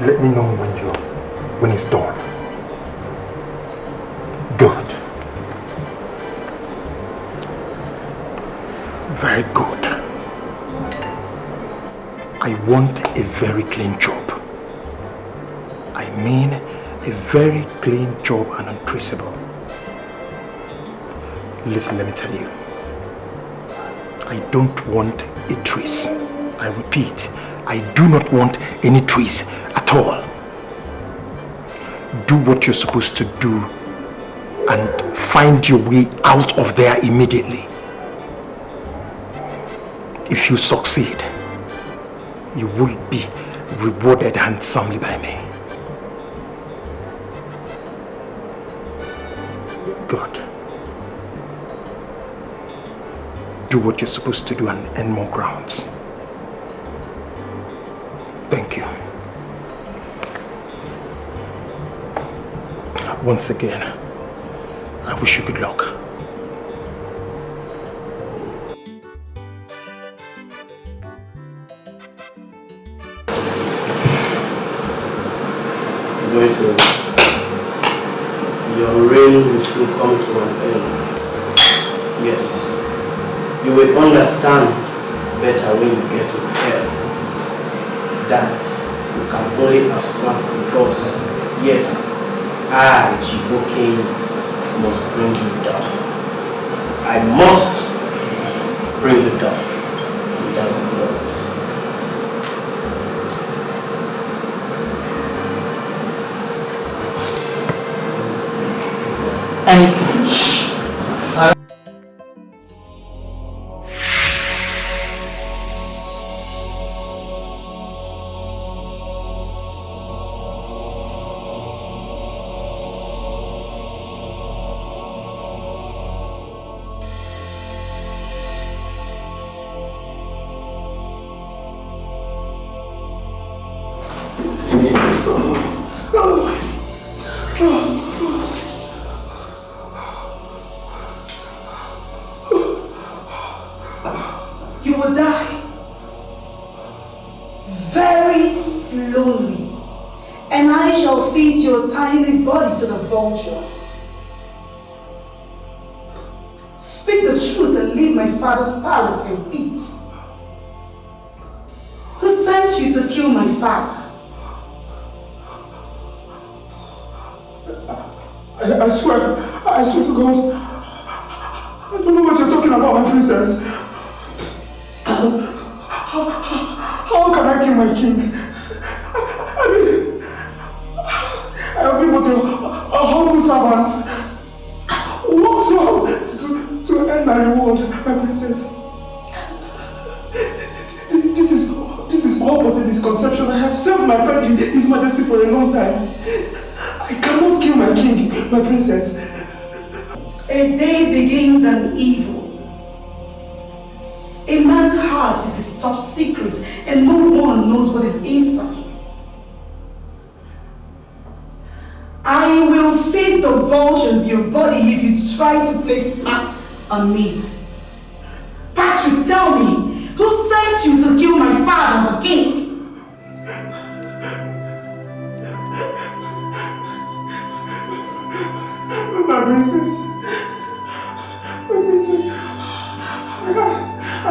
Let me know when it's done. Good. Very good. I want a very clean job. I mean a very clean job and untraceable. Listen, let me tell you. I don't want a trace. I repeat, I do not want any trace at all. Do what you're supposed to do and find your way out of there immediately. If you succeed, you will be rewarded handsomely by me. Good. Do what you're supposed to do and earn more grounds. Thank you. Once again, I wish you good luck. Listen, your reign will soon come to an end. Yes, you will understand better when you get to hell that you can only outsmart the boss. Yes, I, Chiboke, must bring you down. I must bring you down. That's the purpose. And shh. You will die very slowly, and I shall feed your tiny body to the vultures. Speak the truth and leave my father's palace in peace. Who sent you to kill my father? I swear to God, I don't know what you're talking about, my princess. How can I kill my king? I mean, I have been but a humble servant. What to earn my reward, my princess? This is all but a misconception. I have served my pedigree, His Majesty, for a long time. I cannot kill my king, my princess. A day begins an evil. A man's heart is his top secret, and no one knows what is inside. I will feed the vultures your body if you try to play smart on me. Patrick, tell me, who sent you to kill my father, the king? My princess. I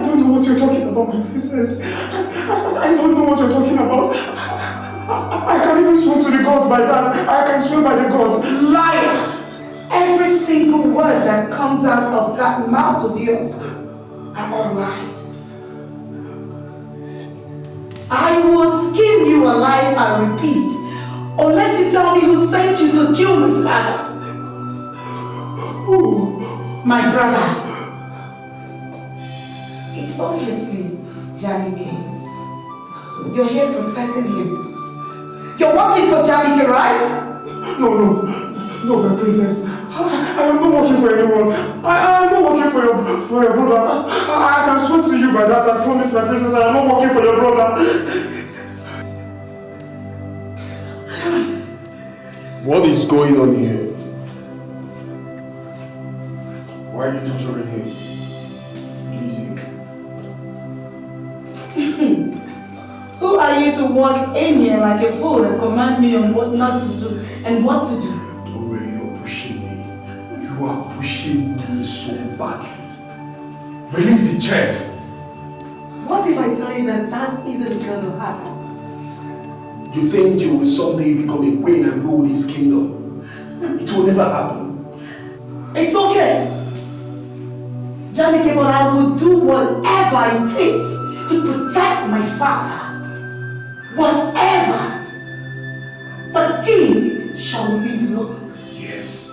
don't know what you're talking about, my princess. I don't know what you're talking about. I can't even swear to the gods by that. I can swear by the gods. Liar! Every single word that comes out of that mouth of yours are all lies. I will skin you alive, I repeat, unless you tell me who sent you to kill my father. Who? My brother. It's obviously Janike. You're here protecting him. You're working for Janike, right? No, my princess. I am not working for anyone. I am not working for your brother. I can swear to you by that. I promise, my princess, I am not working for your brother. What is going on here? Why are you torturing him? Lizzie. Who are you here to walk in here like a fool and command me on what not to do and what to do? Oh, you're pushing me. You are pushing me so badly. Release the chef. What if I tell you that that isn't gonna happen? You think you will someday become a queen and rule this kingdom? It will never happen. It's okay. Jamike, but I will do whatever it takes to protect my father. Whatever. The king shall live long. Yes.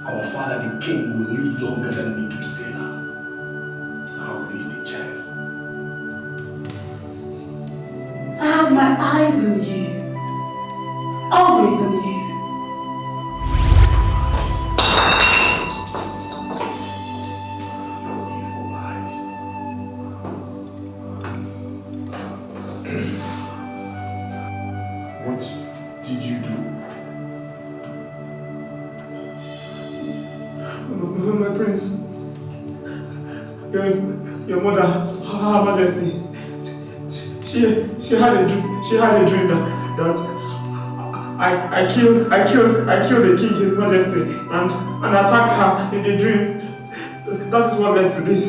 Our father the king will live longer than me to say that. Now release the chef. I have my eyes on you. Always on you. Your evil eyes. What did you do? My prince. Your mother, Her Majesty. She had a dream that I killed the king, His Majesty, and attacked her in the dream. That is what led to this.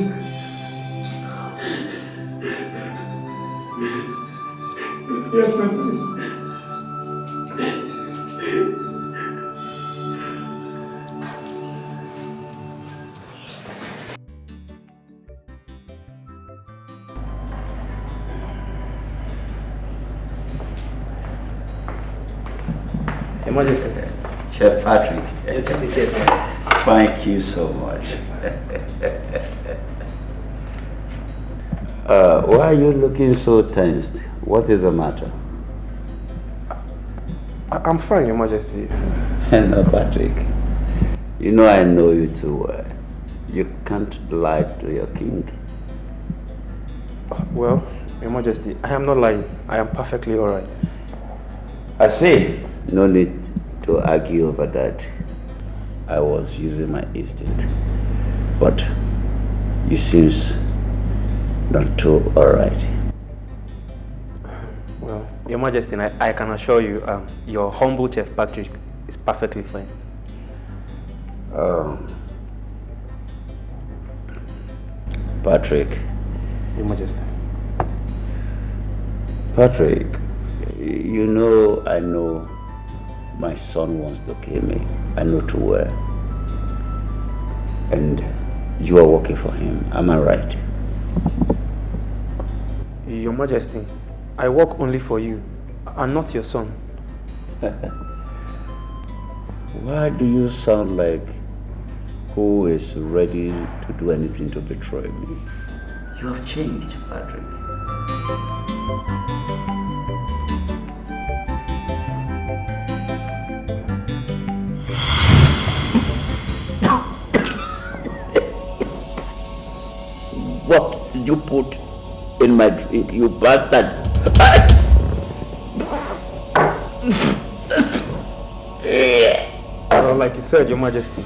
Yes, my prince. Your Majesty. Chef Patrick. Your Majesty, sir. Thank you so much. Why are you looking so tensed? What is the matter? I'm fine, Your Majesty. No, Patrick. You know I know you too well. You can't lie to your king. Well, Your Majesty, I am not lying. I am perfectly alright. I see. No need to argue over that. I was using my instinct. But you seems not too alright. Well, Your Majesty, I can assure you, your humble Chef Patrick is perfectly fine. Patrick. Your Majesty. Patrick, you know I know my son wants to kill me. I know too well. And you are working for him. Am I right? Your Majesty, I work only for you and not your son. Why do you sound like who is ready to do anything to betray me? You have changed, Patrick. What did you put in my drink, you bastard? Well, like you said, Your Majesty,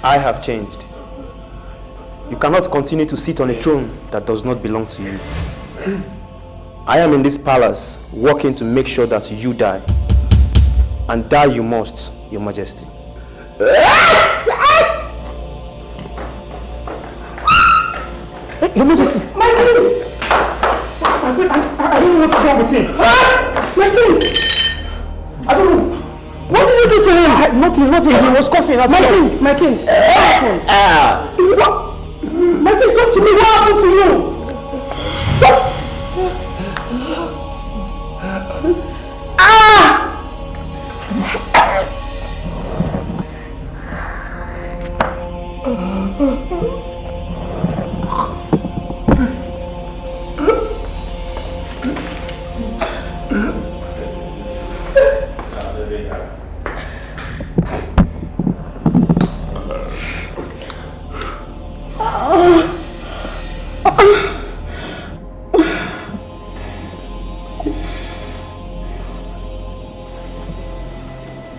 I have changed. You cannot continue to sit on a throne that does not belong to you. I am in this palace working to make sure that you die. And die you must, Your Majesty. Your Majesty! My king! I don't know what is wrong with him. My king! I don't know. What did you do to him? Nothing. He was coughing. My king! What happened? My king, talk to me. What happened to you?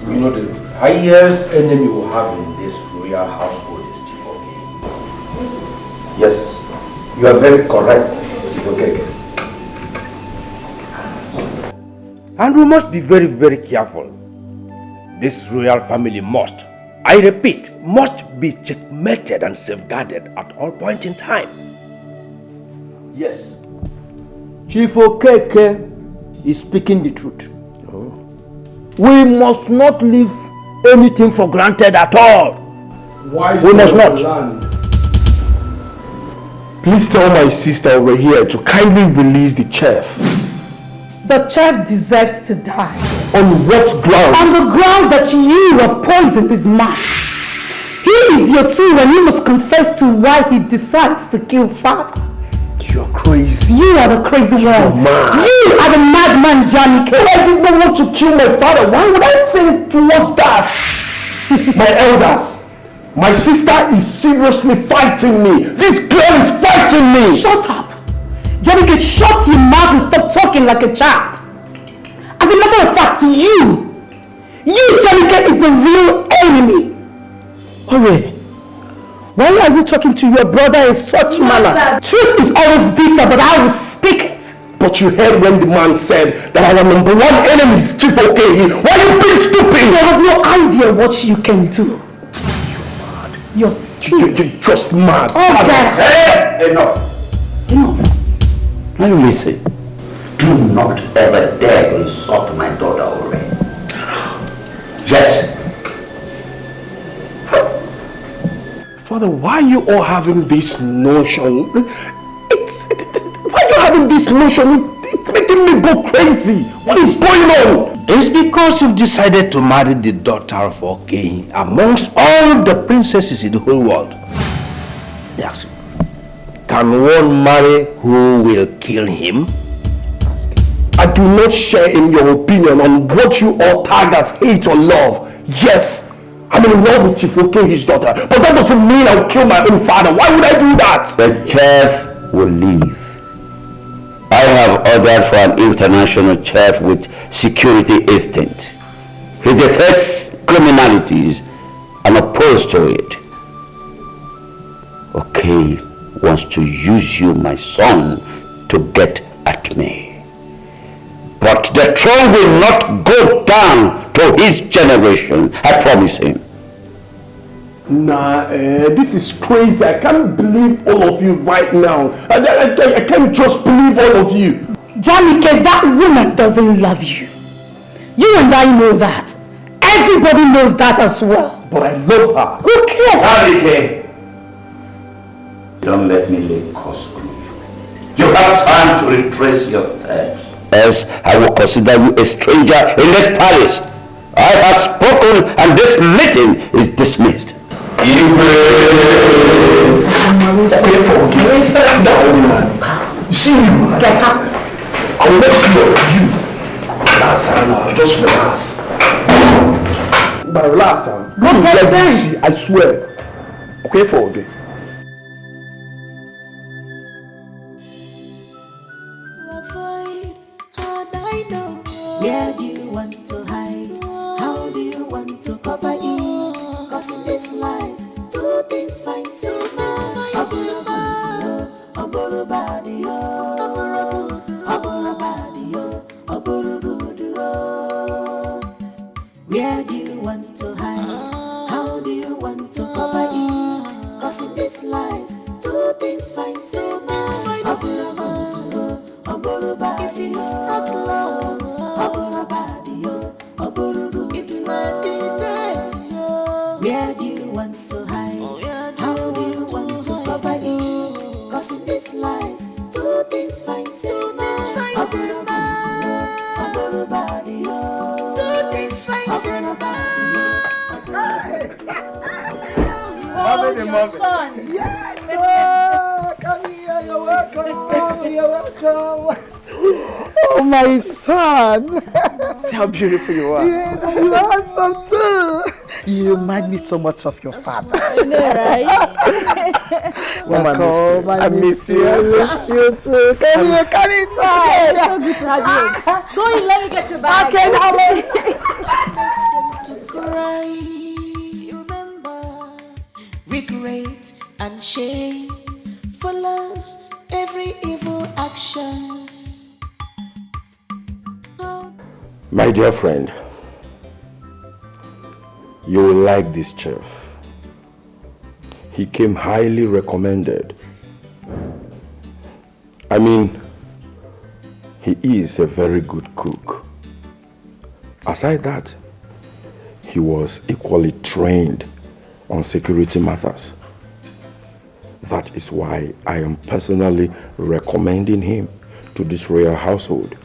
You know, the highest enemy we have in this royal household is Chifoke. Yes, you are very correct, Chifoke. And we must be very, very careful. This royal family must, I repeat, must be checkmated and safeguarded at all points in time. Yes. Chief Okeke is speaking the truth. Oh. We must not leave anything for granted at all. Why we must not. Land? Please tell my sister over here to kindly release the chef. The chef deserves to die. On what ground? On the ground that you have poisoned his man. He is your tool and you must confess to why he decides to kill father. You're crazy. You are the crazy one. You are the madman, Johnny K. I did not want to kill my father. Why would I think towards that? My elders. My sister is seriously fighting me. This girl is fighting me. Shut up. Johnny K, shut your mouth and stop talking like a child. As a matter of fact, you, Johnny K, is the real enemy. Hurry. Why are you talking to your brother in such manner? Truth is always bitter, but I will speak it. But you heard when the man said that our number one enemy is Chief Okeke. Why are you being stupid? You have no idea what you can do. You're sick. You're just mad. Oh, God. Hey, enough. Now listen. Do not ever dare to insult my daughter already. Yes. Father, why are you all having this notion? Why are you having this notion? It's making me go crazy. What is going on? It's because you've decided to marry the daughter of a king amongst all the princesses in the whole world. Yes. Can one marry who will kill him? I do not share in your opinion on what you all tag as hate or love. Yes, I'm in love with Chief Okehi's daughter, but that doesn't mean I'll kill my own father. Why would I do that? The chef will leave. I have ordered for an international chef with security instinct. He detects criminalities and opposed to it. Okay, wants to use you, my son, to get at me. But the throne will not go down to his generation, I promise him. Nah, this is crazy. I can't believe all of you right now. I can't just believe all of you. Johnny K, that woman doesn't love you. You and I know that. Everybody knows that as well. But I love her. Who cares? Johnny K, don't let me lay cause on you. You have time to retrace your steps. Else I will consider you a stranger in this palace. I have spoken and this meeting is dismissed. You see you. Get out. I'll let you. Relax, Anna. Just relax. But relax, Anna. Go get sense. I swear. Okay, Foggy. Where do you want to hide? How do you want to cover it? Cause in this life, two things fine, two things fine. Abolo body, where do you want to hide? How do you want to cover it? Cause in this life, two things fine, two things fine. If it's not love, it might be that. Where do you want to hide? How do you want to cover it? Cause in this life, two things fine, two things fine. Two things fine. Yes, come here, you're welcome. You're welcome. Oh, my son. See how beautiful you are. Yeah, you are handsome too. You remind me so much of your father. I know, right? Welcome. I miss you. I miss you too. Come here, come inside. It's so good to have you. Go in, let me get your bag. Okay, darling. To cry, remember, regret and shame follows every evil actions. My dear friend, you will like this chef. He came highly recommended. I mean, he is a very good cook. Aside that, he was equally trained on security matters. That is why I am personally recommending him to this royal household.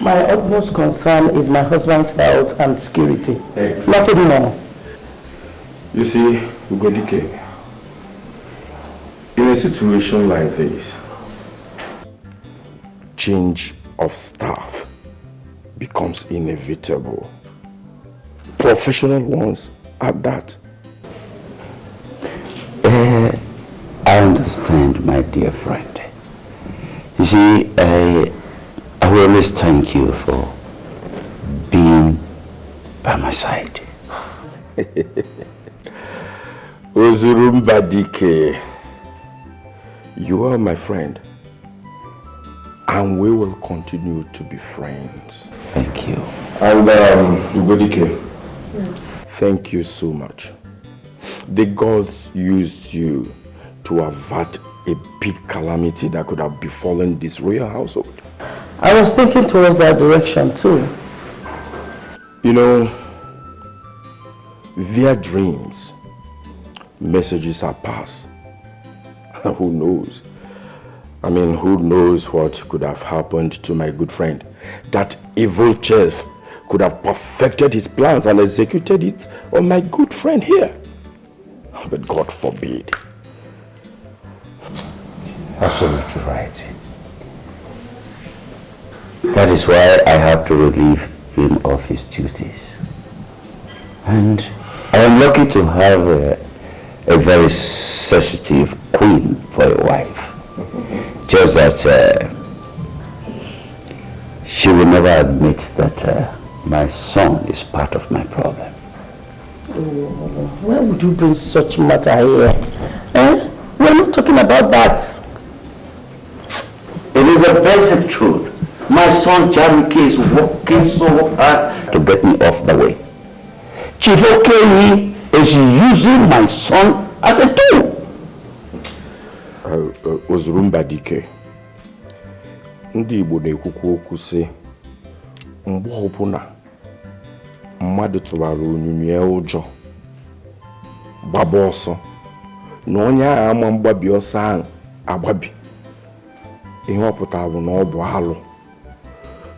My utmost concern is my husband's health and security. Excellent. Nothing more. You see, Ugodike, in a situation like this, change of staff becomes inevitable. Professional ones at that. I understand, my dear friend. You see, I will always thank you for being by my side. Ozurumbadike, you are my friend, and we will continue to be friends. Thank you. And Ugodike, yes. Thank you so much. The gods used you to avert a big calamity that could have befallen this royal household. I was thinking towards that direction too. You know, their dreams, messages are passed. Who knows? I mean, who knows what could have happened to my good friend? That evil chef could have perfected his plans and executed it on my good friend here. But God forbid. Absolutely right. That is why I have to relieve him of his duties. And I am lucky to have a very sensitive queen for a wife. Just that she will never admit that my son is part of my problem. Why would you bring such matter here? We're not talking about that. It is the basic truth. My son Jamike is working so hard to get me off the way. Chief Okeyi is using my son as a tool. Ozurumbadike, ndị Igbo na-ekwukwu okwu sị mgbe ọbụla mmadụ tụwara onyinye ụjọ gbaba ọsọ na onye ahụ ama mgbabi ọsọ ahụ agbabi ihe ọpụtara bụ na ọ bụ alụ.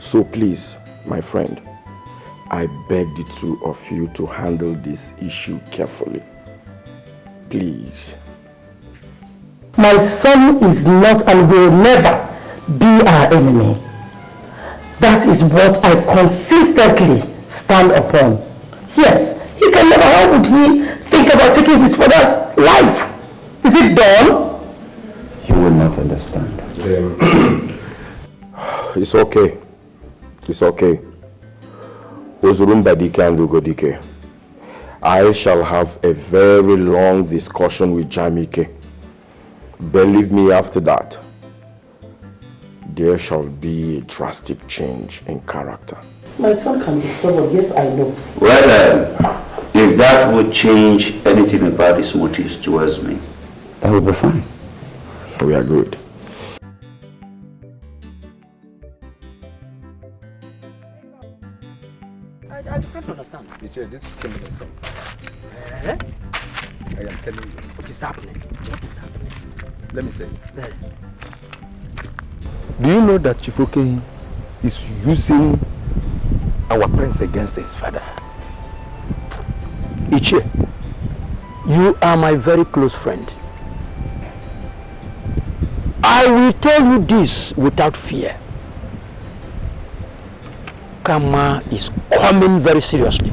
So please, my friend, I beg the two of you to handle this issue carefully. Please. My son is not and will never be our enemy. That is what I consistently stand upon. Yes, he can never. How would he think about taking his father's life? Is it done? You will not understand. It's okay. It's okay. Ozurumbadike and Ugodike, I shall have a very long discussion with Jamike. Believe me, after that, there shall be a drastic change in character. My son can be stubborn, yes, I know. Well, if that would change anything about his motives towards me, that would be fine. We are good. I don't understand. This came in the song. Eh? I am telling you. What is happening? What is happening? Let me tell you. Do you know that Chifoke is using our prince against his father? Ichie, you are my very close friend. I will tell you this without fear. Kama is coming very seriously.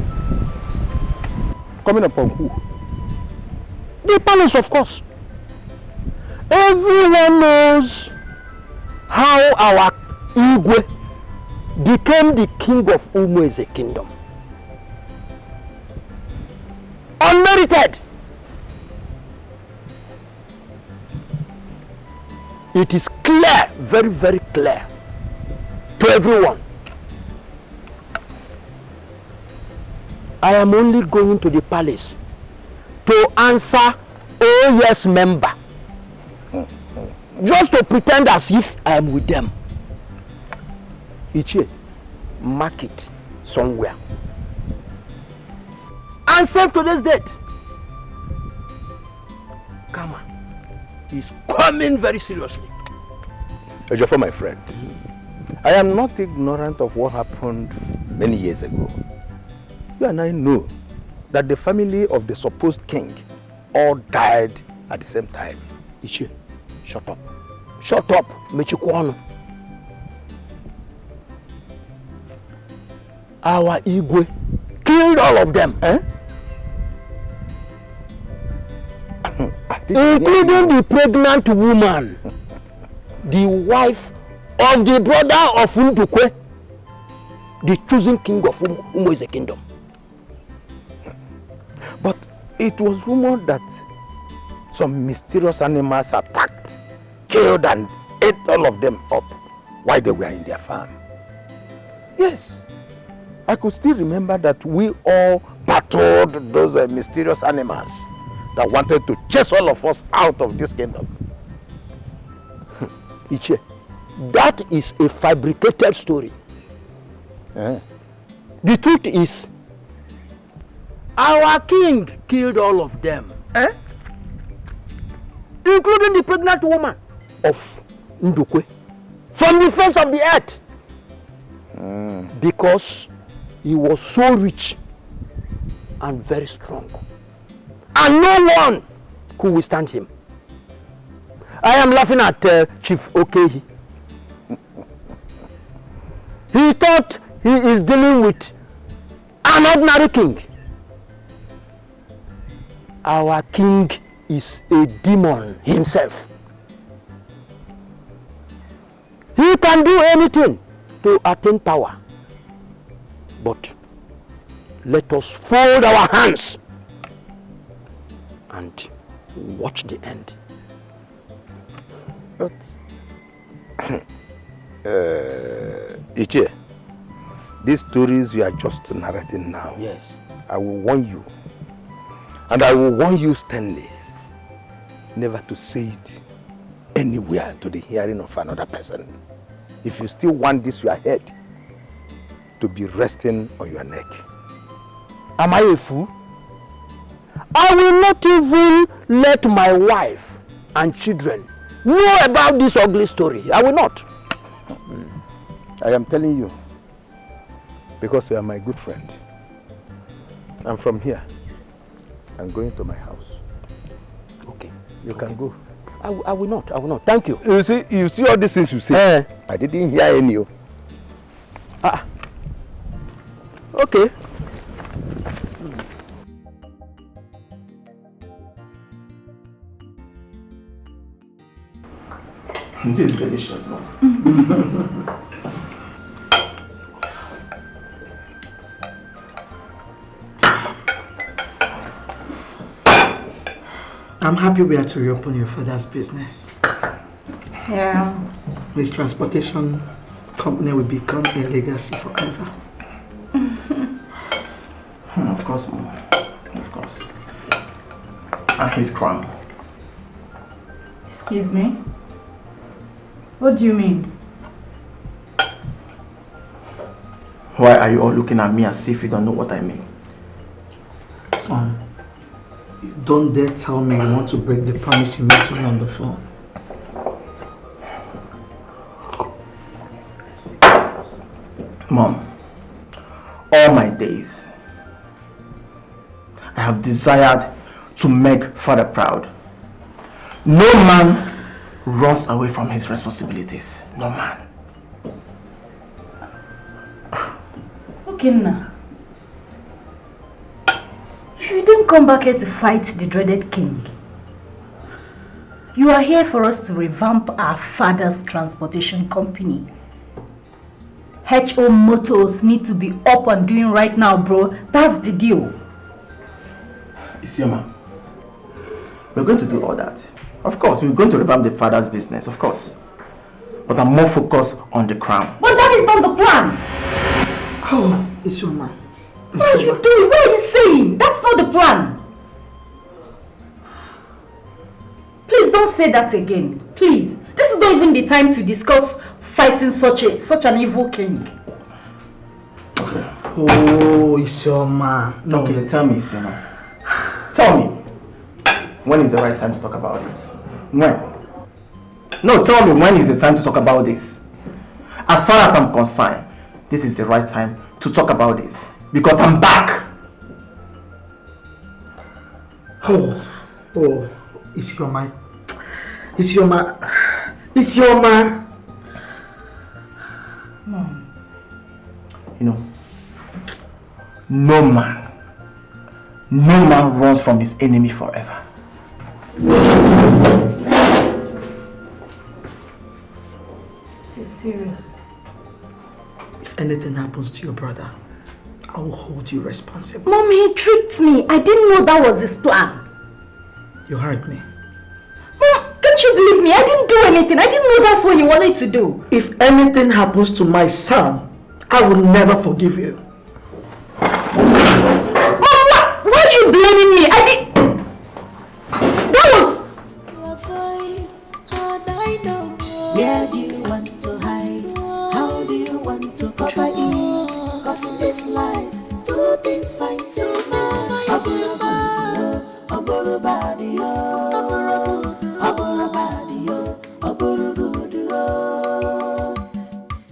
Coming upon who? The palace, of course. Everyone knows how our Igwe became the king of Umueze kingdom. Unmerited. It is clear, very, very clear to everyone I am only going to the palace to answer oh yes member. Just to pretend as if I am with them. Ichie, mark it somewhere. And save today's date. Kama is coming very seriously. Ejiofor, my friend, I am not ignorant of what happened many years ago. You and I know that the family of the supposed king all died at the same time. Ichie, shut up. Shut up, Mechikwano. Our Igwe killed all of them. Eh? Including the pregnant woman, the wife of the brother of Ndukwe, the chosen king of Umueze kingdom. But it was rumored that some mysterious animals attacked, killed and ate all of them up while they were in their farm. Yes, I could still remember that we all battled those mysterious animals that wanted to chase all of us out of this kingdom. Ichie, that is a fabricated story. Eh? The truth is, our king killed all of them. Eh? Including the pregnant woman of Ndukwe. From the face of the earth. Because he was so rich and very strong. And no one could withstand him. I am laughing at Chief Okehi. He thought he is dealing with an ordinary king. Our king is a demon himself. He can do anything to attain power. But let us fold our hands and watch the end. But Ichie, these stories you are just narrating now, yes, I will warn you, and I will warn you sternly, never to say it anywhere to the hearing of another person. If you still want this your head to be resting on your neck. Am I a fool? I will not even let my wife and children know about this ugly story. I will not. I am telling you, because you are my good friend. And from here, I'm going to my house. Okay. You can go. I will not. I will not. Thank you. You see all these things you say. I didn't hear any. Okay. This is delicious, man. I'm happy we are to reopen your father's business. Yeah. His transportation company will become a legacy forever. Of course, Mama. Of course. And his crown. Excuse me? What do you mean? Why are you all looking at me as if you don't know what I mean? Son, don't dare tell me you want to break the promise you made to me on the phone. Mom, all my days, I have desired to make father proud. No man runs away from his responsibilities. No man. Okay, now. You didn't come back here to fight the dreaded king. You are here for us to revamp our father's transportation company. HO motors need to be up and doing right now, bro. That's the deal. Isioma, we're going to do all that. Of course, we're going to revamp the father's business, of course. But I'm more focused on the crown. But that is not the plan! Oh, Isioma, What are you doing? What are you saying? That's not the plan. Please don't say that again. Please. This is not even the time to discuss fighting such an evil king. Oh, Isioma. No, okay, tell me, Isioma. Tell me. When is the right time to talk about it? When? No, tell me, when is the time to talk about this? As far as I'm concerned, this is the right time to talk about this. Because I'm back. Oh, Isioma. Isioma. Mom. You know, no man runs from his enemy forever. This is serious. If anything happens to your brother, I will hold you responsible. Mommy, he tricked me. I didn't know that was his plan. You heard me. Mom, can't you believe me? I didn't do anything. I didn't know that's what he wanted to do. If anything happens to my son, I will never forgive you. Mom, why are you blaming me? That was... Where do you want to hide? How do you want to cover it? Cause in this life, two things find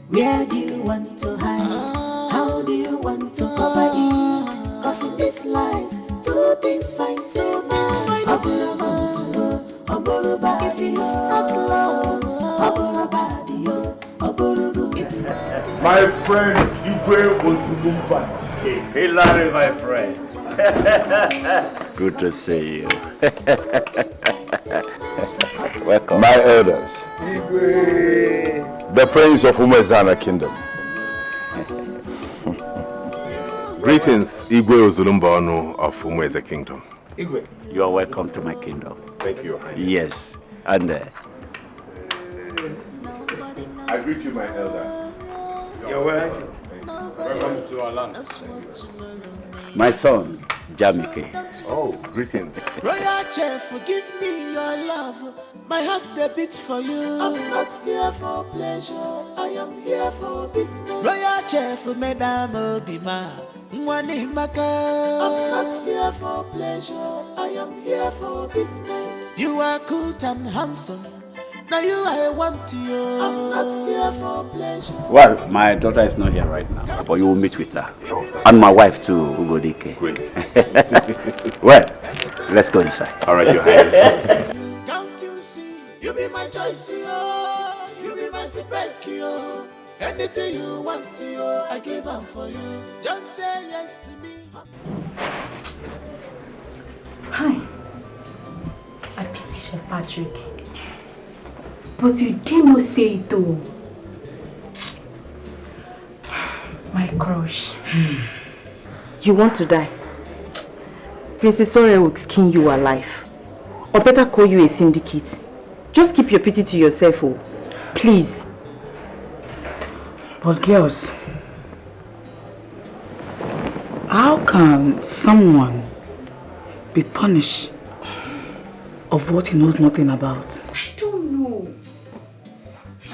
Where do you want to hide? How do you want to cover it? Cause in this life, two things find if it's not love, my friend Igwe Ozulumba. Hey Larry, my friend. Good to see you. Welcome. My elders. The prince of Umezana Kingdom. Greetings, Igwe Ozulumbano of Umeze Kingdom. Igwe, you are welcome to my kingdom. Thank you, Your Highness. Yes, and I greet you, my elder. You're welcome. Welcome to our land. my son, Jamike. Oh, greetings. Royal Chef, forgive me your love. My heart they beat for you. I'm not here for pleasure. I am here for business. Royal Chef, Madam Obima. I'm not here for pleasure. I am here for business. You are good and handsome. Now you I want you. I'm not here for pleasure. Well, my daughter is not here right now, but you will meet with her. And my wife too, Ugodike. Great. Well, let's go inside. All right, Your Highness. Can't you see? You be my choice, yo. You be my secret, yo. Anything you want, yo, I give up for you. Just say yes to me. Hi. I pity Chef Patrick. But you did not say it though. My crush. You want to die? Princess Ore will skin you alive. Or better call you a syndicate. Just keep your pity to yourself, oh. Please. But girls, how can someone be punished of what he knows nothing about? I don't know.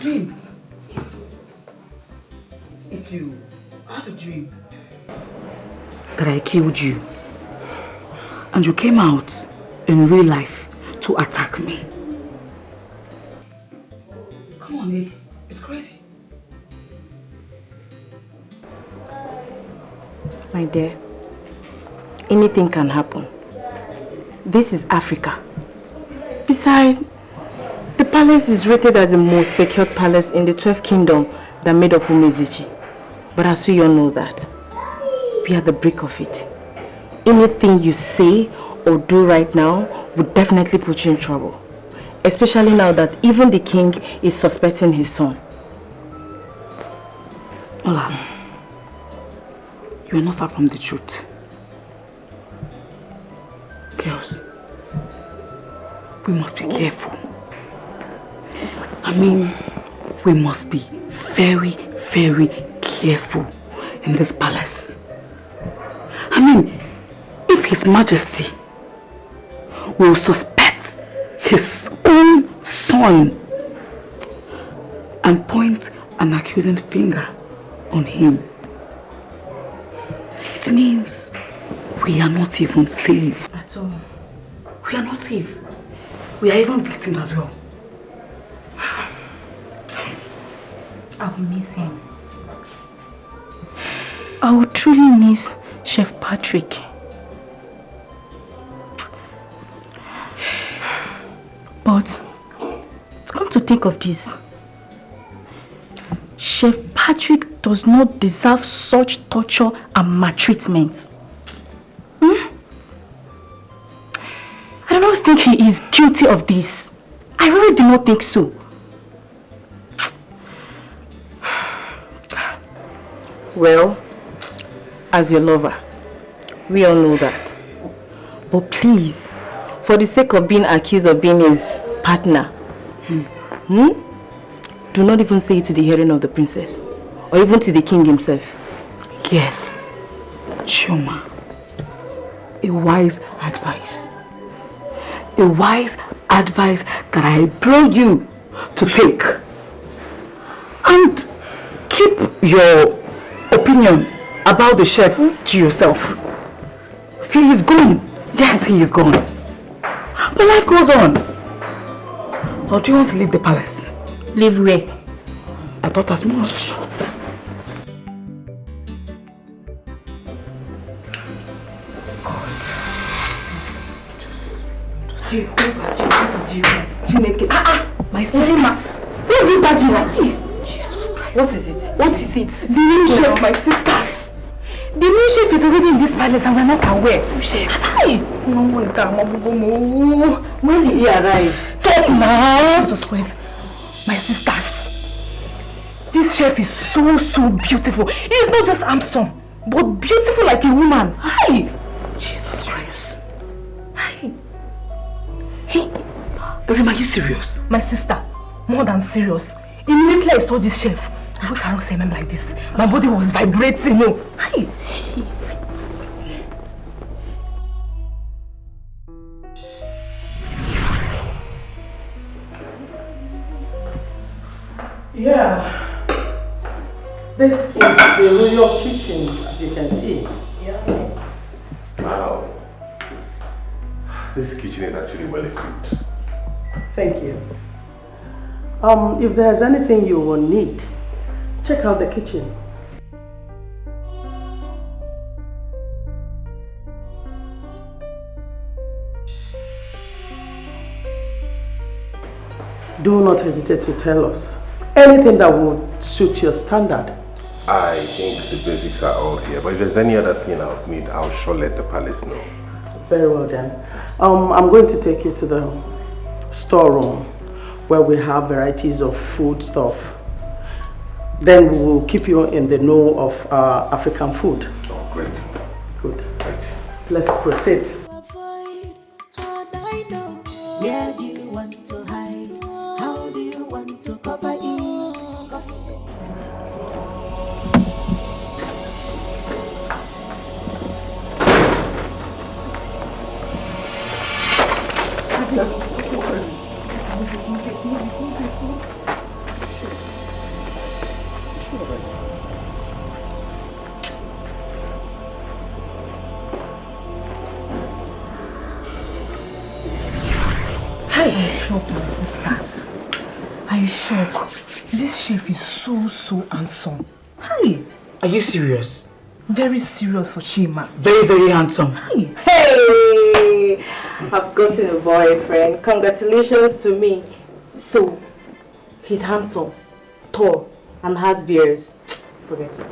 Dream. If you have a dream that I killed you and you came out in real life to attack me. Come on, it's crazy. My dear, anything can happen. This is Africa. Besides, the palace is rated as the most secured palace in the 12th kingdom that made up Umezichi. But as we all know that, we are the brick of it. Anything you say or do right now would definitely put you in trouble. Especially now that even the king is suspecting his son. Ola, you are not far from the truth. Girls, we must be careful. I mean, we must be very, very careful in this palace. I mean, if His Majesty will suspect his own son and point an accusing finger on him, it means we are not even safe. At all. We are not safe. We are even victims as well. I will miss him. I will truly miss Chef Patrick. But to come to think of this, Chef Patrick does not deserve such torture and maltreatment. I don't think he is guilty of this. I really do not think so. Well, as your lover, we all know that. But please, for the sake of being accused of being his partner, do not even say it to the hearing of the princess, or even to the king himself. Yes, Chioma, a wise advice. A wise advice that I implore you to take. And keep your opinion about the chef to yourself. He is gone. Yes, he is gone. But life goes on. Or do you want to leave the palace? Leave where? I thought as much. My sister. Why are you badging like this? Jesus Christ. What is it? What is it? The new chef, my sisters. The new chef is already in this palace and we're not aware. New chef? Hi! When did he arrive? Talk now! Jesus Christ. My sisters. This chef is so beautiful. He is not just handsome, but beautiful like a woman. Hi! Jesus Christ. Hi. Rima, are you serious? My sister, more than serious. Immediately I saw this chef, I cannot say him like this. My body was vibrating. No. Hi. Yeah. This is the royal kitchen, as you can see. Yes. Wow. This kitchen is actually well equipped. Thank you. If there's anything you will need, check out the kitchen. Do not hesitate to tell us anything that would suit your standard. I think the basics are all here, but if there's any other thing I would need, I'll sure let the palace know. Very well then. I'm going to take you to the storeroom where we have varieties of food stuff. Then we will keep you in the know of African food. Oh, great. Good. Right. Let's proceed. Where do you want to hide? How do you want to cover it? 'Cause Are you shocked, my sisters? Are you shocked? This chef is so handsome. Hi. Are you serious? Very serious, Ochima. Very, very handsome. Hi. Hey! I've gotten a boyfriend. Congratulations to me. So, he's handsome, tall, and has beards. Forget it.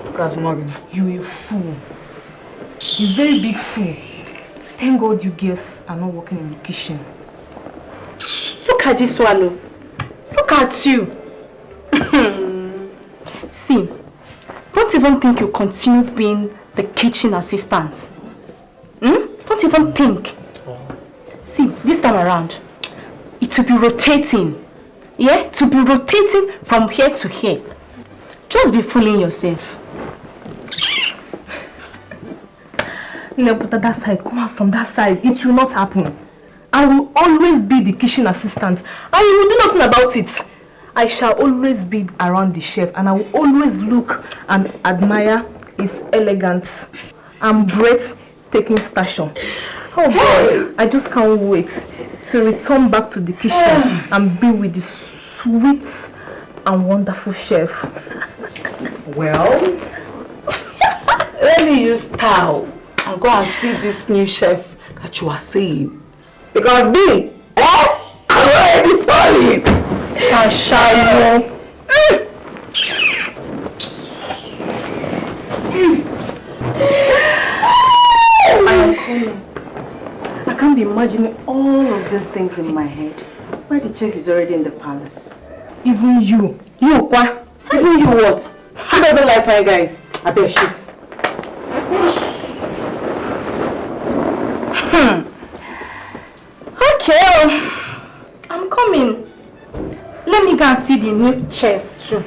Because Morgan, you're a fool. You're a very big fool. Thank God you girls are not working in the kitchen. Look at this swallow. Look at you. See, don't even think you continue being the kitchen assistant. Don't even think. See, this time around, it will be rotating. Yeah, to be rotating from here to here. Just be fooling yourself. No, but that side, come out from that side. It will not happen. I will always be the kitchen assistant. And you will do nothing about it. I shall always be around the chef and I will always look and admire his elegance and breathtaking stature. Oh God, I just can't wait to return back to the kitchen and be with the sweet and wonderful chef. Well, let me use towel and go and see this new chef that you are saying. Because me, I'm already falling. I shall know. I am coming. I can't be imagining all of these things in my head. Why the chef is already in the palace? Even you. You what? Even you what? Who doesn't like fine guys? I better shift. Okay, I'm coming. Let me go and see the new chef too.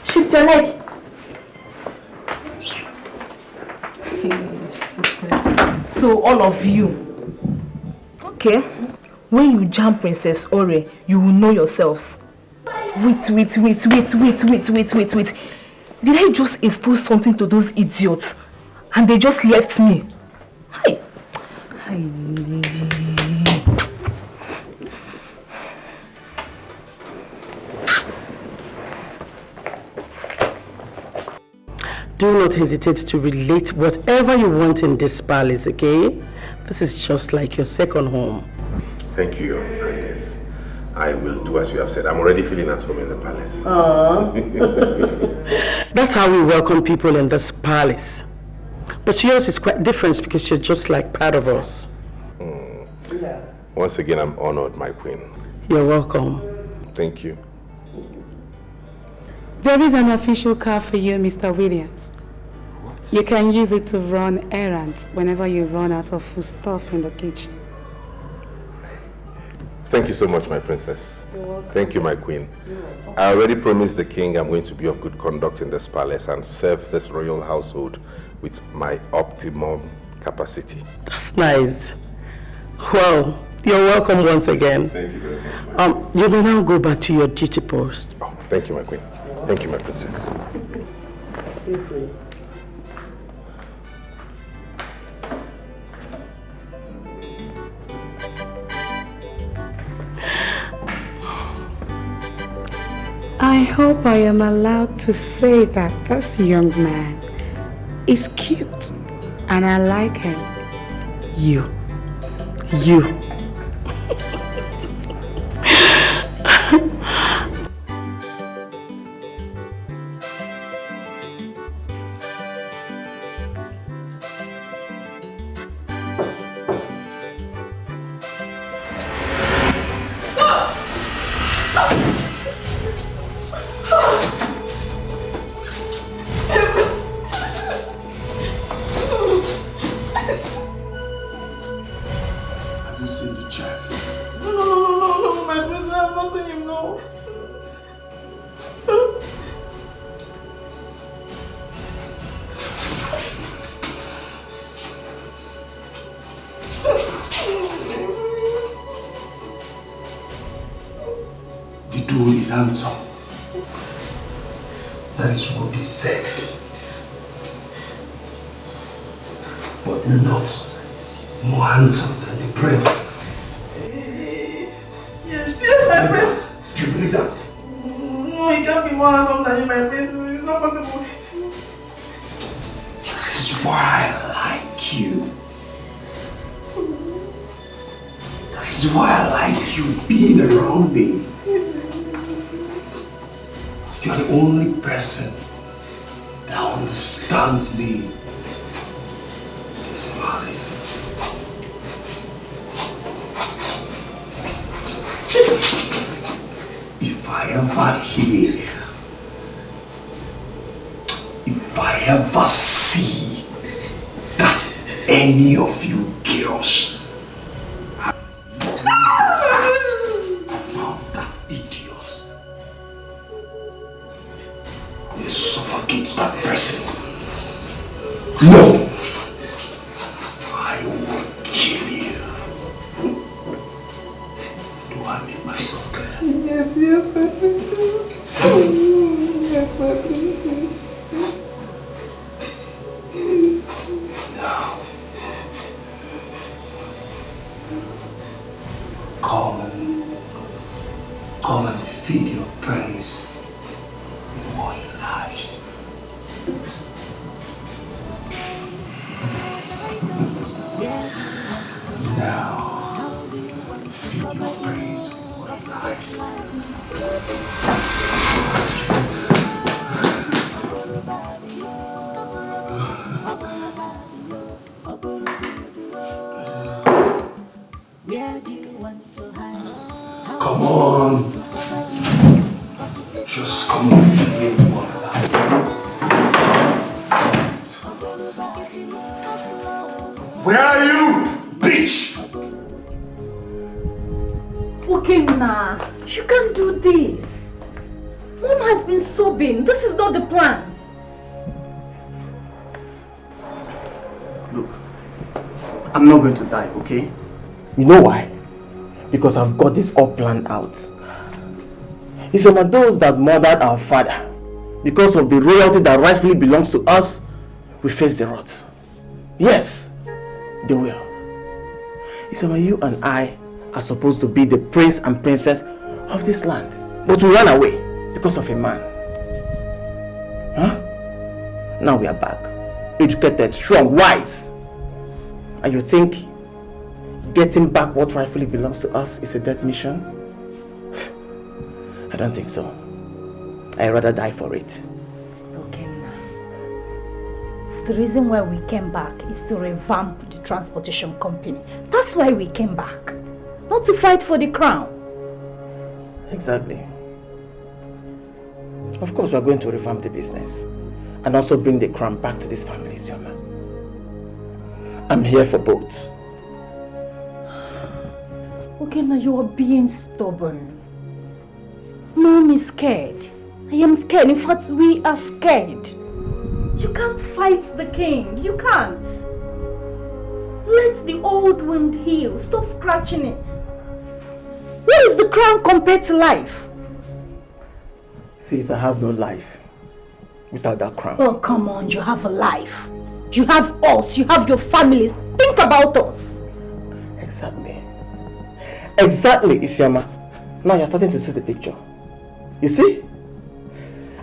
Shift your leg. So all of you, okay, when you jam Princess Ore, you will know yourselves. Wait. Did I just expose something to those idiots and they just left me? Hi. Do not hesitate to relate whatever you want in this palace, okay? This is just like your second home. Thank you, Your Highness. I will do as you have said. I'm already feeling at home in the palace. That's how we welcome people in this palace. But yours is quite different because you're just like part of us. Yeah. Once again, I'm honored, my queen. You're welcome. Thank you. There is an official car for you, Mr. Williams. What? You can use it to run errands whenever you run out of food stuff in the kitchen. Thank you so much, my princess. You're welcome. Thank you, my queen. I already promised the king I'm going to be of good conduct in this palace and serve this royal household with my optimum capacity. That's nice. Well, you're welcome once again. Thank you very much. You may now go back to your duty post. Oh, thank you, my queen. Thank you, my princess. Feel free. I hope I am allowed to say that this young man is cute and I like him. You. Handsome. That is what they said. But not more handsome than the prince. Yes, my prince. Do you believe that? No, he can't be more handsome than my prince. It's not possible. That is why I like you. That is why I like you being around me. You are the only person that understands me. This malice. If I ever see that any of you girls about that idiot, they suffocate that person. No! I will kill you. Do I make myself clear? Yes, my princess. Yes, my princess. Now, come and feed your praise with more lies. Now, feed your praise with more lies. Come on. Just come and feed me with more lies. Where are you, bitch? Okay, nah. You can't do this. Mom has been sobbing. This is not the plan. Look, I'm not going to die, okay? You know why? Because I've got this all planned out. It's some of those that murdered our father. Because of the royalty that rightfully belongs to us, we face the wrath. Yes, they will. It's some of you and I are supposed to be the prince and princess of this land. But we ran away because of a man. Huh? Now we are back. Educated, strong, wise. And you think getting back what rightfully belongs to us is a death mission? I don't think so. I'd rather die for it. Okay, now. The reason why we came back is to revamp the transportation company. That's why we came back. Not to fight for the crown. Exactly. Of course, we are going to revamp the business and also bring the crown back to this family, Sioma. I'm here for both. Okay, now you are being stubborn. Mom is scared. I am scared. In fact, we are scared. You can't fight the king. You can't. Let the old wound heal. Stop scratching it. What is the crown compared to life? Since I have no life without that crown. Oh, come on. You have a life. You have us. You have your family. Think about us. Exactly. Exactly, Isioma. Now you're starting to see the picture. You see?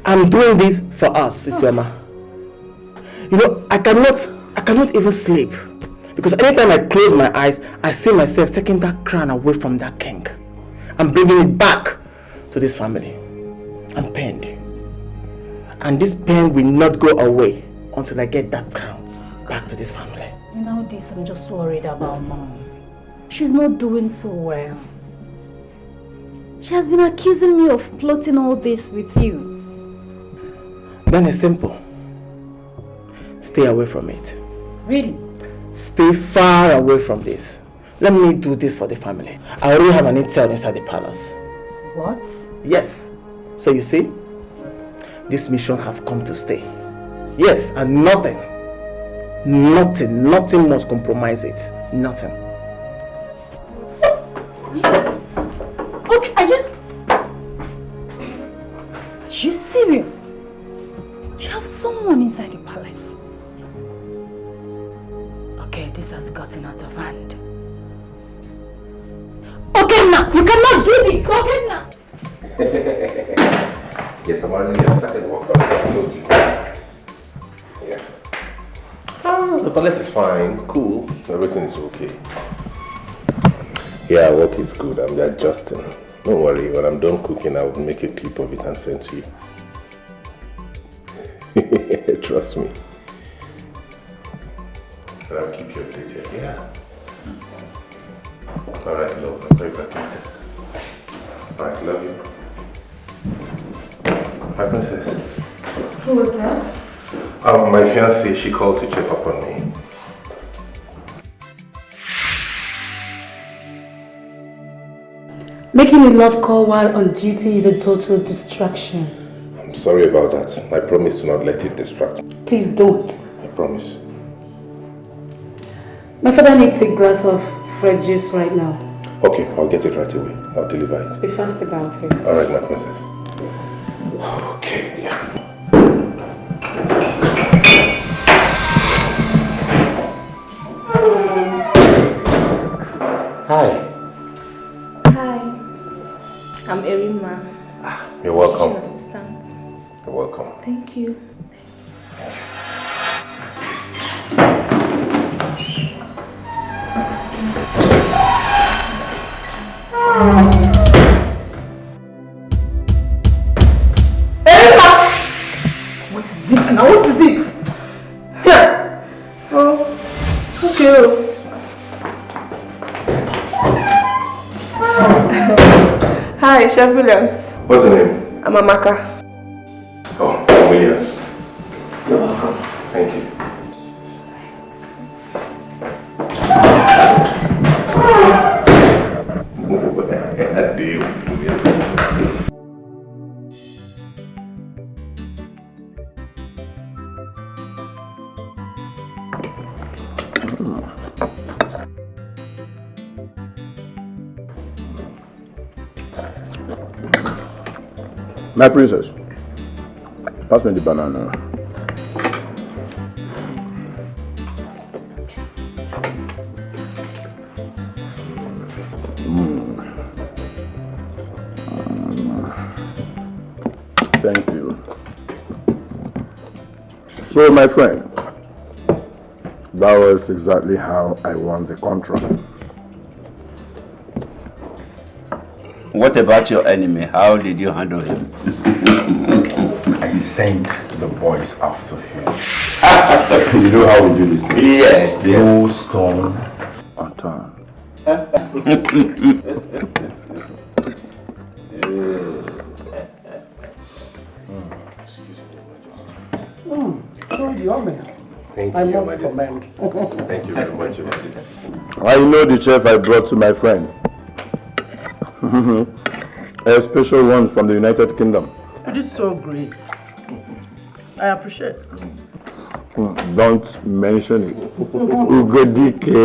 I'm doing this for us, Isioma. You know, I cannot even sleep. Because anytime I close my eyes, I see myself taking that crown away from that king. And bringing it back to this family. I'm pained. And this pain will not go away until I get that crown back to this family. You know this, I'm just worried about Mom. She's not doing so well. She has been accusing me of plotting all this with you. Then it's simple. Stay away from it. Really? Stay far away from this. Let me do this for the family. I already have an intel inside the palace. What? Yes. So you see, this mission have come to stay. Yes, and nothing must compromise it. Nothing. Okay, are you serious? You have someone inside the palace. Okay, this has gotten out of hand. Okay, now you cannot do this. Okay, now. Yes, I'm already your second walk. I told you. Yeah. The palace is fine, cool. Everything is okay. Yeah, work is good. I'm adjusting. Don't worry, when I'm done cooking, I'll make a clip of it and send to you. Trust me. And I'll keep you updated, yeah. Alright, love. I'm very glad. Alright, love you. My princess. Who was that? My fiancée, she called to check up on me. Making a love call while on duty is a total distraction. I'm sorry about that. I promise to not let it distract me. Please don't. I promise. My father needs a glass of fresh juice right now. Okay, I'll get it right away. I'll deliver it. Be fast about it. All right, my princess. Okay, yeah. Hi. Hi. I'm Erima. You're welcome. Kitchen assistant. You're welcome. Thank you. What is it now? What is it? Here. Oh, okay. Hi, Chef Williams. What's the name? I'm Amaka. Oh, Williams. You're welcome. Thank you. My princess, pass me the banana. Thank you. So, my friend, that was exactly how I won the contract. What about your enemy? How did you handle him? I sent the boys after him. You know how we do this thing? Yes. No stone unturned. So yummy. Thank I you, Your must Majesty. commend. Thank you very much, Your Majesty. I know the chef I brought to my friend. A special one from the United Kingdom. It is so great. I appreciate it. Don't mention it. Ugodike.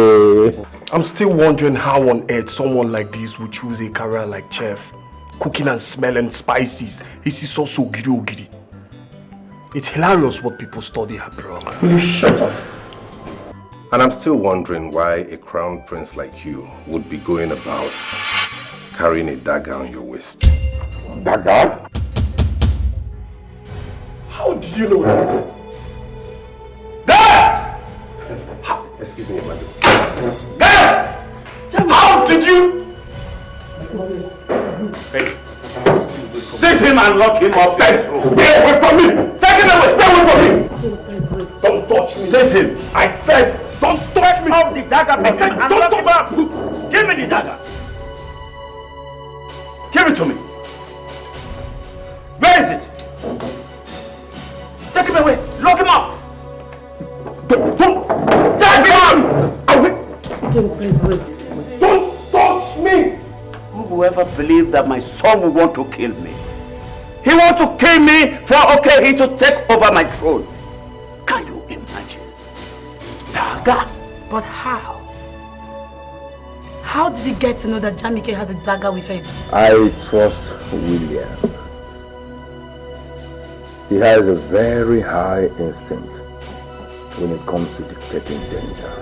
I'm still wondering how on earth someone like this would choose a career like chef. Cooking and smelling spices. This is also ogiri. It's hilarious what people study abroad. Will you shut up? And I'm still wondering why a crown prince like you would be going about carrying a dagger on your waist. Dagger? How did you know that? Excuse me, Your Majesty. How did you? Seize him and lock him up. Stay away from me! Take him away! Stay away from me! Don't touch me! Seize him! I said, don't touch me! Off the dagger! I said, don't touch me! Give me the dagger! Give it to me! Where is it? Take him away! Lock him up! Don't! Take him! Please wait. Don't touch me! Who will ever believe that my son will want to kill me? He wants to kill me for he to take over my throne. Can you imagine? Dagger? But how? How did he get to know that Jamike has a dagger with him? I trust William. He has a very high instinct when it comes to detecting danger.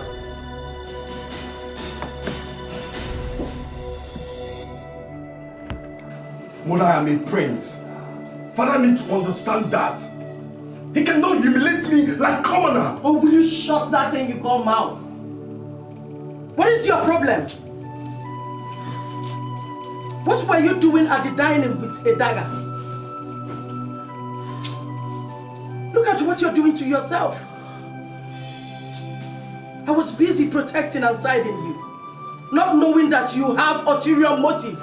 Mother, I am a prince. Father needs to understand that. He cannot humiliate me like commoner. Oh, will you shut that thing you call mouth? What is your problem? What were you doing at the dining with a dagger? Look at what you're doing to yourself. I was busy protecting and guiding you, not knowing that you have ulterior motive.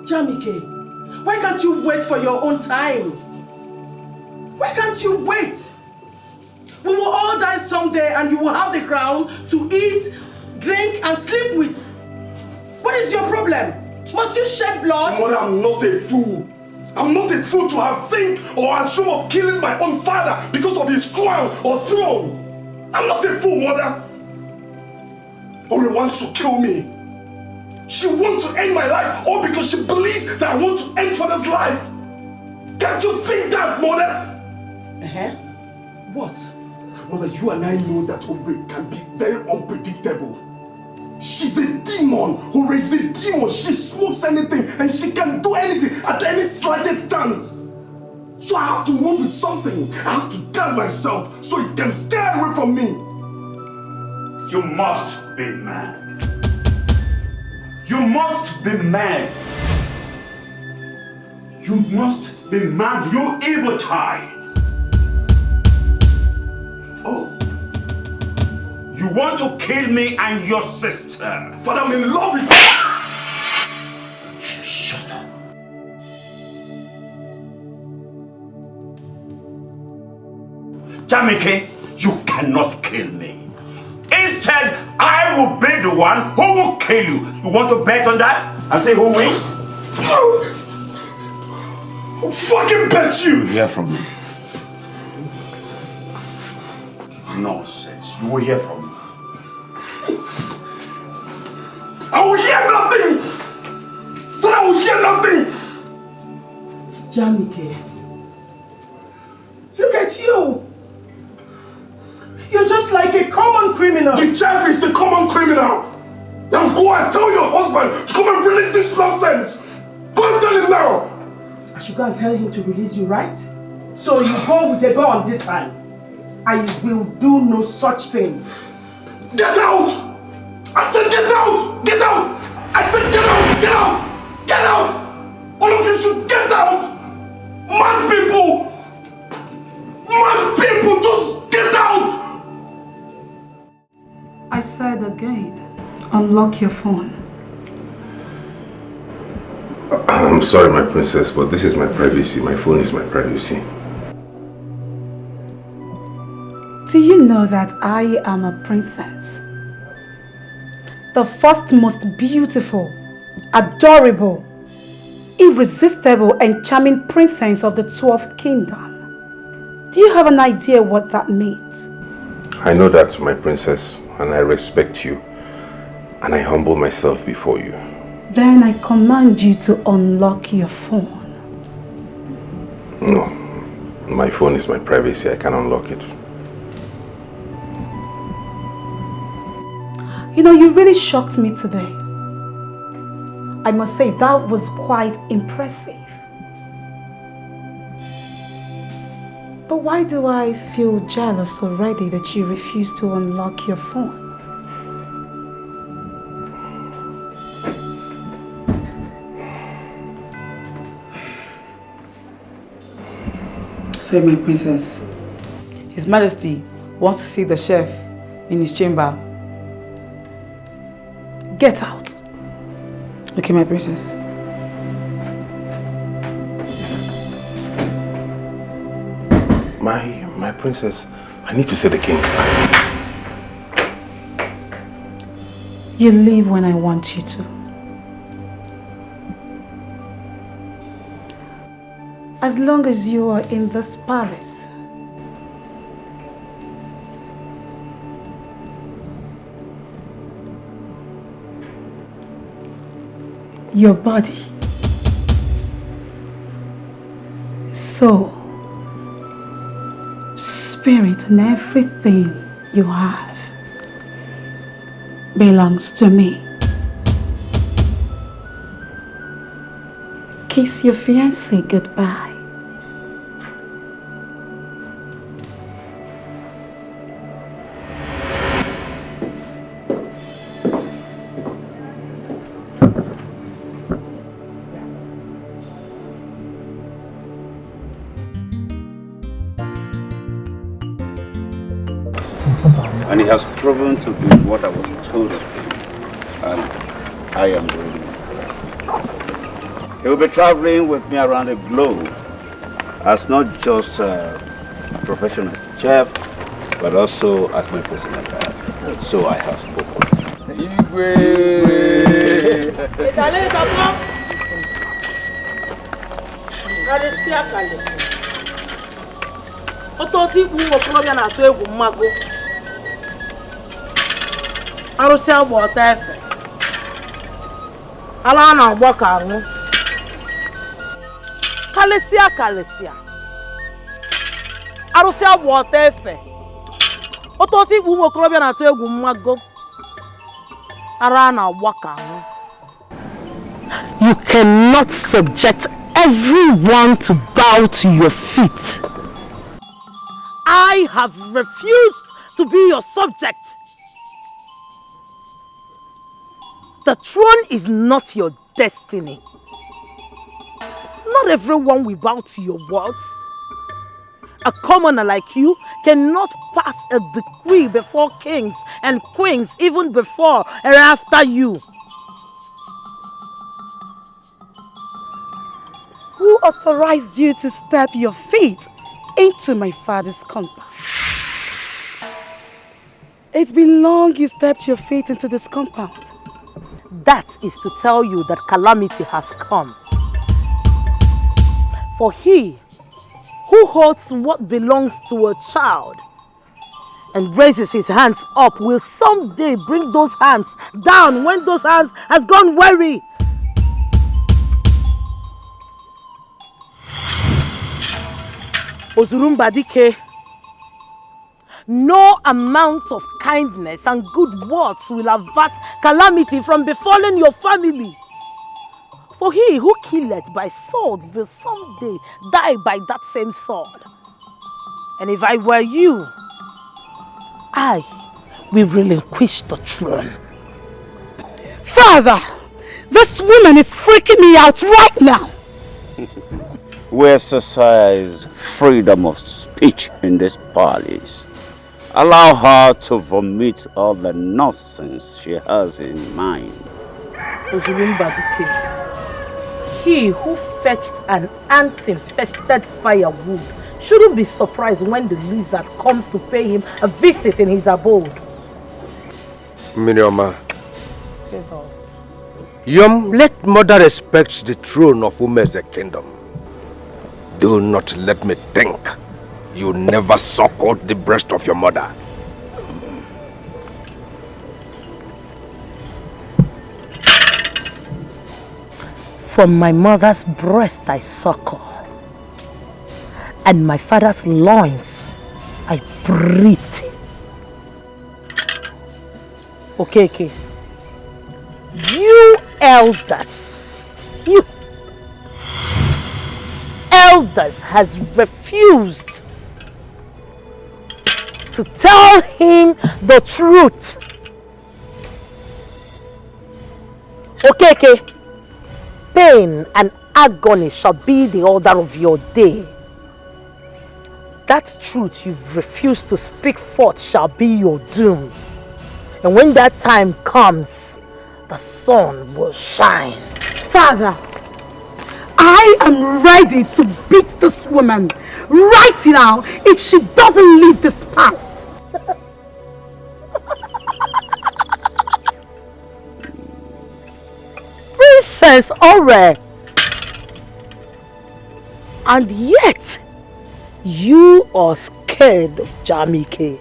Jamike, why can't you wait for your own time? Why can't you wait? We will all die someday and you will have the crown to eat, drink and sleep with. What is your problem? Must you shed blood? Mother, I'm not a fool. I'm not a fool to have think or assume of killing my own father because of his crown or throne. I'm not a fool, Mother. Ore wants to kill me. She wants to end my life all because she believes that I want to end Father's life. Can't you think that, Mother? What? Mother, you and I know that Ore can be very unpredictable. She's a demon. Ore is a demon. She smokes anything and she can do anything at any slightest chance. So I have to move with something. I have to guard myself so it can stay away from me. You must be mad. You must be mad. You must be mad, you evil child. Oh. You want to kill me and your sister. Father, I'm in love with you. Shut up. Jamike, you cannot kill me. Instead, I will be the one who will kill you. You want to bet on that? And say who wins? I'll fucking bet you! You hear from me. Nonsense. You will hear from me. I will hear nothing! But I will hear nothing! Jamike, look at you! You're just like a common criminal! The chief is the common criminal! Then go and tell your husband to come and release this nonsense! Go and tell him now! I should go and tell him to release you, right? So you go with a gun this time. I will do no such thing. Get out! I said get out! Get out! I said get out! Get out! Get out! All of you should get out! Mad people! Mad people! Just get out! I said again, unlock your phone. I'm sorry, my princess, but this is my privacy. My phone is my privacy. Do you know that I am a princess? The first most beautiful, adorable, irresistible and charming princess of the 12th kingdom. Do you have an idea what that means? I know that, my princess, and I respect you, and I humble myself before you. Then I command you to unlock your phone. No, my phone is my privacy. I can't unlock it. You know, you really shocked me today. I must say that was quite impressive. But why do I feel jealous already that you refuse to unlock your phone? Sorry, my princess. His Majesty wants to see the chef in his chamber. Get out. Okay, my princess. My princess, I need to see the king. You leave when I want you to. As long as you are in this palace. Your body, soul, spirit and everything you have belongs to me. Kiss your fiancé goodbye. And he has proven to be what I was told of him. And I am really impressed. He will be traveling with me around the globe as not just a professional chef, but also as my personal guide. So I have spoken. Arụsị agba ọta efe. Ala na-agba ka anwụ. Kalịsịa. Arụsị agba ọta efe. Ọtọtọ ikpu ụmụ okorobịa na-atụ egwu mmago. Ara na-agba ka anwụ. You cannot subject everyone to bow to your feet. I have refused to be your subject. The throne is not your destiny. Not everyone will bow to your words. A commoner like you cannot pass a decree before kings and queens, even before and after you. Who authorized you to step your feet into my father's compound? It's been long you stepped your feet into this compound. That is to tell you that calamity has come. For he who holds what belongs to a child and raises his hands up will someday bring those hands down when those hands has gone weary. Ozurumba Dike, no amount of kindness and good words will avert calamity from befalling your family. For he who killeth by sword will someday die by that same sword. And if I were you, I will relinquish the throne. Father, this woman is freaking me out right now. We exercise freedom of speech in this palace. Allow her to vomit all the nonsense she has in mind. He who fetched an ant-infested firewood shouldn't be surprised when the lizard comes to pay him a visit in his abode. Mirioma, let mother respect the throne of whom is the kingdom. Do not let me think you never suckled the breast of your mother. From my mother's breast I suckle, and my father's loins I breathe. Okay. You elders has refused to tell him the truth. Okay. Pain and agony shall be the order of your day. That truth you've refused to speak forth shall be your doom. And when that time comes, the sun will shine. Father, I am ready to beat this woman right now if she doesn't leave this palace. Princess Ore, and yet you are scared of Jamike.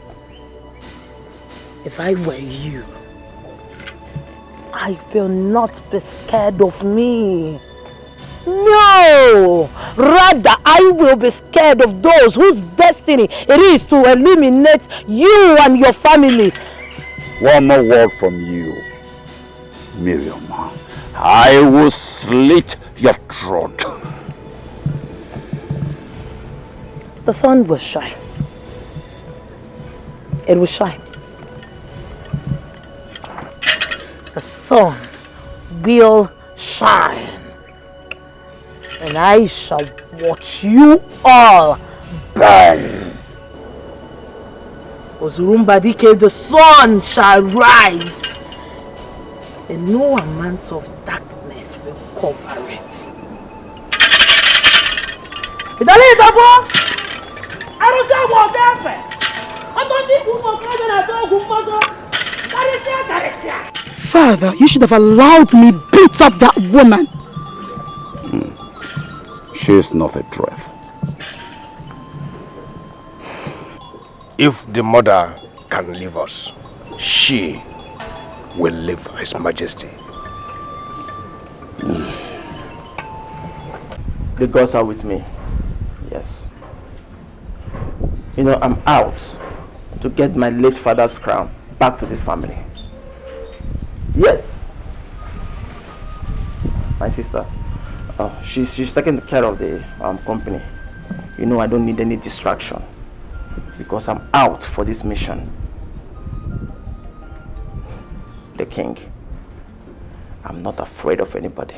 If I were you, I will not be scared of me. No! Rather, I will be scared of those whose destiny it is to eliminate you and your family. One more word from you, Miriam. I will slit your throat. The sun will shine. It will shine. The sun will shine. And I shall watch you all burn. Ozurumba Dike, the sun shall rise. And no amount of darkness will cover it. Father, you should have allowed me beat up that woman. She is not a threat. If the mother can leave us, she will live for His Majesty. The gods are with me. Yes. You know, I'm out to get my late father's crown back to this family. Yes. My sister, she's taking care of the company. You know, I don't need any distraction because I'm out for this mission. The king, I'm not afraid of anybody.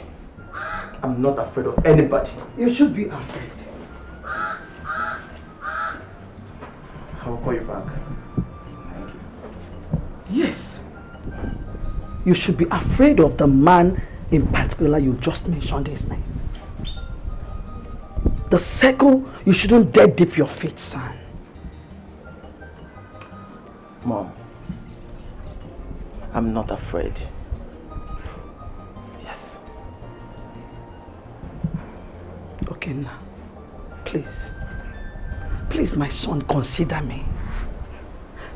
I'm not afraid of anybody. You should be afraid. I will call you back. Thank you. Yes. You should be afraid of the man in particular you just mentioned his name. The second, you shouldn't dare dip your feet, son. Mom, I'm not afraid. Yes. Okay, now, please. Please, my son, consider me.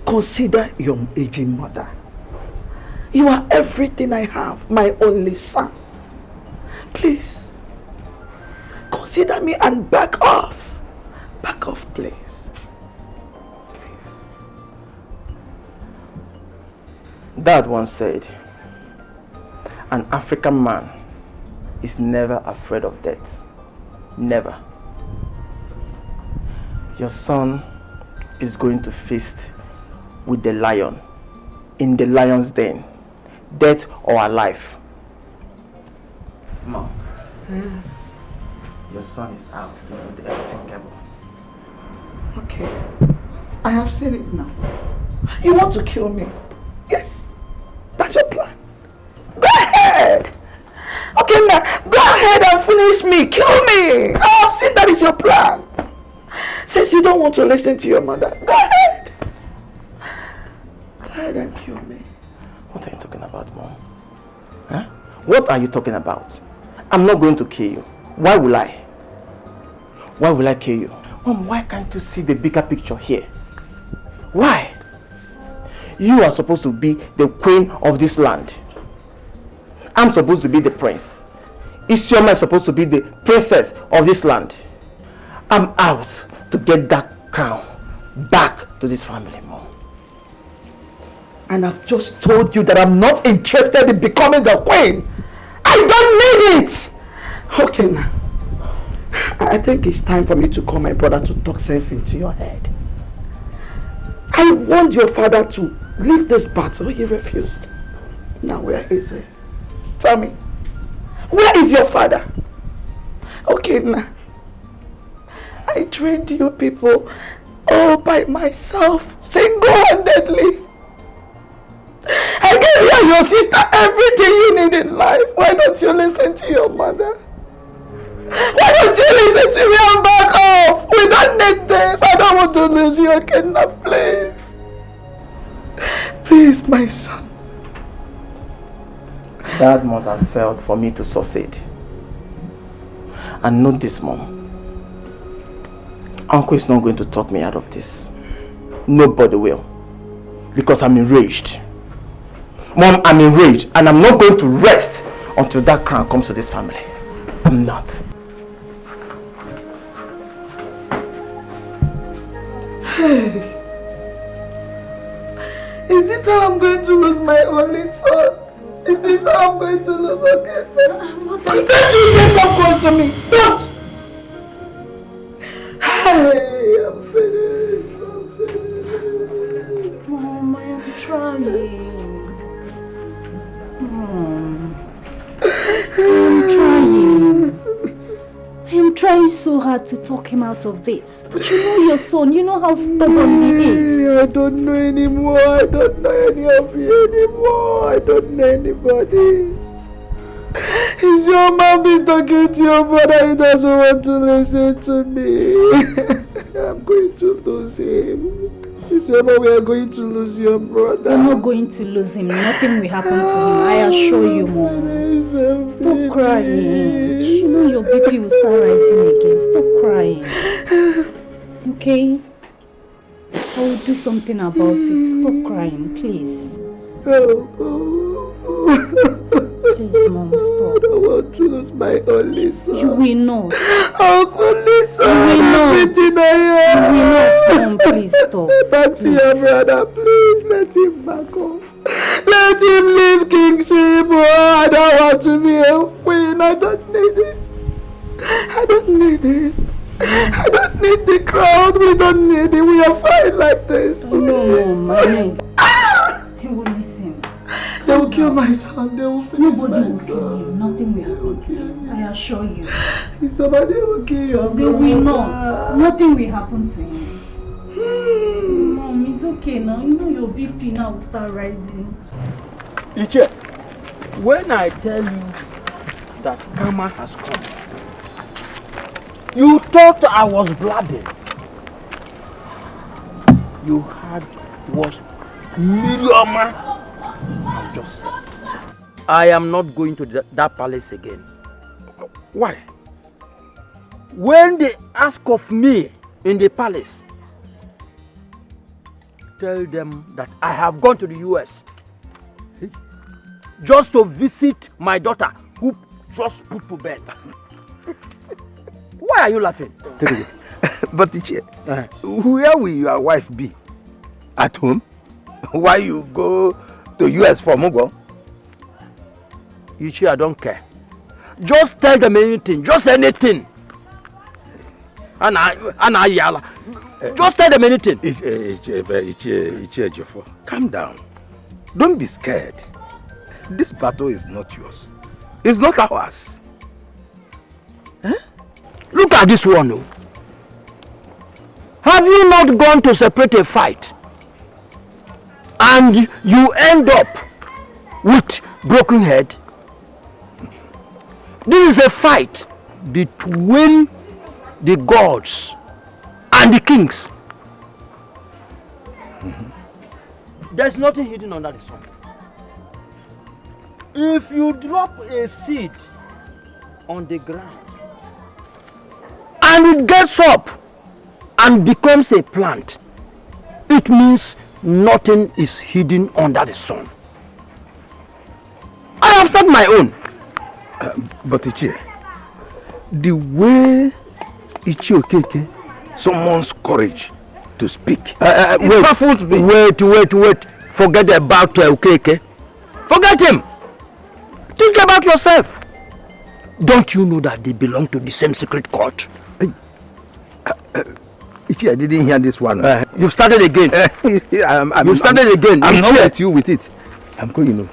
Consider your aging mother. You are everything I have, my only son. Please, consider me and back off. Back off, please. Please. Dad once said, an African man is never afraid of death. Never. Your son is going to feast with the lion in the lion's den, dead or alive. Mom, your son is out to do the unthinkable. Okay, I have seen it now. You want to kill me? Yes, that's your plan. Go ahead. Okay, now go ahead and finish me. Kill me. I have seen that is your plan. Since you don't want to listen to your mother, go ahead. Go ahead and kill me. What are you talking about, Mom? Huh? What are you talking about? I'm not going to kill you. Why will I? Why will I kill you? Mom, why can't you see the bigger picture here? Why? You are supposed to be the queen of this land. I'm supposed to be the prince. Isioma is supposed to be the princess of this land. I'm out to get that crown back to this family, Mom. And I've just told you that I'm not interested in becoming the queen. I don't need it. Okay, now. I think it's time for me to call my brother to talk sense into your head. I warned your father to leave this battle. He refused. Now where is he? Tell me. Where is your father? Okay, now. I trained you people all by myself, single-handedly. I gave you and your sister everything you need in life. Why don't you listen to your mother? Why don't you listen to me and back off? We don't need this. I don't want to lose you again now, please. Please, my son. Dad must have failed for me to succeed. And note this, Mom. Uncle is not going to talk me out of this. Nobody will. Because I'm enraged. Mom, I'm enraged. And I'm not going to rest until that crown comes to this family. I'm not. Hey. Is this how I'm going to lose my only son? Is this how I'm going to lose again? Don't you get up close to me! Don't! Hey, I'm finished. Mom, I am trying. Mom. I'm trying. I am trying so hard to talk him out of this. But you know your son, you know how stubborn he is. I don't know anymore. I don't know any of you anymore. I don't know anybody. Is your mom been talking to your brother? He doesn't want to listen to me. I'm going to lose him. Is your mom, we are going to lose your brother. We're not going to lose him. Nothing will happen to him. I assure you, Mom. Stop crying. You know your BP will start rising again. Stop crying. Okay? I will do something about it. Stop crying, please. Oh. Please, Mom, stop. I won't lose my only son. You will not. Our only son. You will not. Everything I am. You will not, Mom. Please stop. Talk to your brother, please. Let him back off. Let him leave kingship. Oh, I don't want to be a queen. I don't need it. I don't need it. I don't need the crowd. We don't need it. We are fine like this. No, Mom. He will listen. They will kill my son. They will finish Nobody my will son. kill him. Nothing will happen to him. I assure you. Somebody will kill your They brother. will not. Nothing will happen to him. Mom, it's okay now. You know your BP now will start rising. Iche, when I tell you that karma has come, you thought I was blabbing. You had what Miriama have just said. I am not going to that palace again. Why? When they ask of me in the palace, tell them that I have gone to the US just to visit my daughter who just put to bed. Why are you laughing? But Ichie, where will your wife be? At home? Why you go to US for Mugo? Ichie, I don't care. Just tell them anything, just anything. Yala. Just tell them anything. Ichie, calm down. Don't be scared. This battle is not yours. It's not ours. Look at this one. Oh. Have you not gone to separate a fight? And you end up with broken head? This is a fight between the gods and the kings. There's nothing hidden under the sun. If you drop a seed on the ground and it gets up and becomes a plant, it means nothing is hidden under the sun. I have said my own. But Ichie, the way Ichie Okeke summons courage to speak, it baffles me. Wait. Forget about Okeke. Forget him. Think about yourself. Don't you know that they belong to the same secret court? Ichie, I didn't hear this one. You started again. You started again. I'm not with you with it. I'm going home.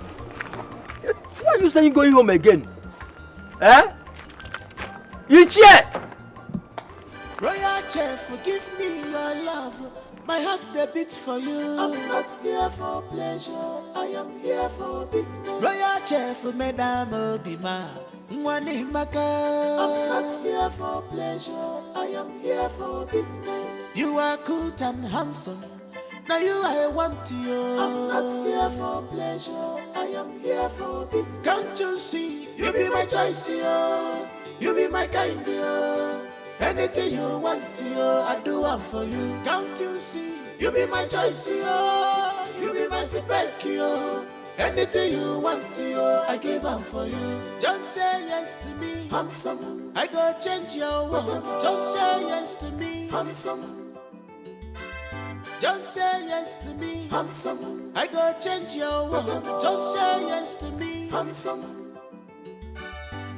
Why are you saying going home again? Ichie! Royal Chef, forgive me your love. My heart they beats for you. I'm not here for pleasure. I am here for business. Royal Chef, Madame Obima. I'm not here for pleasure. I am here for business. You are good and handsome. Now you I want you. I'm not here for pleasure. I am here for business. Can't you see? You be my choice, yo. You be my kind, yo. Anything you want, yo, I do one for you. Can't you see? You be my choice, yo. You be my spec, yo. Anything you want, yo, I give one for you. Just say yes to me, handsome. I go change your world. Just say yes to me, handsome. Just say yes to me, handsome. I go change your world. Just say yes to me, handsome.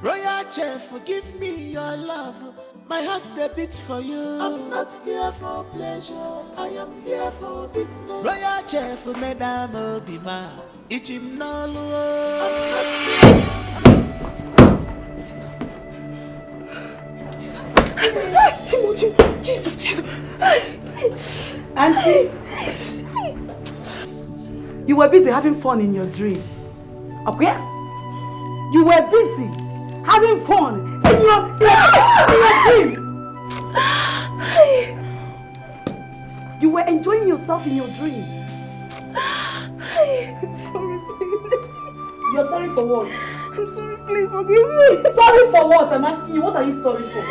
Royal Chef, forgive me your love. My heart they beats for you. I'm not here for pleasure. I am here for business. Royal Chef, Madame Obima. Ichim Nollywood. I'm not here. Jesus. Auntie, you were busy having fun in your dream. Okay? You were busy having fun in your dream. You were enjoying yourself in your dream. Sorry, please. You're sorry for what? I'm sorry, please forgive me. Sorry for what? I'm asking you, what are you sorry for?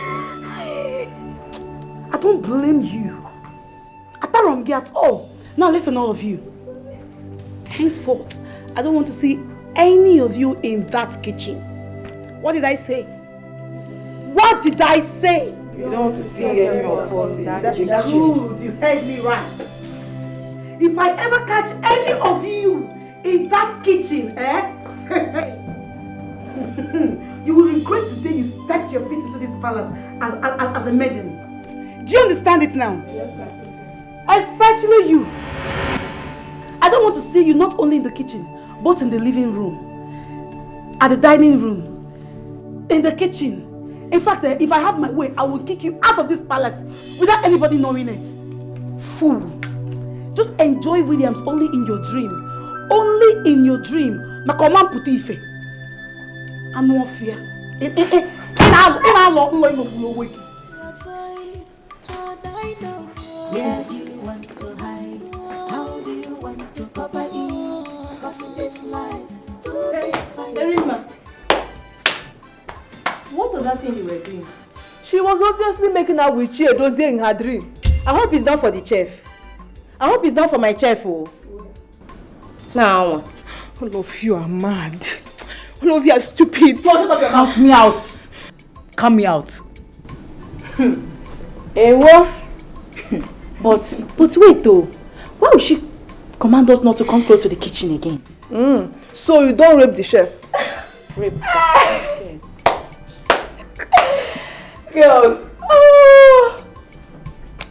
I don't blame you. At all. Now listen, all of you. Henceforth, I don't want to see any of you in that kitchen. What did I say? What did I say? You don't want to see any of us in that kitchen. Good, you heard me right. If I ever catch any of you in that kitchen, you will regret the day you stepped your feet into this palace as a maiden. Do you understand it now? Yes, especially you. I don't want to see you not only in the kitchen, but in the living room, at the dining room, in the kitchen. In fact, if I have my way, I will kick you out of this palace without anybody knowing it. Fool. Just enjoy Williams only in your dream. Only in your dream. Makoman Putife. And no fear. Where do you want to hide? How do you want to cover it? Cause in this life, two things find. What was that thing you were doing? She was obviously making out with Chiedozie in her dream. I hope it's done for the chef. I hope it's done for my chef. Oh. Now, all of you are mad. All of you are stupid. Count me out. Count me out. Ewo. But wait though. Why would she command us not to come close to the kitchen again? So you don't rape the chef? Rape. Yes. Girls. Oh.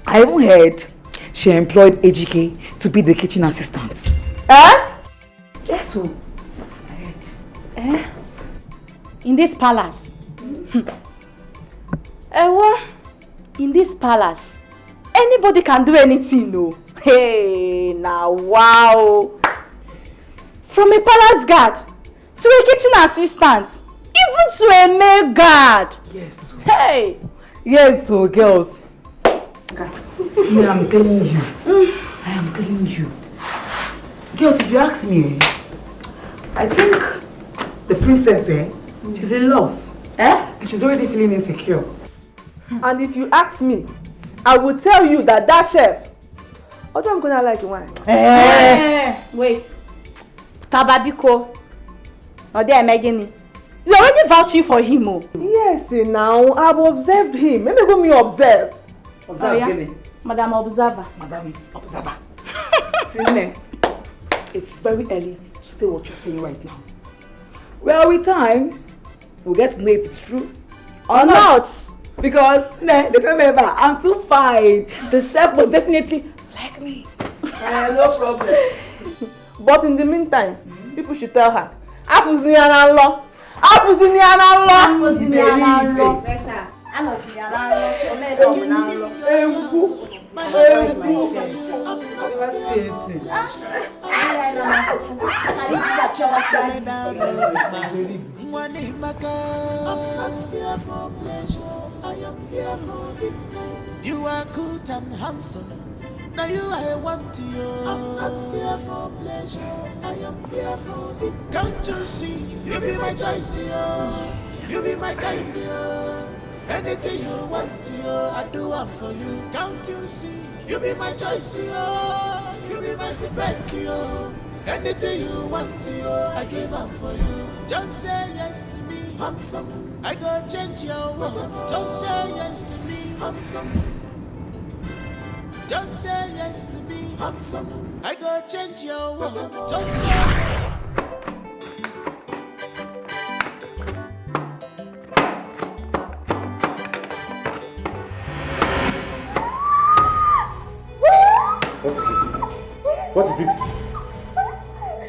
I even heard she employed AGK to be the kitchen assistant. Yes, so. I heard. In this palace. Ewo. In this palace. Anybody can do anything, no? Hey, now wow. From a palace guard to a kitchen assistant, even to a maid guard. Yes. Hey. Yes, so girls. I am telling you. I am telling you. Girls, if you ask me, I think the princess, she's in love. And she's already feeling insecure. And if you ask me, I will tell you that chef, what I'm gonna like one. Wait. Tababiko. Or they are making. You already vouching for him, oh. Yes, now I've observed him. Maybe go me observe. Observe, yeah? Madam Observer. Madam Observer. See, it's very early to say what you're saying right now. Well, with time, we'll get to know if it's true or not. Because, remember, I'm too fine. The chef was definitely like me. No problem. But in the meantime, people should tell her. Afuzinianalo. I'm not here for pleasure, I am here for business. You are good and handsome, now you I want you. I'm not here for pleasure, I am here for business. Can't you see, you be my choice, you be my kind, anything you want, I do one for you. Can't you see, you be my choice, you be my spec, anything you want, I give up for you. Just say yes to me, handsome. I go change your world. Just say yes to me, handsome. Just say yes to me, handsome. I go change your world. Just say yes. What is it?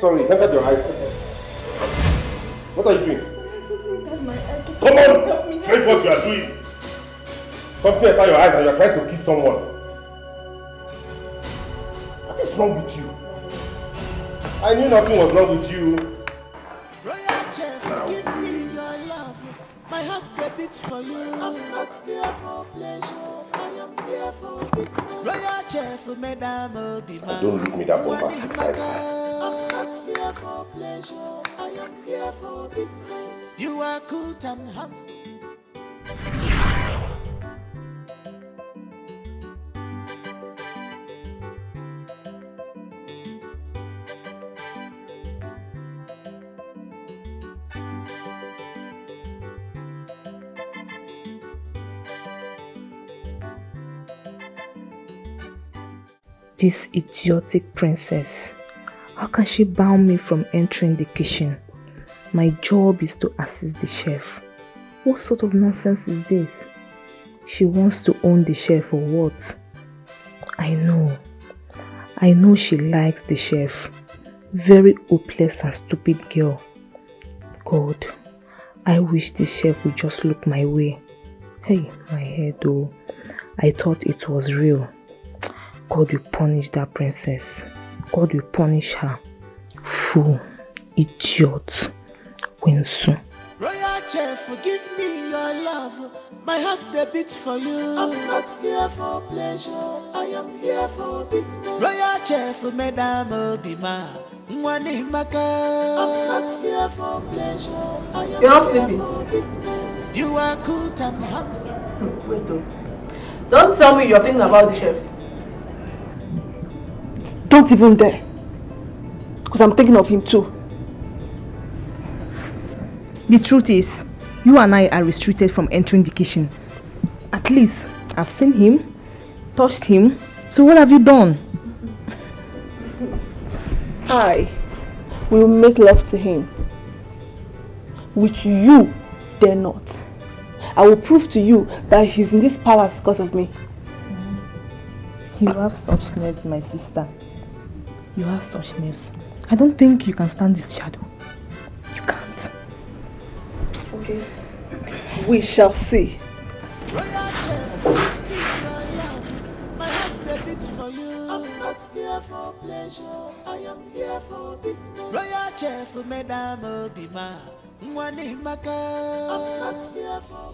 Sorry, cover your eyes. What are you doing? Come on! Face what you are doing! Something inside your eyes and you are trying to kiss someone. What is wrong with you? I knew nothing was wrong with you. Royal Chef, give me your love. My heart beats for you. I'm not here for pleasure. I am here for business. Royal Chef, Madame Obima. Don't look me that bombastic like that. I'm not here for pleasure. I am here for business. You are good and handsome. This idiotic princess. How can she ban me from entering the kitchen? My job is to assist the chef. What sort of nonsense is this? She wants to own the chef or what? I know she likes the chef. Very hopeless and stupid girl. God, I wish the chef would just look my way. Hey, my head though. I thought it was real. God will punish that princess. God will punish her. Fool, idiot, Winsu. Royal chef, forgive me your love. My heart they beat for you. I'm not here for pleasure. I am here for business. Royal chef, Madame Obima. I'm not here for pleasure. I am here for business. You are good and handsome. Wait though. Don't tell me you're thinking about the chef. Don't even dare. Because I'm thinking of him too. The truth is, you and I are restricted from entering the kitchen. At least, I've seen him, touched him. So what have you done? I will make love to him, which you dare not. I will prove to you that he's in this palace because of me. You have such nerves, my sister. You have such nerves. I don't think you can stand this shadow. You can't. Okay. We shall see. I'm not here for pleasure. I am here for business. Royal chef, Madame Obima. I'm not here for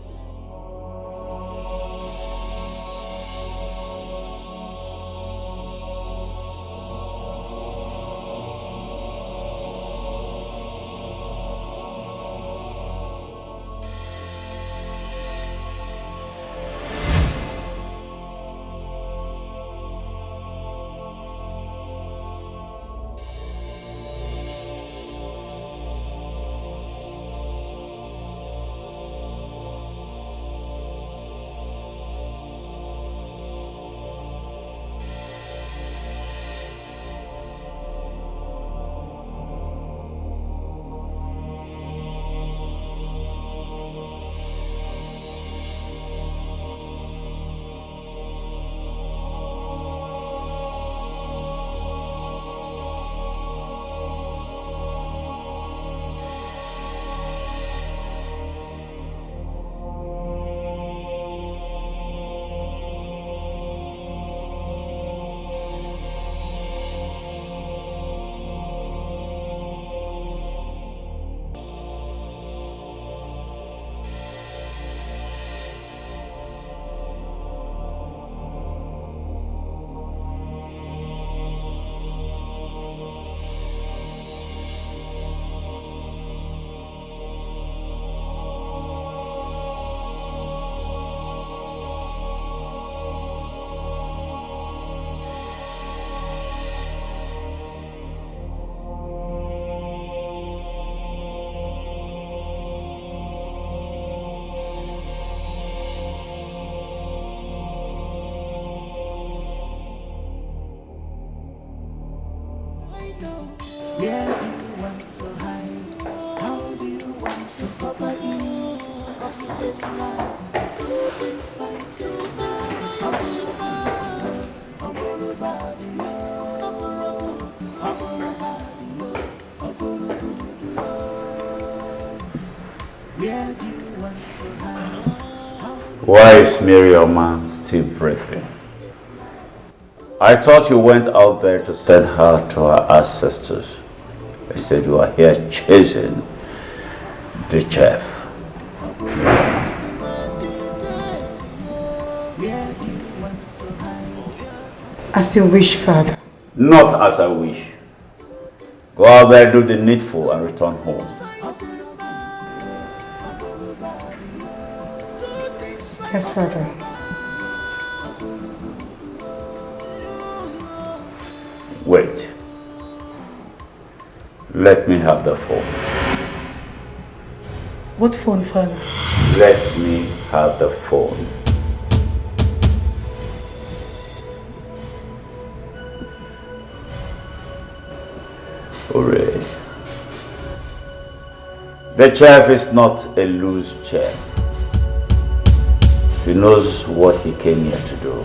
where do you want to hide? How do you want to cover it? Cause in this life, two things fancy, where do you want to hide? Why is Miriam still breathing? I thought you went out there to send her to her ancestors. I said you are here chasing the chef. As you wish, Father. Not as I wish. Go out there, do the needful, and return home. Yes, Father. Wait. Let me have the phone. What phone, Father? Let me have the phone. Hooray. The chef is not a loose chef. He knows what he came here to do.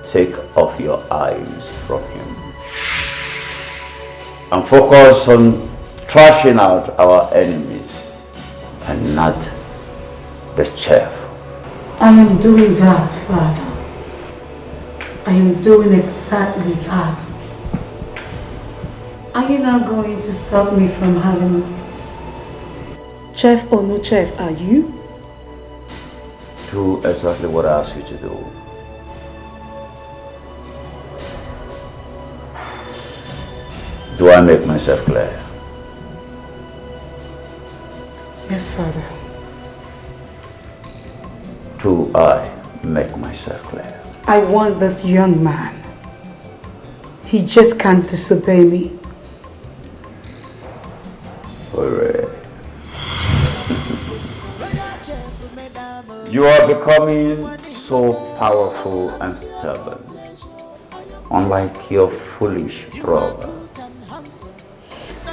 Take off your eyes from him and focus on trashing out our enemies and not the chef. I am doing that, Father. I am doing exactly that. Are you not going to stop me from having chef or no chef, are you? Do exactly what I asked you to do. Do I make myself clear? Yes, Father. Do I make myself clear? I want this young man. He just can't disobey me. Hooray. You are becoming so powerful and stubborn, unlike your foolish brother.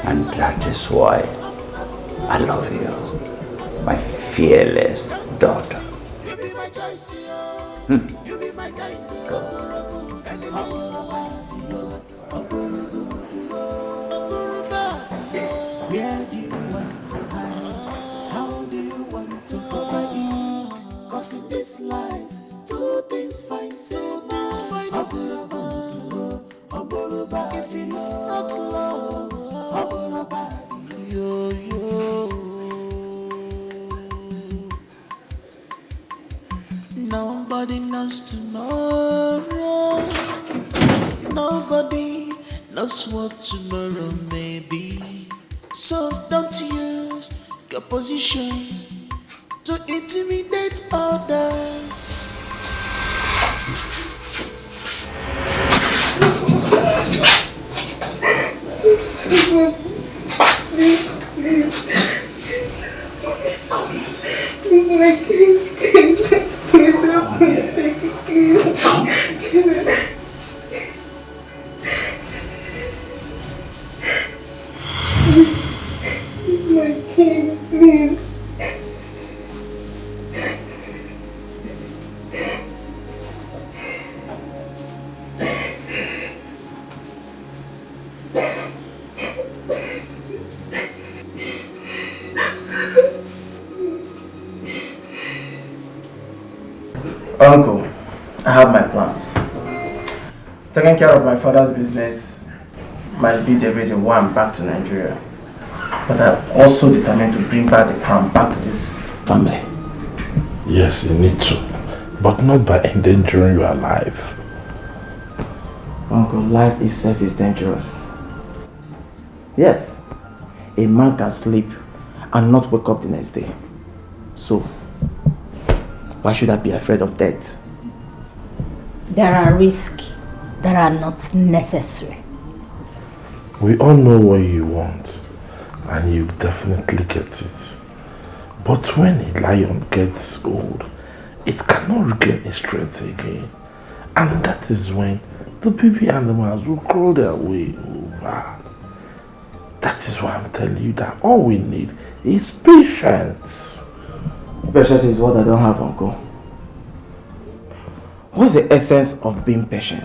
And that is why I love you, my fearless daughter. Where do you want to hide? How do you want to cover it? Cause in this life, two things fight if it's not love, nobody knows tomorrow. Nobody knows what tomorrow may be. So don't use your position to intimidate others. Please, my king, please help me, please. Please, my king, please. Uncle, I have my plans. Taking care of my father's business might be the reason why I'm back to Nigeria. But I'm also determined to bring back the crown back to this family. Yes, you need to. But not by endangering your life. Uncle, life itself is dangerous. Yes, a man can sleep and not wake up the next day. So, why should I be afraid of death? There are risks that are not necessary. We all know what you want, and you definitely get it. But when a lion gets old, it cannot regain its strength again. And that is when the baby animals will crawl their way over. That is why I'm telling you that all we need is patience. Patience is what I don't have, Uncle. What's the essence of being patient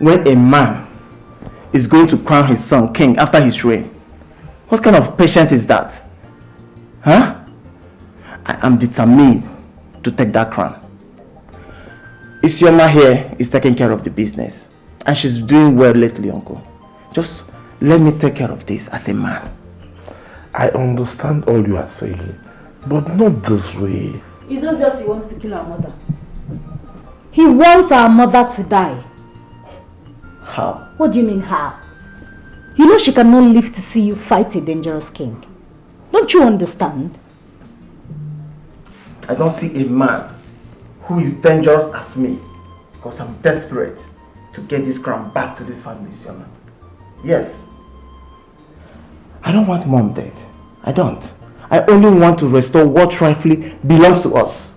when a man is going to crown his son king after his reign? What kind of patience is that? Huh? I am determined to take that crown. Isioma here is taking care of the business, and she's doing well lately, Uncle. Just let me take care of this as a man. I understand all you are saying, but not this way. It's obvious he wants to kill our mother. He wants our mother to die. How? What do you mean how? You know she cannot live to see you fight a dangerous king. Don't you understand? I don't see a man who is dangerous as me, because I'm desperate to get this crown back to this family, Isioma. Yes. I don't want mom dead. I don't. I only want to restore what rightfully belongs to us.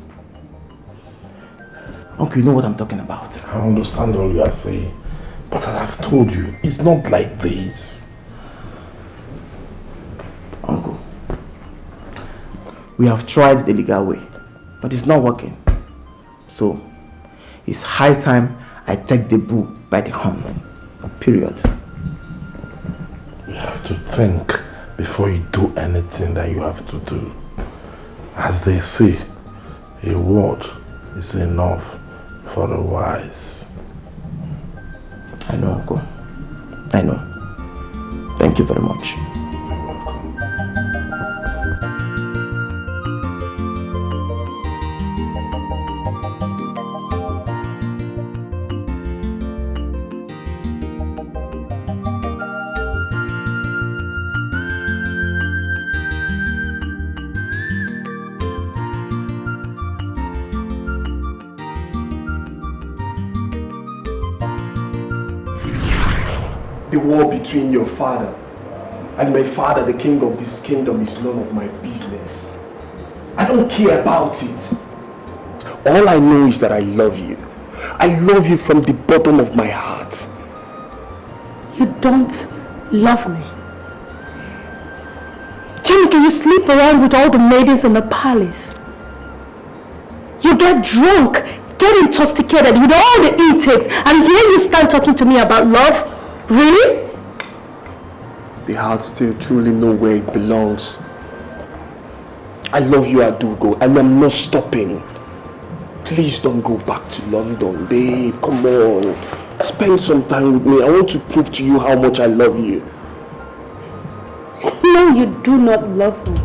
Uncle, you know what I'm talking about. I understand all you are saying, but as I've told you, it's not like this. We have tried the legal way, but it's not working. So, it's high time I take the bull by the horn. Period. You have to think before you do anything that you have to do. As they say, a word is enough for the wise. I know, Uncle. I know. Thank you very much. The war between your father and my father, the king of this kingdom, is none of my business. I don't care about it. All I know is that I love you. I love you from the bottom of my heart. You don't love me. Janika, you sleep around with all the maidens in the palace. You get drunk, get intoxicated with all the intakes, and here you stand talking to me about love? Really? The heart still truly knows where it belongs. I love you, Adugo, and I'm not stopping. Please don't go back to London, babe. Come on. Spend some time with me. I want to prove to you how much I love you. No, you do not love me.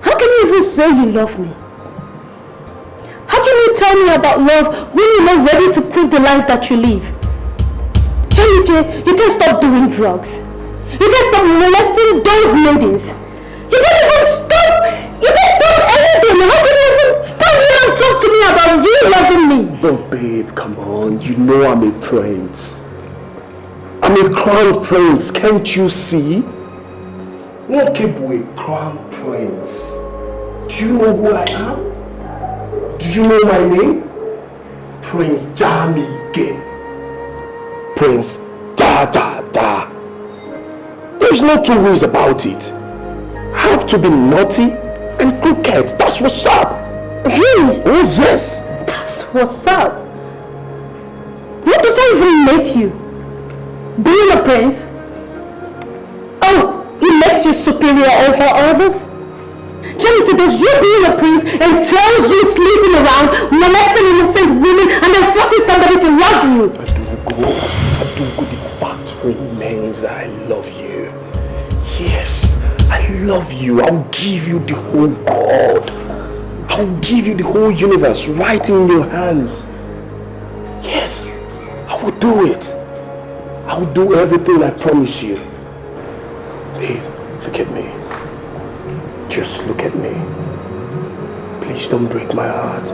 How can you even say you love me? How can you tell me about love when you're not ready to quit the life that you live? Janike, you can't stop doing drugs. You can't stop molesting those ladies. You can't even stop. You can't stop anything. How can you even stand here and talk to me about you loving me? But babe, come on. You know I'm a prince. I'm a crown prince. Can't you see? Nwakebu, a crown prince. Do you know who I am? Do you know my name? Prince Jamike. Prince Da Da Da. There's no two ways about it. I have to be naughty and crooked. That's what's up. Really? Oh yes. That's what's up. What does that even make you? Being a prince? Oh, it makes you superior over others? Janika, does you being a prince entails you sleeping around, molesting innocent women, and then forcing somebody to love you? Adugo, the fact remains that I love you. Yes, I love you. I'll give you the whole world. I'll give you the whole universe right in your hands. Yes, I will do it. I will do everything I promise you. Babe, look at me. Just look at me. Please don't break my heart.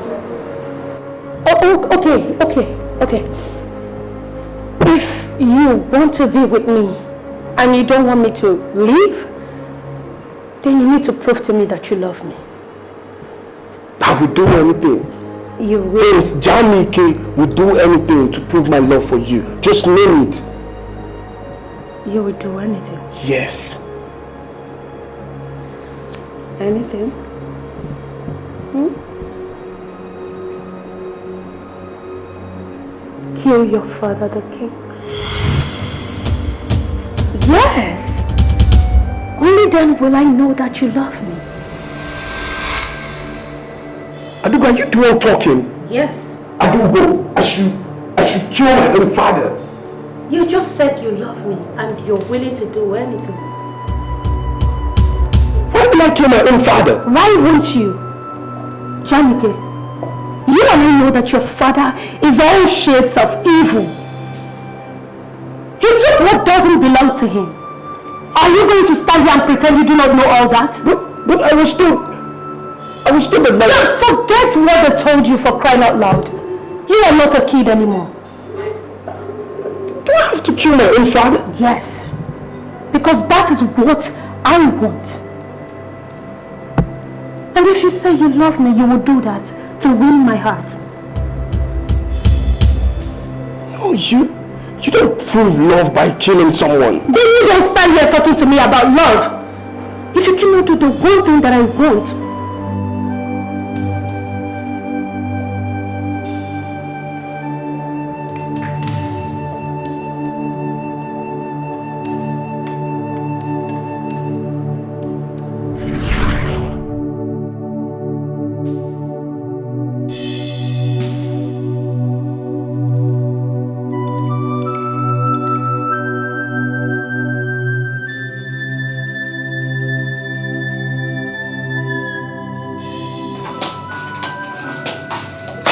Okay. If you want to be with me and you don't want me to leave, then you need to prove to me that you love me. I will do anything. You will. Yes, Janike will do anything to prove my love for you. Just name it. You will do anything? Yes. Anything? Kill your father, the king? Yes! Only then will I know that you love me. Adugo, are you doing talking? Yes. Adugo, I should kill my own father. You just said you love me and you're willing to do anything. Why will I kill my own father? Why won't you? Janike, you and I know that your father is all shades of evil. He took what doesn't belong to him. Are you going to stand here and pretend you do not know all that? But I was told that my... Forget what they told you, for crying out loud. You are not a kid anymore. Do I have to kill my own father? Yes. Because that is what I want. And if you say you love me, you will do that to win my heart. No, you don't prove love by killing someone. Then you don't stand here talking to me about love. If you cannot do the one thing that I want,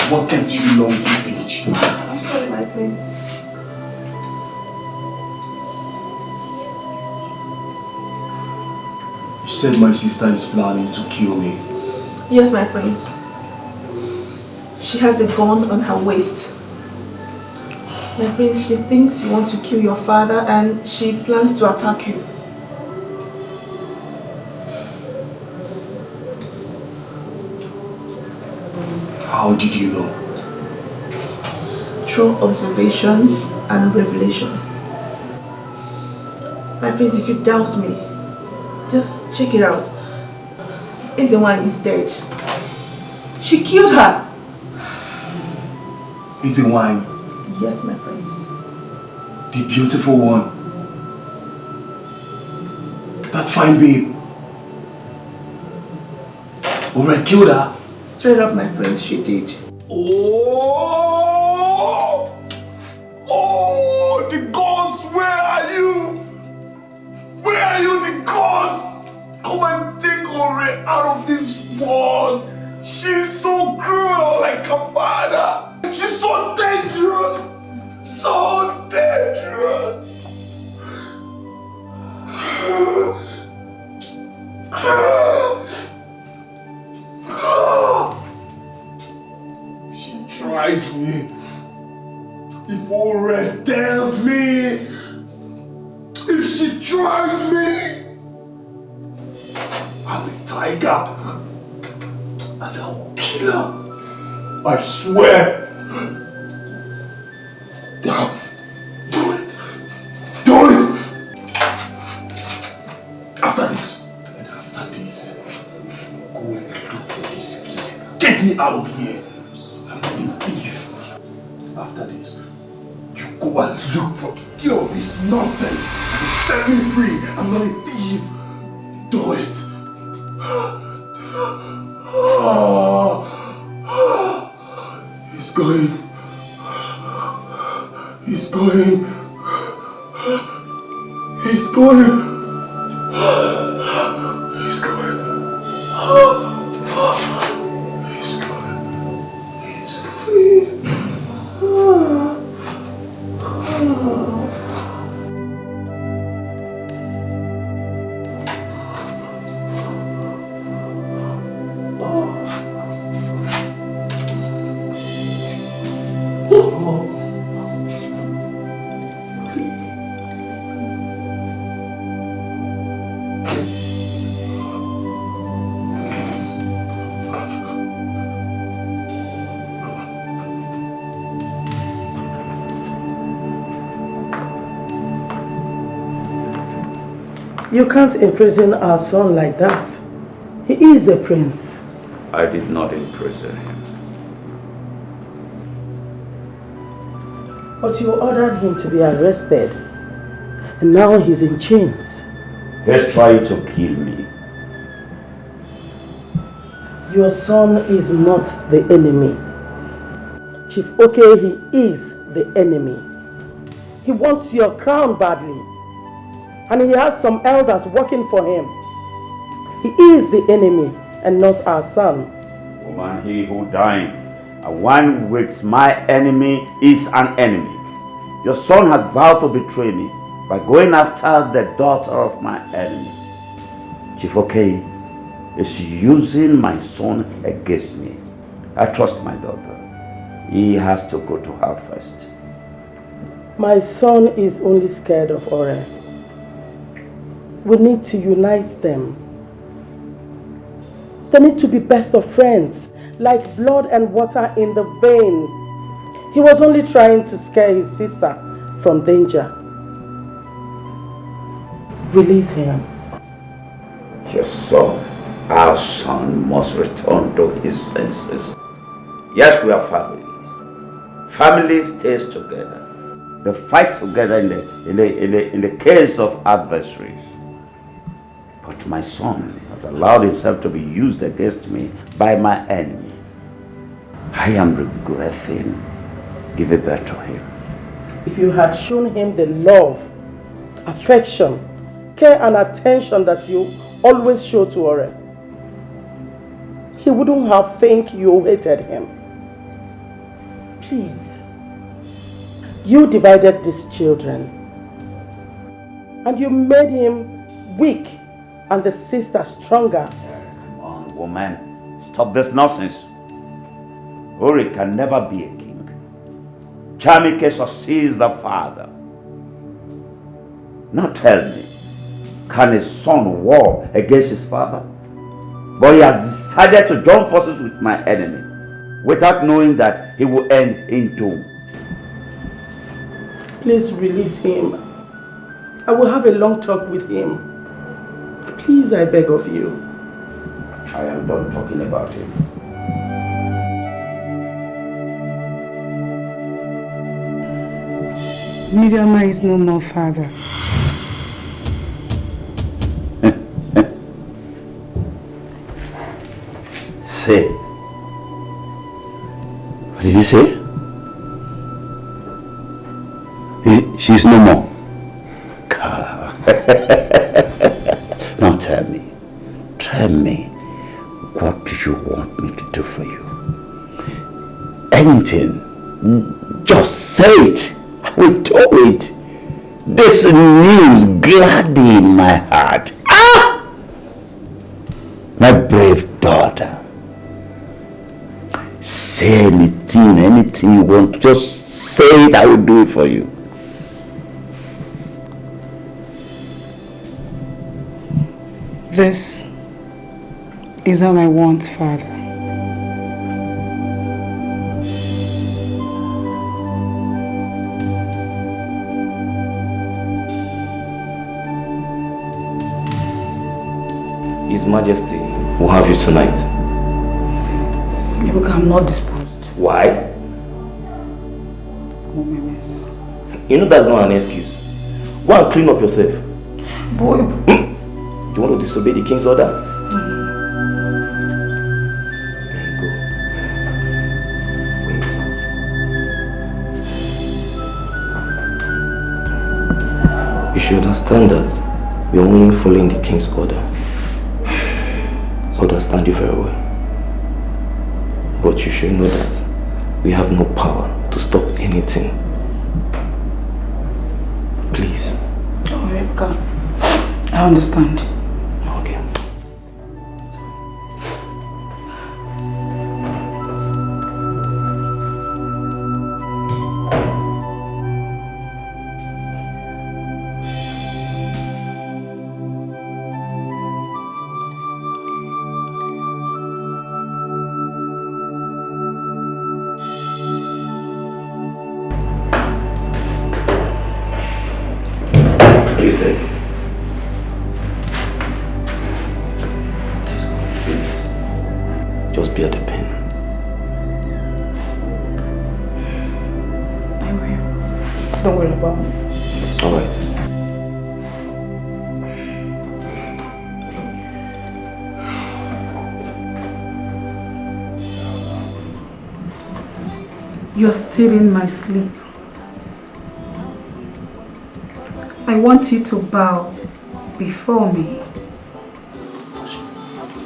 What kept you long, you bitch? I'm sorry, my prince. You said my sister is planning to kill me. Yes, my prince. She has a gun on her waist. My prince, she thinks you want to kill your father and she plans to attack you. How did you know? Through observations and revelation. My prince, if you doubt me, just check it out. Ezewan is dead. She killed her. Ezewan? Yes, my prince. The beautiful one. That fine babe. Ore killed her? Straight up, my prince, she did. Oh! Oh! The gods, where are you? Where are you, the gods? Come and take Ore out of this world. She's so cruel like her father. She's so dangerous. So dangerous. She tries me. If Ore tells me, if she tries me, I'm a tiger and I will kill her. I swear. Do it. Do it. After this, go and look for this key. Get me out of here. I'm not a thief. After this, you go and look for the key of this nonsense and set me free. I'm not a thief. Do it. He's going. He's going. He's going. He's going. He's going. He's You can't imprison our son like that. He is a prince. I did not imprison him. But you ordered him to be arrested. And now he's in chains. He's trying to kill me. Your son is not the enemy. Chief Okehi is the enemy. He wants your crown badly. And he has some elders working for him. He is the enemy and not our son. Woman, he who died, and one with my enemy is an enemy. Your son has vowed to betray me by going after the daughter of my enemy. Chief Okehi is using my son against me. I trust my daughter. He has to go to her first. My son is only scared of Ore. We need to unite them. They need to be best of friends, like blood and water in the vein. He was only trying to scare his sister from danger. Release him. Your son, our son, must return to his senses. Yes, we are families. Family stays together. They fight together in the case of adversaries. But my son has allowed himself to be used against me by my enemy. I am regretting giving birth to him. If you had shown him the love, affection, care and attention that you always show to Ore, he wouldn't have think you hated him. Please. You divided these children and you made him weak and the sister stronger. Come on, woman. Stop this nonsense. Ori can never be a king. Chamike succeeds the father. Now tell me, can a son war against his father? But he has decided to join forces with my enemy without knowing that he will end in doom. Please release him. I will have a long talk with him. Please, I beg of you. I am done talking about him. Miriama is no more, father. Say. What did you say? She's no more. Now tell me, what do you want me to do for you? Anything, just say it. I will do it. This news gladdened my heart. Ah! My brave daughter. Say anything you want. Just say it, I will do it for you. This is all I want, Father. His Majesty will have you tonight. Look, I'm not disposed. Why? Oh, my messes. You know that's not an excuse. Go and clean up yourself. Boy. Do you want to disobey the king's order? Then go. Wait. You should understand that we are only following the king's order. I understand you very well. But you should know that we have no power to stop anything. Please. Oh, Rebecca. I understand. Okay. Are you set? Just be at the pen. I will. Don't worry about me. All right. You're stealing my sleep. I want you to bow before me.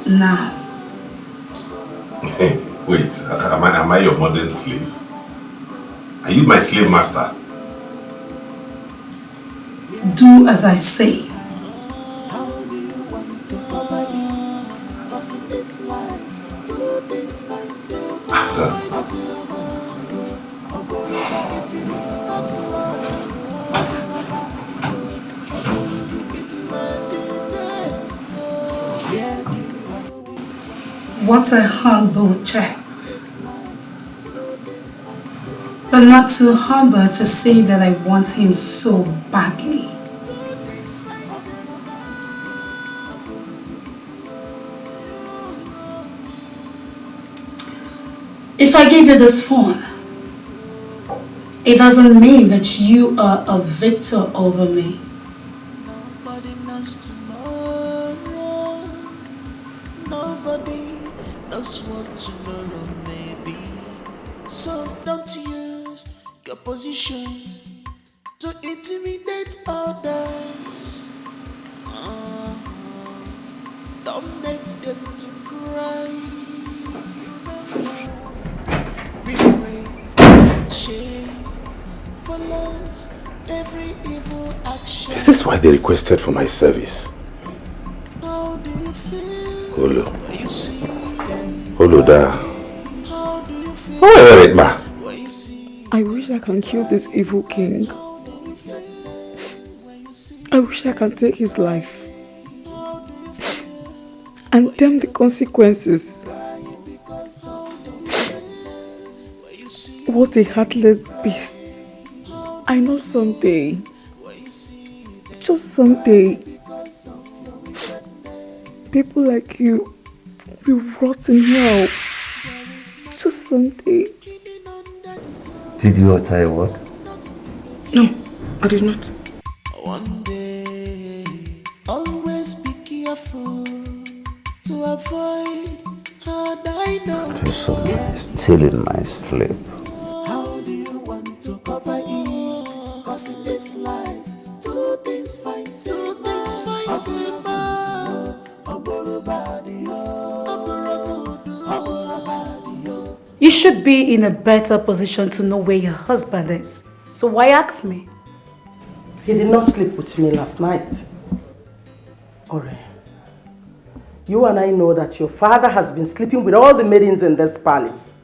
Now. Hey, wait, am I your modern slave? Are you my slave master? Do as I say. What a humble chap. But not too humble to say that I want him so badly. If I give you this phone, it doesn't mean that you are a victor over me. Nobody knows tomorrow. Nobody knows what tomorrow may be. So don't use your position to intimidate others. Don't make them to cry. Regret, shame follows every evil action. Is this why they requested for my service? How do you feel? Holo. When you see them? Holo da. How do you feel? Oh, right, ma. I wish I can kill this evil king. I wish I can take his life and damn the consequences. What a heartless beast. I know someday, just someday, people like you will rot in hell. Just someday. Did you utter a word? No, I did not. One day, always be careful to avoid hard I know. Still in my sleep. How do you want to cover it? Cause in this life, two things fight You should be in a better position to know where your husband is. So why ask me? He did not sleep with me last night. Ore, you and I know that your father has been sleeping with all the maidens in this palace.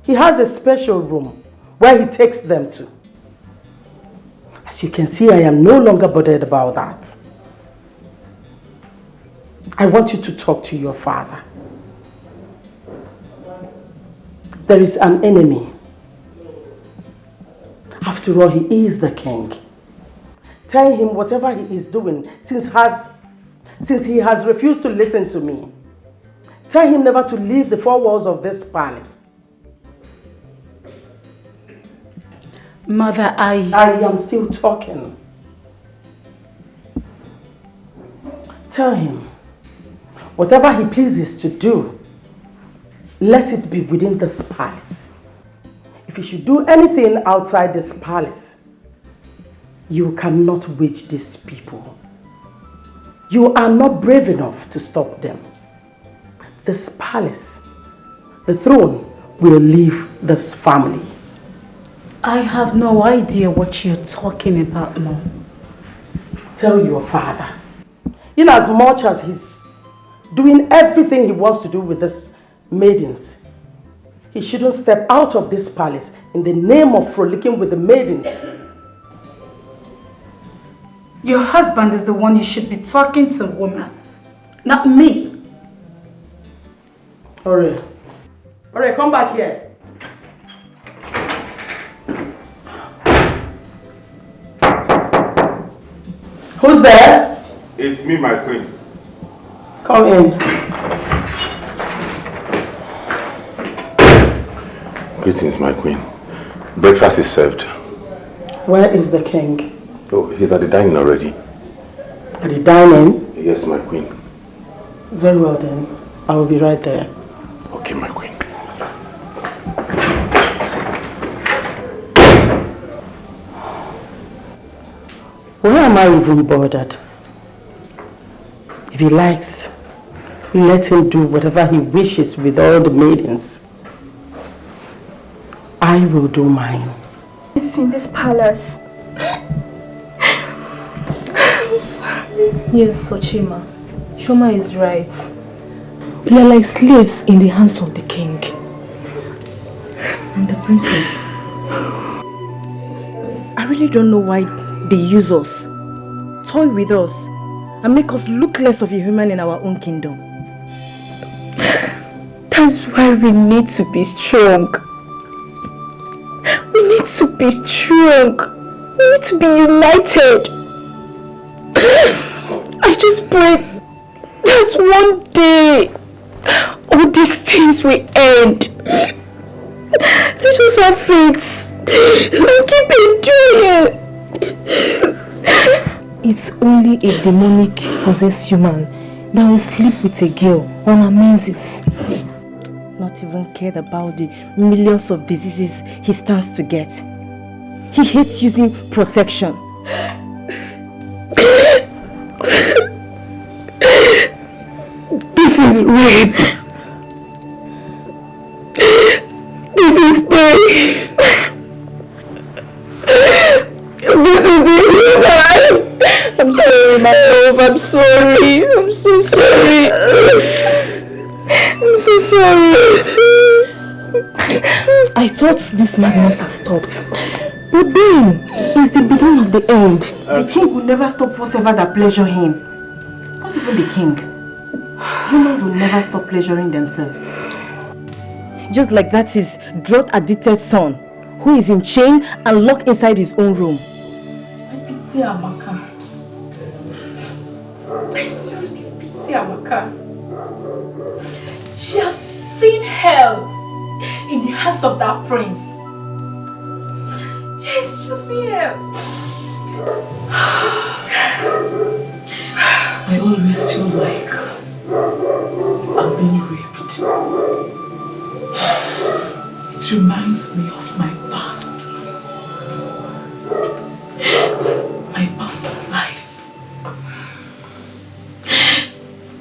He has a special room where he takes them to. As you can see, I am no longer bothered about that. I want you to talk to your father. There is an enemy. After all, he is the king. Tell him whatever he is doing, since he has refused to listen to me. Tell him never to leave the four walls of this palace. Mother, I am still talking. Tell him, whatever he pleases to do, let it be within this palace. If you should do anything outside this palace, you cannot wage these people. You are not brave enough to stop them. This palace, the throne, will leave this family. I have no idea what you're talking about, Mom. Tell your father. In as much as he's doing everything he wants to do with these maidens, he shouldn't step out of this palace in the name of frolicking with the maidens. Your husband is the one you should be talking to, woman. Not me. Ore, come back here. Who's there? It's me, my queen. Come in. Greetings, my queen. Breakfast is served. Where is the king? Oh, he's at the dining already. At the dining? Yes, my queen. Very well then. I will be right there. Okay, my queen. Why am I even bothered? If he likes, let him do whatever he wishes with all the maidens. I will do mine. It's in this palace. I'm sorry. Yes, Sochima. Shoma is right. We are like slaves in the hands of the king. And the princess. I really don't know why they use us, toy with us, and make us look less of a human in our own kingdom. That's why we need to be strong. We need to be strong. We need to be united. I just pray that one day all these things will end. You just have faith. I'll keep enjoying it. It's only a demonic possessed human that will sleep with a girl on her menses. Not even cared about the millions of diseases he stands to get. He hates using protection. This is rape. This is pain. This is inhuman. I'm sorry, my love. I'm sorry. I'm so sorry. I'm so sorry. I thought this madness had stopped. But then, it's the beginning of the end. The king will never stop whatever that pleasure him. Not even the king. Humans will never stop pleasuring themselves. Just like that his drug-addicted son, who is in chain and locked inside his own room. I pity Amaka. I seriously pity Amaka. She has seen hell in the hands of that prince. Yes, she has seen hell. I always feel like I'm being raped. It reminds me of my past. My past life.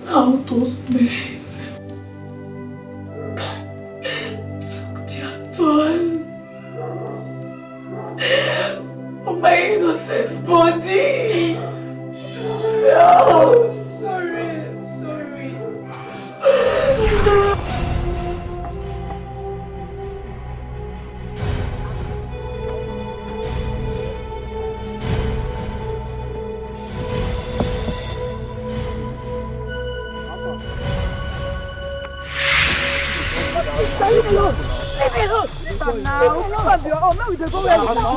How those men took their toll on my innocent body. No, sorry. Sorry. Leave me alone! Leave me alone! Leave now! Leave me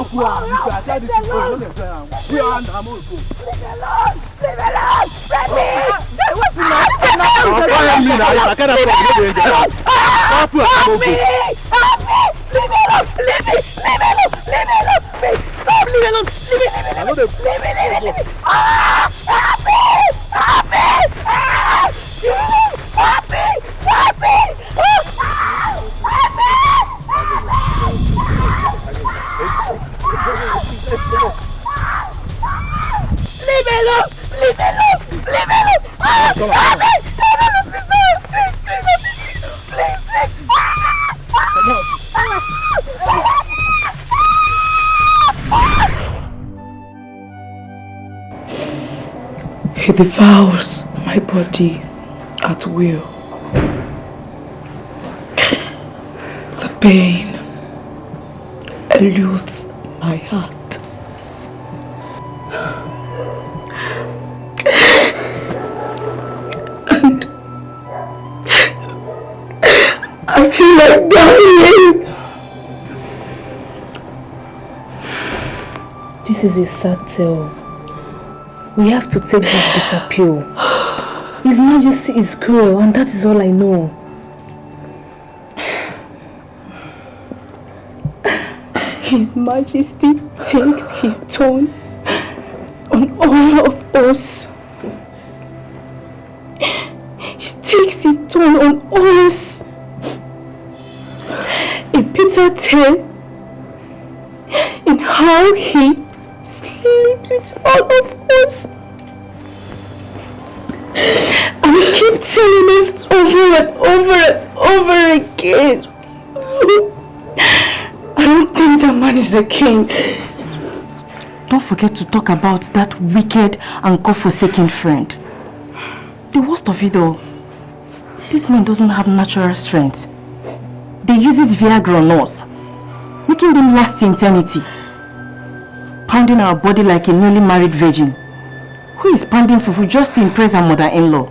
alone! Leave me alone! Leave me alone! Leave me alone! He devours my body at will. The pain eludes my heart. And I feel like dying. This is a sad tale. We have to take this bitter pill. His Majesty is cruel, and that is all I know. His Majesty takes his toll on all of us. He takes his toll on us. A bitter tale in how he sleeps with all of us. And he keeps telling us over and over and over again. I don't think that man is a king. Don't forget to talk about that wicked and God-forsaken friend. The worst of it all, this man doesn't have natural strength. They use it Viagra on us, making them last to eternity. Pounding our body like a newly married virgin, who is pounding fufu just to impress her mother-in-law.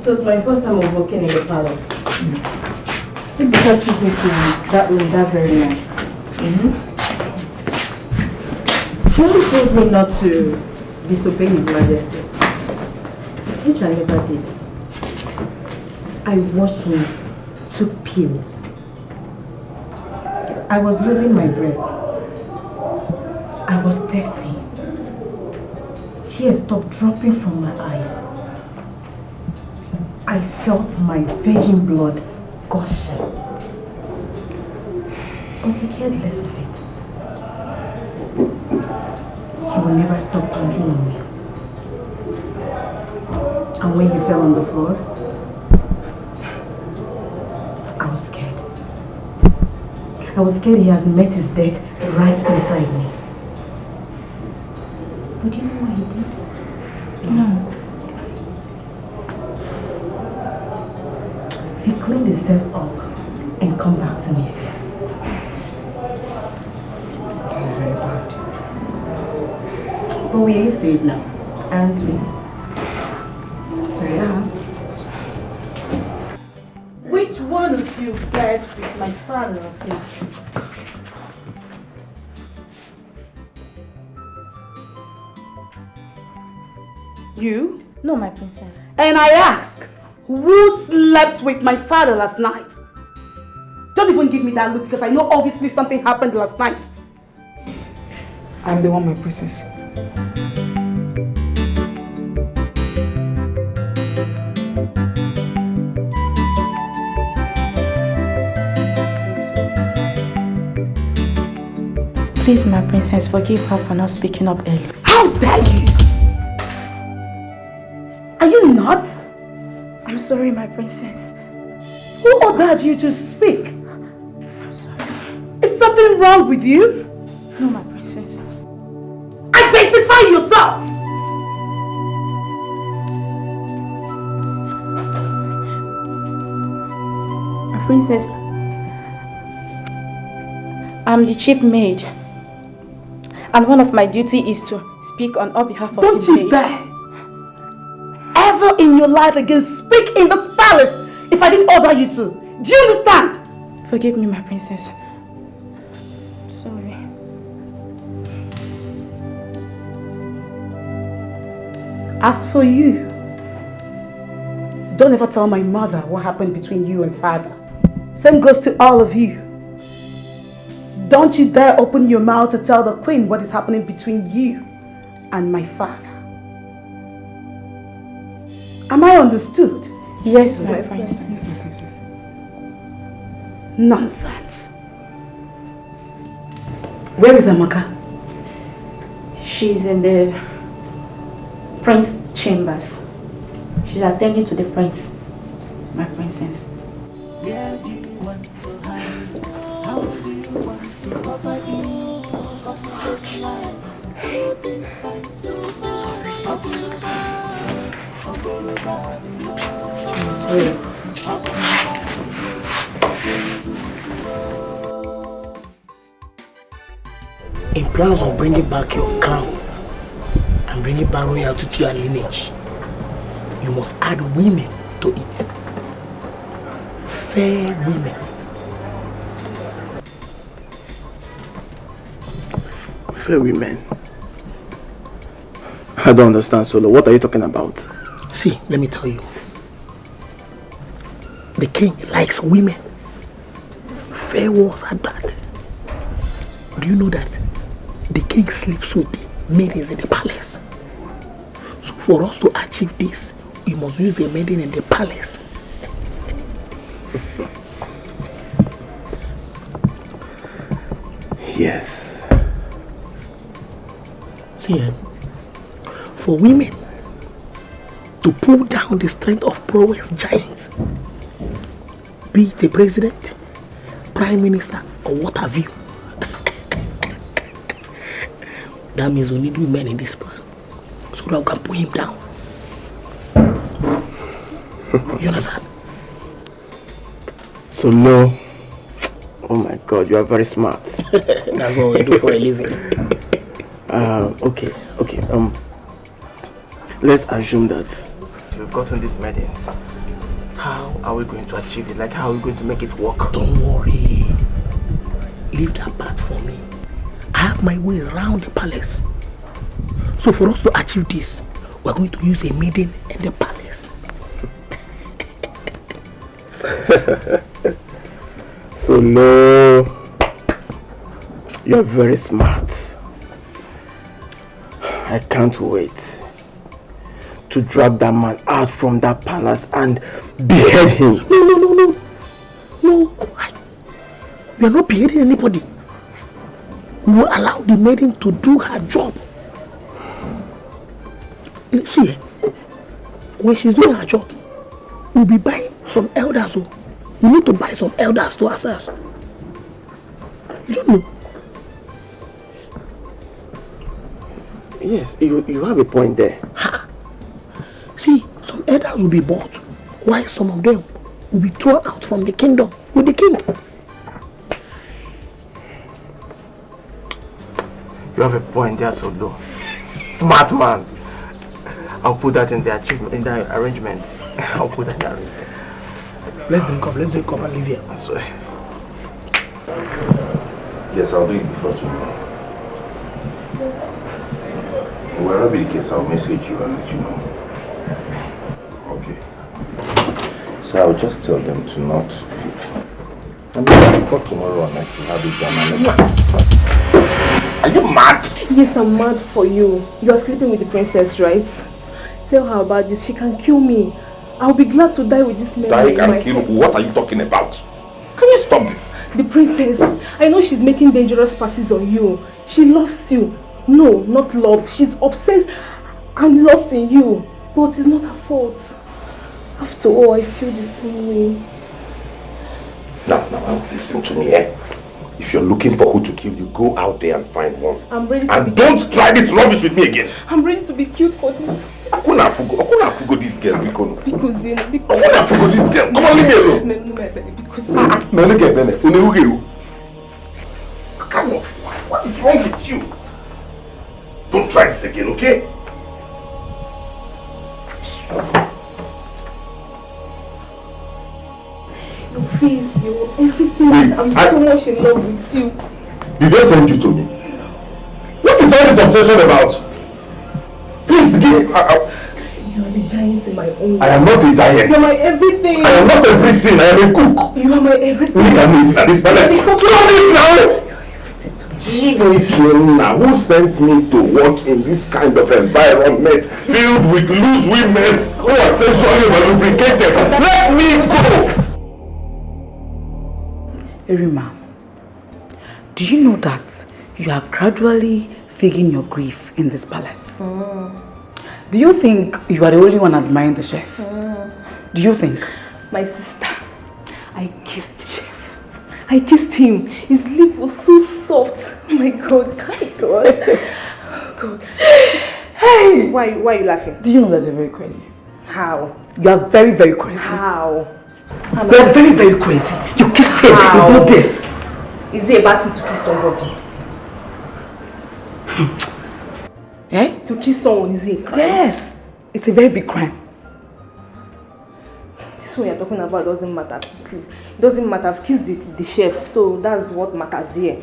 It was my first time of working in the palace. It because took me to that room that very night. He only told me not to disobey His Majesty, which I never did. I watched him took pills. I was losing my breath. I was thirsty. Tears stopped dropping from my eyes. I felt my virgin blood gushing. But he cared less of it. He will never stop pounding on me. And when he fell on the floor, I was scared. I was scared he has met his death right inside me. But do you know what he did? No. He cleaned himself up and come back to me again. This is very bad. But we're used to it now, aren't we? Yeah. Which one of you bet with my father last night? You? No, my princess. And I ask, who slept with my father last night? Don't even give me that look because I know obviously something happened last night. I'm the one, my princess. Please, my princess, forgive her for not speaking up early. How dare you? Are you not? I'm sorry, my princess. Who ordered you to speak? Is something wrong with you? No, my princess. Identify yourself! My princess, I'm the chief maid. And one of my duty is to speak on behalf of Don't the you maid. dare ever in your life again speak in this palace if I didn't order you to. Do you understand? Forgive me, my princess. Sorry. As for you, don't ever tell my mother what happened between you and father. Same goes to all of you. Don't you dare open your mouth to tell the queen what is happening between you and my father. Am I understood? Yes, my princess. Nonsense. Where is Amaka? She's in the prince's chambers. She's attending to the prince, my princess. Where do you want to hide? How do you want to cover it? Cause in this life, two things fight, In plans of bringing back your crown and bringing back royalty to your lineage, you must add women to it. Fair women. Fair women? I don't understand, Solo. What are you talking about? See, let me tell you. The king likes women. Fair ones at that. Do you know that the king sleeps with the maidens in the palace? So for us to achieve this, we must use a maiden in the palace. Yes. See, for women to pull down the strength of prowess giants, be it a president, prime minister, or what have you, that means we need women in this plan so that we can pull him down. You understand? Solo. Oh my God, you are very smart. That's what we do for a living. Okay. Let's assume that you've gotten these maidens How are we going to achieve it? Like, how are we going to make it work? Don't worry. Leave that part for me. I have my way around the palace. So for us to achieve this, we're going to use a maiden in the palace. So no, you're very smart. I can't wait to drag that man out from that palace and behead him. No. We are not beheading anybody. We will allow the maiden to do her job. See, when she's doing her job, we'll be buying some elders. We need to buy some elders to ourselves. You don't know. Yes, you have a point there. Ha! See, some elders will be bought, while some of them will be thrown out from the kingdom with the king. You have a point there, Solo. Smart man. I'll put that in the achievement, in the arrangement. I'll put that in the arrangement. Let's drink up and leave here. I swear. Yes, I'll do it before tomorrow. Wherever be the case, I'll message you and let you know. Okay. So I'll just tell them to not feed. And then before tomorrow night, we'll have it done. Are you mad? Yes, I'm mad for you. You are sleeping with the princess, right? Tell her about this. She can kill me. I'll be glad to die with this man. Die and kill who? What are you talking about? Can you stop this? The princess. I know she's making dangerous passes on you. She loves you. No, not love. She's obsessed and lost in you. But it's not her fault. After all, I feel the same way. Now, listen to me, eh? If you're looking for who to kill, you go out there and find one. I'm ready to and don't try this rubbish with me again. I'm ready to be killed for this. Akuna fugo this girl, because Akuna fugo this girl. Come on, leave me alone. Because no, look at me. What is wrong with you? Don't try this again, okay? Your face, everything. I'm so much in love with you. Did they send you to me? What is all this obsession about? Please give me. You are the giant in my own. I am not a giant. You are my everything. I am not everything. I am a cook. You are my everything. Look at me at this palace. Stop it now! Now, who sent me to work in this kind of environment filled with loose women who are sexually lubricated? Let me go! Erima, do you know that you are gradually faking your grief in this palace? Do you think you are the only one admiring the chef? Do you think? My sister, I kissed the chef. I kissed him. His lip was so soft. Oh my God, God. Hey! Why are you laughing? Do you know that you're very crazy? How? You are very, very crazy. How? You are very, very crazy. You kissed him. How? You do this. Is it a bad thing to kiss somebody? Eh? To kiss someone, is it a crime? Yes. It's a very big crime. This one you're talking about doesn't matter. Please. It doesn't matter. I've kissed the chef, so that's what matters here.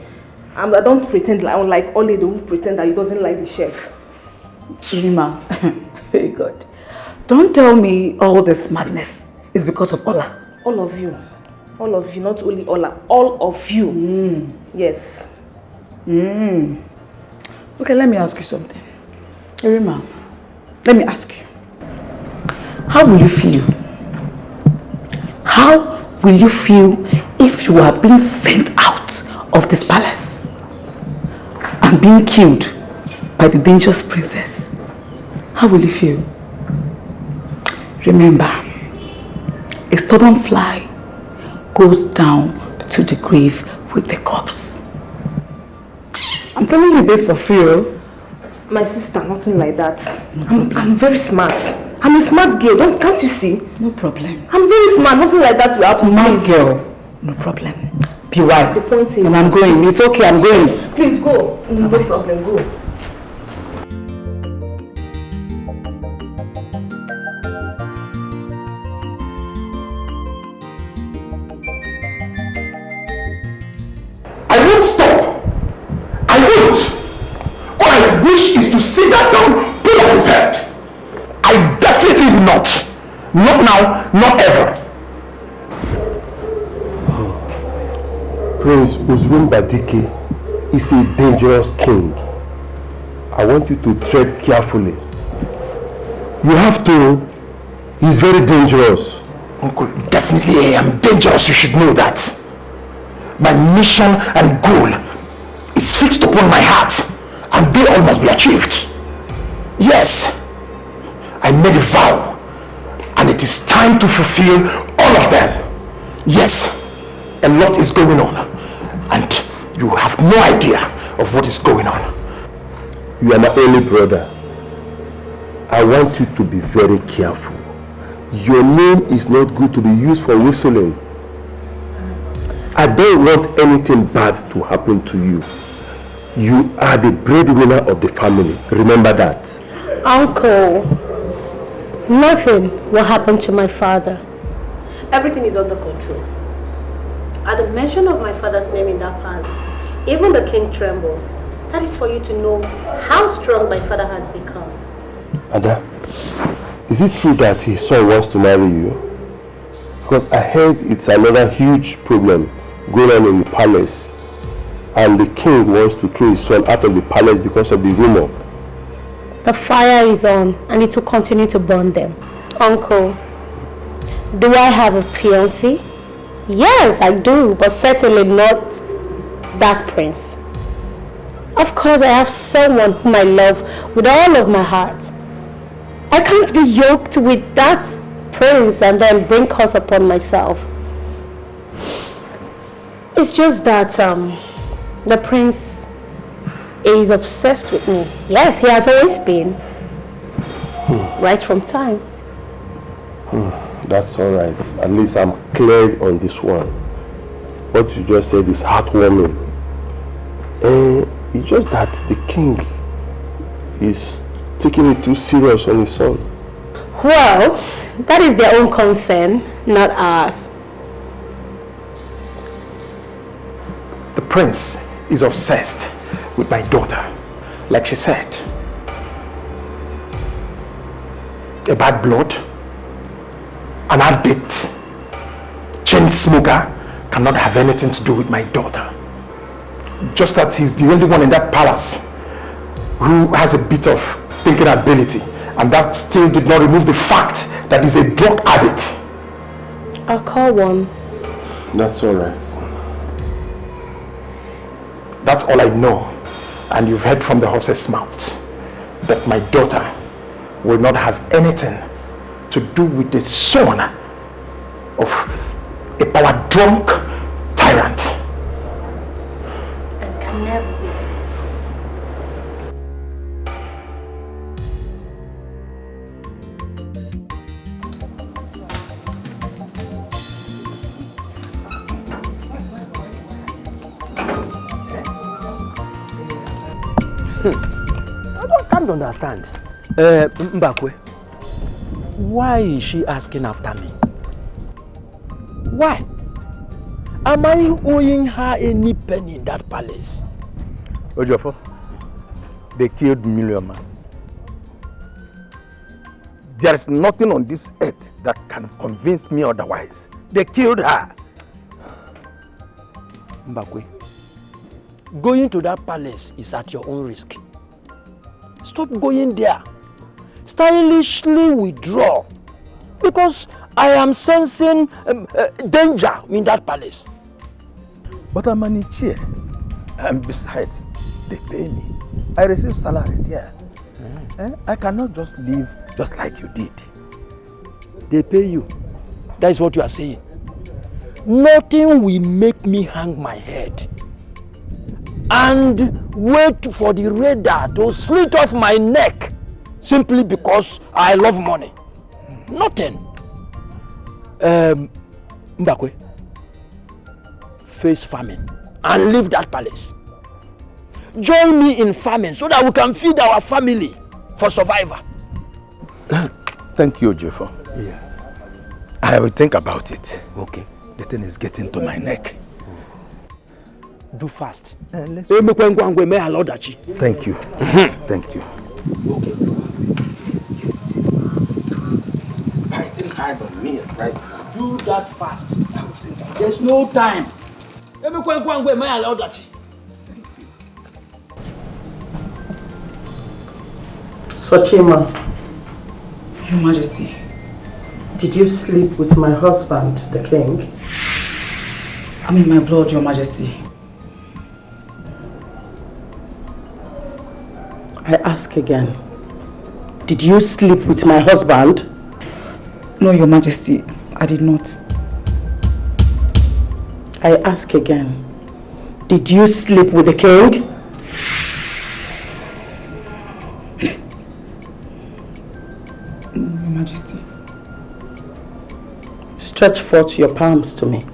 I don't pretend like I'm like Ole who pretend that he doesn't like the chef. Rima, very good. Don't tell me all this madness is because of Ola. All of you. All of you, not only Ola. All of you. Yes. Okay, let me ask you something. Rima, let me ask you. How will you feel? How will you feel if you are being sent out of this palace and being killed by the dangerous princess? How will you feel? Remember, a stubborn fly goes down to the grave with the corpse. I'm telling you this for free. My sister, nothing like that. I'm very smart. I'm a smart girl, can't you see? No problem. I'm very smart, nothing like that will happen. Smart girl, no problem. Be wise. The point is, and I'm going. It's okay, I'm going. Please go. No problem, go. sit that down, pull off his head. I definitely will not. Not now, not ever. Prince Uzwin Badike is a dangerous king. I want you to tread carefully. You have to. He's very dangerous. Uncle, definitely I am dangerous. You should know that. My mission and goal is fixed upon my heart, and they all must be achieved. Yes, I made a vow, and it is time to fulfill all of them. Yes, a lot is going on, and you have no idea of what is going on. You are my only brother. I want you to be very careful. Your name is not good to be used for whistling. I don't want anything bad to happen to you. You are the breadwinner of the family. Remember that. Uncle, nothing will happen to my father. Everything is under control. At the mention of my father's name in that palace, even the king trembles. That is for you to know how strong my father has become. Ada, is it true that his son wants to marry you? Because I heard it's another huge problem going on in the palace, and the king wants to throw his son out of the palace because of the rumor. The fire is on, and it will continue to burn them. Uncle, do I have a fiancé? Yes, I do, but certainly not that prince. Of course, I have someone whom I love with all of my heart. I can't be yoked with that prince and then bring curse upon myself. It's just that the prince is obsessed with me. Yes, he has always been. Right from time. That's all right. At least I'm clear on this one. What you just said is heartwarming. It's just that the king is taking it too serious on his son. Well, that is their own concern, not ours. The prince is obsessed with my daughter, like she said. A bad blood, an addict, chain smoker cannot have anything to do with my daughter. Just that he's the only one in that palace who has a bit of thinking ability, and that still did not remove the fact that he's a drug addict. I'll call one. That's all right. That's all I know, and you've heard from the horse's mouth that my daughter will not have anything to do with the son of a power-drunk tyrant. And can never be. I can't understand. Mbakwe, why is she asking after me? Why? Am I owing her any penny in that palace? Ojofo, they killed Million Man. There is nothing on this earth that can convince me otherwise. They killed her. Mbakwe, going to that palace is at your own risk. Stop going there. Stylishly withdraw. Because I am sensing danger in that palace. But I'm an chair. And besides, they pay me. I receive salary there. I cannot just live just like you did. They pay you. That is what you are saying. Nothing will make me hang my head and wait for the radar to slit off my neck simply because I love money. Nothing. Mbakwe, face famine and leave that palace. Join me in famine so that we can feed our family for survival. Thank you, Jeffo. Yeah. I will think about it. Okay. The thing is getting to my neck. Do fast. Thank Thank you. Thank you. Okay. It's biting hard on me right now. Do that fast. There's no time. Let me go and wait my allowed that. Sochima, Your Majesty. did you sleep with my husband, the king? I'm in my blood, Your Majesty. I ask again. Did you sleep with my husband? No, Your Majesty, I did not. I ask again. Did you sleep with the king? Your Majesty. Stretch forth your palms to me.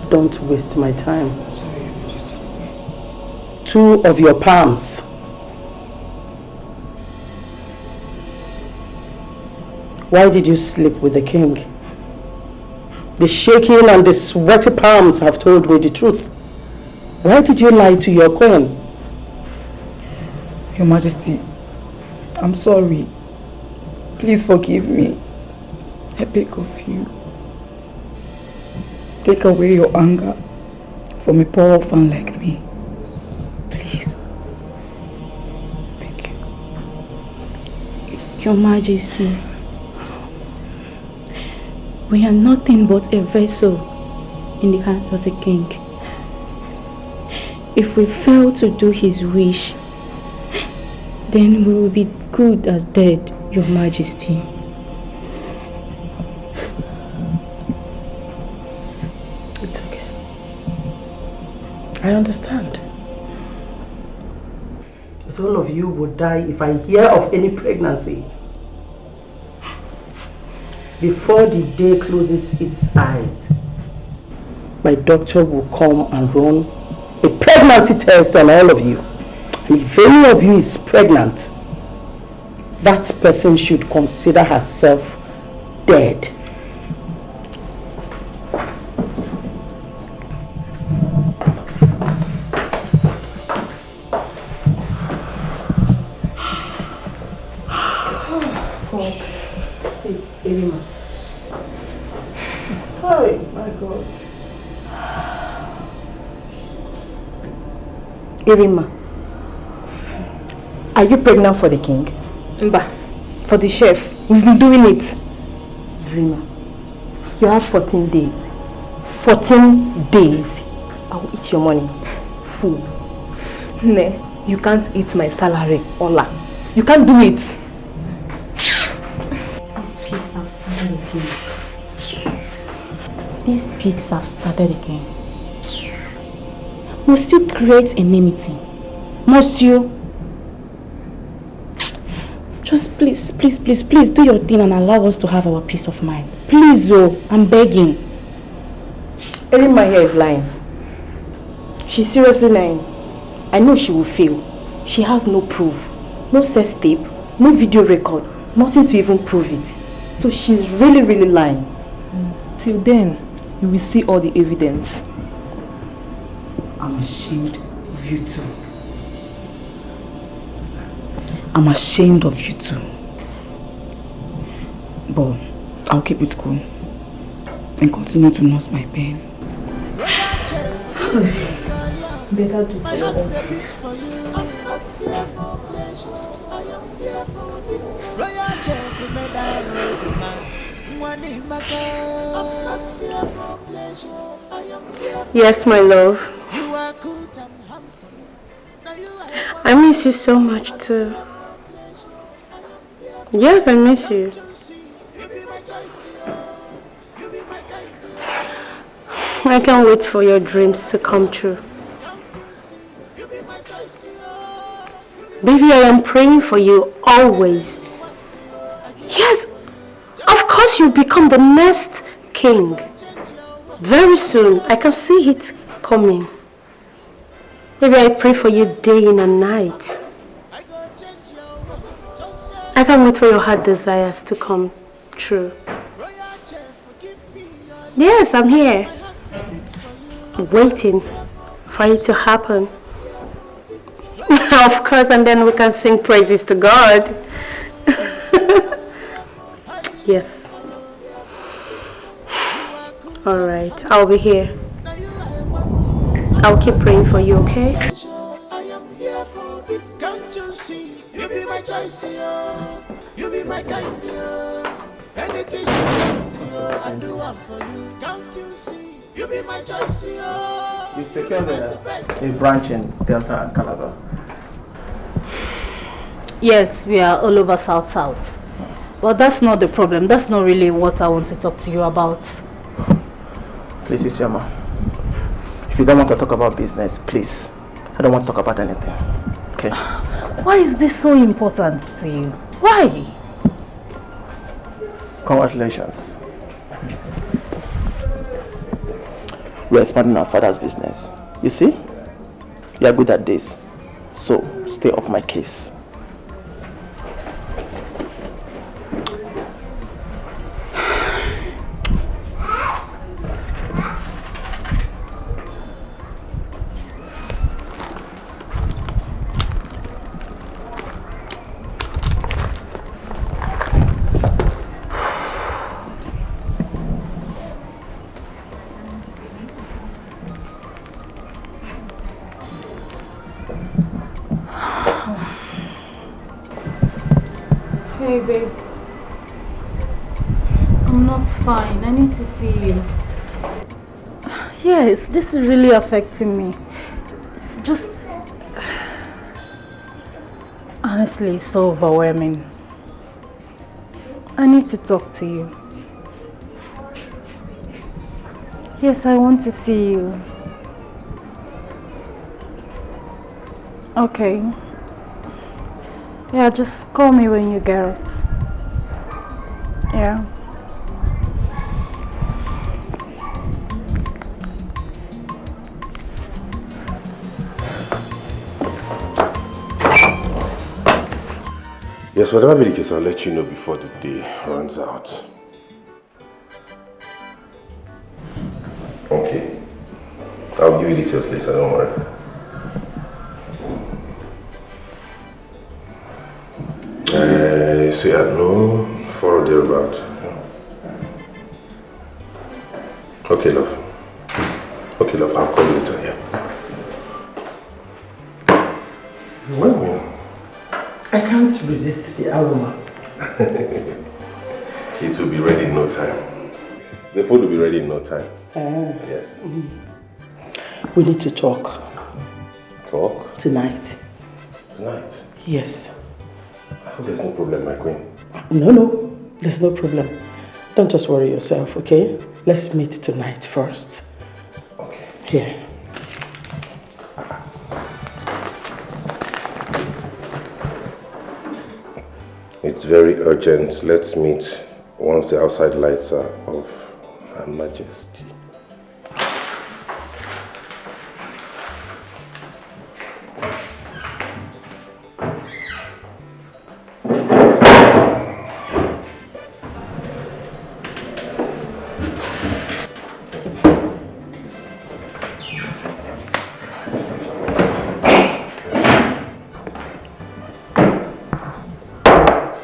Don't waste my time. Two of your palms. Why did you sleep with the king? The shaking and the sweaty palms have told me the truth. Why did you lie to your queen? Your Majesty, I'm sorry. Please forgive me. I beg of you. Take away your anger from a poor orphan like me. Please. Thank you. Your Majesty, we are nothing but a vessel in the hands of the king. If we fail to do his wish, then we will be good as dead, Your Majesty. It's okay. I understand. But all of you will die if I hear of any pregnancy. Before the day closes its eyes, my doctor will come and run a pregnancy test on all of you. And if any of you is pregnant, that person should consider herself dead. Sorry, my God. Irima, are you pregnant for the king? Mba, for the chef. We've been doing it. Dreamer, you have 14 days. 14 days. I will eat your money. Fool. Ne, you can't eat my salary, Ola. You can't do it. These pigs have started again. Must you create enmity? Must you? Just please do your thing and allow us to have our peace of mind. Please, oh, I'm begging. Irima here is lying. She's seriously lying. I know she will fail. She has no proof. No sex tape, no video record, nothing to even prove it. So she's really lying. Till then, you will see all the evidence. I'm ashamed of you two. I'm ashamed of you two. But I'll keep it cool and continue to nurse my pain. Better do My heart beats for you. I'm not here for pleasure. I am here for business. Royal chef, we made a road man. One in my girl. I'm not here for pleasure. I am here for Yes, my love. you are good and handsome. Now you are I miss you so much too. Yes, I miss you. you be my choice. You be my kind. I can't wait for your dreams to come true. Baby, I am praying for you always. Yes, of course you'll become the next king. Very soon, I can see it coming. Baby, I pray for you day in and night. I can't wait for your heart desires to come true. Yes, I'm here. waiting for it to happen. Of course, and then we can sing praises to God. Yes. All right, I'll be here. I'll keep praying for you, okay? I am here for this. Can't you see? You be my choice, you be my kind, anything you want, I do one for you. Can't you see? You be my choice, You take care of a branch in Delta and Calabar. Yes, we are all over South. But that's not the problem. That's not really what I want to talk to you about. Please, Isioma. If you don't want to talk about business, please. I don't want to talk about anything. Okay? Why is this so important to you? Why? Congratulations. We're expanding our father's business. You see? You are good at this. So, stay off my case. Hey babe, I'm not fine. I need to see you. Yes, this is really affecting me. It's just... honestly, it's so overwhelming. I need to talk to you. Yes, I want to see you. Okay. Yeah, just call me when you get it. Yeah. Yes, whatever be the case, I'll let you know before the day runs out. Okay. I'll give you details later, don't worry. See, I know for or thereabout. Okay, love. Okay, love, I'll call you later, yeah. Well, I can't resist the aroma. It will be ready in no time. The food will be ready in no time. Yes. We need to talk. Talk? Tonight. Tonight? Yes. There's no problem, my queen. No, there's no problem. Don't just worry yourself, okay? Let's meet tonight first. Okay. Here. It's very urgent. Let's meet once the outside lights are off. Her Majesty.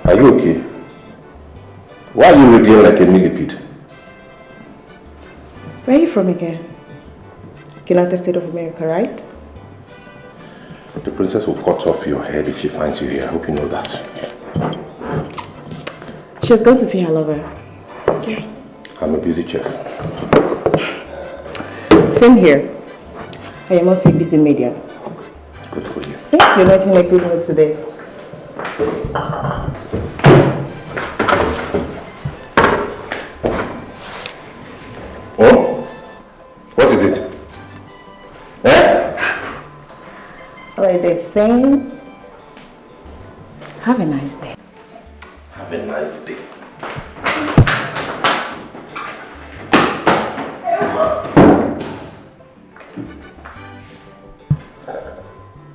Are you okay? Why are you wriggling like a millipede? Where are you from again? United States of America, right? The princess will cut off your head if she finds you here. I hope you know that. She was going to see her lover. Yeah. I'm a busy chef. Same here. I am also a busy medium. Good for you. Since you're not in a good mood today. Oh? What is it? Like they're saying, have a nice day. Have a nice day.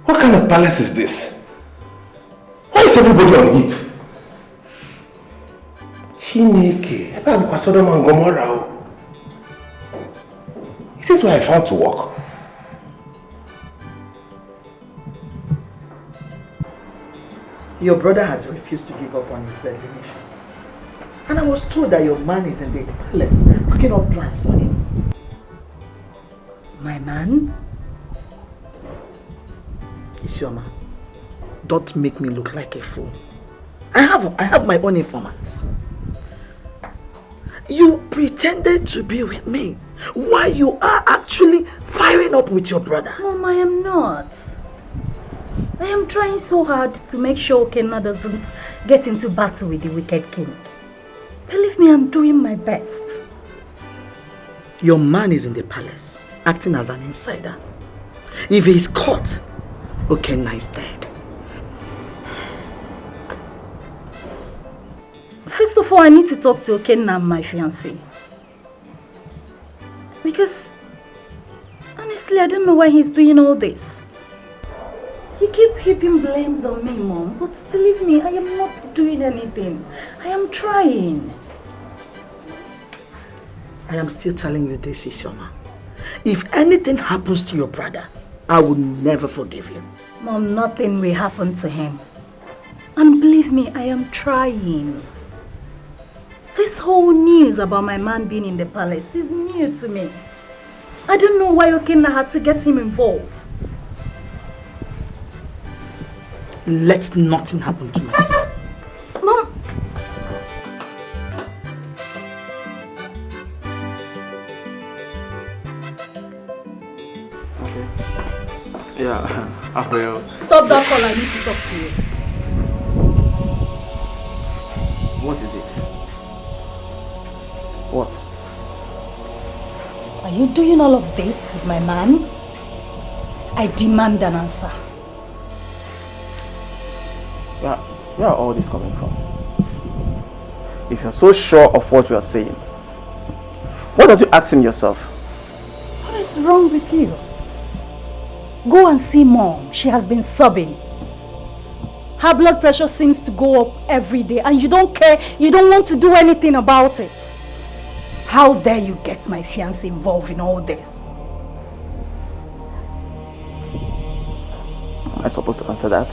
What kind of palace is this? Why is everybody on heat? Chineke, ebe abukwa Sodom and Gomorrah. Is this where I found to work? Your brother has refused to give up on his destination. And I was told that your man is in the palace cooking up plans for him. My man? Isioma, don't make me look like a fool. I have my own informants. You pretended to be with me while you are actually firing up with your brother. Mom, I am not. I am trying so hard to make sure Okenna doesn't get into battle with the wicked king. Believe me, I'm doing my best. Your man is in the palace, acting as an insider. If he is caught, Okenna is dead. First of all, I need to talk to Okenna, my fiancé. Because, honestly, I don't know why he's doing all this. You keep heaping blames on me, Mom, but believe me, I am not doing anything. I am trying. I am still telling you this, Isioma. If anything happens to your brother, I will never forgive you. Mom, nothing will happen to him. And believe me, I am trying. This whole news about my man being in the palace is new to me. I don't know why Okenna had to get him involved. Let nothing happen to my son. Mom! Okay. Yeah, I will. Stop that call, I need to talk to you. What is it? What? Are you doing all of this with my man? I demand an answer. Where are all this coming from? If you're so sure of what you are saying, why don't you ask him yourself? What is wrong with you? Go and see Mom. She has been sobbing. Her blood pressure seems to go up every day and you don't care, you don't want to do anything about it. How dare you get my fiancé involved in all this? Am I supposed to answer that?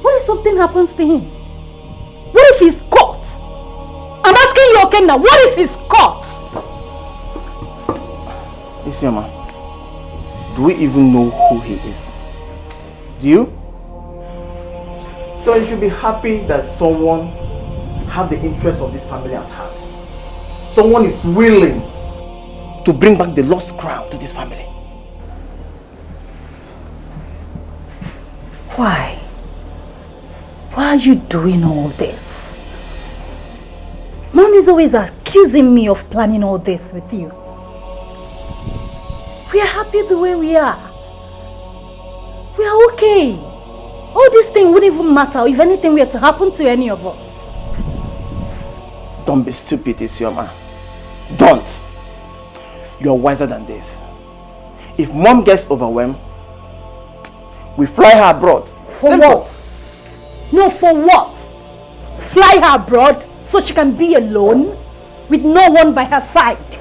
What if something happens to him? What if he's caught? I'm asking you, Okenna, what if he's caught? Isioma, do we even know who he is? Do you? So you should be happy that someone have the interest of this family at heart. Someone is willing to bring back the lost crown to this family. Why? Why are you doing all this? Mom is always accusing me of planning all this with you. We are happy the way we are. We are okay. All this thing wouldn't even matter if anything were to happen to any of us. Don't be stupid, Isioma. Don't. You're wiser than this. If Mom gets overwhelmed, we fly her abroad. For what? No, for what? Fly her abroad so she can be alone with no one by her side.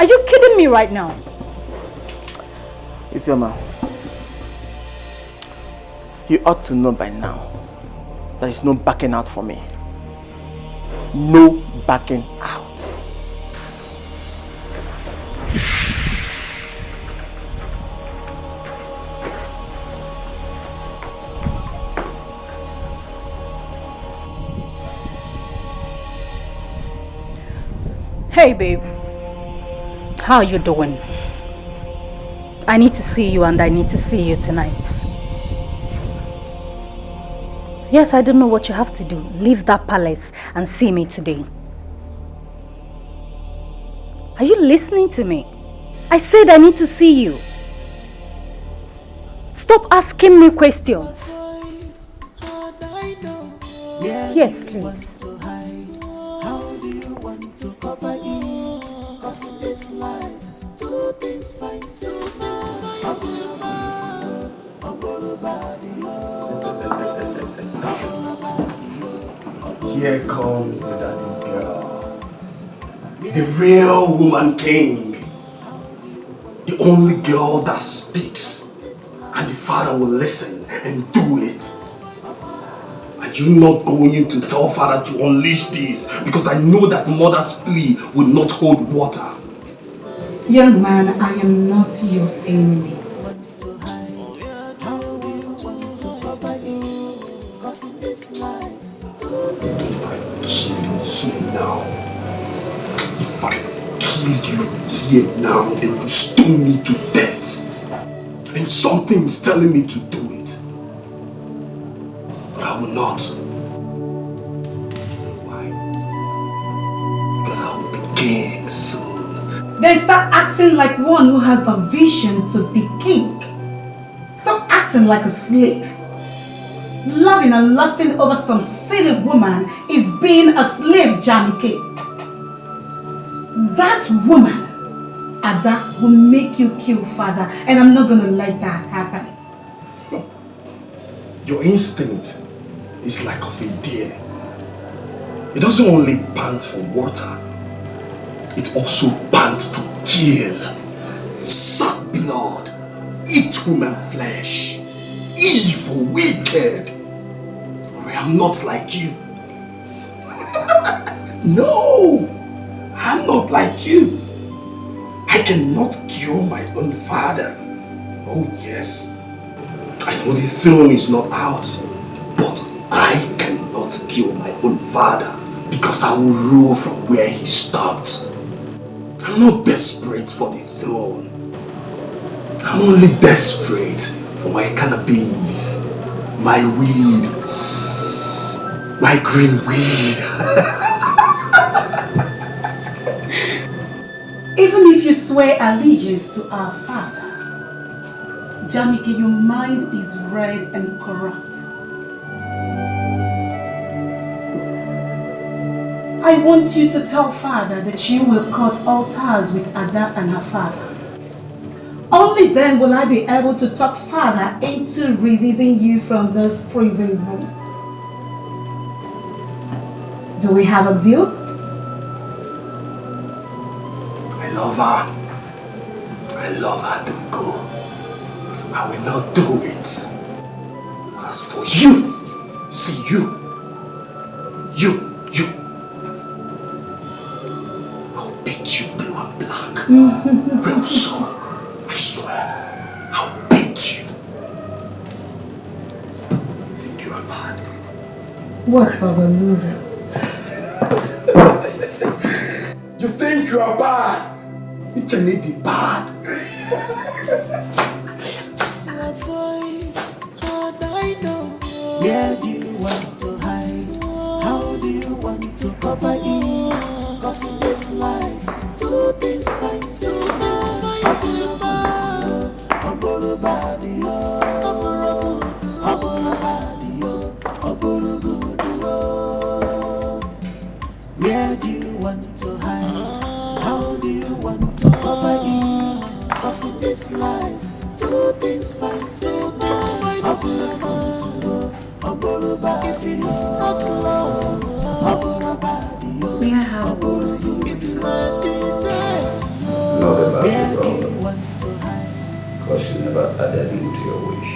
Are you kidding me right now? Isioma, you ought to know by now there is no backing out for me. No backing out. Hey babe, how are you doing? I need to see you and I need to see you tonight. Yes, I don't know what you have to do. Leave that palace and see me today. Are you listening to me? I said I need to see you. Stop asking me questions. Yes, please. To cover it, cause in this life, two things find Here comes the daddy's girl, the real woman king. The only girl that speaks, and the father will listen and do it. Are you not going to tell father to unleash this? Because I know that mother's plea will not hold water. Young man, I am not your enemy. If I kill you here now, they will stone me to death. And something is telling me to do it. But I will not. Why? Because I will be king soon. Then start acting like one who has the vision to be king. Stop acting like a slave. Loving and lusting over some silly woman is being a slave, Janike. That woman, Ada, will make you kill father, and I'm not gonna let that happen. Your instinct is like of a deer. It doesn't only pant for water, it also pants to kill, suck blood, eat human flesh. Evil, wicked. I am not like you. No, I'm not like you. I cannot kill my own father. Oh yes, I know the throne is not ours, but I cannot kill my own father because I will rule from where he stopped. I'm not desperate for the throne. I'm only desperate for my cannabis, my weed, my green weed. Even if you swear allegiance to our father, Jamike, your mind is red and corrupt. I want you to tell father that you will cut all ties with Ada and her father. Only then will I be able to talk father into releasing you from this prison room. Do we have a deal? I love her. I love her to go. I will not do it. As for you, see you. I'll beat you blue and black. Real soon. I swear, I'll beat you. Think you are bad. What of a loser? You think you are bad? It's an idiot bad. Where do you want to hide? How do you want to cover it? Cause in this life, two things fight Where do you want to hide? How do you want to cover it? Cause in this life, two things fight If it's not love, may I have it might be that. Not about your problem, because you never added into your wish.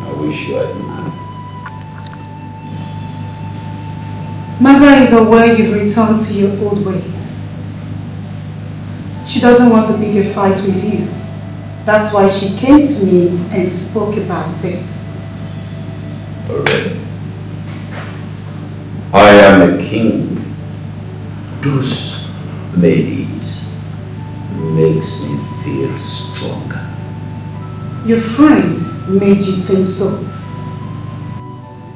I wish you had none. Mother is aware you've returned to your old ways. She doesn't want to pick a fight with you. That's why she came to me and spoke about it. Already. I am a king. Those ladies makes me feel stronger. Your friend made you think so.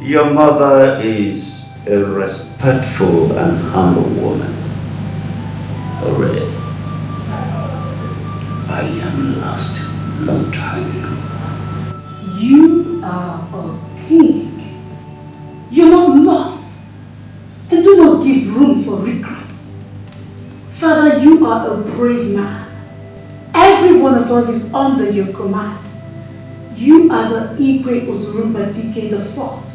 Your mother is a respectful and humble woman. Already. I am lost long time ago. You are a king. You're not lost. And do not give room for regrets. Father, you are a brave man. Every one of us is under your command. You are the Igwe Ozurumbadike the Fourth.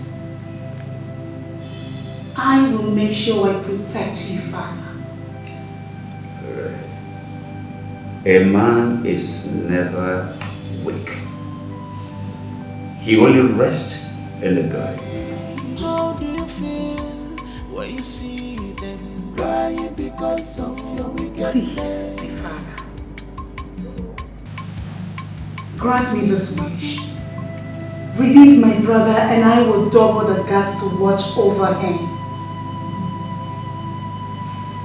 I will make sure I protect you, Father. Alright. A man is never weak. He only rests in the grave. How do you feel when you see them crying because of your wickedness? Grant me this wish. Release my brother and I will double the guards to watch over him.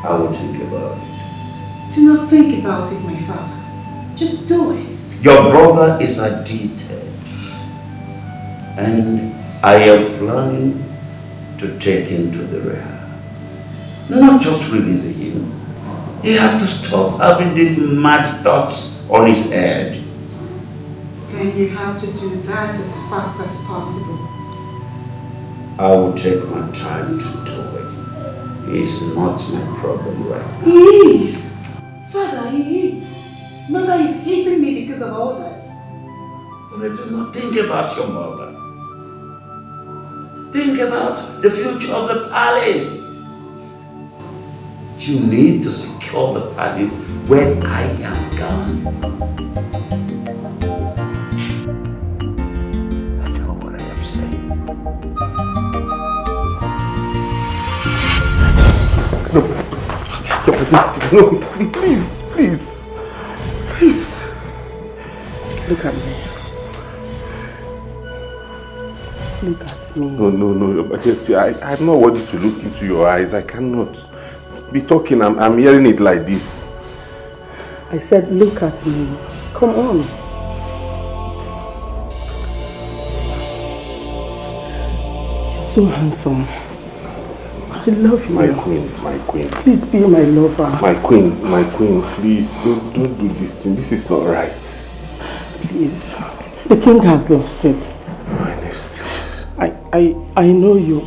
I will think about it. Do not think about it, my father. Just do it. Your brother is addicted. And I am planning to take him to the rehab. Not just releasing him. He has to stop having these mad thoughts on his head. Then you have to do that as fast as possible. I will take my time to do it. He is not my problem right now. He is. Father, he is. Mother is hating me because of all this. But do not think about your mother. Think about the future of the palace. You need to secure the palace when I am gone. I know what I am saying. No, please. Look at me. Look at me. No, Your Majesty. I'm not worthy to look into your eyes. I cannot be talking. I'm hearing it like this. I said, look at me. Come on. You're so handsome. I love you. My queen. Please be my lover. My queen, please don't do this thing. This is not right. Please. The king has lost it. Highness, please. I know you.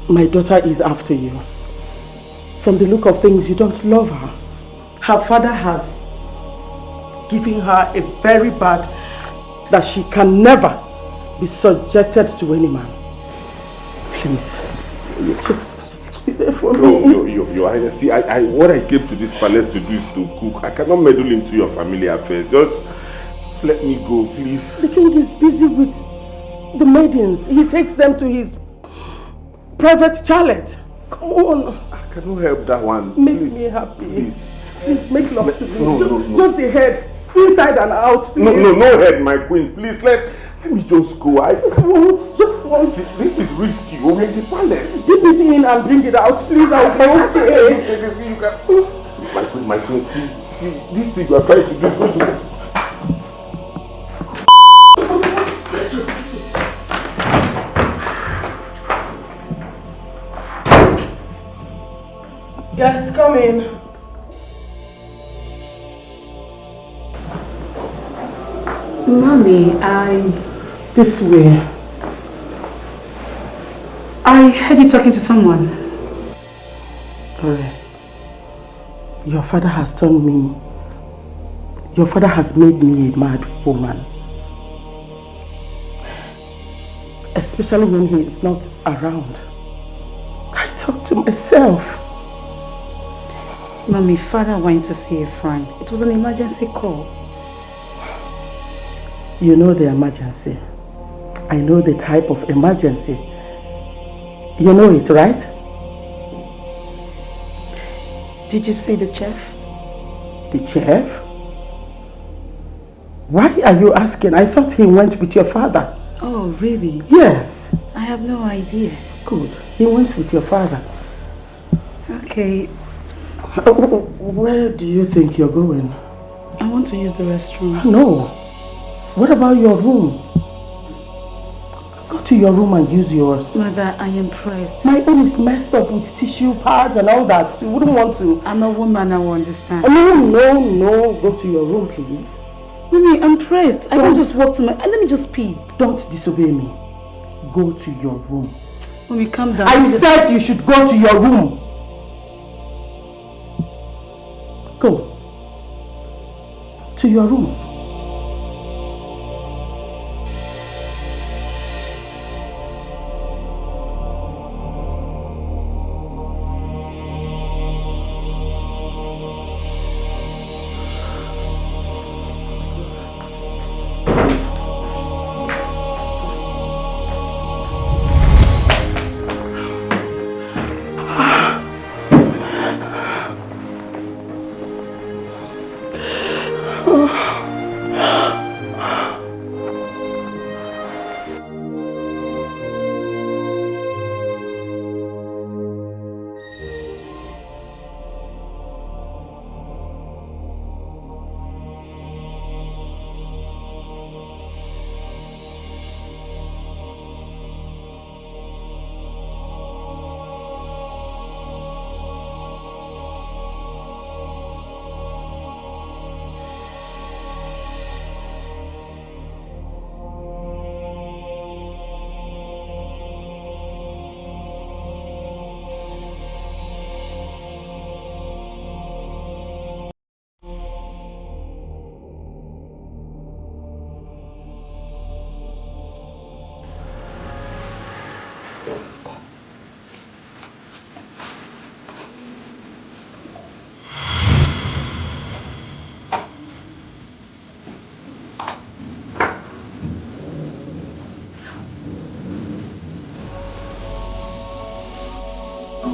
My daughter is after you. From the look of things, you don't love her. Her father has given her a very bad that she can never be subjected to any man. Please, just be there for me. Your Highness, see, what I came to this palace to do is to cook. I cannot meddle into your family affairs. Just let me go, please. The king is busy with the maidens. He takes them to his private chalet. Come on. I cannot help that one. Make please. me happy. Please. Please make love to me. No. Just the head. Inside and out, please. No head, my queen. Please, let me just go. Just once. See, this is risky. We're in the palace. Dip it in and bring it out, please. I'll be okay. You can... My queen, see, this thing you are trying to do is going to... Yes, come in. Mommy, This way. I heard you talking to someone. Alright. Your father has turned me... Your father has made me a mad woman. Especially when he is not around. I talk to myself. Mommy, father went to see a friend. It was an emergency call. You know the emergency. I know the type of emergency. You know it, right? Did you see the chef? The chef? Why are you asking? I thought he went with your father. Oh, really? Yes. I have no idea. Good. He went with your father. Okay. Where do you think you're going? I want to use the restroom. No. What about your room? Go to your room and use yours. Mother, I am pressed. My own is messed up with tissue pads and all that. So you wouldn't want to... I'm a woman, I will understand. No. Go to your room, please. Mommy, I'm pressed. I can't just walk to my... Let me just pee. Don't disobey me. Go to your room. Mommy, calm down. I said you should go to your room. Go. To your room.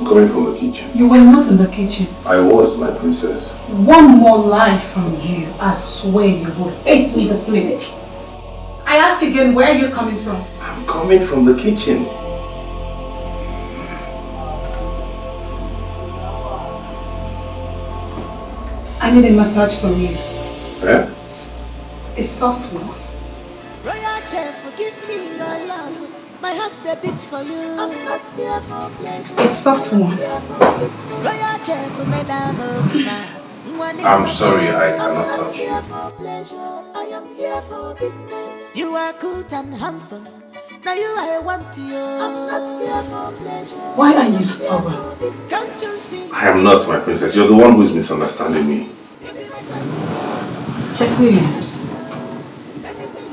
coming from the kitchen. You were not in the kitchen. I was, my princess. One more lie from you, I swear you will hate me this minute. I ask again, where are you coming from? I'm coming from the kitchen. I need a massage from you. Eh? A soft one. Royal chef, forgive me your love. My heart the beats for you. I'm not here for pleasure. A soft one. Royal chef, madam. I'm sorry, I cannot touch you. Here for pleasure. I am here for business. You are good and handsome. Now you I want to you. I'm not here for pleasure. Why are you stubborn? Can't you see? I am not, my princess. You're the one who is misunderstanding me. Chef Williams,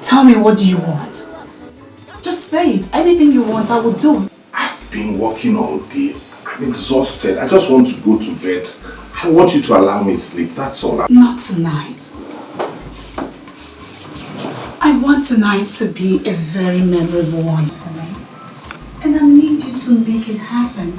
tell me, what do you want? Just say it. Anything you want, I will do. I've been working all day. I'm exhausted. I just want to go to bed. I want you to allow me sleep. That's all. Not tonight. I want tonight to be a very memorable one for me. And I need you to make it happen.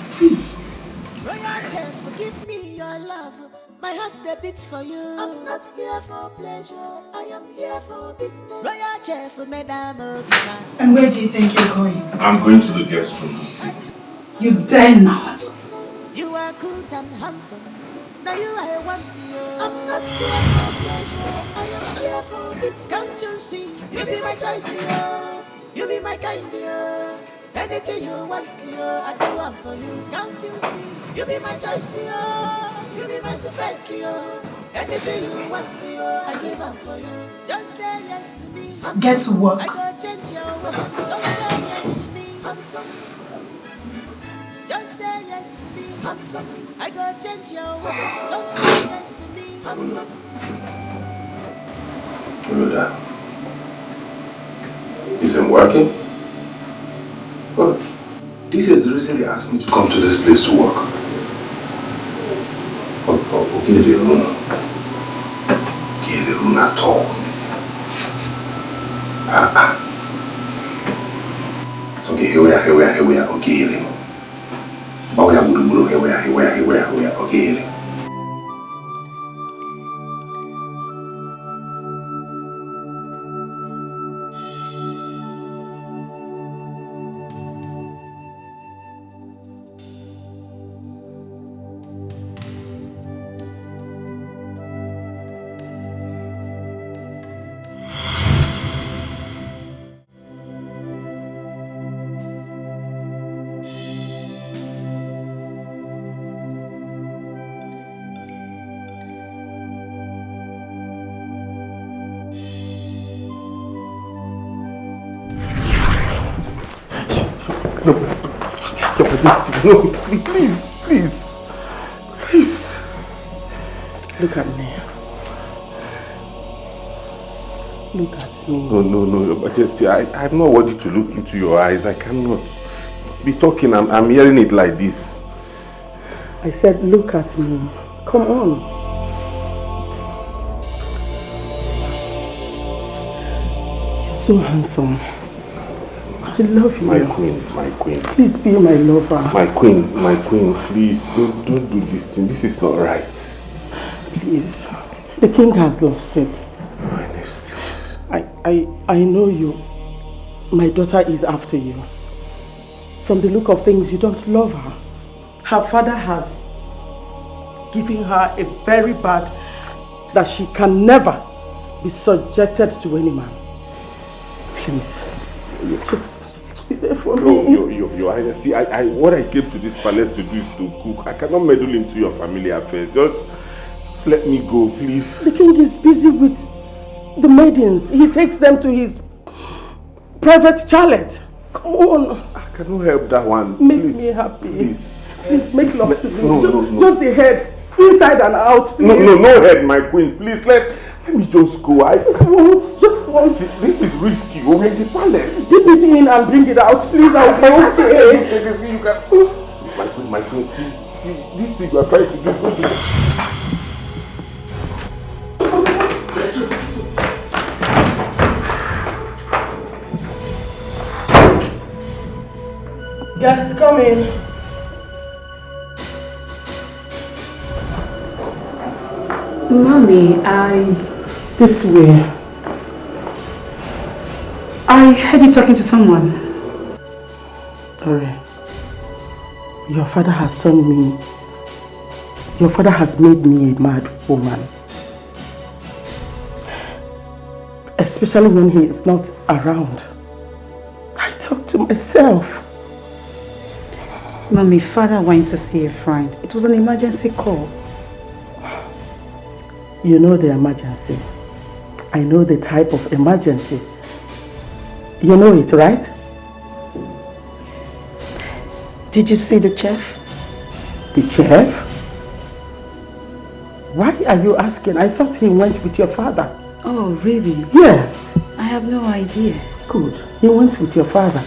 Please. Royal chef, forgive me your love. My heart the beats for you. I'm not here for pleasure. I am here for business. Royal chef, madam. And where do you think you're going? I'm going to the guest room to sleep. You dare not. You are good and handsome. Now you I want to you. I'm not here for pleasure. I am here for business. Can't you see? You be my choice, yo. You be my kind, yo. Anything you want, yo, I do one for you. Can't you see? You be my choice, yo. You be my spec, yo. Anything you want, yo, I give up for you. Just say yes to me. Get to work. I go change your ways. Just say yes to me. Just say yes to me. I go change your ways. Just say yes to me. Rhoda, isn't working? Well, this is the reason they asked me to come to this place to work. Okay, the room. Okay, the room at all. So okay, here we are, okay. But we are buru, here we are, okay. No, please. Look at me. Look at me. No, Your Majesty. I'm not worthy to look into your eyes. I cannot be talking. I'm hearing it like this. I said, look at me. Come on. You're so handsome. I love you. My queen. Please be my lover. My queen, please don't do this thing. This is not right. Please. The king has lost it. Highness, please. I know you. My daughter is after you. From the look of things, you don't love her. Her father has given her a very bad that she can never be subjected to any man. Please. Just be there for me. Your Highness, see, what I came to this palace to do is to cook. I cannot meddle into your family affairs. Just let me go, please. The king is busy with the maidens. He takes them to his private chalet. Come on. I cannot help that one. Make me happy. Please. Please make love to me. No. Just the head. Inside and out, please. No head, my queen. Please, let me just go. Just once. This is risky. We're in the palace. Dip it in and bring it out, please. I'll be okay. You can. My queen, see, this thing you are trying to do. Yes, come in. Mommy, This way. I heard you talking to someone. Sorry. Your father has turned me... Your father has made me a mad woman. Especially when he is not around. I talk to myself. Mommy, father went to see a friend. It was an emergency call. You know the emergency. I know the type of emergency. You know it, right? Did you see the chef? The chef? Why are you asking? I thought he went with your father. Oh, really? Yes. I have no idea. Good. He went with your father.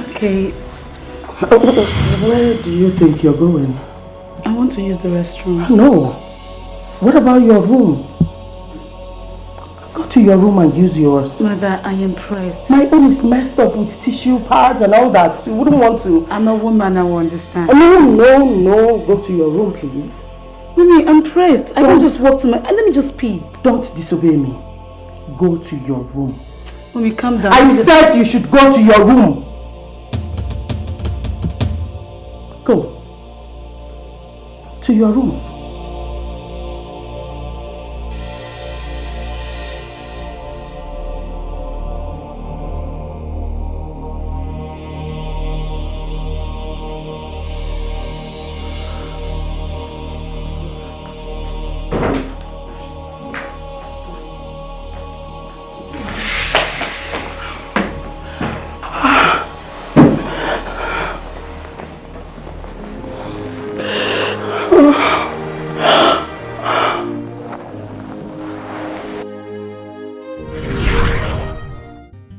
Okay. Where do you think you're going? I want to use the restroom. No. What about your room? Go to your room and use yours. Mother, I am pressed. My own is messed up with tissue pads and all that. So you wouldn't want to. I'm a woman, I will understand. No. Go to your room, please. Mommy, I'm pressed. I can't just walk to my... Let me just pee. Don't disobey me. Go to your room. Mommy, calm down. I said you should go to your room. Go. To your room.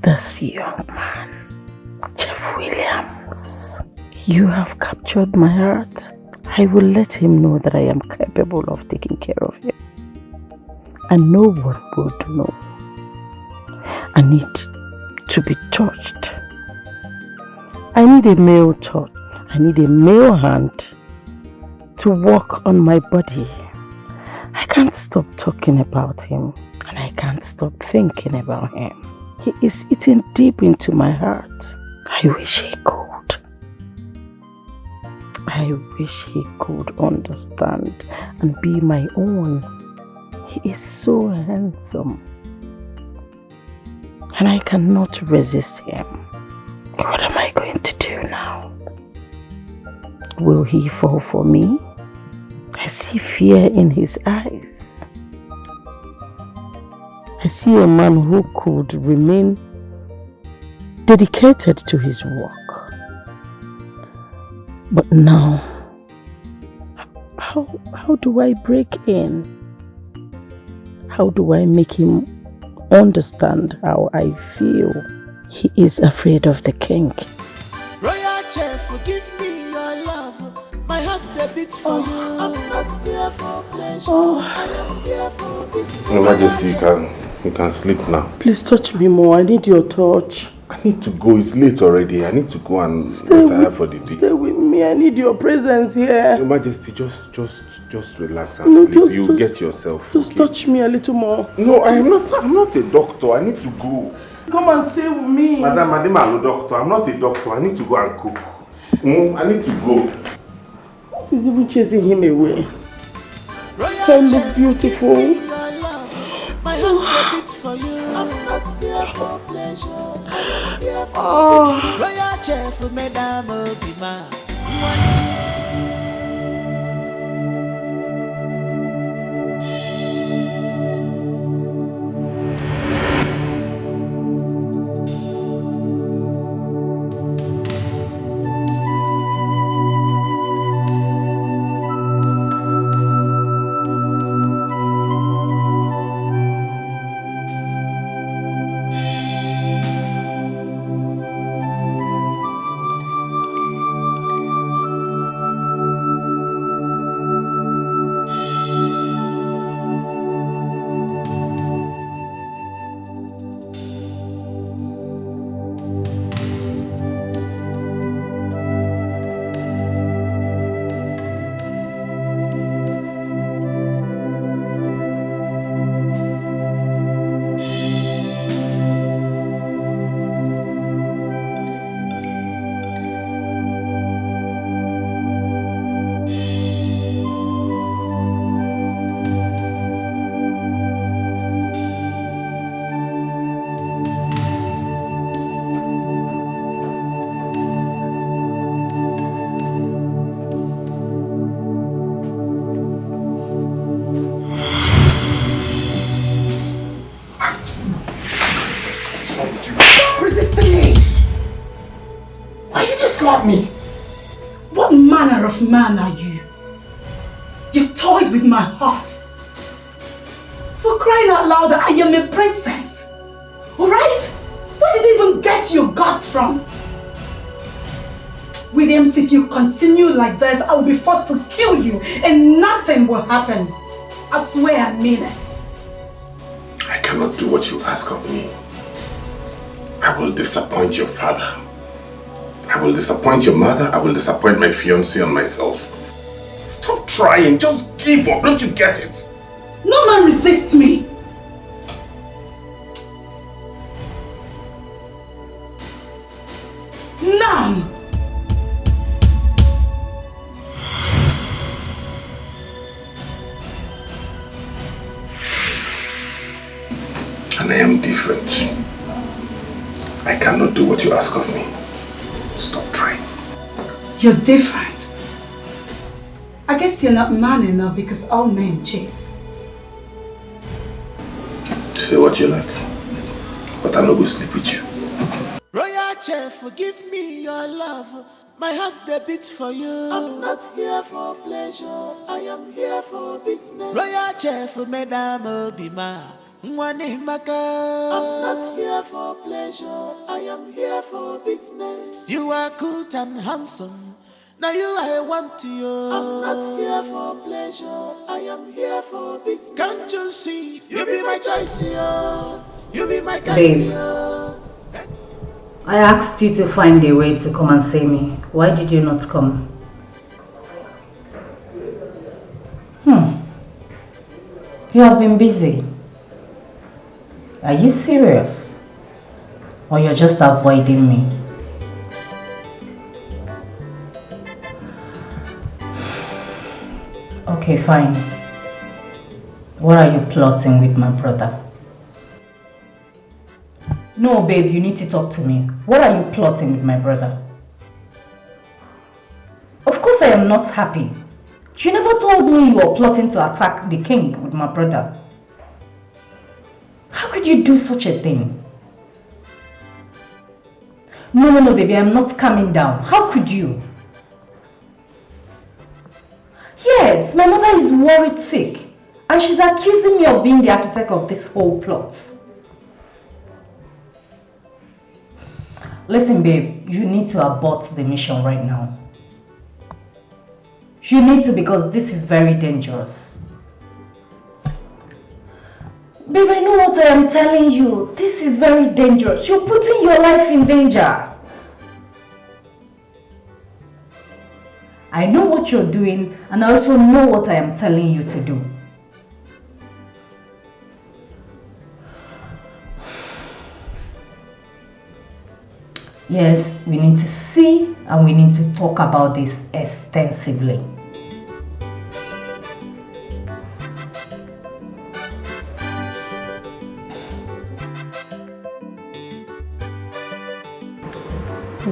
This young man, Jeff Williams, you have captured my heart. I will let him know that I am capable of taking care of him. And no one would know. I need to be touched. I need a male touch. I need a male hand to walk on my body. I can't stop talking about him, and I can't stop thinking about him. He is eating deep into my heart. I wish he could. I wish he could understand and be my own. He is so handsome. And I cannot resist him. What am I going to do now? Will he fall for me? I see fear in his eyes. I see a man who could remain dedicated to his work. But now, how do I break in? How do I make him understand how I feel? He is afraid of the king. Royal Chef, forgive me your love. My heart beats for you. I'm not here for pleasure. I am here for business. Your Majesty, you can sleep now. Please touch me more. I need your touch. I need to go. It's late already. I need to go and retire for the day. Stay with me. I need your presence here. Your Majesty, just relax and sleep. You get yourself. Just touch me a little more. No, I'm not a doctor. I need to go. Come and stay with me. Madam, I'm a doctor. I'm not a doctor. I need to go and cook. I need to go. What is even chasing him away? You look beautiful. My heart beats for you. I'm not here for pleasure. I am here for business. Royal Chef, Madam Obima. at me. What manner of man are you? You've toyed with my heart. For crying out loud, I am a princess. Alright? Where did you even get your guts from? Williams, if you continue like this, I will be forced to kill you and nothing will happen. I swear I mean it. I cannot do what you ask of me. I will disappoint your father. I will disappoint your mother. I will disappoint my fiancé and myself. Stop trying. Just give up. Don't you get it? No man resists me. None. And I am different. I cannot do what you ask of me. Stop trying. You're different. I guess you're not man enough because all men cheat. Say what you like, but I no go sleep with you. Royal Chef, forgive me your love. My heart the beats for you. I'm not here for pleasure. I am here for business. Royal Chef, Madame Obima. I'm not here for pleasure. I am here for business. You are good and handsome. Now you I want to you. I'm not here for pleasure. I am here for business. Can't you see? You be my choice, yo. You be my kind, Babe, yo. I asked you to find a way to come and see me. Why did you not come? You have been busy. Are you serious? Or you're just avoiding me? Okay, fine. What are you plotting with my brother? No, babe, you need to talk to me. What are you plotting with my brother? Of course I am not happy. You never told me you were plotting to attack the king with my brother. How could you do such a thing? No, baby, I'm not coming down. How could you? Yes, my mother is worried sick. And she's accusing me of being the architect of this whole plot. Listen, babe, you need to abort the mission right now. You need to, because this is very dangerous. Babe, I know what I am telling you. This is very dangerous. You're putting your life in danger. I know what you're doing, and I also know what I am telling you to do. Yes, we need to see and we need to talk about this extensively.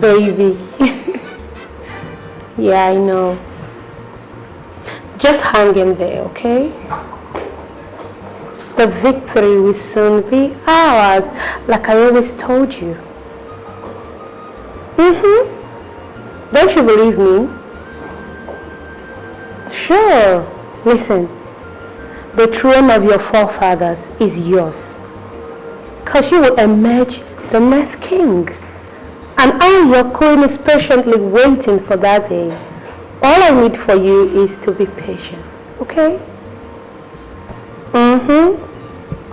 Baby. Yeah, I know. Just hang in there, okay? The victory will soon be ours, like I always told you. Don't you believe me? Sure. Listen, the throne of your forefathers is yours. Because you will emerge the next king. And I, your queen, is patiently waiting for that day. All I need for you is to be patient, okay?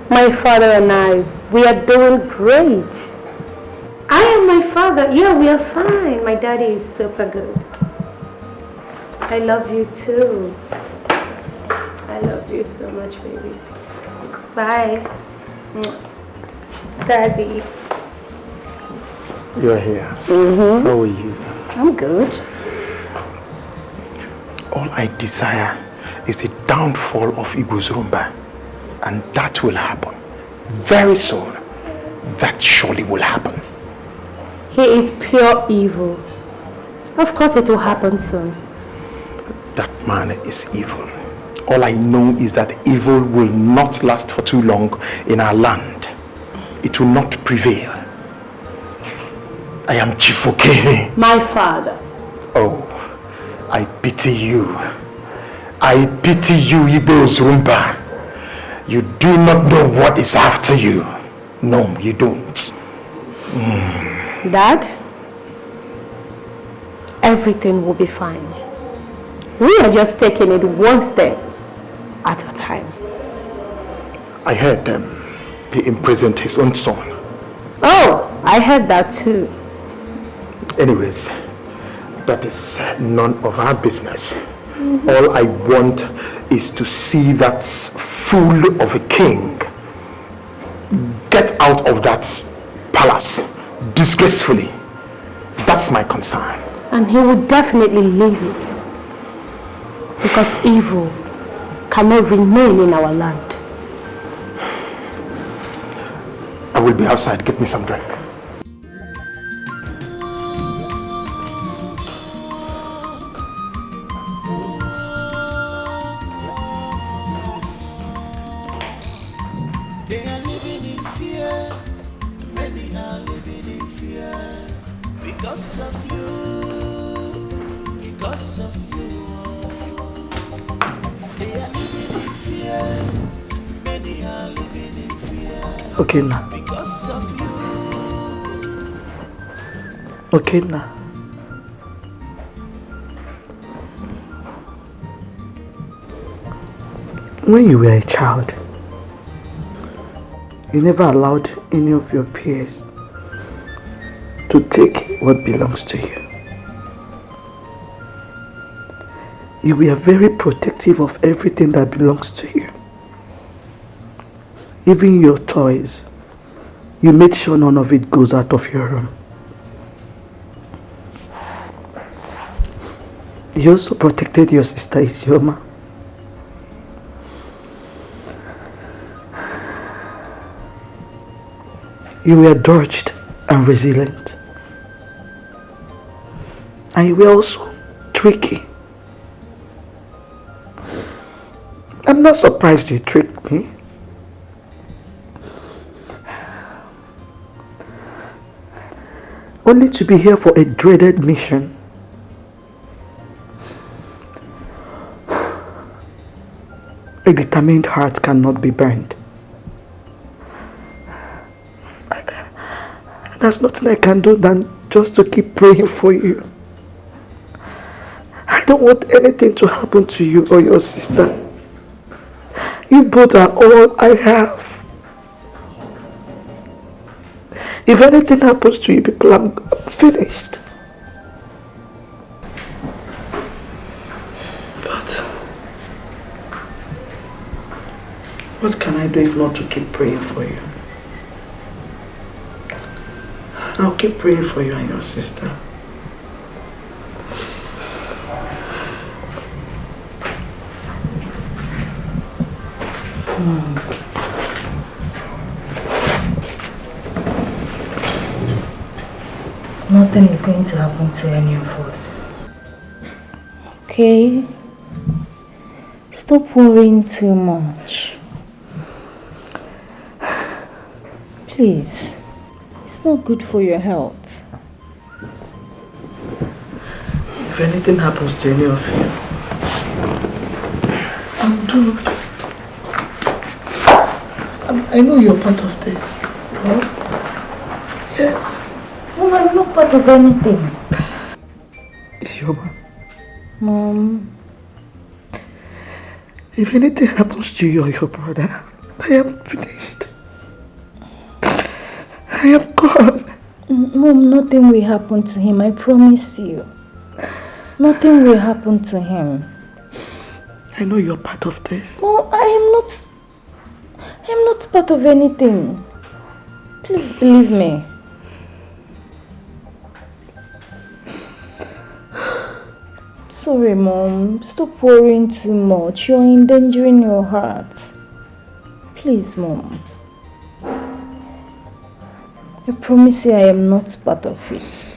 My father and I, we are doing great. I and my father, yeah, we are fine. My daddy is super good. I love you too. I love you so much, baby. Bye. Daddy. You're here. How are you? I'm good. All I desire is the downfall of Iguzumba. And that will happen. Very soon. That surely will happen. He is pure evil. Of course it will happen soon. That man is evil. All I know is that evil will not last for too long in our land. It will not prevail. I am Chief Okehe. My father. Oh, I pity you. I pity you, Ibo Zumba. You do not know what is after you. No, you don't. Dad, everything will be fine. We are just taking it one step at a time. I heard he imprisoned his own son. Oh, I heard that too. Anyways, that is none of our business. All I want is to see that fool of a king get out of that palace disgracefully. That's my concern. And he will definitely leave it. Because evil cannot remain in our land. I will be outside. Get me some drink. They are living in fear. Many are living in fear. Because of you. Because of you. They are living in fear. Many are living in fear. Okay, now. Because of you. Okay, now. When you were a child, you never allowed any of your peers to take what belongs to you. You were very protective of everything that belongs to you. Even your toys, you made sure none of it goes out of your room. You also protected your sister Isioma. You were dogged and resilient. And you were also tricky. I'm not surprised you tricked me. Only to be here for a dreaded mission. A determined heart cannot be burned. There's nothing I can do than just to keep praying for you. I don't want anything to happen to you or your sister. You both are all I have. If anything happens to you people, I'm finished. But what can I do if not to keep praying for you? I'll keep praying for you and your sister. Nothing is going to happen to any of us. Okay? Stop worrying too much. Please. It's not good for your health. If anything happens to any of you, I'm doomed. I know you're part of this. What? Yes. Mom, I'm not part of anything. Isioma. Mom. If anything happens to you or your brother, I am finished. I am gone. Mom, nothing will happen to him, I promise you. Nothing will happen to him. I know you're part of this. No, I am not part of anything. Please believe me. Sorry, Mom. Stop worrying too much. You're endangering your heart. Please, Mom. I promise you I am not part of it.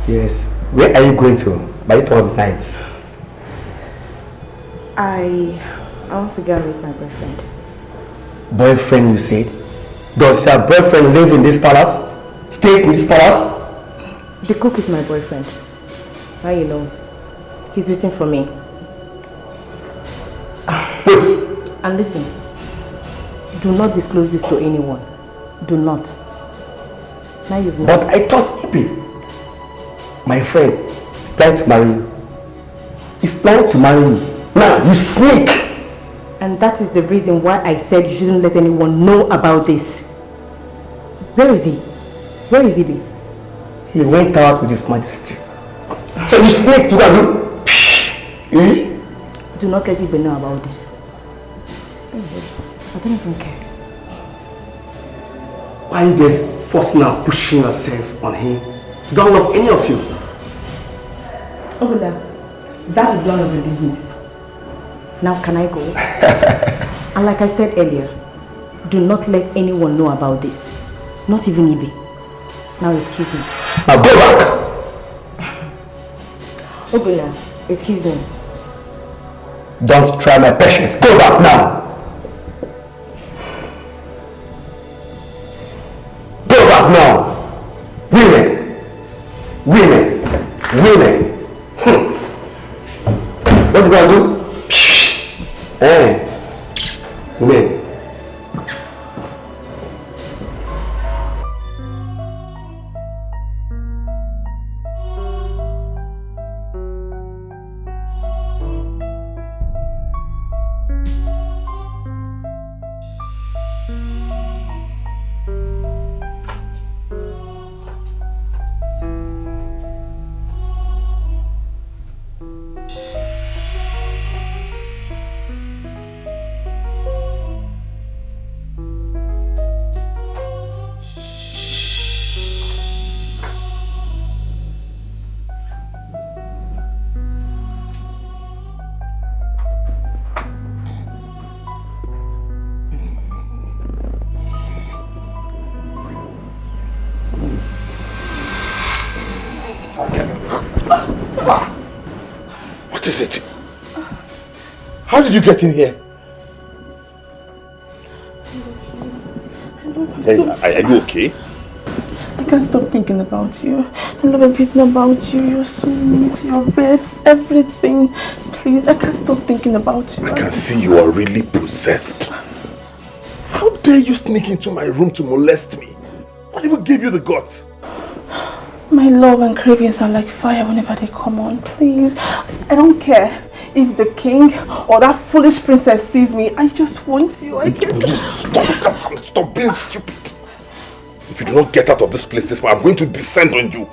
Yes. Where are you going to? By this time of night. I want to go with my boyfriend. Boyfriend, you said? Does your boyfriend live in this palace? Stays in this palace? The cook is my boyfriend. How you know? He's waiting for me. Wait. And listen, do not disclose this to anyone. Do not. Now you've known. But I thought Ibe, my friend, is planning to marry you. He's planning to marry you. Now, you sneak! And that is the reason why I said you shouldn't let anyone know about this. Where is he? Where is Ibe? He went out with his majesty. So you sneak to go and Do not let Ibe know about this. I don't even care. Why are you guys forcing now, pushing yourself on him? You don't love any of you. Over there. That is none of your business. Now can I go? And like I said earlier, do not let anyone know about this. Not even Ibe. Now excuse me. Now go back! Obula, excuse me. Don't try my patience. Go back now! Go back now! Women! Women! Women! What's he gonna do? Women! What is it? How did you get in here? Hey, are you okay? I can't stop thinking about you. I love everything about you. You're so neat, your beds, everything. Please, I can't stop thinking about you. I can see you are really possessed. How dare you sneak into my room to molest me? What even gave you the guts? My love and cravings are like fire whenever they come on. Please, I don't care if the king or that foolish princess sees me. I just want you. I can't. Stop being stupid. If you do not get out of this place this way, I'm going to descend on you.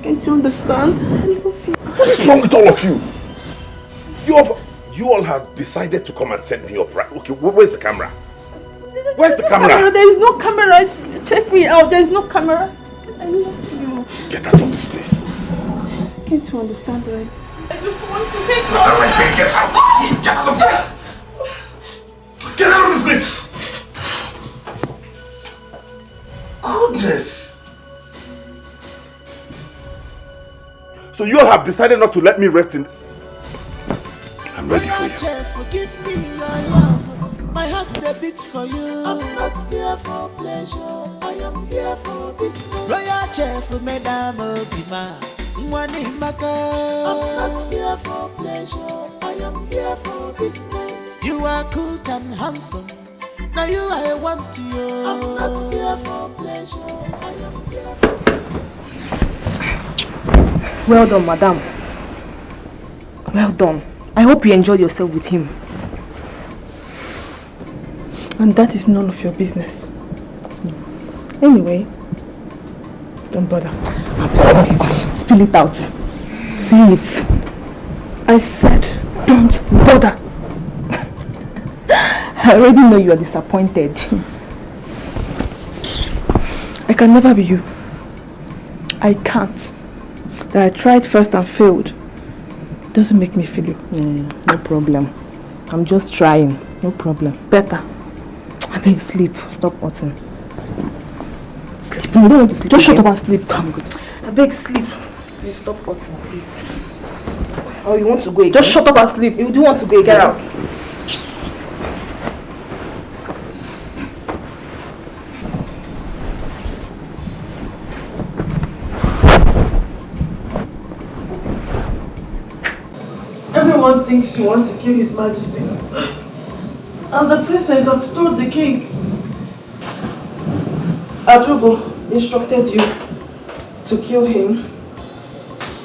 Can't you understand? I love you. What is wrong with all of you? You all have decided to come and set me up, right? Okay, where's the camera? Where's the camera? There is no camera. Check me out. There is no camera. I love you. Get out of this place. Can't you understand, right? I just want to get out. I say get out. Get out of here. Get out of this place. Goodness. So you all have decided not to let me rest in... I'm ready for you. Forgive me your love. My heart beats for you. I'm not here for pleasure. I am here for business. Royal chef, Madame Obima. I'm not here for pleasure. I am here for business. You are cute and handsome. Now you I want to you. I'm not here for pleasure. I am here for... Well done, madam. Well done. I hope you enjoyed yourself with him. And that is none of your business. Anyway, don't bother. Spill it out. Say it. I said, don't bother. I already know you are disappointed. I can never be you. I can't. That I tried first and failed doesn't make me feel you. No problem. I'm just trying. No problem. Better. I beg, sleep. Stop watching. Sleep. You don't want to sleep. Just shut up and sleep. I'm good. I beg, sleep. Sleep, stop hurting, please. Oh, you want to go again? Just shut up and sleep. You do want to go again? Get out. Everyone thinks you want to kill His Majesty. And the princess have told the king. Adrugo instructed you to kill him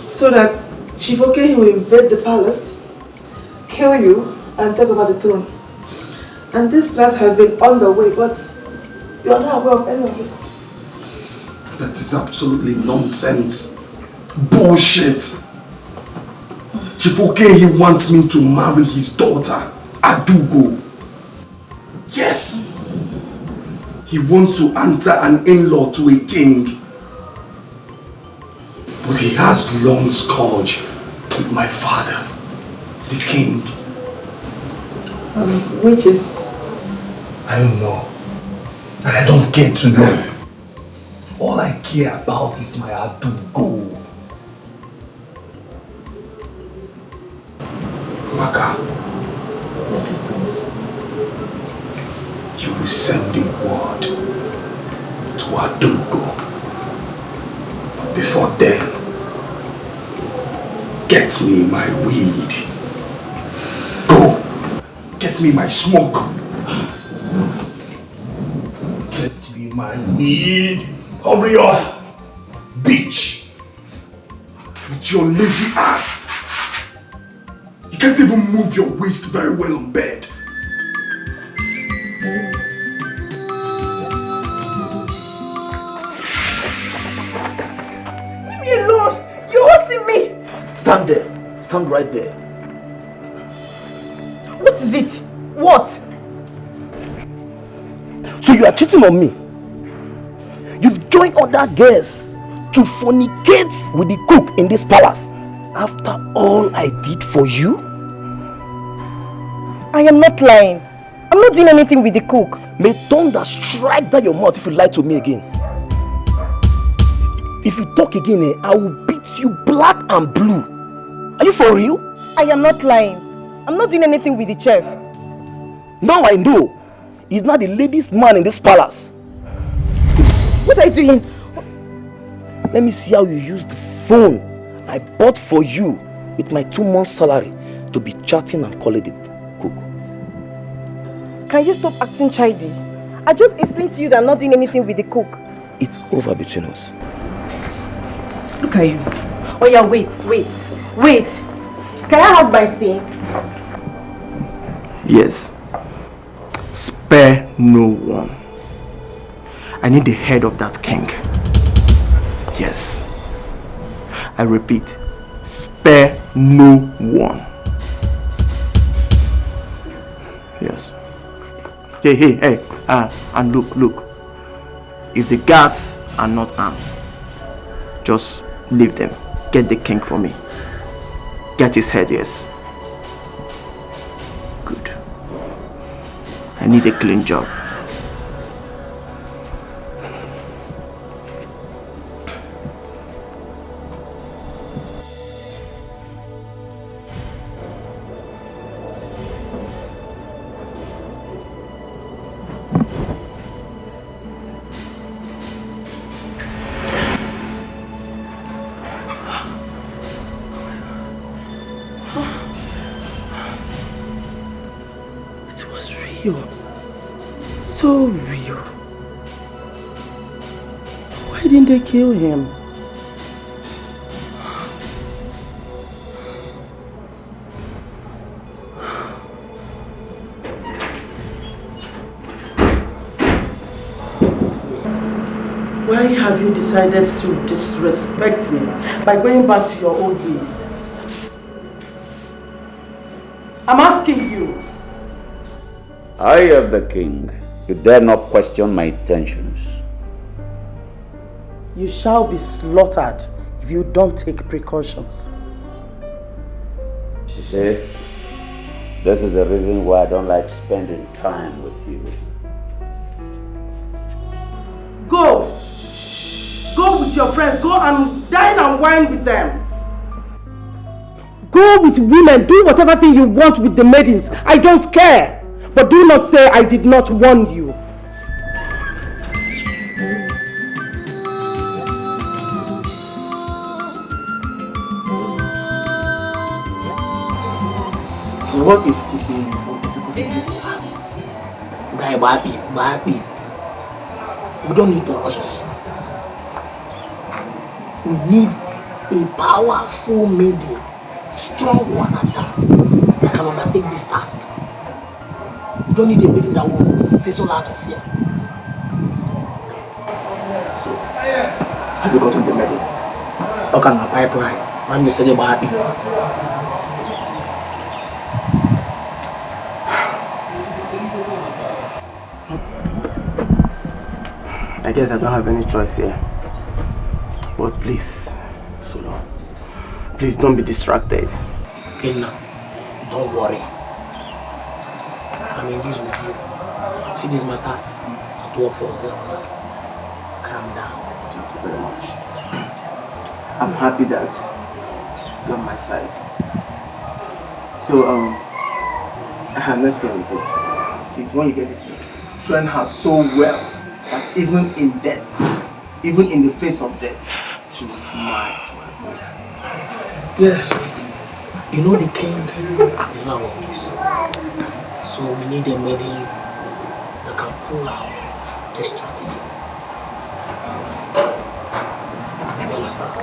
so that Chief Okehi will invade the palace, kill you, and take over the throne. And this plan has been on the way, but you are not aware of any of it. That is absolutely nonsense. Bullshit. Chief Okehi wants me to marry his daughter, Adugo. Yes. He wants to answer an in-law to a king. But he has long scourge with my father, the king. Which is? I don't know. And I don't care to know. All I care about is my Adugo. Maka, you will send a word to Adugo. But before then, get me my weed. Go, get me my smoke. Get me my weed. Hurry up, bitch. With your lazy ass. You can't even move your waist very well on bed. Leave me alone! You're hurting me! Stand there. Stand right there. What is it? What? So you are cheating on me. You've joined other girls to fornicate with the cook in this palace. After all I did for you? I am not lying. I'm not doing anything with the cook. May thunder strike down your mouth if you lie to me again. If you talk again, I will beat you black and blue. Are you for real? I am not lying. I'm not doing anything with the chef. Now I know. He's not the ladies' man in this palace. What are you doing? Let me see how you use the phone I bought for you with my 2 months salary to be chatting and calling the cook. Can you stop acting childish? I just explained to you that I'm not doing anything with the cook. It's over between us. Look at you. Oh yeah, wait. Can I have my say? Yes. Spare no one. I need the head of that king. Yes. I repeat, spare no one. Yes. Hey, and look. If the guards are not armed, just leave them. Get the king for me. Get his head, yes. Good. I need a clean job. So real. Why didn't they kill him? Why have you decided to disrespect me by going back to your old ways? I'm asking you. I am the king. You dare not question my intentions. You shall be slaughtered if you don't take precautions. You see, this is the reason why I don't like spending time with you. Go! Go with your friends. Go and dine and wine with them. Go with women. Do whatever thing you want with the maidens. I don't care. But do not say I did not warn you. What is keeping you from executing this plan? Guy, Babi. We don't need to rush this. We need a powerful maiden, strong one at that can undertake this task. We don't need a maiden that will face a lot of fear. So, have you gotten the maiden? Okay, my pipeline. I'm just saying Babi. I guess I don't have any choice here. But please, Solo, please don't be distracted. Kenna, don't worry. I'm in this with you. See this matter? At all for them. Calm down. Thank you very much. I'm happy that you're on my side. So, let's start with it. Please, when you get this mail, train her so well that even in death, even in the face of death, she will smile to her move. Yes. You know the king is not on this. So we need a maiden that can pull out this strategy. You understand?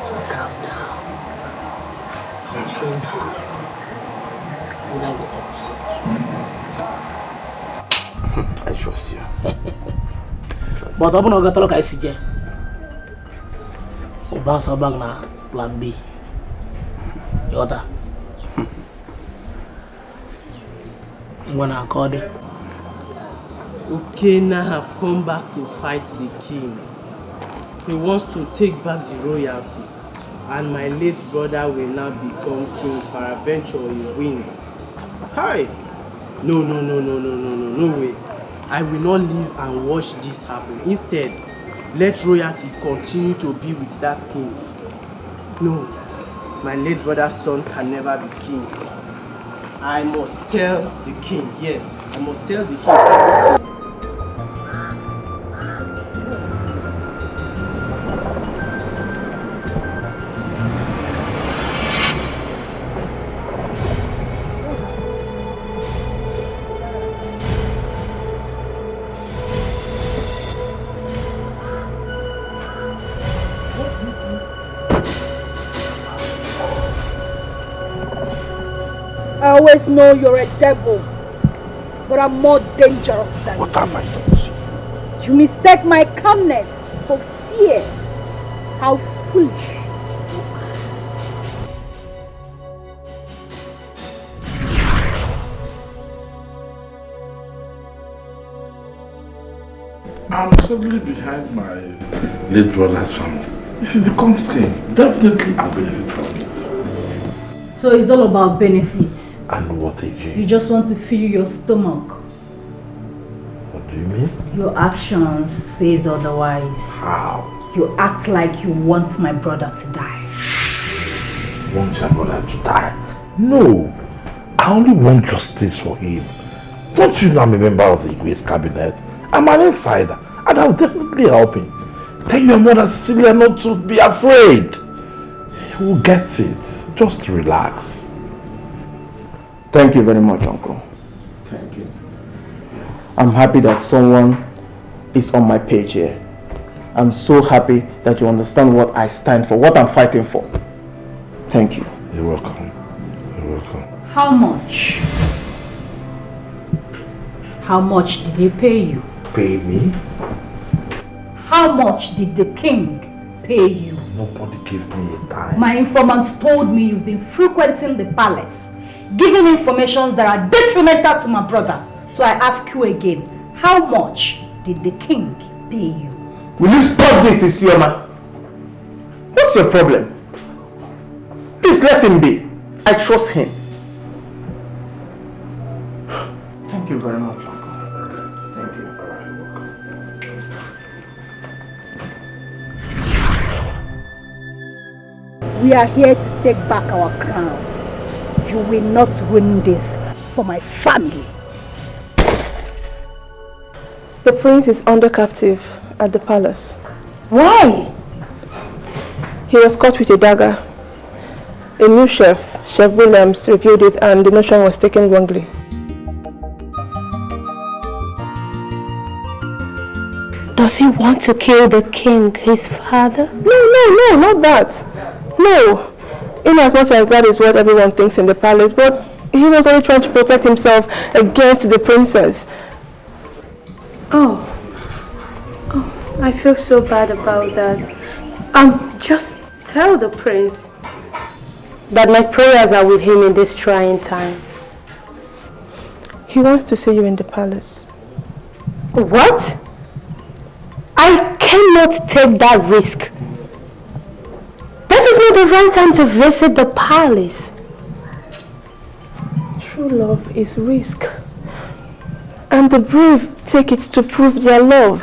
So calm down. I'll train her. You like the opposite. I trust you. But I'm not going to look at it. Obasa bag na plan B. Yoda. When call it. Ukena have come back to fight the king. He wants to take back the royalty. And my late brother will now become king. Peradventure he wins. Hi! No way. I will not live and watch this happen. Instead, let royalty continue to be with that king. No, my late brother's son can never be king. I must tell the king, yes, I must tell the king everything. I always know you're a devil, but I'm more dangerous than you. What have I done to you? You mistake my calmness for fear. How foolish. I'm solely behind my late brother's family. If he becomes king, definitely I'll benefit from it. So it's all about benefits. And what again? You just want to fill your stomach. What do you mean? Your actions says otherwise. How? You act like you want my brother to die. Want your brother to die? No. I only want justice for him. Don't you know I'm a member of the Igwe's cabinet? I'm an insider and I'll definitely help him. Tell your mother Celia not to be afraid. He will get it. Just relax. Thank you very much, Uncle. Thank you. I'm happy that someone is on my page here. I'm so happy that you understand what I stand for, what I'm fighting for. Thank you. You're welcome. You're welcome. How much? How much did he pay you? Pay me? How much did the king pay you? Nobody gave me a dime. My informant told me you've been frequenting the palace, giving information that are detrimental to my brother. So I ask you again, how much did the king pay you? Will you stop this, Isioma? What's your problem? Please let him be. I trust him. Thank you very much, Uncle. Thank you. We are here to take back our crown. You will not ruin this for my family. The prince is under captive at the palace. Why? He was caught with a dagger. A new chef, Chef Williams, reviewed it and the notion was taken wrongly. Does he want to kill the king, his father? No, not that. No. In as much as that is what everyone thinks in the palace, but he was only trying to protect himself against the princess. Oh, I feel so bad about that. Just tell the prince that my prayers are with him in this trying time. He wants to see you in the palace. What? I cannot take that risk. This is not the right time to visit the palace. True love is risk. And the brave take it to prove their love.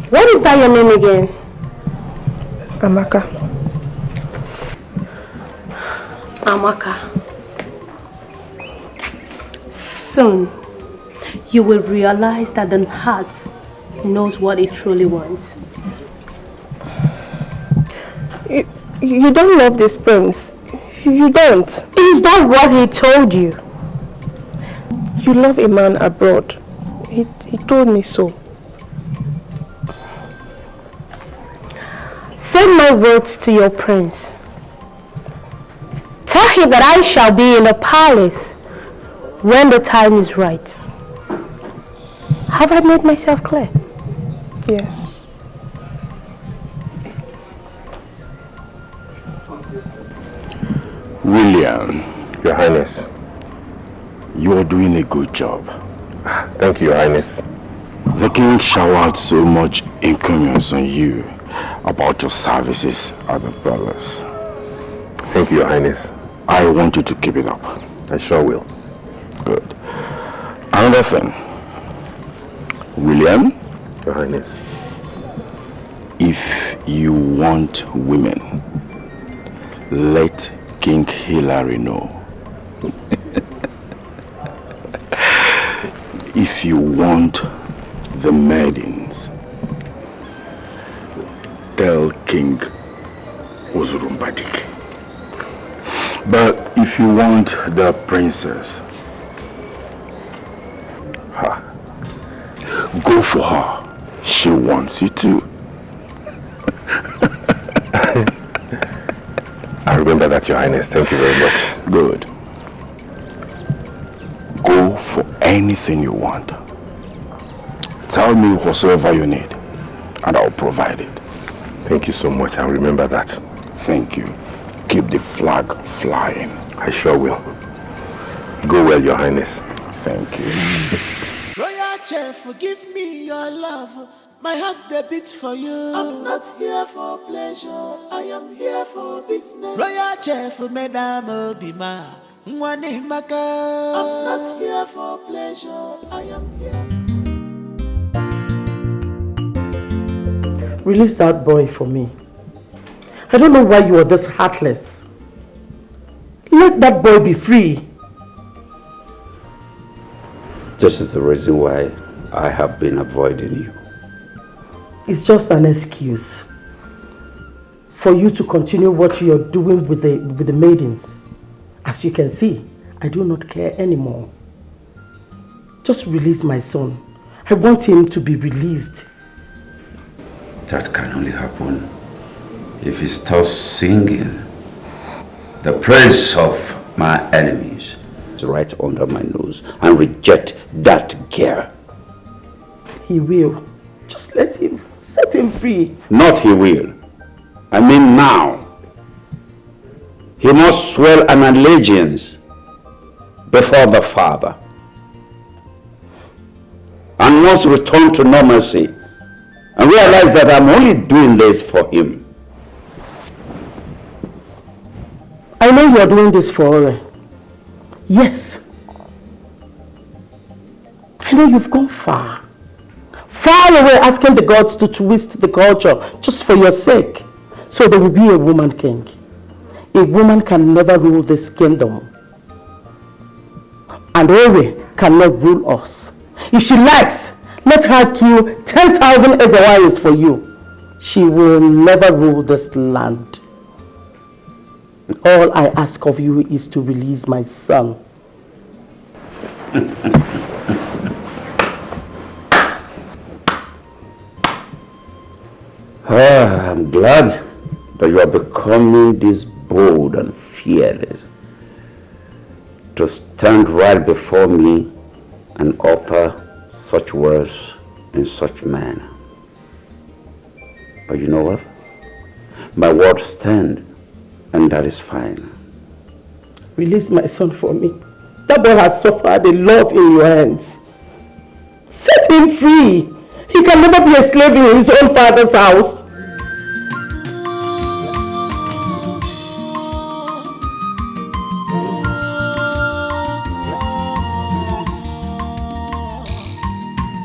What is that your name again? Amaka. Amaka. Soon, you will realize that the heart knows what it truly wants. You don't love this prince. You don't. Is that what he told you? You love a man abroad. He told me so. Send my words to your prince. Tell him that I shall be in the palace when the time is right. Have I made myself clear? Yes. William. Your Highness. You are doing a good job. Thank you, Your Highness. The king showered so much encomiums on you about your services at the palace. Thank you, Your Highness. I want you to keep it up. I sure will. Good. Another thing. William? Your Highness. If you want women, let King Hilary know. If you want the maidens, tell King Uzurumbadik. But if you want the princess, go for her. She wants you too. I remember that, Your Highness. Thank you very much. Good. Go for anything you want. Tell me whatsoever you need, and I'll provide it. Thank you so much. I'll remember that. Thank you. Keep the flag flying. I sure will. Go well, Your Highness. Thank you. Royal Chef, forgive me your love. My heart the beats for you. I'm not here for pleasure. I am here for business. Royal Chef, Madame Obima. I'm not here for pleasure. I am here. Release that boy for me. I don't know why you are this heartless. Let that boy be free. This is the reason why I have been avoiding you. It's just an excuse for you to continue what you are doing with the maidens. As you can see, I do not care anymore. Just release my son. I want him to be released. That can only happen if he starts singing the praise of my enemies right under my nose and reject that girl. He will. Just let him. Set him free. Not he will. I mean now. He must swear an allegiance before the Father and must return to normalcy and realize that I'm only doing this for him. I know you are doing this for Ore. Yes. I know you've gone far. Far away asking the gods to twist the culture just for your sake. So there will be a woman king. A woman can never rule this kingdom. And Ore cannot rule us. If she likes, let her kill 10,000 Ezewayes for you. She will never rule this land. All I ask of you is to release my son. I'm glad that you are becoming this bold and fearless to stand right before me and utter such words in such manner. But you know what? My words stand, and that is fine. Release my son for me. That boy has suffered a lot in your hands. Set him free. He can never be a slave in his own father's house.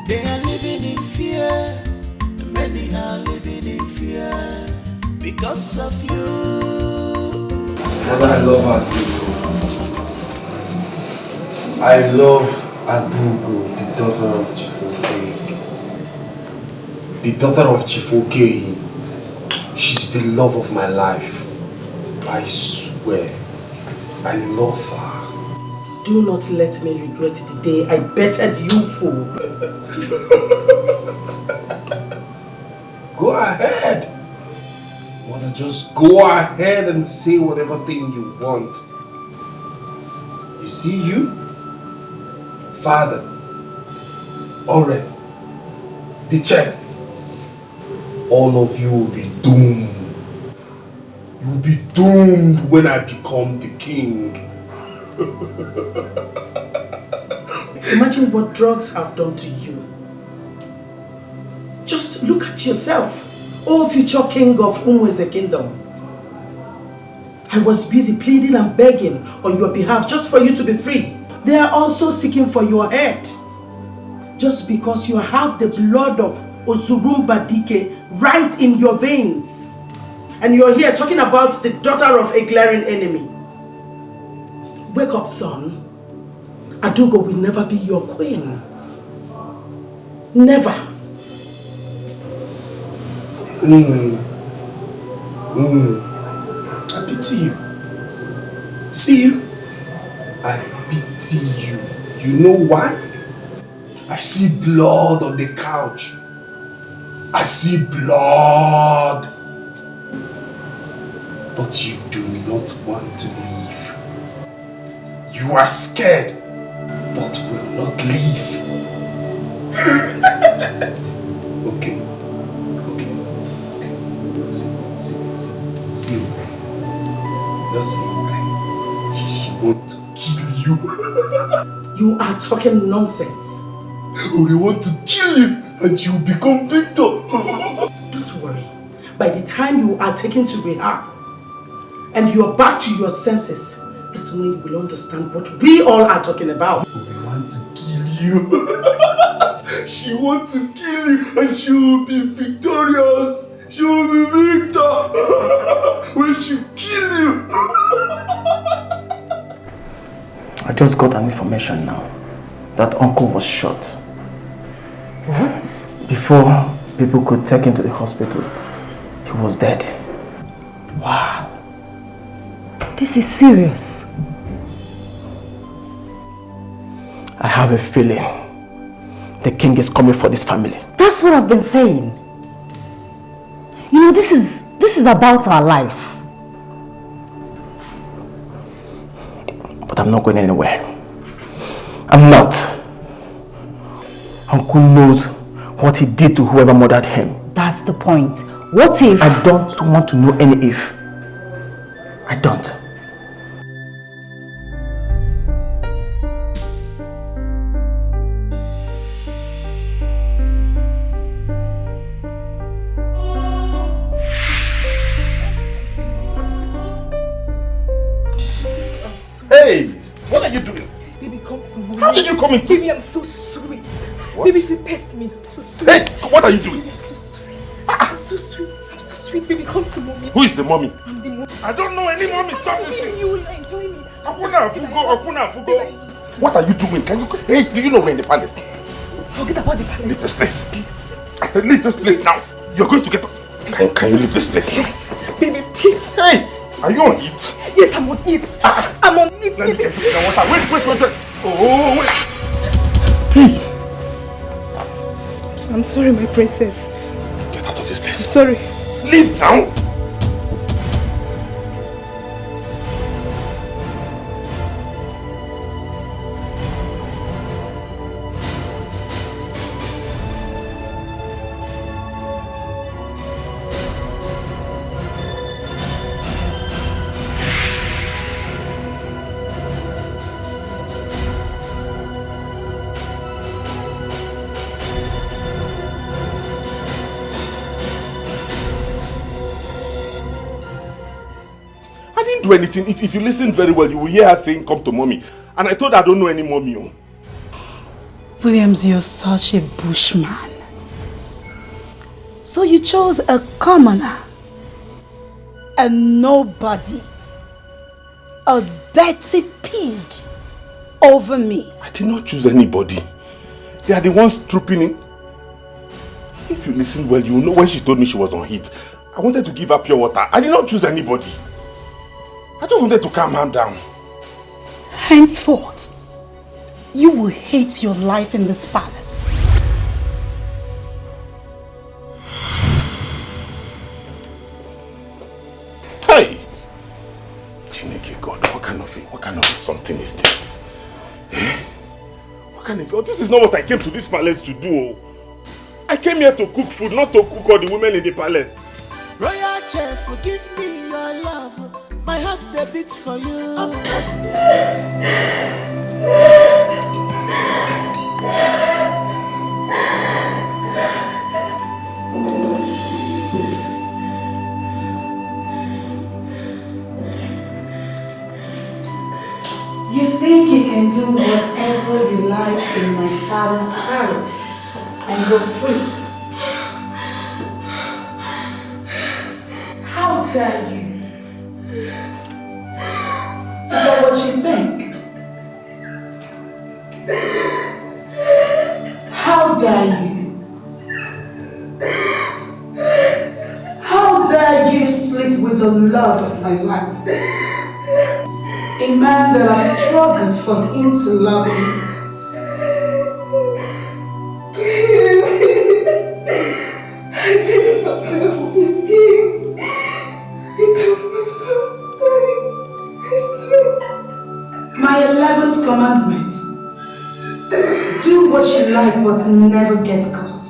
They are living in fear. Many are living in fear because of you. Mother, I love Adugo. I love Adugo, the daughter of Chifoke. The daughter of Chifoke. She's the love of my life. I swear, I love her. Do not let me regret the day I betted you, fool. Go ahead. Mother, just go ahead and say whatever thing you want. You see you? Father, Ore, the check. All of you will be doomed. You will be doomed when I become the king. Imagine what drugs have done to you. Just look at yourself, O future king of Umweze kingdom. I was busy pleading and begging on your behalf just for you to be free. They are also seeking for your head. Just because you have the blood of Ozurumba Dike right in your veins. And you're here talking about the daughter of a glaring enemy. Wake up, son. Adugo will never be your queen. Never. I pity you. See you? I pity you. You know why? I see blood on the couch. I see blood. But you do not want to leave. You are scared, but will not leave. Okay. See you. Just see you. She want to kill you. You are talking nonsense. Or they want to kill you and you become victor. Don't worry. By the time you are taken to rehab and you are back to your senses, that's when you will understand what we all are talking about. We want to kill you. She wants to kill you and she will be victorious. She will be victor when she kill you. I just got an information now that uncle was shot. What? Before people could take him to the hospital, he was dead. Wow. This is serious. I have a feeling the king is coming for this family. That's what I've been saying. You know, this is about our lives. But I'm not going anywhere. I'm not. Uncle knows what he did to whoever murdered him. That's the point. What if... I don't want to know any if. I don't. Hey, what are you doing? Baby, come to me. How did you come in? Baby, I'm so sweet. What? Baby, if you test me, I'm so sweet. Hey, what are you doing? I'm so sweet. I'm so sweet. I'm so sweet. Baby, come to mommy. Who is the mommy? I'm the mommy. I don't know any mommy. Stop this thing. You will enjoy me. Akuna Fugo. What are you doing? Hey, do you know we're in the palace? Forget about the palace. Leave this place. Please. I said leave this place now. You're going to get up. Can you leave this place? Please. Baby, please. Hey, are you on heat? Yes, I'm on heat. I'm on heat. Let me get you the water. Wait. Oh, wait. Hey. I'm sorry, my princess. Get out of this place. I'm sorry. Leave now. Do anything. If you listen very well, you will hear her saying, come to mommy. And I told her I don't know any mommy. Oh. Williams, you're such a bushman. So you chose a commoner, a nobody, a dirty pig over me. I did not choose anybody. They are the ones trooping in. If you listen well, you will know when she told me she was on heat. I wanted to give her pure water. I did not choose anybody. I just wanted to calm her down. Henceforth, you will hate your life in this palace. Hey! Chineke God, what kind of something is this? Eh? What kind of... This is not what I came to this palace to do. I came here to cook food, not to cook all the women in the palace. Royal chef, forgive me your love. My heart they beat for you. You think you can do whatever you like in my father's palace and go free? How dare you? Is that what you think? How dare you? How dare you sleep with the love of my life? A man that I struggled for him to love me. Please. I did not tell him. It was my first time. I swear. My 11th commandment. Do what you like but never get caught.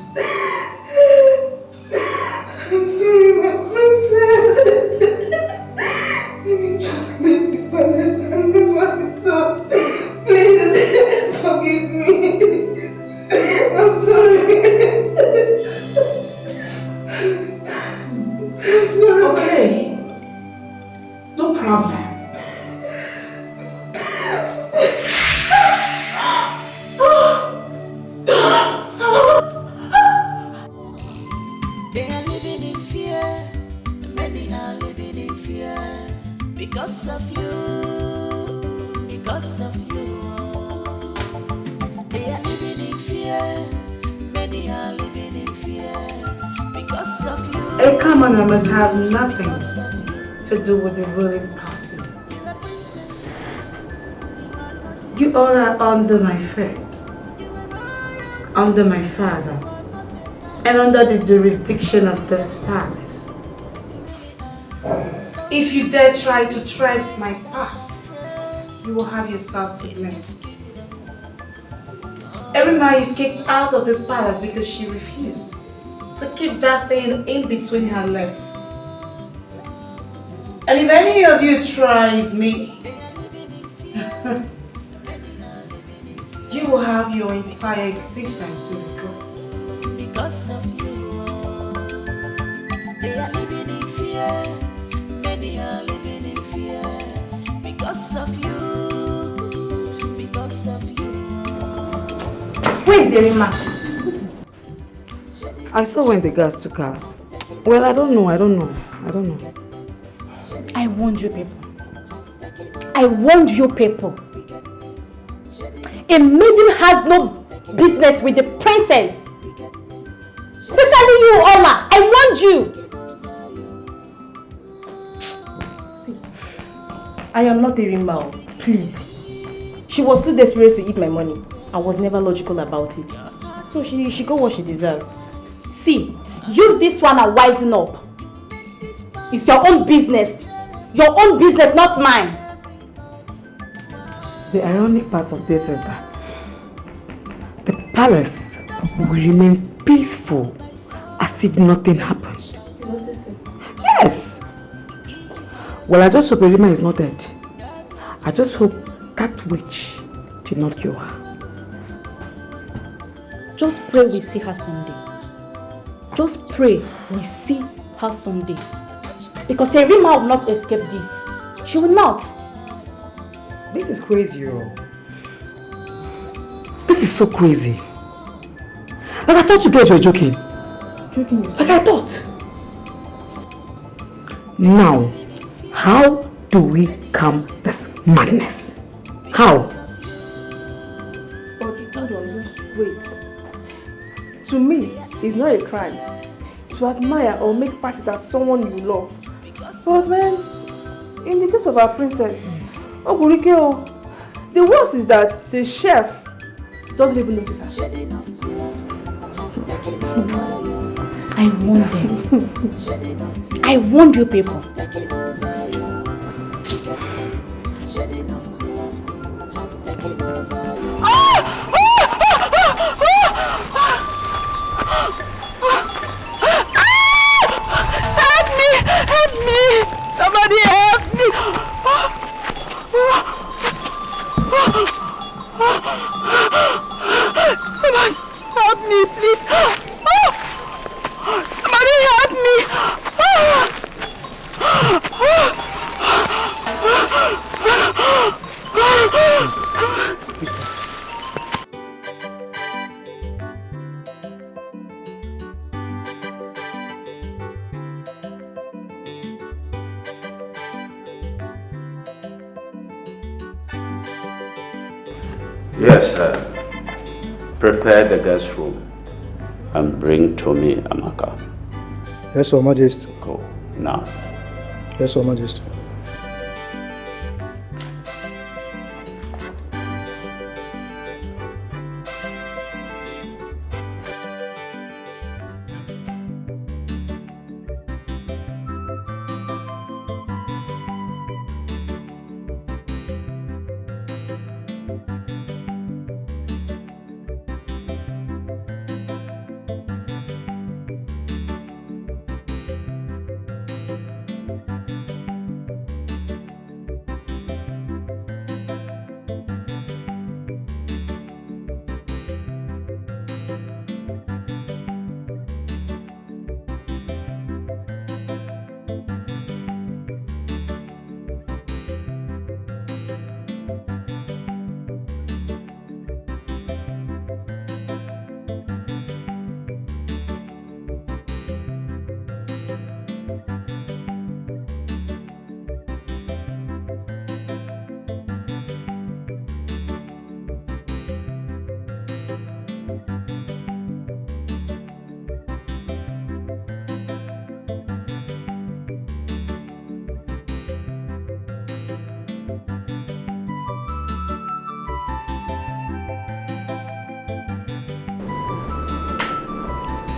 I'm sorry, my princess. Let me just leave the palace and never return. Please, forgive me. I'm sorry. I'm sorry. Okay. No problem. They are living in fear. Many are living in fear. Because of you. Because of you. They are living in fear. Many are living in fear. Because of you. A commoner must have nothing to do with the ruling party. You all are under my feet, under my father, and under the jurisdiction of this palace. If you dare try to tread my path, you will have yourself to blame. Everybody is kicked out of this palace because she refused to keep that thing in between her legs. And if any of you tries me, you will have your entire existence to regret. Because of you. They are living in fear. Many are living in fear. Because of you. Because of you. Where is Yerima? I saw when the guards took her. Well, I don't know. I warned you people. I warned you people. A maiden has no business with the princess. Especially you, Ola. I warned you. See, I am not a rimao, please. She was too desperate to eat my money. I was never logical about it. So she got what she deserves. See, use this one and wisen up. It's your own business. Your own business, not mine. The ironic part of this is that the palace will remain peaceful as if nothing happened. Yes! Well, I just hope Erima is not dead. I just hope that witch did not kill her. Just pray we see her someday. Just pray we see her someday. Because Erima will not escape this. She will not. This is crazy, This is so crazy. Like I thought you guys were joking. Joking? Like I thought. Now, how do we calm this madness? How? But hold on, just wait. To me, it's not a crime to admire or make passes at someone you love. But then, in the case of our princess, Oburike, the worst is that the chef doesn't even notice her. I warned them. I warned you people. Help me! Help me! Somebody help me! Someone help me, please! Somebody help me! Yes, sir. Prepare the guest room and bring Tommy Amaka. Yes, Your Majesty. Go now. Yes, Your Majesty.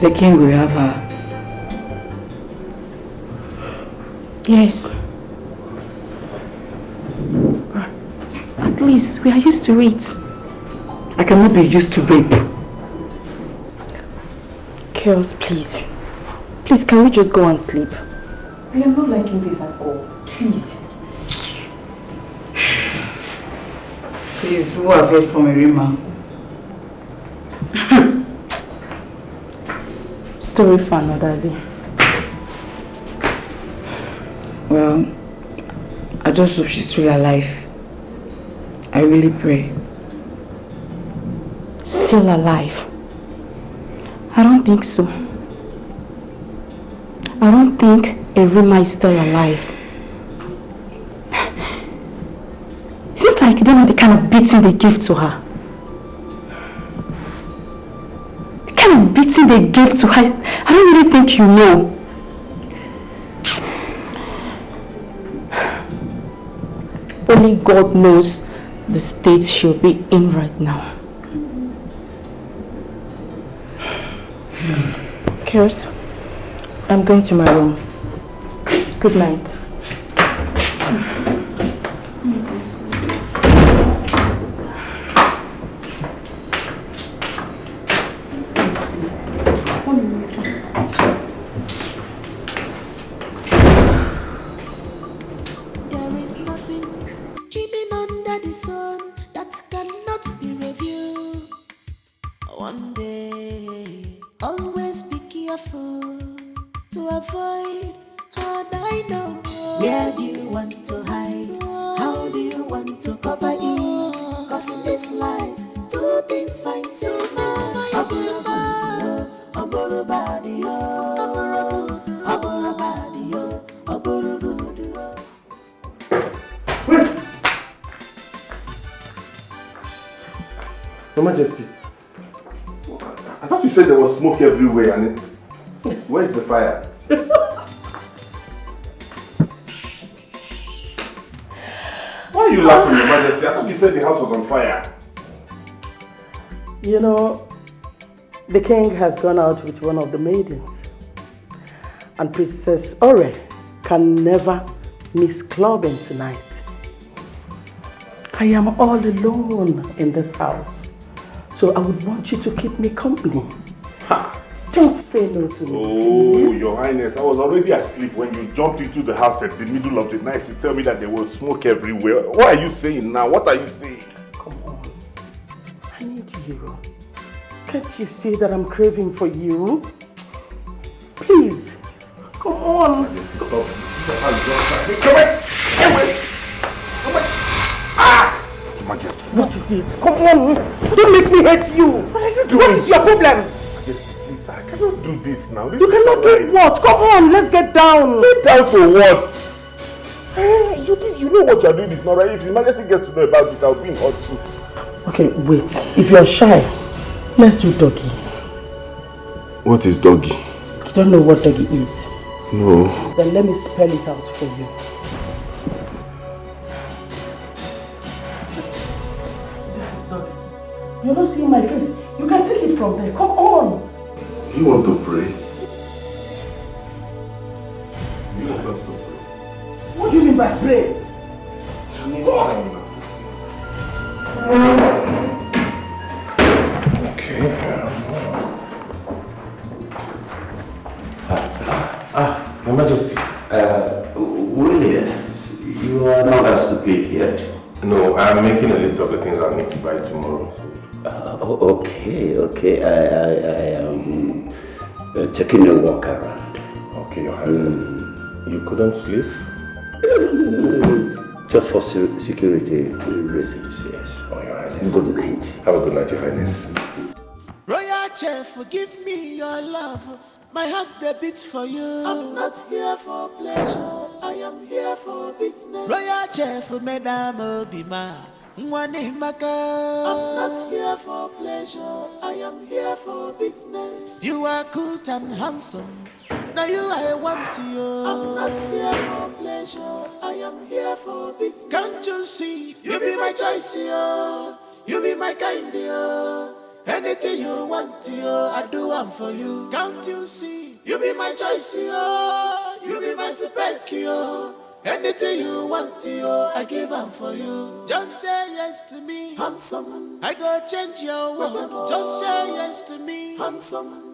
The king will have her. Yes. At least we are used to it. I cannot be used to rape. Chaos, please. Please, can we just go and sleep? I am not liking this at all. Please. Please, who have heard from Erima? Story for another day. Well, I just hope she's still alive. I really pray. Still alive? I don't think so. I don't think Erima is still alive. like you don't know the kind of beating they gave to her. The kind of beating they gave to her, I don't really think you know. Only God knows the state she'll be in right now. Kirs, I'm going to my room. Good night. There is nothing hidden under the sun that cannot be reviewed. One day, always be careful to avoid hard I know. Where do you want to hide? How do you want to cover it? Cause in this life, two things find silver. Aburu body, aburu body, aburu good. Your Majesty, I thought you said there was smoke everywhere and where's the fire? Why are you laughing, Your Majesty? I thought you said the house was on fire. You know, the king has gone out with one of the maidens. And Princess Ore can never miss clubbing tonight. I am all alone in this house. So I would want you to keep me company. Don't say no to me. Oh, Your Highness, I was already asleep when you jumped into the house at the middle of the night to tell me that there was smoke everywhere. What are you saying now? What are you saying? Come on. I need you. Can't you see that I'm craving for you? Please. Come on. Come on. Ah! Your Majesty. What is it? Come on. Don't make me hate you. What are you doing? What is your problem? Please, I cannot do this now. You cannot do what? Come on, let's get down. Get down for what? You know what you're doing is not right. If His Majesty gets to know about this, I'll be in hot soup. Okay, wait. If you're shy, let's do doggy. What is doggy? You don't know what doggy is? No. Then let me spell it out for you. This is doggy. You're not seeing my face. You can take it from there. Come on. You want to pray? You want us to pray? What do you mean by pray? Okay. Your Majesty. Really? You are not as stupid yet? No, I'm making a list of the things I'll need to buy tomorrow. Okay. I am taking a walk around. Okay, Your Highness. You couldn't sleep? Just for security reasons, yes. Oh, Your Highness. Good night. Have a good night, Your Highness. Royal Chef, forgive me your love. My heart they beats for you. I'm not here for pleasure. I am here for business. Royal Chef, Madame Obima. I'm not here for pleasure. I am here for business. You are good and handsome. Now you I want you. I'm not here for pleasure. I am here for business. Can't you see? You be my choice, yo. You be my kind, yo. Anything you want, yo, I do one for you. Can't you see? You be my choice, yo. You be my spec, yo. Anything you want, yo, I give one for you. Just say yes to me, handsome. I go change your world. Just say yes to me, handsome.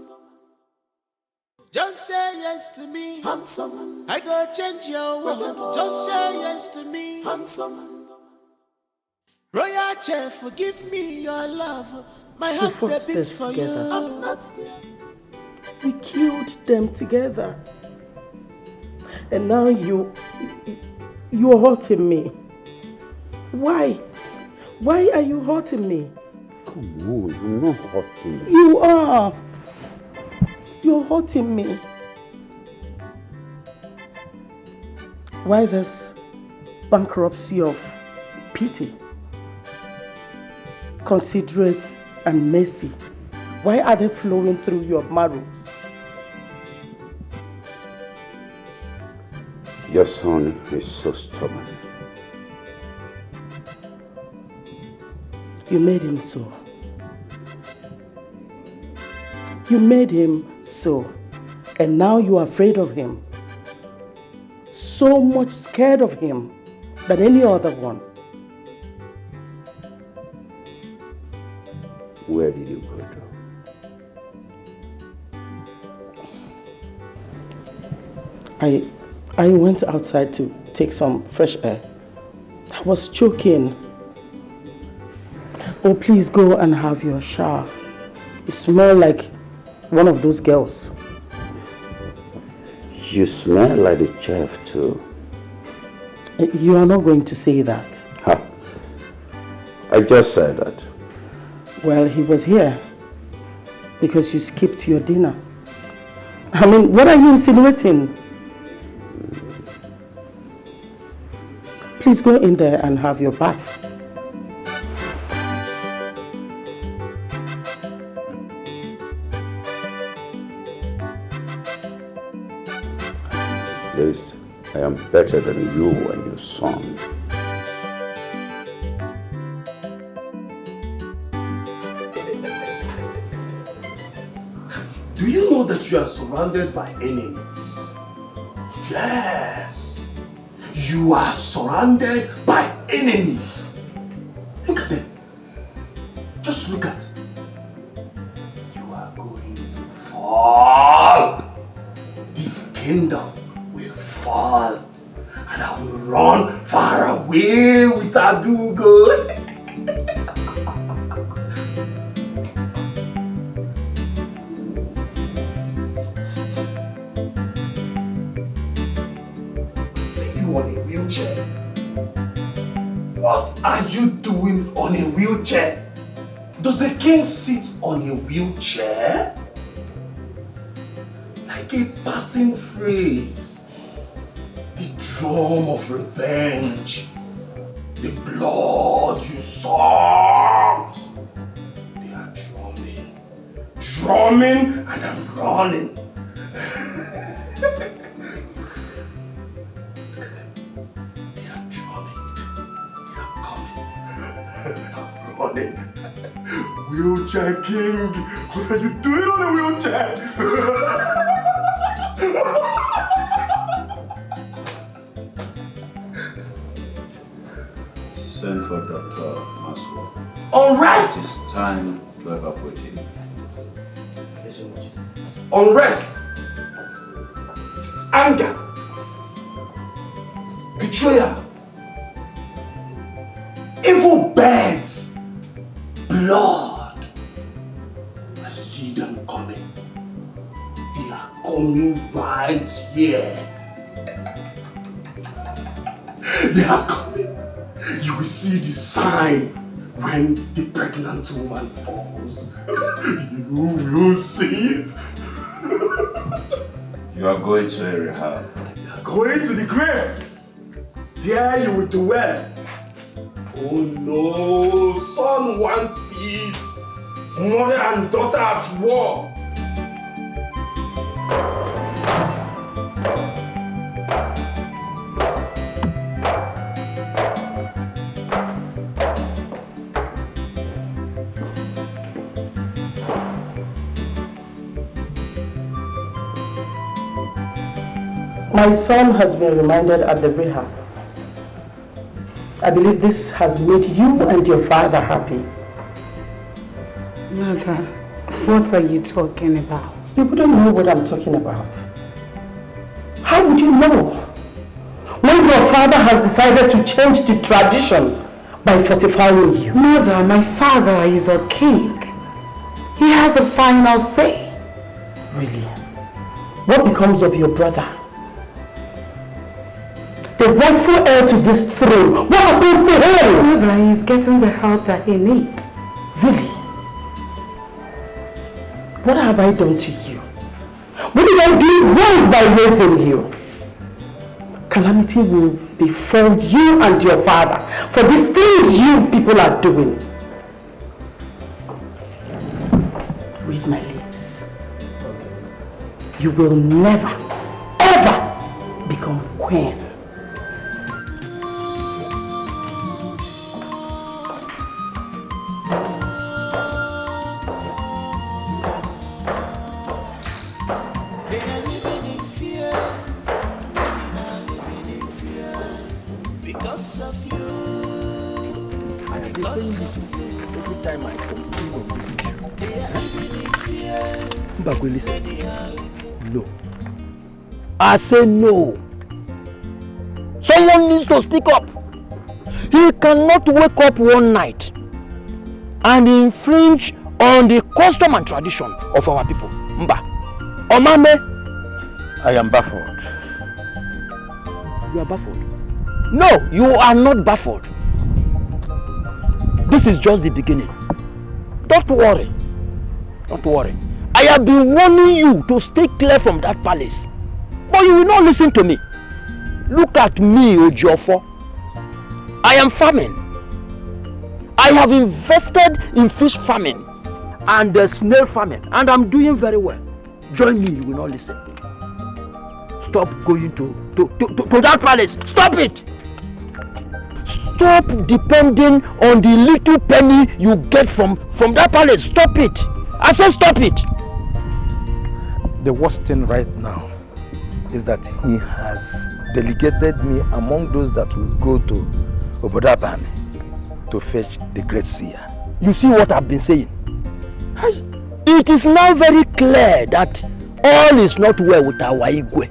Just say yes to me, handsome. I go change your world. Just say yes to me, handsome. Royal Chef, forgive me your love. My heart that beats for you. I'm not here. We killed them together. And now you're hurting me. Why? Why are you hurting me? Come on, you're not hurting me. You are. You're hurting me. Why this bankruptcy of pity? considerate and mercy, why are they flowing through your marrows? Your son is so stubborn. You made him so. You made him so. And now you are afraid of him. So much scared of him than any other one. Where did you go to? I went outside to take some fresh air. I was choking. Oh, please go and have your shower. You smell like one of those girls. You smell like the chef too. You are not going to say that. Ha. I just said that. Well, he was here because you skipped your dinner. I mean, what are you insinuating? Please go in there and have your bath. Least I am better than you and your son. Do you know that you are surrounded by enemies? Yes. You are surrounded by enemies. Look at them. Just look at. You are going to fall. This kingdom will fall. And I will run far away with Adugo. On a wheelchair. What are you doing on a wheelchair? Does a king sit on a wheelchair? Like a passing phrase. The drum of revenge. The blood you sucked. They are drumming. Drumming and I'm running. Running. Wheelchair king, what are you doing on a wheelchair? Send for Dr. Maslow. Unrest! It's time to evacuate him. Unrest! Anger! Betrayal! Evil birds! Blood! I see them coming. They are coming right here. They are coming. You will see the sign when the pregnant woman falls. You will see it. You are going to a rehab. You are going to the grave. There you will dwell. Oh no, son wants peace. Mother and daughter at war. My son has been reminded at the rehab. I believe this has made you and your father happy. Mother, what are you talking about? You wouldn't know what I'm talking about. How would you know? When your father has decided to change the tradition by fortifying you. Mother, my father is a king. He has the final say. Really? What becomes of your brother? The rightful heir to this throne. What happens to him? Mother, he's getting the help that he needs. Really? What have I done to you? What did I do wrong by raising you? Calamity will befall you and your father for these things you people are doing. read my lips. You will never, ever become queen. Because of you. Because of you. Every time I complain of this issue, listen. No. I say no. Someone needs to speak up. He cannot wake up one night and infringe on the custom and tradition of our people. Mba. Omame. I am baffled. You are baffled? No, you are not baffled. This is just the beginning. Don't worry. Don't worry. I have been warning you to stay clear from that palace. But you will not listen to me. Look at me, Ojiofo. I am farming. I have invested in fish farming and snail farming, and I'm doing very well. Join me, you will not listen. Stop going to that palace. Stop it! Stop depending on the little penny you get from that palace. Stop it! I said stop it! The worst thing right now is that he has delegated me among those that will go to Obodabani to fetch the great seer. You see what I've been saying? It is now very clear that all is not well with our Igwe.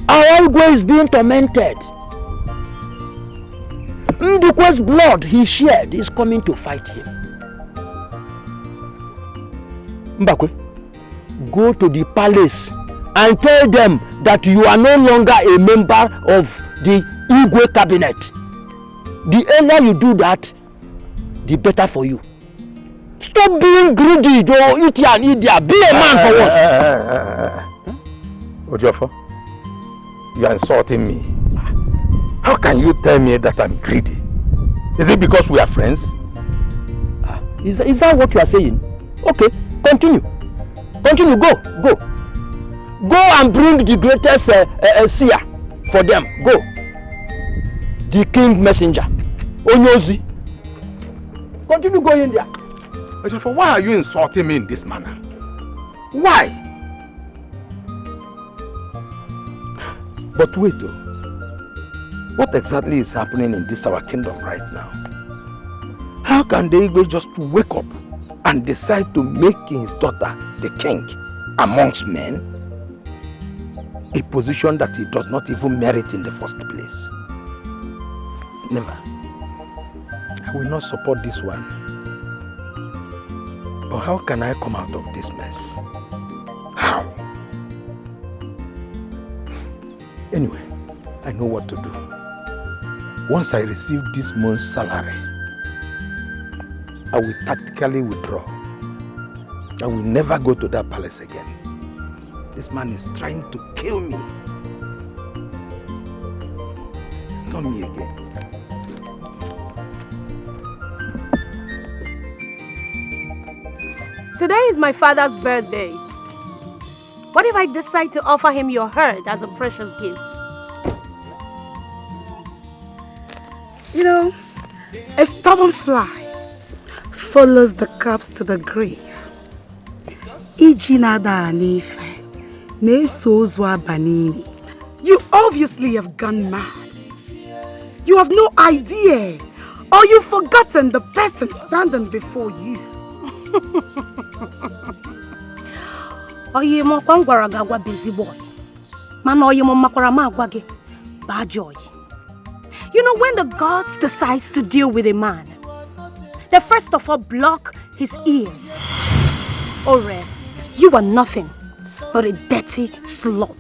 Our Igwe is being tormented. Ndukwe's blood he shared is coming to fight him. Mbakwe, go to the palace and tell them that you are no longer a member of the Igwe cabinet. The earlier you do that, the better for you. Stop being greedy, though. Eat here and eat there. Be a man for what? Ojiofo, you are insulting me. How can you tell me that I'm greedy? Is it because we are friends? Is that what you are saying? Okay, continue. Continue, go. Go and bring the greatest seer for them. Go. The king messenger. Onyozi. Continue going there. Ojiofo, why are you insulting me in this manner? Why? But wait though. What exactly is happening in this our kingdom right now? How can the Igwe just wake up and decide to make his daughter the king amongst men? A position that he does not even merit in the first place. Never. I will not support this one. But how can I come out of this mess? How? Anyway, I know what to do. Once I receive this month's salary, I will tactically withdraw. I will never go to that palace again. This man is trying to kill me. It's not me again. Today is my father's birthday. What if I decide to offer him your herd as a precious gift? You know, a stubborn fly follows the corpse to the grave. You obviously have gone mad. You have no idea, or you've forgotten the person standing before you. Busy boy. Bad joy. You know, when the gods decides to deal with a man, they first of all block his ears. Ore, you are nothing but a dirty slut.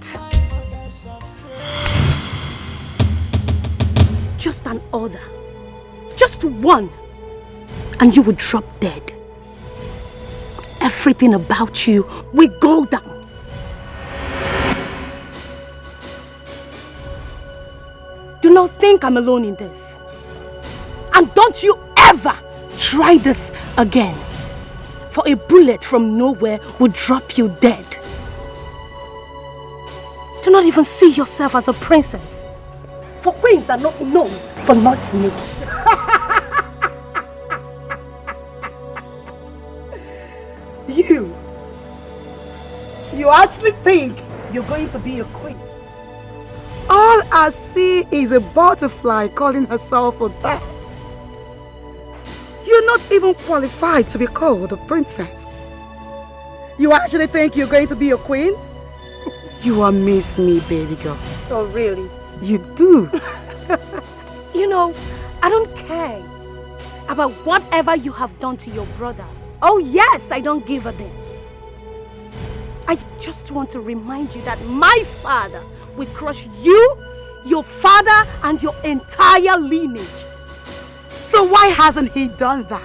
Just an order, just one, and you would drop dead. Everything about you will go down. Do not think I'm alone in this. And don't you ever try this again. for a bullet from nowhere will drop you dead. Do not even see yourself as a princess. For queens are not known for not sneaking. You actually think you're going to be a queen? All I see is a butterfly calling herself a bat. You're not even qualified to be called a princess. You actually think you're going to be a queen? You amaze me, baby girl. Oh, really? You do. You know, I don't care about whatever you have done to your brother. Oh yes, I don't give a damn. I just want to remind you that my father will crush you, your father, and your entire lineage. So why hasn't he done that?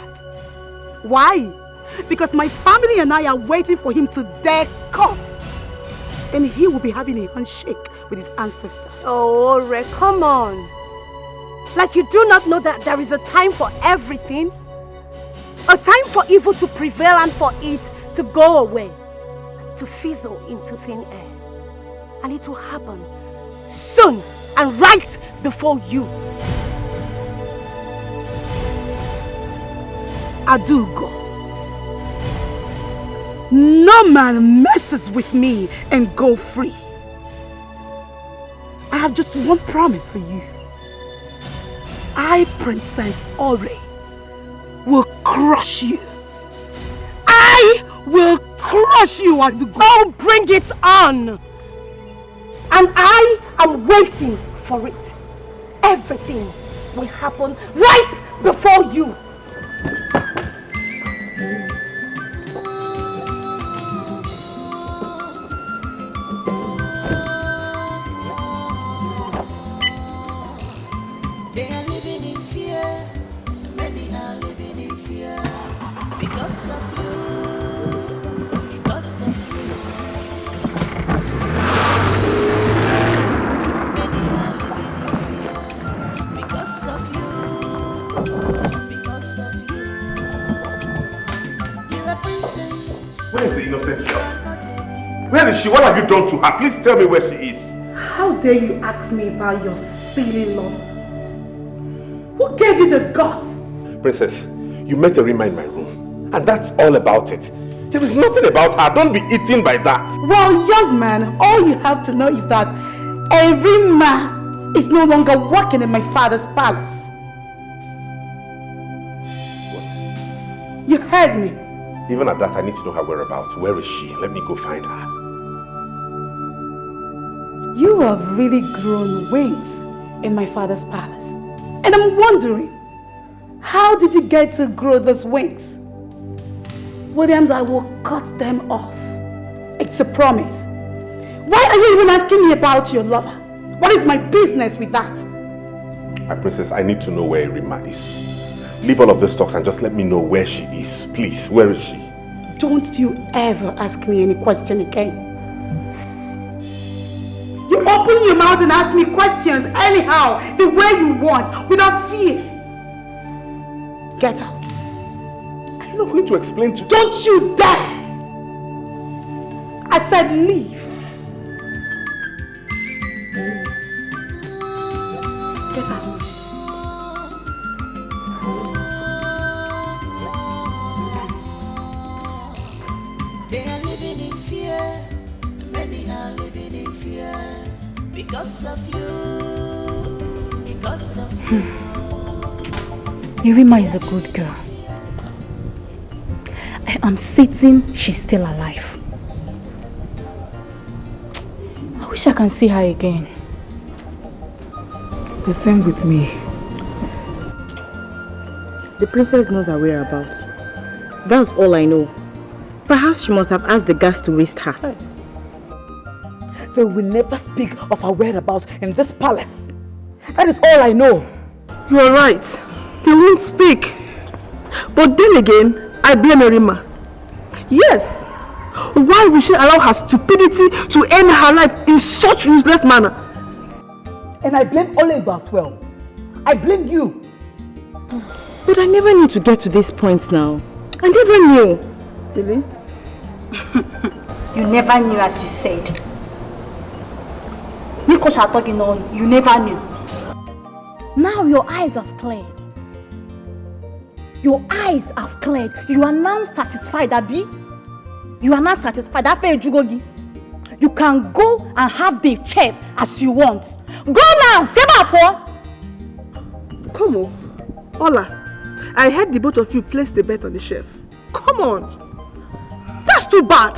Why? Because my family and I are waiting for him to dare come. And he will be having a handshake with his ancestors. Oh, Ore, come on. Like you do not know that there is a time for everything? A time for evil to prevail and for it to go away. To fizzle into thin air. And it will happen soon and right before you. Adugo. No man messes with me and go free. I have just one promise for you. I, Princess Ore, will crush you. I will crush you, Adugo. Oh, bring it on! And I am waiting for it. Everything will happen right before you. They are living in fear. Many are living in fear because of you. Because of you. Many are living in fear because of you. Because of you. You're a princess. Where is the innocent girl? Where is she? What have you done to her? Please tell me where she is. How dare you ask me about your silly love? Who gave you the guts? Princess, you met Erima in my room, and that's all about it. There is nothing about her. Don't be eaten by that. Well, young man, all you have to know is that Erima is no longer working in my father's palace. What? You heard me. Even at that, I need to know her whereabouts. Where is she? Let me go find her. You have really grown wings in my father's palace. And I'm wondering, how did you get to grow those wings? Williams, I will cut them off. It's a promise. Why are you even asking me about your lover? What is my business with that? My princess, I need to know where Erima is. Leave all of this talks and just let me know where she is. Please, where is she? Don't you ever ask me any question again. You open your mouth and ask me questions anyhow, the way you want, without fear. Get out. I'm not going to explain to you. Don't you dare! I said leave. Get out. They are living in fear. Many are living in fear because of you. Because of you. Erima is a good girl. I am certain she's still alive. I wish I can see her again. The same with me. The princess knows her whereabouts. That's all I know. Perhaps she must have asked the guards to waste her. They will never speak of her whereabouts in this palace. That is all I know. You're right. They won't speak. But then again, I blame Erima. Yes. Why would she allow her stupidity to end her life in such useless manner? And I blame Oliver as well. I blame you. But I never knew to get to this point now. I never knew. Really? You never knew, as you said. Because I'm talking on, you never knew. Now your eyes have cleared. Your eyes have cleared. You are now satisfied, Abi. You are now satisfied. You can go and have the chef as you want. Go now, Sebapo. Come on. Ola, I heard the both of you place the bet on the chef. Come on. That's too bad.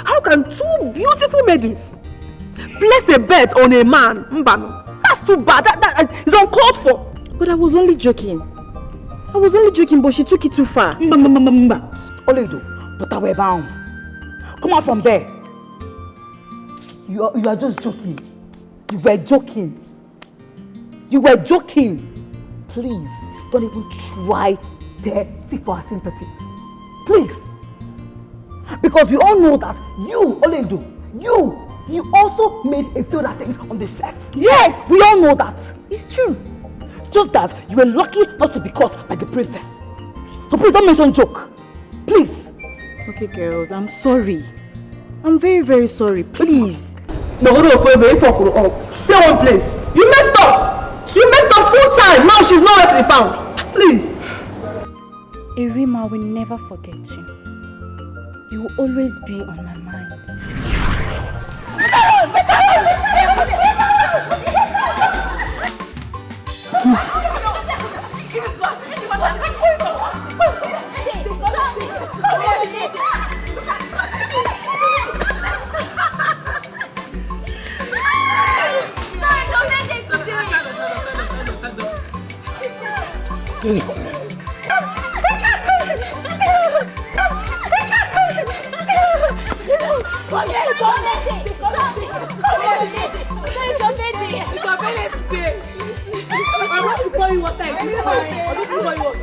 How can two beautiful maidens place a bet on a man? Mbano. That's too bad. That is uncalled for. But I was only joking. But she took it too far. Oledo, but I were bound. Come out from there. You are just joking. You were joking. Please, don't even try to seek for our sympathy. Please. Because we all know that you, Oledo, you also made a failed attempt on the chef. Yes! We all know that. It's true. Just that you were lucky not to be caught by the princess. So please don't mention joke. Please. Okay, girls, I'm sorry. I'm very, very sorry. Please. No, stay one place. You messed up. You messed up full time. Now she's nowhere to be found. Please. Irima will never forget you. You will always be on my mind.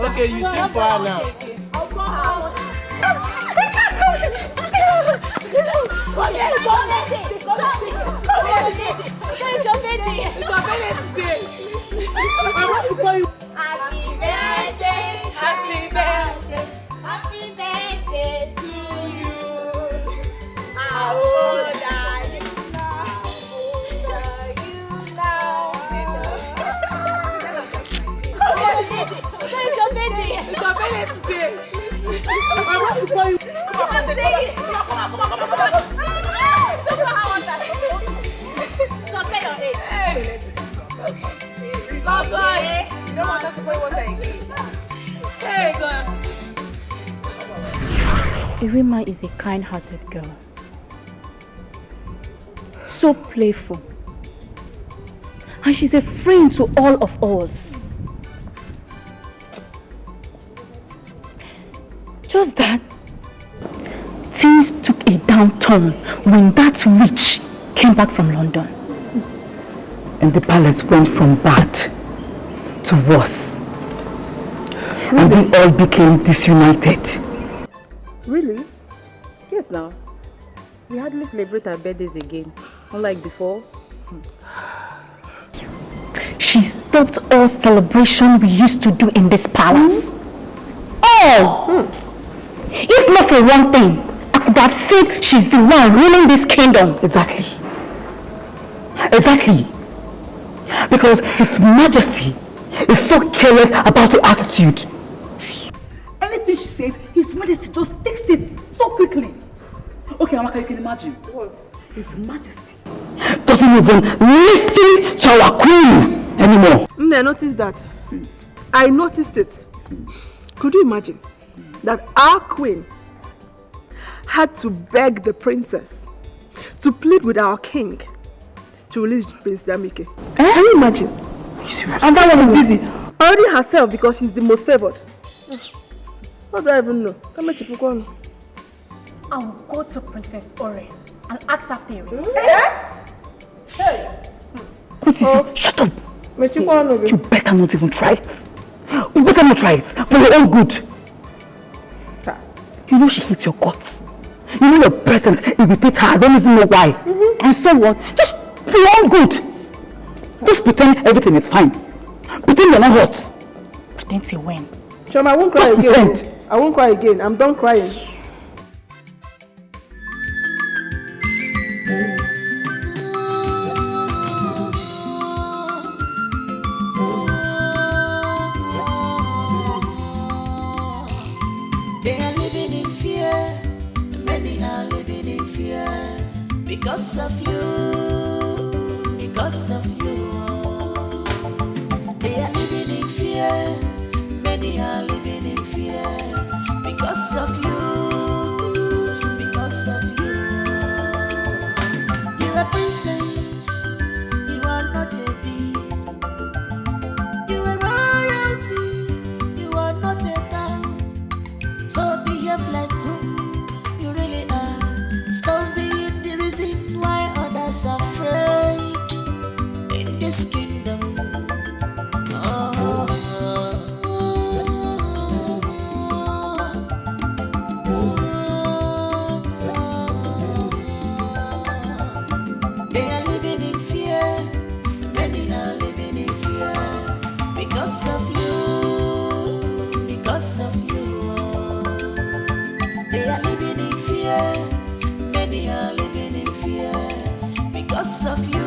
Okay, you sing for her now. Happy birthday to you. How old are you now? It's your birthday today. I want to call you. Come on, say it. Come on. Look at how old that is. So say your age. Hey. Last one. You don't want us to play what I say. Hey, go on. Irima is a kind-hearted girl. So playful. And she's a friend to all of us. Just that things took a downturn when that witch came back from London. And the palace went from bad to worse. And we all became disunited. Really? Yes, now. We hardly celebrate our birthdays again, unlike before. She stopped all celebration we used to do in this palace. All! If not for one thing, I could have said she's the one ruling this kingdom. Exactly. Because His Majesty is so careless about her attitude. Anything she says, His Majesty just takes it so quickly. Okay, Amaka, you can imagine. What? His Majesty doesn't even listen to our queen anymore. I noticed that. I noticed it. Could you imagine that our queen had to beg the princess to plead with our king to release Prince Damike? Can you imagine? And that one is busy already herself because she's the most favored. What do I even know? I'll go to Princess Ore and ask her theory. Hey! What is it? Shut up! You better not even try it. You better not try it for your own good. You know she hates your guts. You know your presence irritates her. I don't even know why. And so what? Just for your own good. Just pretend everything is fine. Pretend you're not hurt. Pretend to win. Chama, I won't cry Just again. Pretend. I won't cry again. I'm done crying. Many are living in fear because of you. Because of you. They are living in fear. Many are living in fear because of you. Because of you. You are a princess. You are not a beast. You are royalty. You are not a thought. So behave like who you really are. Stop being the reason why others are afraid in this kingdom. They are living in fear. Many are living in fear because of you. Because of you. They are living in fear. Many are living in fear because of you.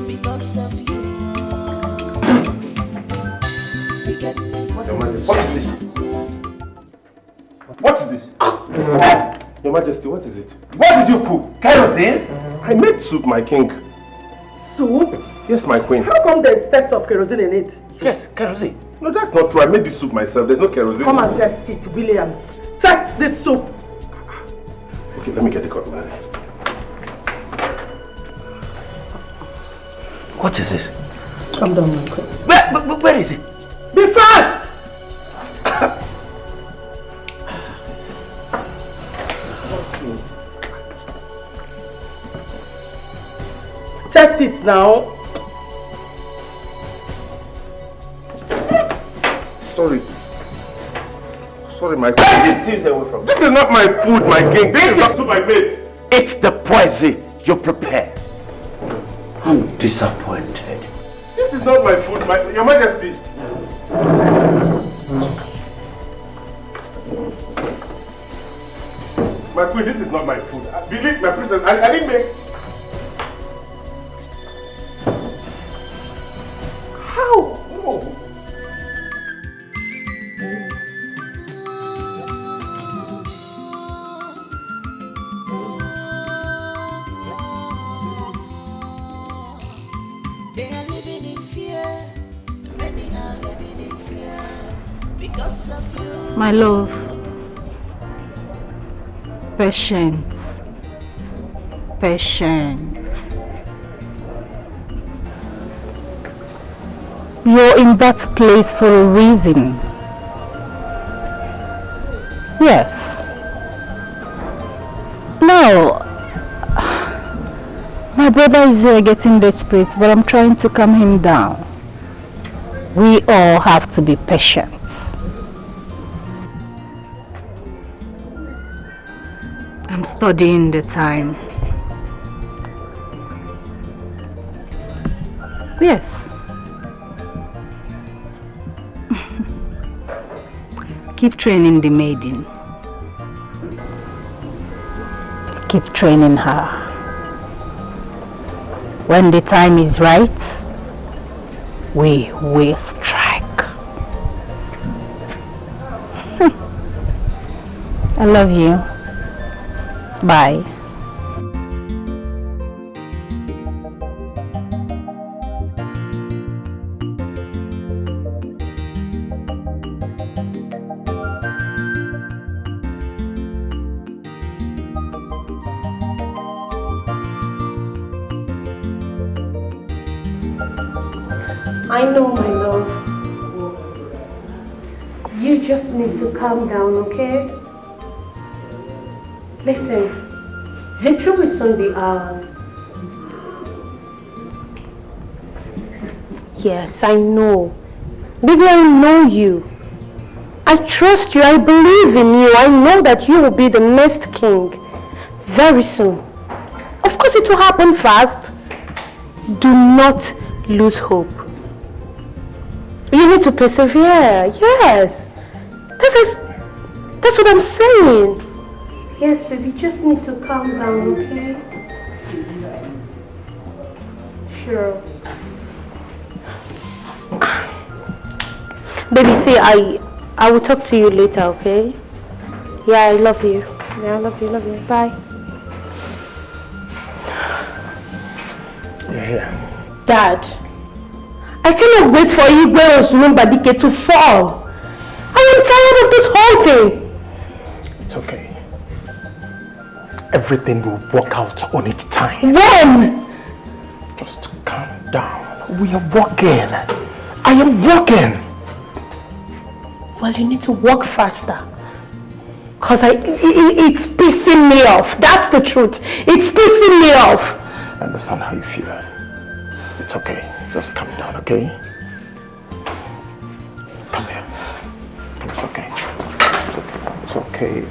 Because of you. What is this? Your Majesty, what is it? What did you cook? Kerosene? I made soup, my king. Soup? Yes, my queen. How come there's taste of kerosene in it? Yes, kerosene. No, that's not true. I made the soup myself. There's no kerosene. Come and test it, Williams. Test this soup. Okay, let me get the cutlery. What is this? Calm down, my queen. Where is it? Be fast! Test it now. Sorry. Sorry, my queen. Take these things away from me. This is not my food, my king. This is not soup I made. It's the poison you prepared. I'm disappointed. This is not my food, Your Majesty. My queen, this is not my food. Believe my princess, I didn't make... How? No. They are living in fear. Many are living in fear because of you. My love. Patience. Patience. You're in that place for a reason. Yes. Now, my brother is here getting desperate, but I'm trying to calm him down. We all have to be patient. I'm studying the time. Yes. Keep training the maiden. Keep training her. When the time is right, we will strike. I love you. Bye. I know, my love. You just need to calm down, okay? Listen, victory will soon be ours. Yes, I know. Baby, I know you. I trust you. I believe in you. I know that you will be the next king very soon. Of course, it will happen fast. Do not lose hope. You need to persevere. Yes. That's what I'm saying. Yes, baby, just need to calm down, okay? Sure. Baby, see, I will talk to you later, okay? Yeah, I love you. Yeah, I love you, love you. Bye. You're here. Dad, I cannot wait for Igwe Osurumbadike to fall. I am tired of this whole thing. It's okay. Everything will work out on its time. When? Just calm down. We are working. I am working. Well, you need to work faster. Because it's pissing me off. That's the truth. It's pissing me off. I understand how you feel. It's okay. Just calm down, okay? Come here. It's okay. It's okay.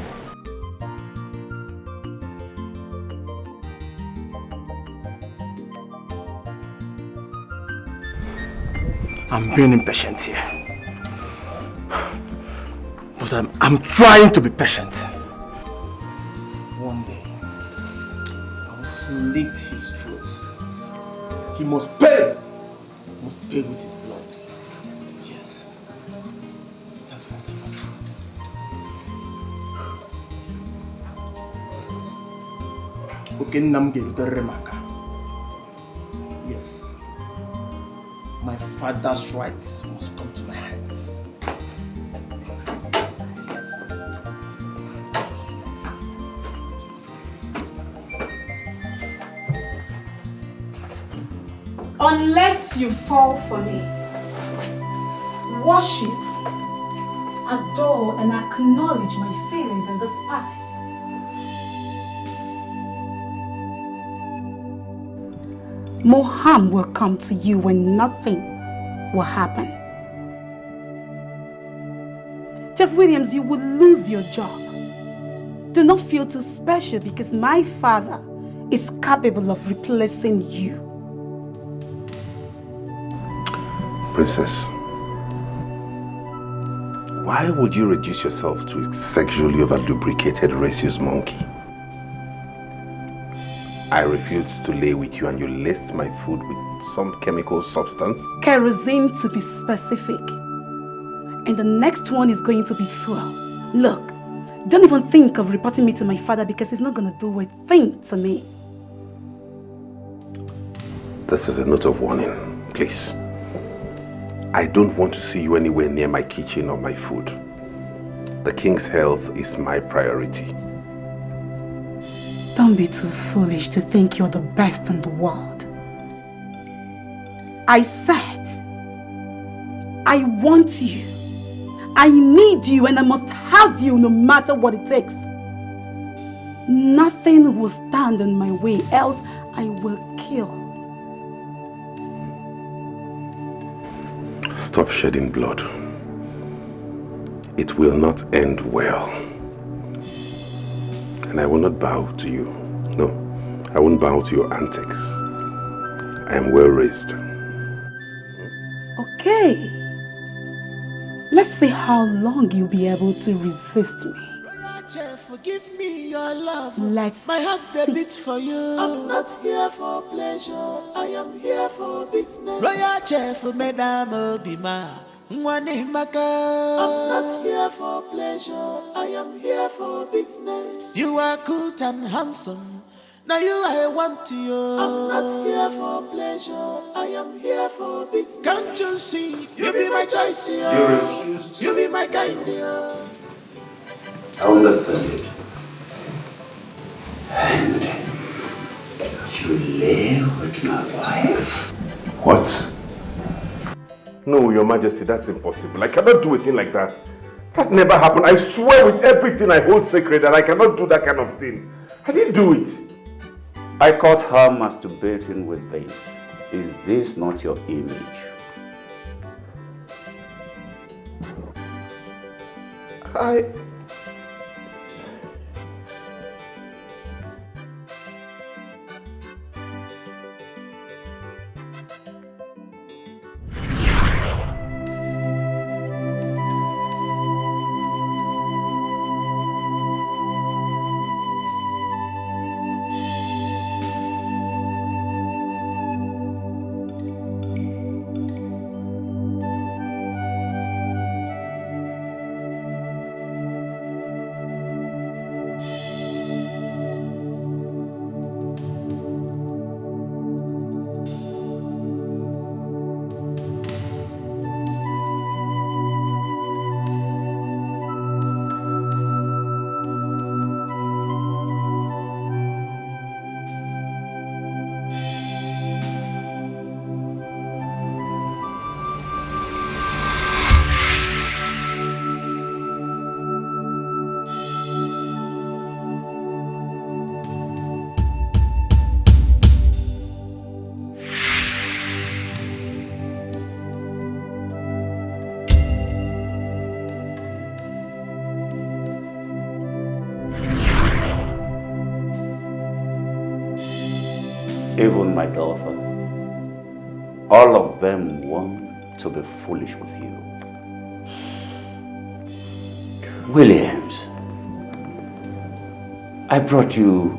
I'm being impatient here. But I'm trying to be patient. One day, I will slit his throat. He must pay! He must pay with his blood. Yes. That's what I must do. Okay, Namgeru Remaka. Yes. My father's rights must come to my hands. Unless you fall for me, worship, adore, and acknowledge my feelings in this palace. More harm will come to you when nothing will happen. Jeff Williams, you will lose your job. Do not feel too special because my father is capable of replacing you. Princess, why would you reduce yourself to a sexually over-lubricated rhesus monkey? I refused to lay with you and you laced my food with some chemical substance? Kerosene to be specific. And the next one is going to be fuel. Look, don't even think of reporting me to my father because he's not going to do a thing to me. This is a note of warning, please. I don't want to see you anywhere near my kitchen or my food. The king's health is my priority. Don't be too foolish to think you're the best in the world. I said, I want you. I need you and I must have you no matter what it takes. Nothing will stand in my way, else I will kill. Stop shedding blood. It will not end well. And I will not bow to you. No, I won't bow to your antics. I am well raised. Okay. Let's see how long you'll be able to resist me. Forgive me your love. Let's My heart see. beats for you. I'm not here for pleasure. I am here for business. Royal chef, Madame Obima. I'm not here for pleasure. I am here for business. You are good and handsome. Now you I want to you. I'm not here for pleasure. I am here for business. Can't you see? You be my choice. You refused. You be my kind. I understand it. And you lay with my wife? What? No, Your Majesty, that's impossible. I cannot do a thing like that. That never happened. I swear with everything I hold sacred that I cannot do that kind of thing. I didn't do it. I caught her masturbating with this. Is this not your image? even my daughter, all of them want to be foolish with you. Williams, I brought you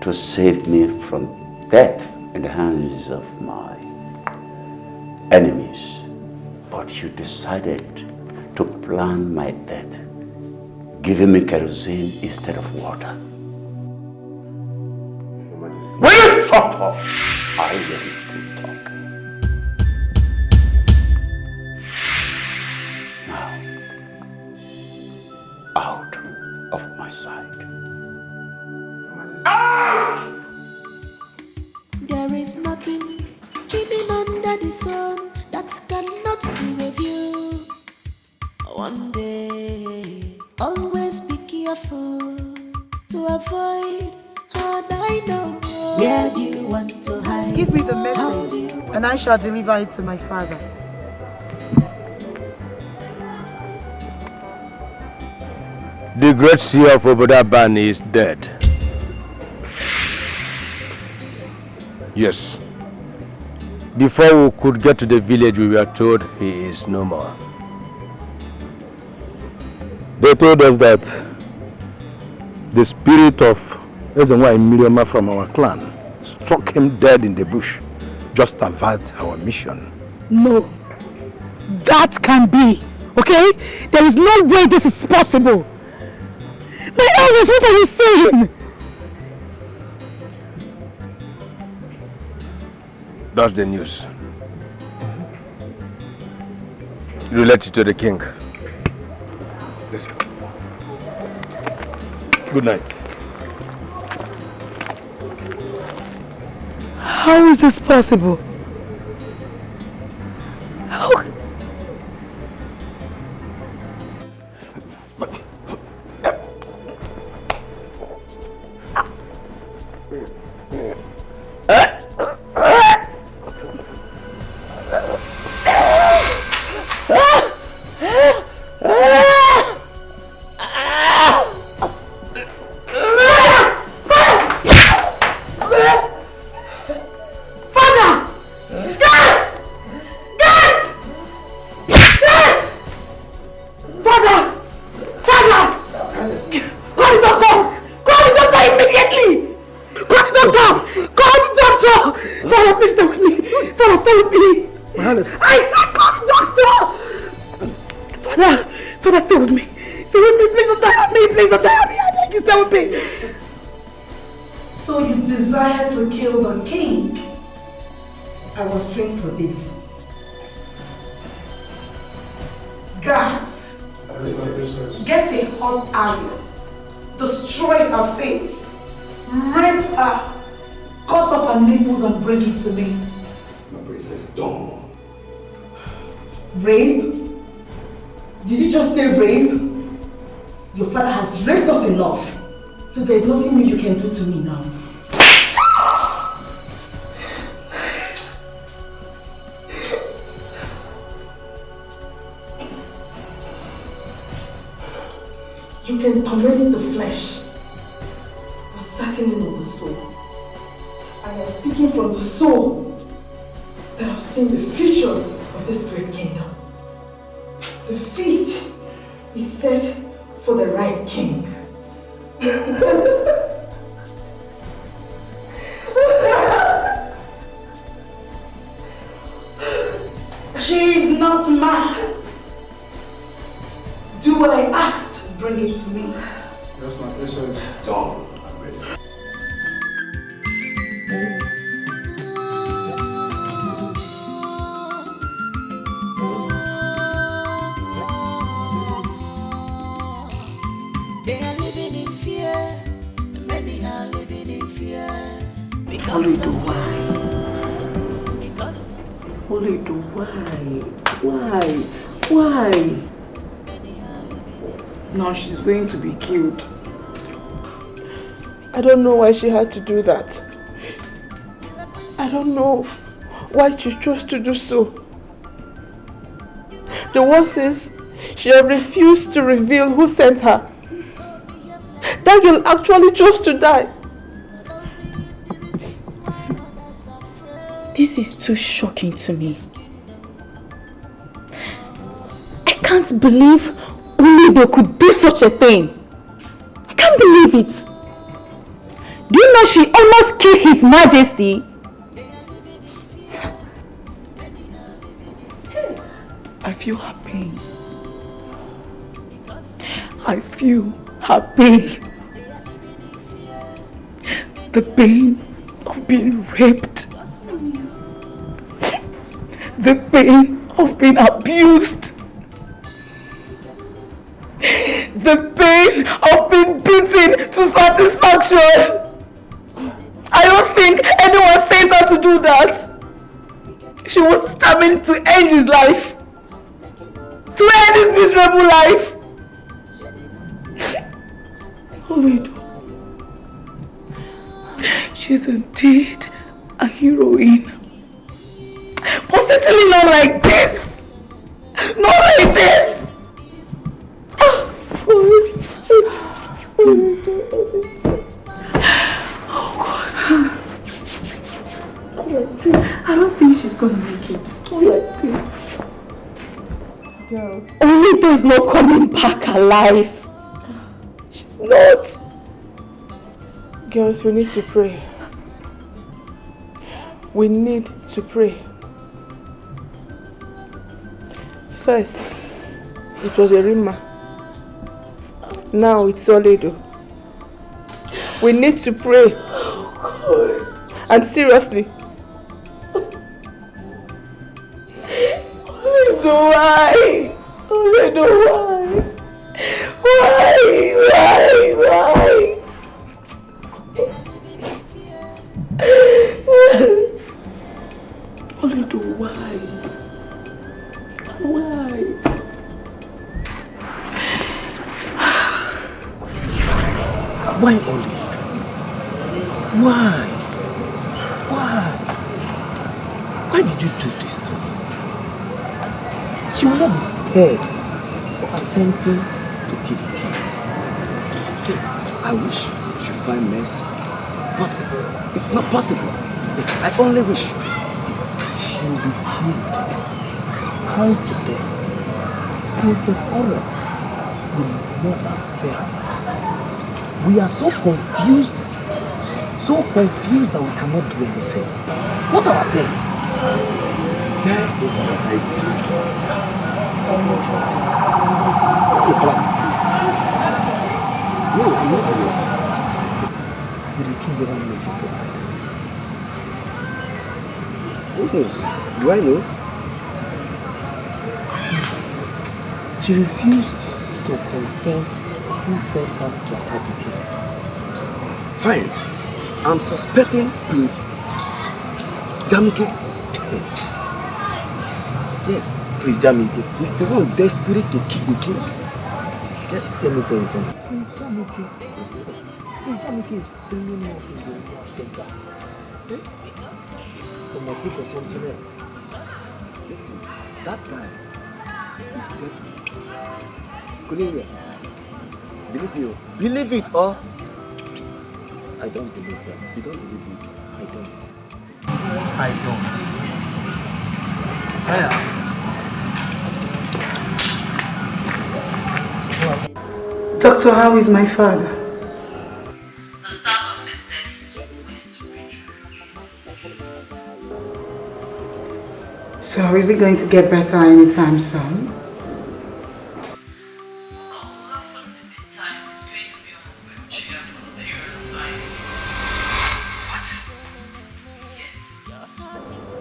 to save me from death in the hands of my enemies, but you decided to plan my death, giving me kerosene instead of water. Will you shut up? I will still talk. Now, out of my sight. Out! There is nothing hidden under the sun that cannot be reviewed. One day, always be careful to avoid hard I know. Where do you want to hide? Give me the message, and I shall deliver it to my father. The great seer of Obodaban is dead. Yes. Before we could get to the village, we were told he is no more. They told us that the spirit of Ezenwa Miriama from our clan struck him dead in the bush just to avert our mission. No. That can be. Okay? There is no way this is possible. My elders, what are you saying? That's the news. Relate it to the king. Let's go. Good night. How is this possible? How? So you desire to kill the king? I was trained for this. Guards, get a hot iron, destroy her face, rape her, cut off her nipples and bring it to me. My princess, don't. Rape? Did you just say rape? Your father has raped us enough, so there's nothing more you can do to me now. You can torment the flesh, but certainly not the soul. I am speaking from the soul that have seen the future of this great kingdom. The feast is set for the right king. She is not mad. Do what I asked. Bring it to me. Yes, my princess. Don't, my princess. They are living in fear. Many are living in fear. Olido, why? Now she's going to be killed. I don't know why she had to do that. I don't know why she chose to do so. The worst is, she have refused to reveal who sent her. That girl actually chose to die. This is too shocking to me. I can't believe Onido could do such a thing. I can't believe it. Do you know she almost killed His Majesty? I feel her pain. I feel her pain. The pain of being raped. The pain of being abused. The pain of being beaten to satisfaction. I don't think anyone sent her to do that. She was determined to end his life. To end his miserable life. Onido. She's indeed a heroine. But certainly not like this. Not like this. Oh God. I don't think she's gonna make it. Not like this. Girls. Onido is not coming back alive. She's not. Girls, we need to pray. We need to pray. First, it was a rumor. Now it's Onido. We need to pray. And seriously. Why? Onido, why? Why? Onido, why? Why? Why Onido? Why? Why did you do this to me? She will not be spared for attempting to kill the king. See, I wish she find mercy, but it's not possible. I only wish she will be killed, hung to death. Princess Orphan will never spare us. We are so confused that we cannot do anything. What are our things? There is what I see. No, I'm not alone. Did the king ever make it to life? Who knows? Do I know? She refused to confess who sent her to attack the king. Fine. I'm suspecting Prince Jamike. Yes, Prince Jamike. He's the one desperate to kill the king. Yes, let me tell you something. Prince Jamike is cleaning off in the rehab center. For motive or something else. Listen, that guy is deadly. Kuliria, believe me, believe it or I don't believe that. You don't believe it. I don't. Doctor, how is my father? So is he going to get better anytime soon?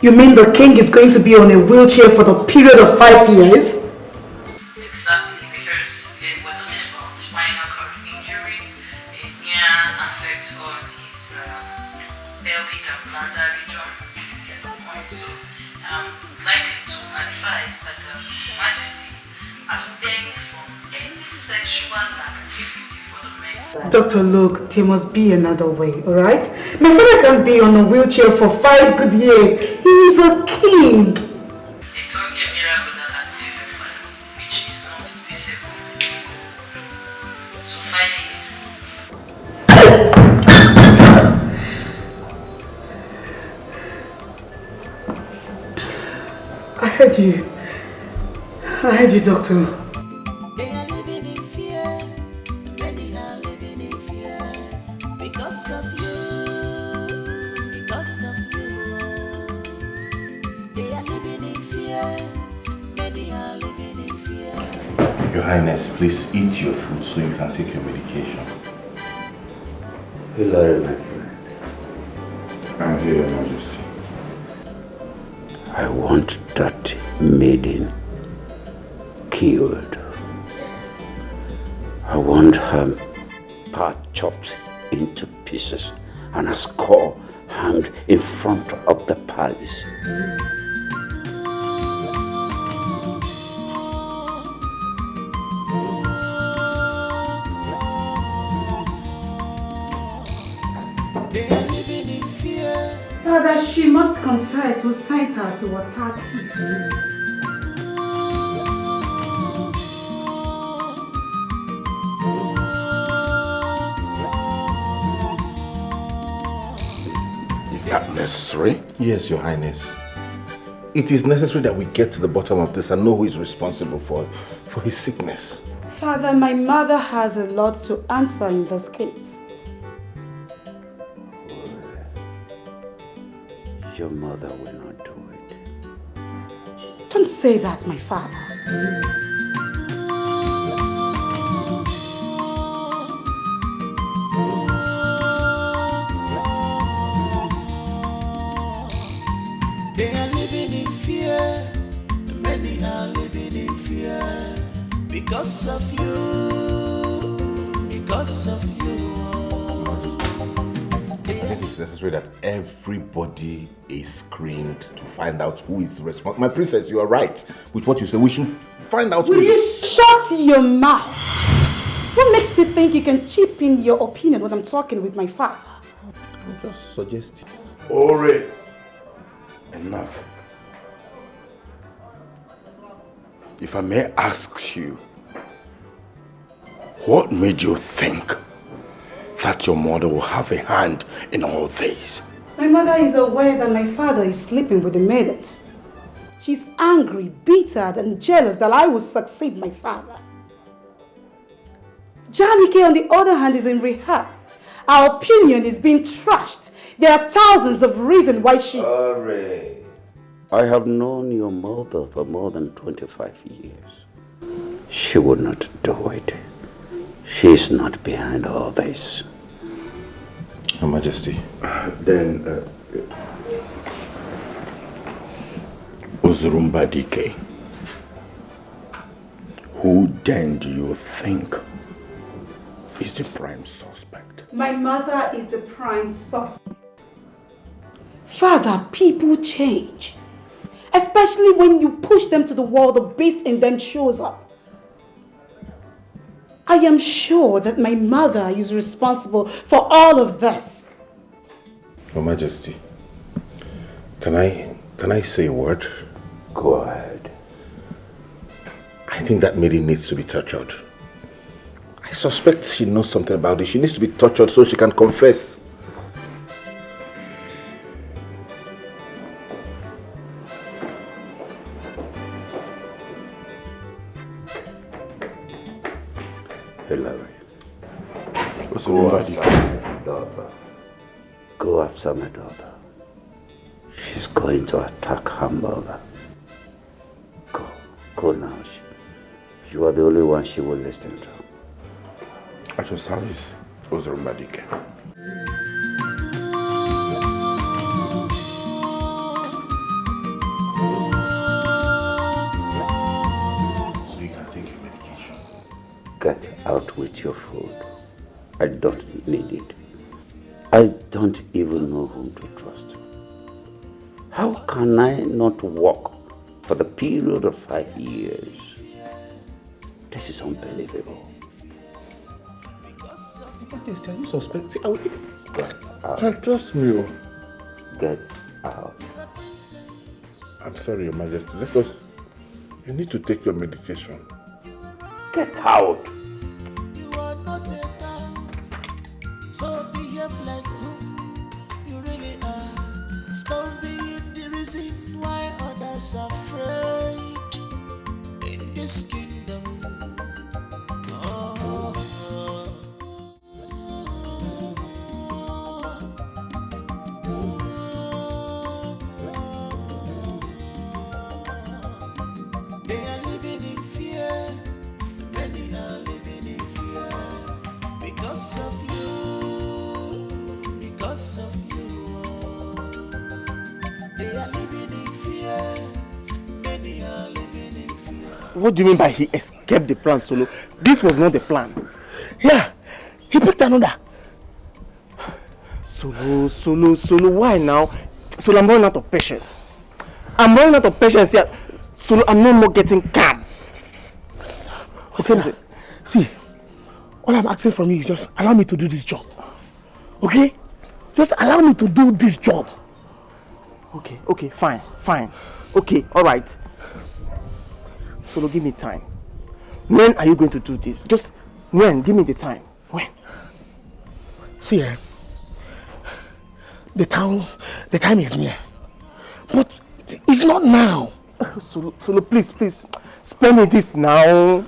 You mean the king is going to be on a wheelchair for the period of 5 years? Exactly, because we're talking about spinal cord injury, a near effect on his pelvic and bladder region. So, likely to advise that Majesty abstains from any sexual activity for the men. Doctor, look, there must be another way, alright? My father can be on a wheelchair for 5 good years. He is a king. It's only a miracle that has saved your father, which is not disabled. So 5 years. heard you. I heard you, doctor. They are living in fear. Many are living in fear. Because of you. Because of you. They are living in fear. Many are living in fear. Your Highness, please eat your food so you can take your medication. Hilary, my friend. I'm here, Your Majesty. I want that maiden killed. I want her part chopped into pieces and her skull hanged in front of the palace. They are living in fear. Father, she must confess who sent her to attack him. Is that necessary? Yes, Your Highness. It is necessary that we get to the bottom of this and know who is responsible for his sickness. Father, my mother has a lot to answer in this case. Your mother will not do it. Don't say that, my father. They are living in fear. Many are living in fear. Because of you. Because of you. I think it's necessary that everybody is screened to find out who is responsible. My princess, you are right with what you say. We should find out Will you shut your mouth? What makes you think you can chip in your opinion when I'm talking with my father? I'm just suggesting. Ore, enough. If I may ask you, what made you think that your mother will have a hand in all this? My mother is aware that my father is sleeping with the maidens. She's angry, bitter, and jealous that I will succeed my father. Janike, on the other hand, is in rehab. Our opinion is being trashed. There are thousands of reasons why she... Ore, I have known your mother for more than 25 years. She would not do it. She is not behind all this. Your Majesty. Then, Uzurumba Dike, who then do you think is the prime suspect? My mother is the prime suspect. Father, people change. Especially when you push them to the wall, the beast in them shows up. I am sure that my mother is responsible for all of this. Your Majesty, can I say a word? Go ahead. I think that maiden needs to be tortured. I suspect she knows something about it. She needs to be tortured so she can confess. Hilary, go after my daughter. Go after my daughter. She's going to attack her mother. Go now. You are the only one she will listen to. At your service, Uzurumba Dike. So you can take your medication. Get out with your food. I don't need it. I don't even know whom to trust. How can I not work for the period of 5 years? This is unbelievable. Are you suspecting? Get out. Trust me. Get out. I'm sorry, Your Majesty. Because you need to take your medication. Get out. You are not a dad, so behave like who you really are. Stop being the reason why others are afraid in this kingdom. They are living in fear. Many are living in fear because of you. Because of you. They are living in fear. Many are living in fear. What do you mean by he escaped the plan, Solo? This was not the plan. Yeah, he picked another. Solo, why now? Solo, I'm running out of patience. I'm running out of patience here. Solo, I'm no more getting calm. Okay, now, see, all I'm asking from you is just allow me to do this job. Okay? Just allow me to do this job. Okay, fine. Okay, alright. Solo, give me time. When are you going to do this? Just when? Give me the time. When? See, the time is near. But it's not now. Solo, please, spare me this now.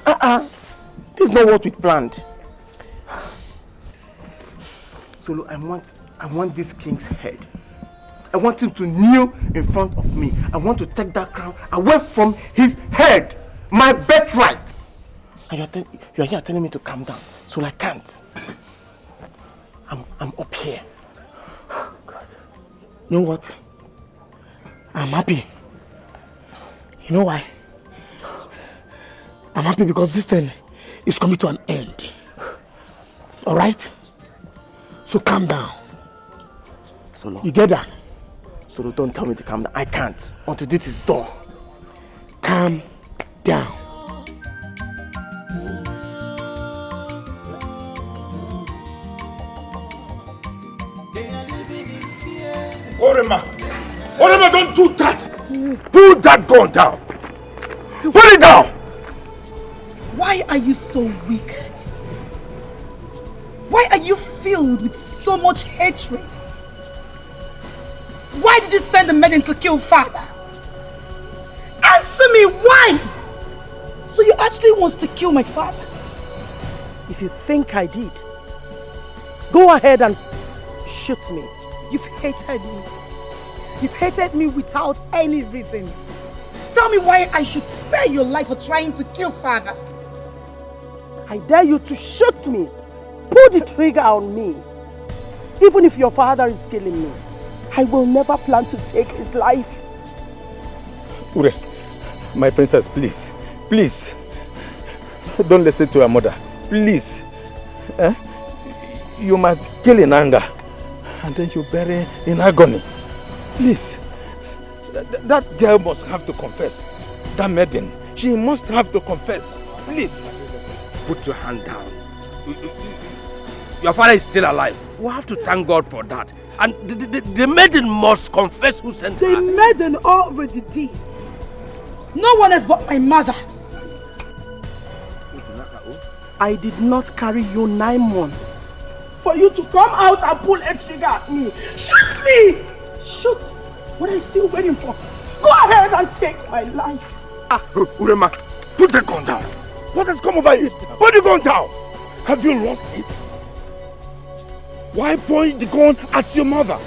This is not what we planned. Solo, I want this king's head. I want him to kneel in front of me. I want to take that crown away from his head. My birthright. And you're here telling me to calm down. So I can't. I'm up here. God. You know what? I'm happy. You know why? I'm happy because this thing is coming to an end. Alright? So calm down. Solo. You get that? Solo, don't tell me to calm down. I can't until this is done. Calm down. Orema, don't do that! Put that gun down! Put it down! Why are you so wicked? Why are you filled with so much hatred? Why did you send the men to kill father? Answer me, why? So you actually want to kill my father? If you think I did, go ahead and shoot me. You've hated me. You've hated me without any reason. Tell me why I should spare your life for trying to kill father. I dare you to shoot me. Pull the trigger on me. Even if your father is killing me, I will never plan to take his life. Ure, my princess, please. Don't listen to your mother. Please. You must kill in anger. And then you bury in agony. Please. That girl must have to confess. That maiden, she must have to confess. Please. Put your hand down. Your father is still alive. We have to thank God for that. And the maiden must confess who sent her. The maiden already did. No one has but my mother. I did not carry you 9 months. For you to come out and pull a trigger at me. Shoot me! Shoot! What are you still waiting for? Go ahead and take my life. Urema, put the gun down. What has come over you? Put the gun down. Have you lost it? Why point the gun at your mother?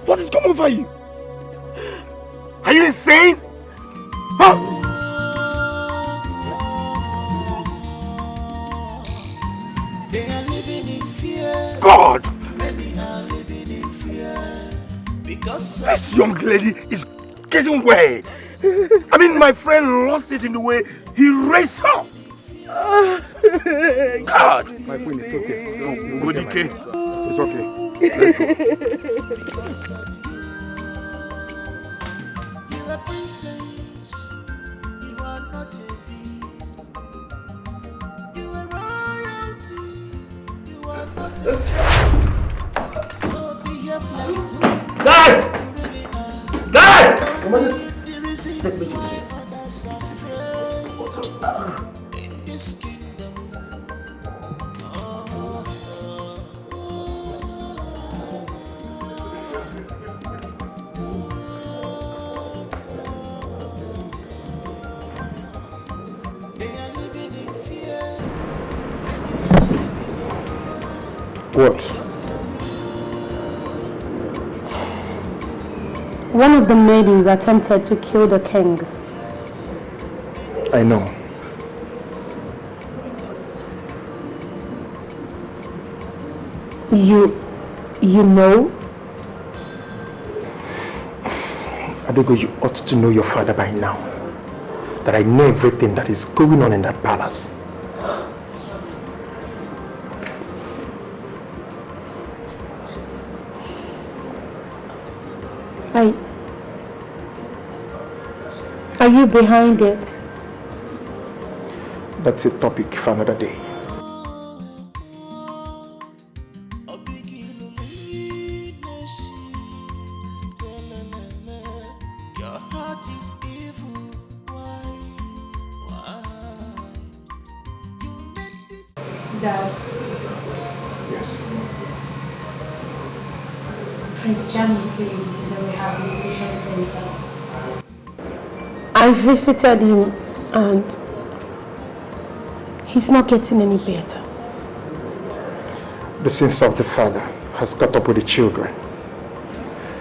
What has come over you? Are you insane? Huh? They are living in fear. God! Many are living in fear because this young lady is getting way. I mean, my friend lost it in the way he raised her. God! My queen, it's okay. No, Good, okay. It's okay. because of you. You are princess. You are not a beast. You are royalty. You are not a beast. So behave like who you really are. Stop being the reason why others are afraid in this kingdom. What? One of the maidens attempted to kill the king. I know. You know? Adogo, you ought to know your father by now. That I know everything that is going on in that palace. Are you behind it? That's a topic for another day. Dad. Yes. Prince Jamie plays in the rehabilitation center. I visited him and he's not getting any better. The sins of the father has caught up with the children.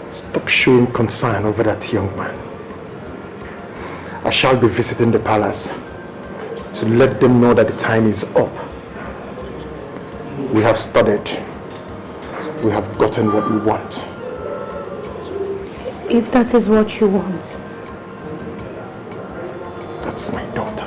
Stop showing concern over that young man. I shall be visiting the palace to let them know that the time is up. We have studied. We have gotten what we want. If that is what you want. That's my daughter.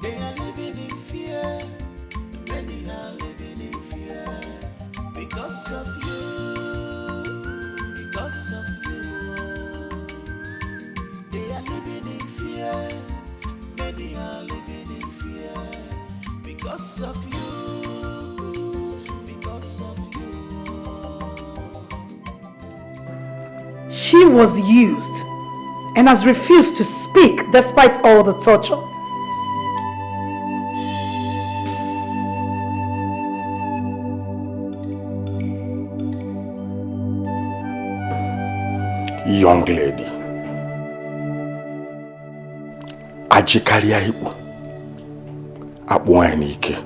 They are living in fear. Many are living in fear because of you. Because of you. They are living in fear. Many are living in fear because of you. Because of you. She was used and has refused to speak despite all the torture. Young lady, ajikaria ibu, akpụọ n'ike.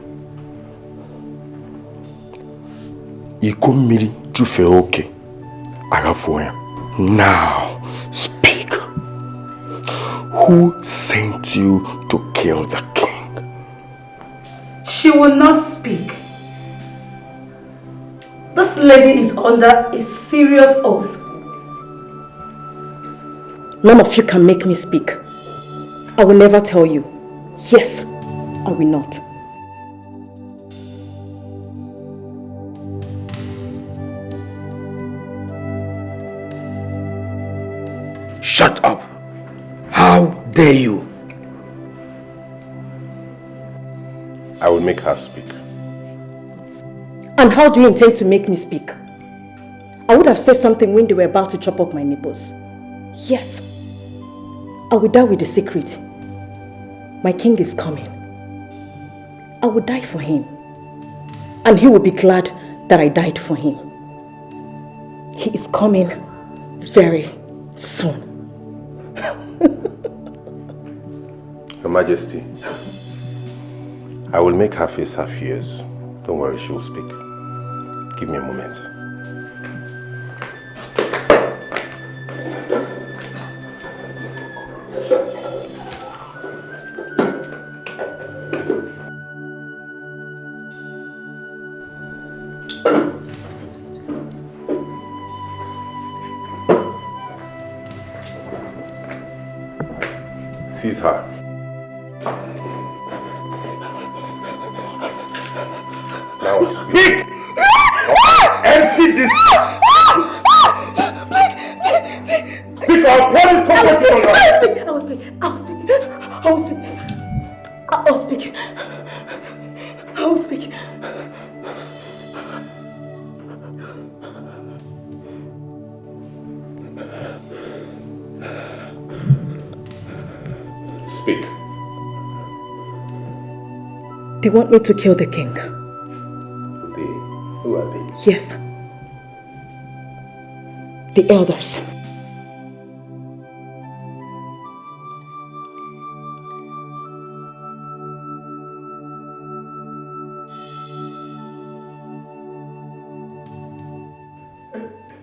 Iko mmiri jufe oke, agafuo ya. Now, speak. Who sent you to kill the king? She will not speak. This lady is under a serious oath. None of you can make me speak. I will never tell you. Yes, I will not. Shut up! How dare you? I will make her speak. And how do you intend to make me speak? I would have said something when they were about to chop up my nipples. Yes, I will die with the secret. My king is coming. I will die for him. And he will be glad that I died for him. He is coming very soon. Your Majesty, I will make her face her fears. Don't worry, she will speak. Give me a moment. Seize her. Now speak! Empty this! Speak out! What is coming from I will speak! I will speak! I will speak! I will speak! I will speak! Speak. They want me to kill the king. Who are they? Yes. The elders.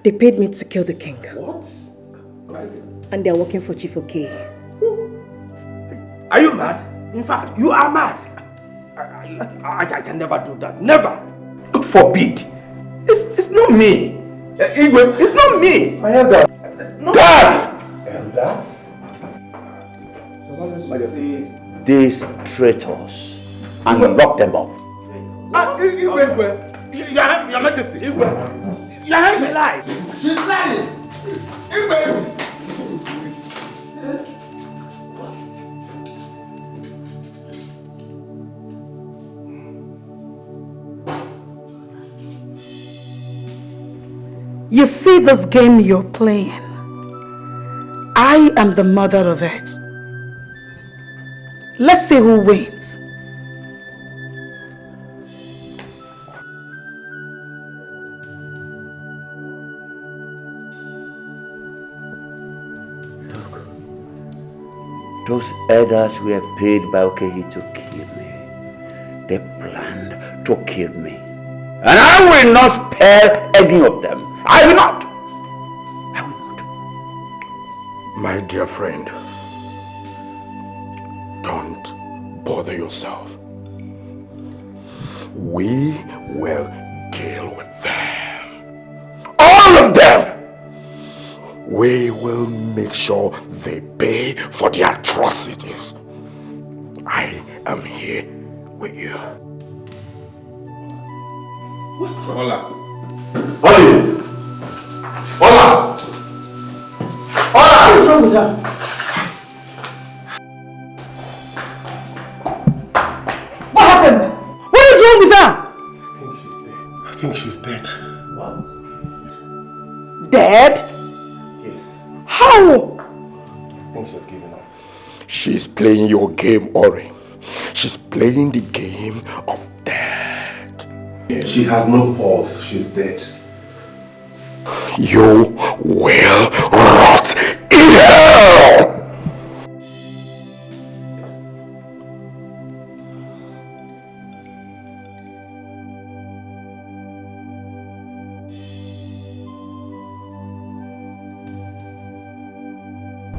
They paid me to kill the king. What? And they're working for Chief OK. Are you mad? In fact, you are mad. I can never do that. Never. God forbid. It's not me. Igwe, it's not me. My elder. No. Dad! Elders? These traitors and lock them up. Igwe, Your Majesty. Igwe. Your hand me lie. She's lying. Igwe. You see this game you're playing? I am the mother of it. Let's see who wins. Those elders were paid by Okehi to kill me. They planned to kill me. And I will not spare any of them. I will not. My dear friend, don't bother yourself. We will deal with them. All of them! We will make sure they pay for their atrocities. I am here with you. What's Hola? Olive! Hola! What's wrong with her? What happened? What is wrong with her? I think she's dead. What? Dead? Yes. How? I think she's given up. She's playing your game, Ori. She's playing the game of death. She has no pulse. She's dead. You will rot in hell!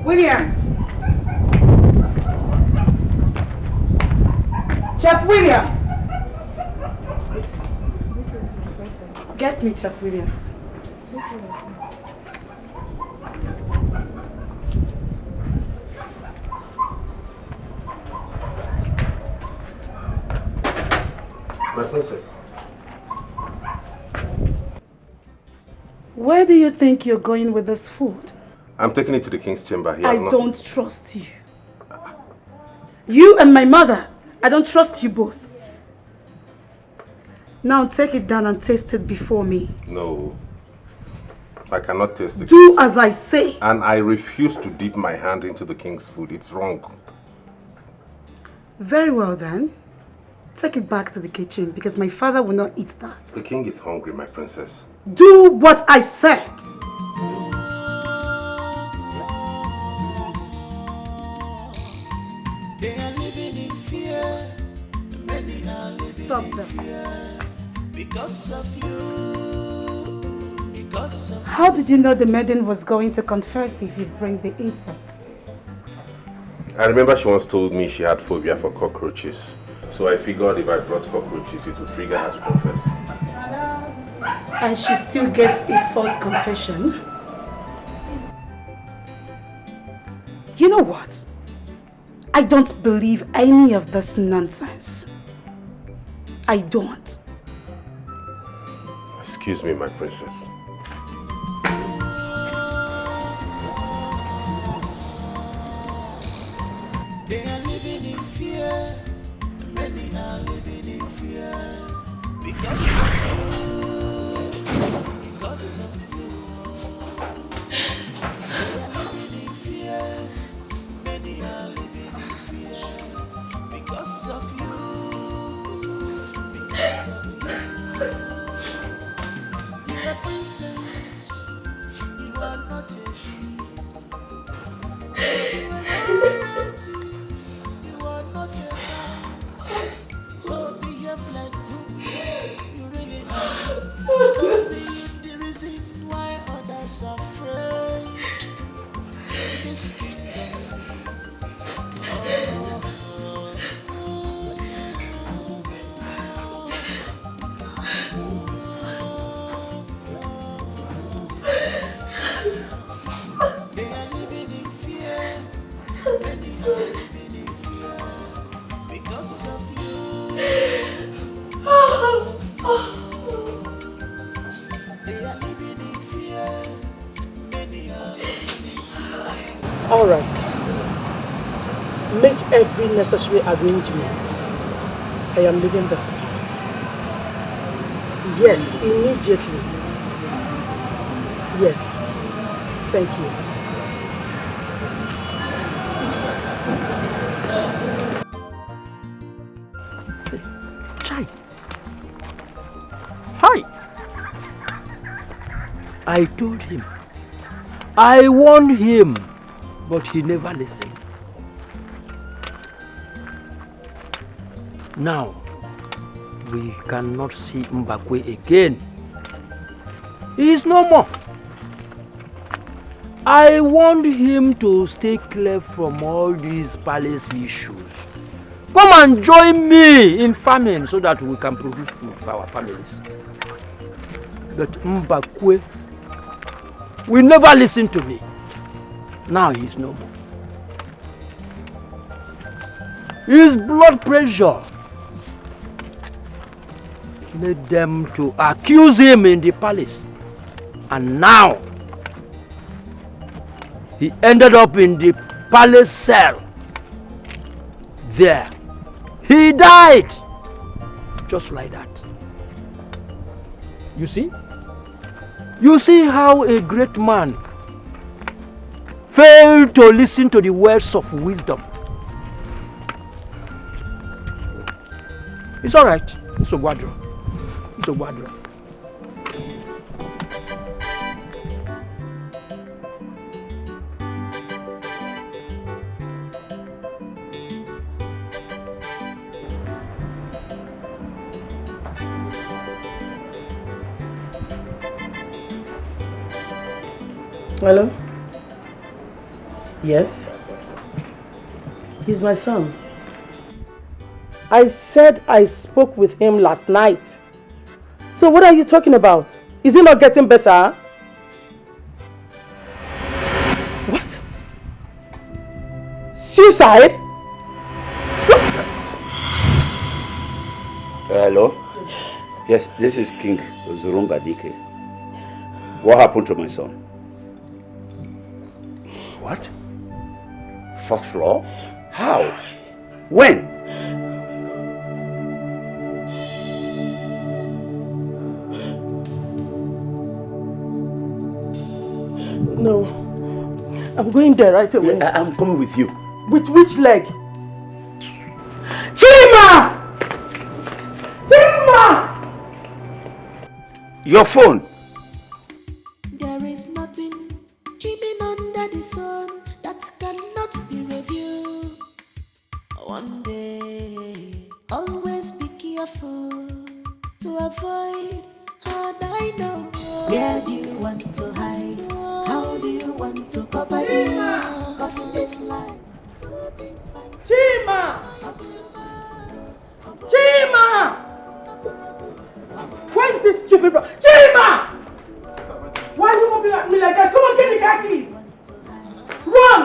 Williams! Chef Williams! Get me Chef Williams. My princess. Where do you think you're going with this food? I'm taking it to the king's chamber. He I has don't trust you. You and my mother, I don't trust you both. Now take it down and taste it before me. No. I cannot taste it. Do as I say. And I refuse to dip my hand into the king's food. It's wrong. Very well then. Take it back to the kitchen because my father will not eat that. The king is hungry, my princess. Do what I said. They are living in fear. Many are living Stop in them. fear. Because of you. Because of How did you know the maiden was going to confess if you bring the insects? I remember she once told me she had phobia for cockroaches. So I figured if I brought cockroaches, it would trigger her to confess. And she still gave a false confession? You know what? I don't believe any of this nonsense. I don't. Excuse me, my princess. They are living in fear. Many are living in fear. Because of you. Because of you. They are living in fear. Many are living in fear. Because of you. Because of you. You are princess. You are not a beast. You are royalty. You are not a man. So behave like you really are. Stop being the reason All right. Make every necessary arrangement. I am leaving this place. Yes, immediately. Yes. Thank you. Chai. Hi. I told him. I warned him, but he never listened. Now, we cannot see Mbakwe again. He is no more. I warned him to stay clear from all these palace issues. Come and join me in farming so that we can produce food for our families. But Mbakwe will never listen to me. Now he is no more. His blood pressure made them to accuse him in the palace. And now he ended up in the palace cell. There. He died. Just like that. You see? You see how a great man failed to listen to the words of wisdom. It's alright. It's a wadro. It's a wadro. Hello? Yes? He's my son. I said I spoke with him last night. So what are you talking about? Is he not getting better? What? Suicide? Hello? Yes, this is King Zurumba Dike. What happened to my son? What? Fourth floor? How? When? No. I'm going there right away. Yeah, I'm coming with you. With which leg? Chima! Chima! Your phone. There is nothing hidden under the sun that cannot be reviewed. One day, always be careful to avoid hard I know. Where do you want to hide? How do you want to cover it? Cause in this life, two things Chima! Chima! Where is this stupid bro? Chima! Why are you moving at me like that? Come on, get the car keys! Run!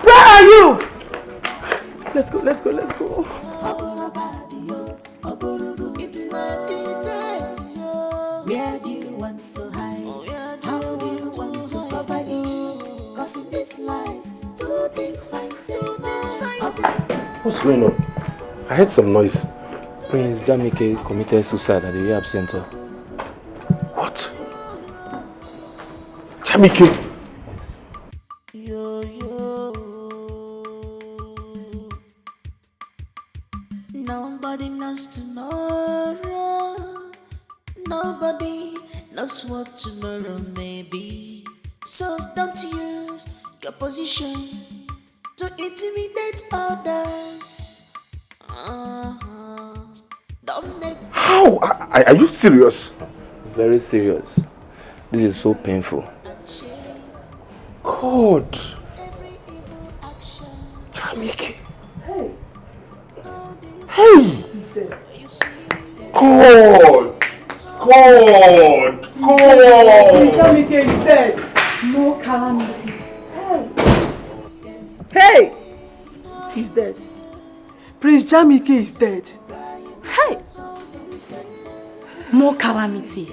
Where are you? Let's go, let's go, let's go. It might be that where do you want to hide? How do you want to cover it? Cause in this life, two things fight. What's going on? I heard some noise. Prince Jamike committed suicide at the rehab center. What? Jamike? Nobody knows tomorrow. Nobody knows what tomorrow may be. So don't use your position to intimidate others. Don't make. How? Are you serious? Very serious. This is so painful. God. Jamike. Hey! God! God! God! Jamike is dead. No calamity. Hey! He's dead. Prince Jamike is dead. Hey! More calamity.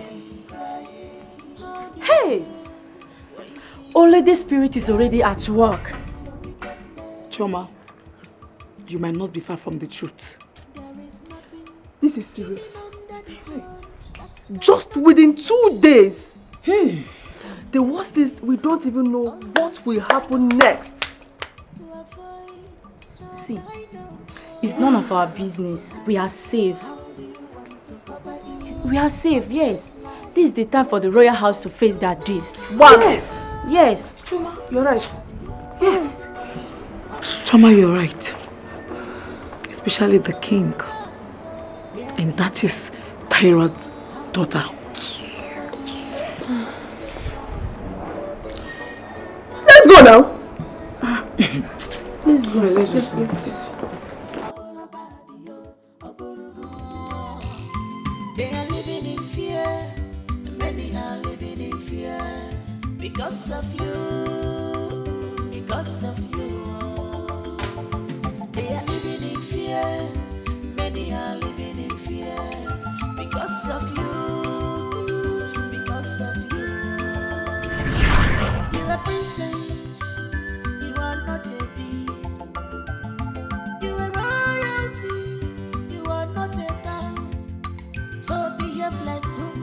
Only the spirit is already at work. Choma, you might not be far from the truth. This is serious. Just within 2 days. The worst is we don't even know what will happen next. See, it's none of our business. We are safe. We are safe, yes. This is the time for the royal house to face their days. What? Yes. Choma, you're right. Yes. Choma, you're right. Especially the king. And that is Tyrod's daughter. Let's go now. Let's go. Let's go. They are living in fear. Many are living in fear because of you. Because of you. They are living in fear. Many are living in fear because of you. Because of you. You are princess. You are not a beast. You are royalty. You are not a god. So behave like whom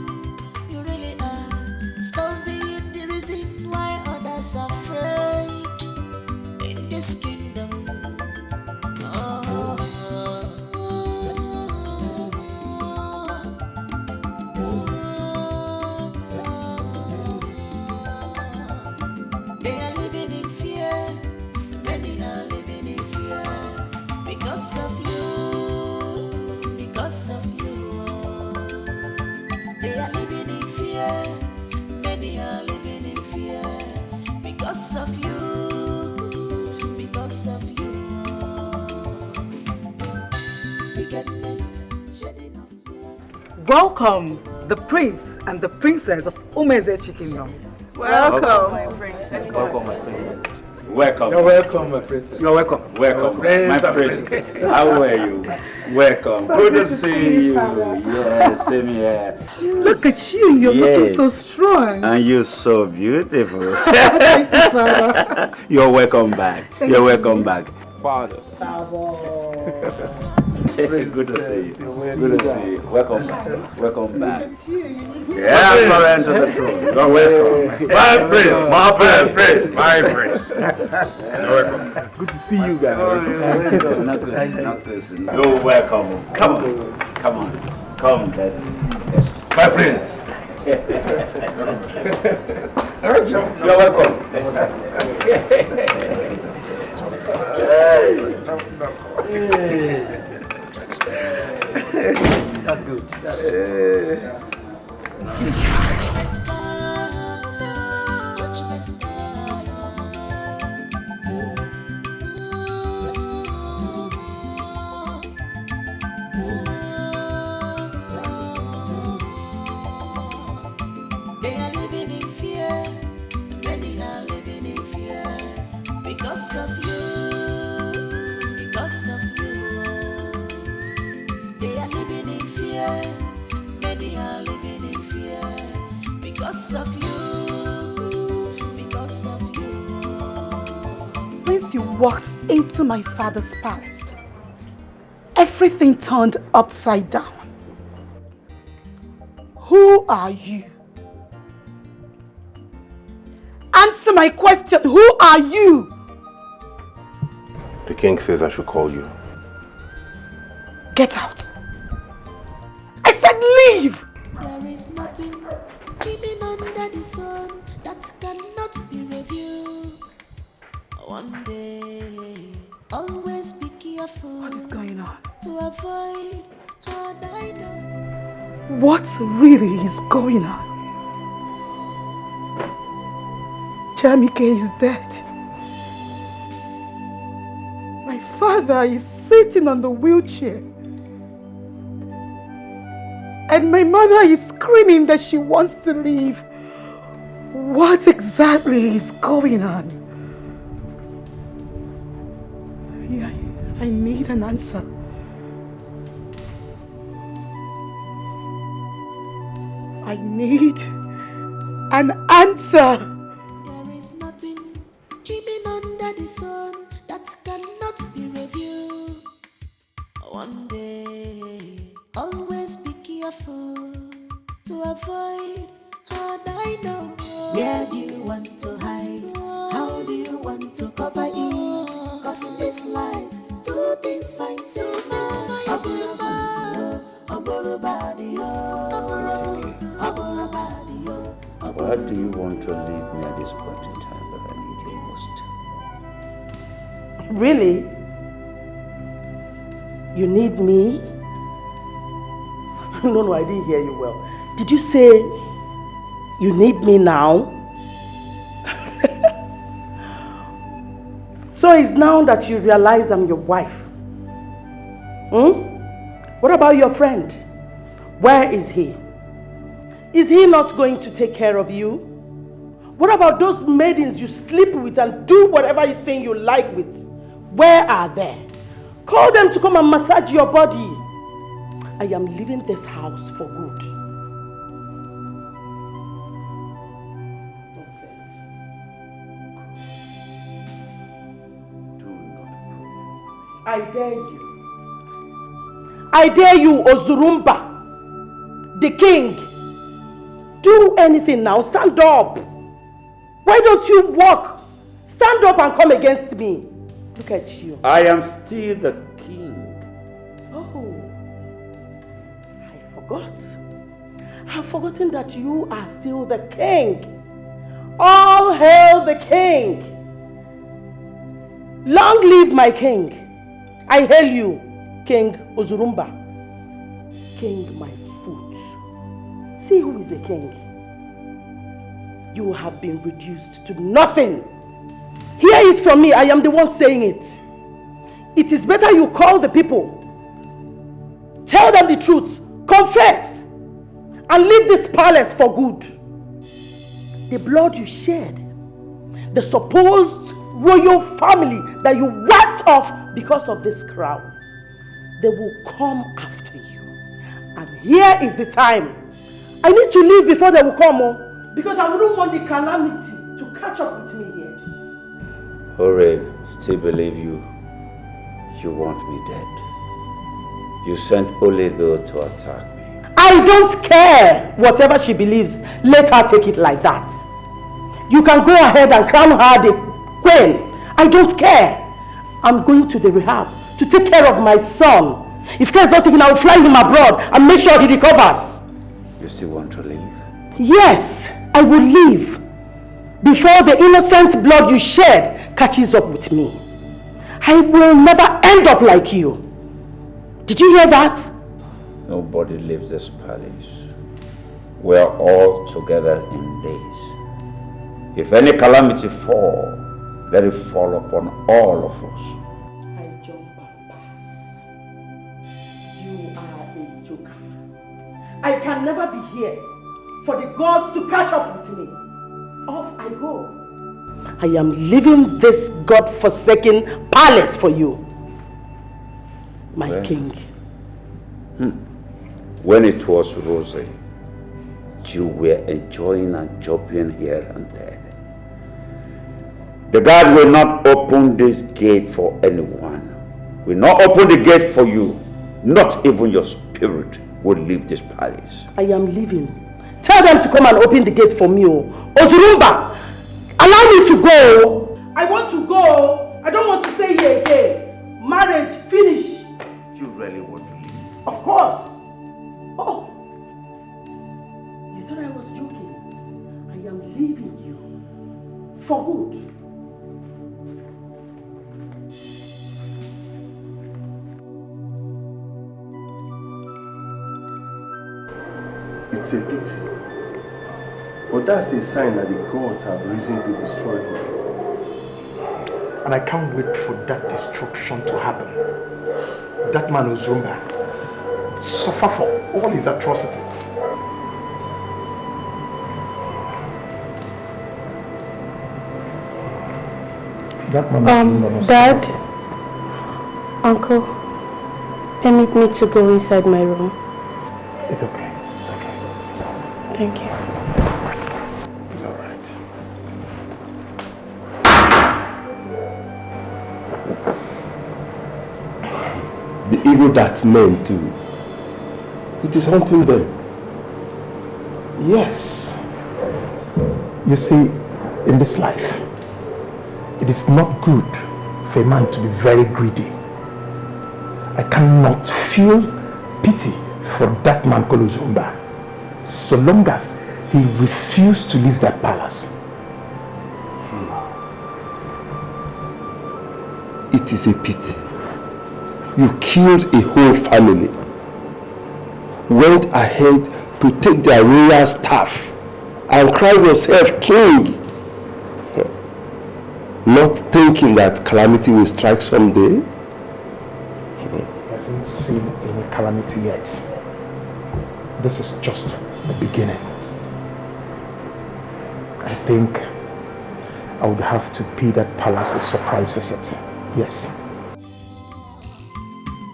you really are. Stop being the reason why others are afraid in this kingdom. They are living in fear. Many are living in fear because of you. Because of you. They are living in fear. Many are living in fear because of you. Because of you. Wickedness shedding of blood. Welcome, the prince and the princess of Umezechi Kingdom. Welcome, my princess. Welcome, my princess. Welcome. You're welcome, my princess. You're welcome. Welcome, Prince my and princess. How are you? Welcome. Good to see you. Yes, same here. Look at you, you're looking so strong. And you're so beautiful. Thank you, Father. You're welcome back. You're welcome back. Father. Good to see you. Good to see you. Welcome back. Welcome back. Yes, my to the throne. You're welcome. My prince. My prince. My prince. You're welcome. Good to see you guys. Not this. You're welcome. Come on. Come on. Come, let's. My prince. You're welcome. That's good. They are living in fear. Many are living in fear because of you. Because of you. They are living in fear. Many are living in fear because of you. Because of you. Since you walked into my father's palace, everything turned upside down. Who are you? Answer my question. Who are you? The king says I should call you. Get out. I said leave. There is nothing hidden under the sun that cannot be reviewed. One day, always be careful. What is going on? To avoid hard I know. What really is going on? Jamike is dead. My father is sitting on the wheelchair. And my mother is screaming that she wants to leave. What exactly is going on? I need an answer. I need an answer. There is nothing the sun that cannot be reviewed. One day, always be careful to avoid hard I know. Where do you want to hide? How do you want to cover it? Cause in this life, two things find Why do you want to leave me at this point in time that I need you most? Really? You need me? No, I didn't hear you well. Did you say you need me now? So it's now that you realize I'm your wife. What about your friend? Where is he? Is he not going to take care of you? What about those maidens you sleep with and do whatever thing you like with? Where are they? Call them to come and massage your body. I am leaving this house for good. I dare you. I dare you, Ozurumba, the king. Do anything now. Stand up. Why don't you walk? Stand up and come against me. Look at you. I am still the king. Oh, I forgot. I've forgotten that you are still the king. All hail the king. Long live my king. I hail you, King Ozurumba. King my foot. See who is a king. You have been reduced to nothing. Hear it from me. I am the one saying it. It is better you call the people. Tell them the truth. Confess. And leave this palace for good. The blood you shed, the supposed royal family that you wiped off because of this crown, they will come after you. And here is the time. I need to leave before they will come, because I wouldn't want the calamity to catch up with me here. Hooray, still believe you. You want me dead. You sent Oledo to attack me. I don't care whatever she believes. Let her take it like that. You can go ahead and crown her the queen. I don't care. I'm going to the rehab to take care of my son. If care is not taken, I will fly him abroad and make sure he recovers. You still want to leave? Yes, I will leave before the innocent blood you shed catches up with me. I will never end up like you. Did you hear that? Nobody leaves this palace. We're all together in days. If any calamity fall, let it fall upon all of us. I jump and pass. You are a joker. I can never be here for the gods to catch up with me. Off I go. I am leaving this God-forsaken palace for you, my king. When it was rosy, you were enjoying and jumping here and there. The God will not open this gate for anyone. Will not open the gate for you. Not even your spirit will leave this palace. I am leaving. Tell them to come and open the gate for me. Ozurumba, allow me to go. I want to go. I don't want to stay here again. Marriage, finish. You really want to leave? Of course. Oh, you thought I was joking. I am leaving you for good. It's a pity, but that's a sign that the gods have risen to destroy him. And I can't wait for that destruction to happen. That man Ozurumba suffer for all his atrocities. That man Dad, Uncle, permit me to go inside my room. It's okay. Thank you. It's all right. The evil that men do, it is haunting them. Yes. You see, in this life, it is not good for a man to be very greedy. I cannot feel pity for that man called Uzumba, so long as he refused to leave that palace. It is a pity. You killed a whole family, went ahead to take their royal staff and cry yourself king, not thinking that calamity will strike someday. He hasn't seen any calamity yet. This is just the beginning. I think I would have to pay that palace a surprise visit. Yes.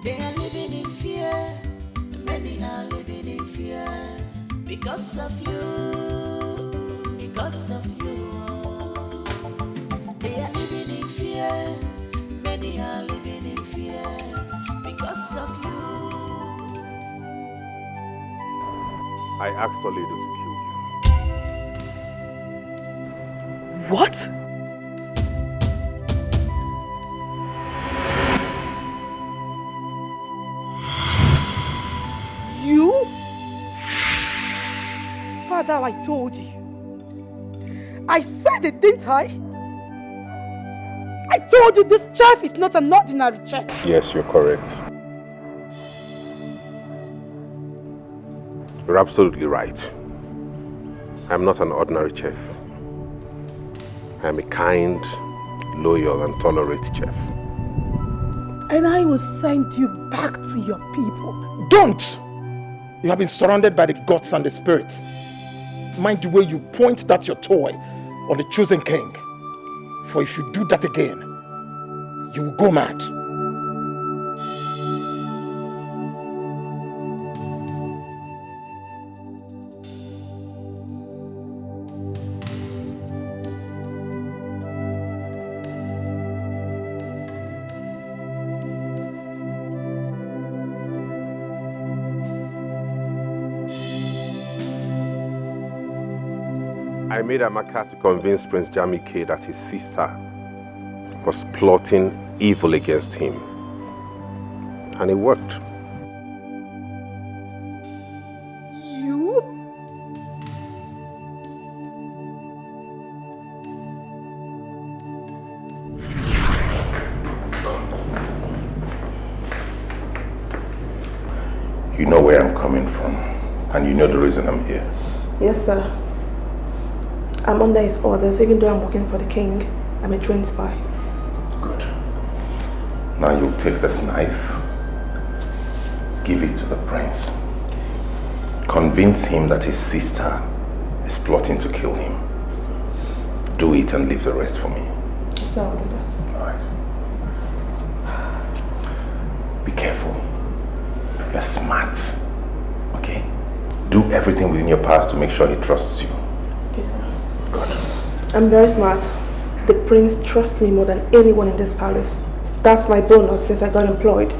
They are living in fear. Many are living in fear because of you. Because of you. They are living in fear. Many are living in fear because of you. I asked Toledo to kill you. What? You? Father, I told you. I said it, didn't I? I told you this chef is not an ordinary chef. Yes, you're correct. You're absolutely right. I'm not an ordinary chef. I'm a kind, loyal, and tolerant chef. And I will send you back to your people. Don't! You have been surrounded by the gods and the spirit. Mind the way you point that your toy on the chosen king. For if you do that again, you will go mad. I made Amaka to convince Prince Jamike that his sister was plotting evil against him. And it worked. You? You know where I'm coming from, and you know the reason I'm here. Yes, sir. I'm under his orders, even though I'm working for the king. I'm a trained spy. Good. Now you'll take this knife, give it to the prince. Convince him that his sister is plotting to kill him. Do it and leave the rest for me. Yes, sir, I'll do that. Alright. Be careful. Be smart. Okay? Do everything within your powers to make sure he trusts you. Okay, sir. Good. I'm very smart. The prince trusts me more than anyone in this palace. That's my bonus since I got employed.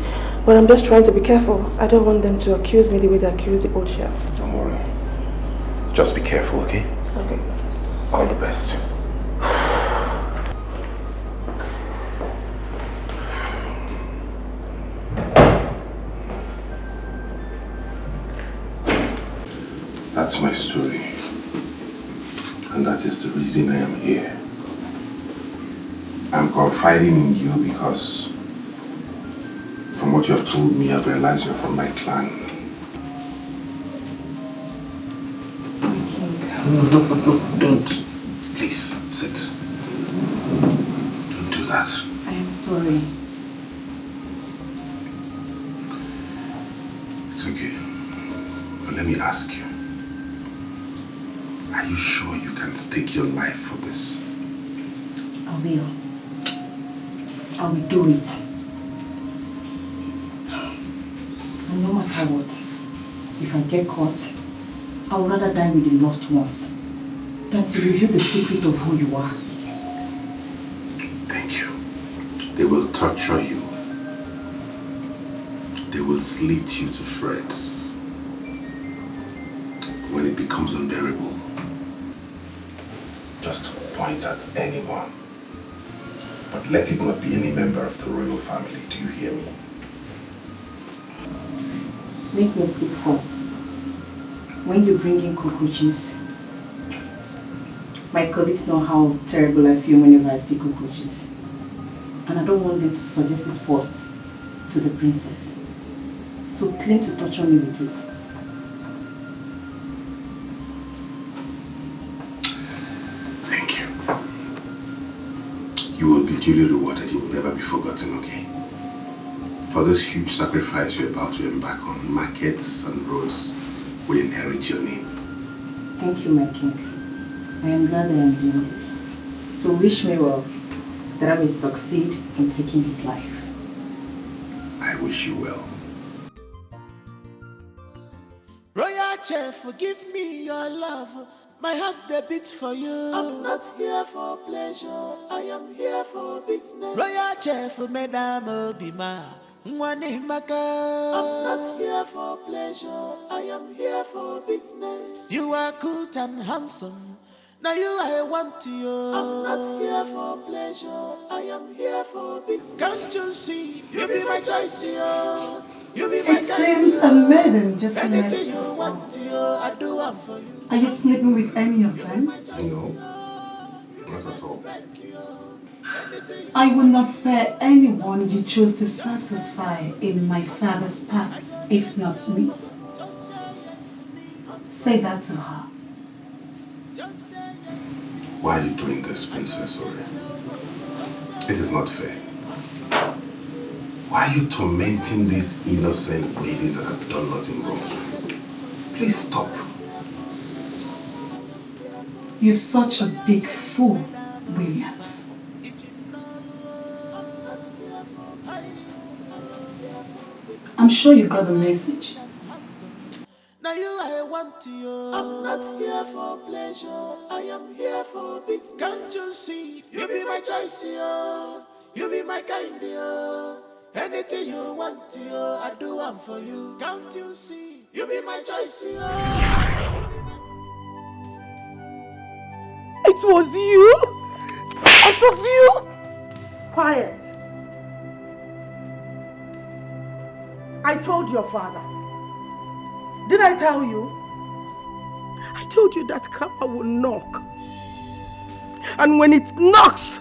But I'm just trying to be careful. I don't want them to accuse me the way they accuse the old chef. Don't worry. Just be careful, okay? Okay. All the best. That's my story. And that is the reason I am here. I'm confiding in you because from what you have told me, I've realized you're from my clan. No, don't. Please, sit. Don't do that. I am sorry. It's okay. But let me ask you. Are you sure you can stake your life for this? I will. I will do it. And no matter what, if I get caught, I would rather die with the lost ones than to reveal the secret of who you are. Thank you. They will torture you. will slit you to shreds. When it becomes unbearable, just point at anyone. But let it not be any member of the royal family. Do you hear me? Make me speak first. When you bring in cockroaches, my colleagues know how terrible I feel whenever I see cockroaches. And I don't want them to suggest it first to the princess. So claim to torture me with it. Thank you. You will be duly rewarded. You will never be forgotten, okay? For this huge sacrifice you're about to embark on, markets and roads will inherit your name. Thank you, my king. I am glad I am doing this. So wish me well, that I will succeed in taking his life. I wish you well. Royal Chef, forgive me your love. My heart they beats for you. I'm not here for pleasure. I am here for business. Royal Chef, Madam Obima. I'm not here for pleasure. I am here for business. You are good and handsome. Now you I want you. I'm not here for pleasure. I am here for business. Can't you see? You be my choice, yo. You be my It seems a maiden just left anything you this one. want, yo, I do one for you. Are you sleeping with any of them? No, not at all. I will not spare anyone you choose to satisfy in my father's palace, if not me. Say that to her. Why are you doing this, Princess Ori? This is not fair. Why are you tormenting these innocent maidens that have done nothing wrong to you? Please stop. You're such a big fool, Williams. I'm sure you got the message. Now you I want you. I'm not here for pleasure. I am here for business. Can't you see? You be my choice, yo. You be my kind, yo. Anything you want, yo, I do one for you. Can't you see? You be my choice, yo. It was you? It was you? Quiet. I told your father. Did I tell you? I told you that Kappa will knock. And when it knocks,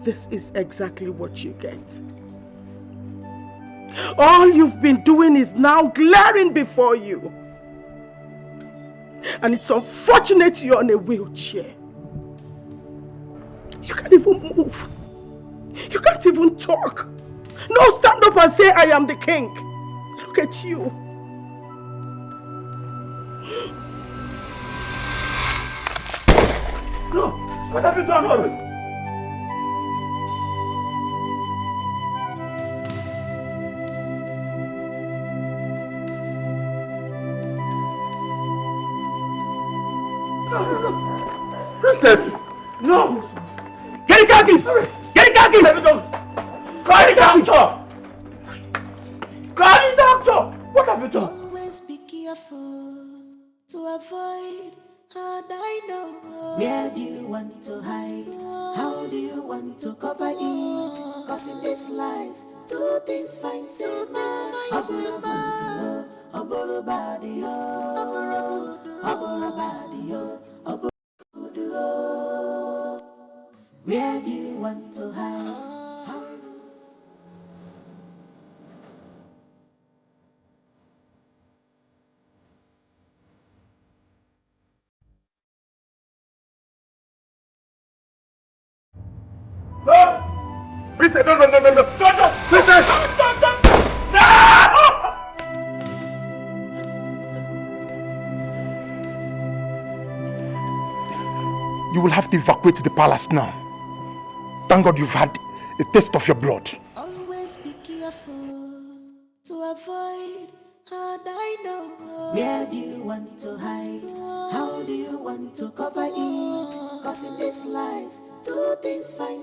this is exactly what you get. All you've been doing is now glaring before you. And it's unfortunate you're on a wheelchair. You can't even move. You can't even talk. No, stand up and say, I am the king. Look at you. No! What have you done, Orphan? No! Princess! No! Get the khakis! Get the khakis! Call the doctor! Call the doctor! What have you done? Always be careful to avoid. And I know where do you want to hide? How do you want to cover it? Cause in this life, two things find where do you want to hide? No! Princess, no! Don't! Princess! No! You will have to evacuate the palace now. Thank God you've had a taste of your blood. Always be careful to avoid. And I know where do you want to hide? How do you want to cover it? Cause in this life, two things find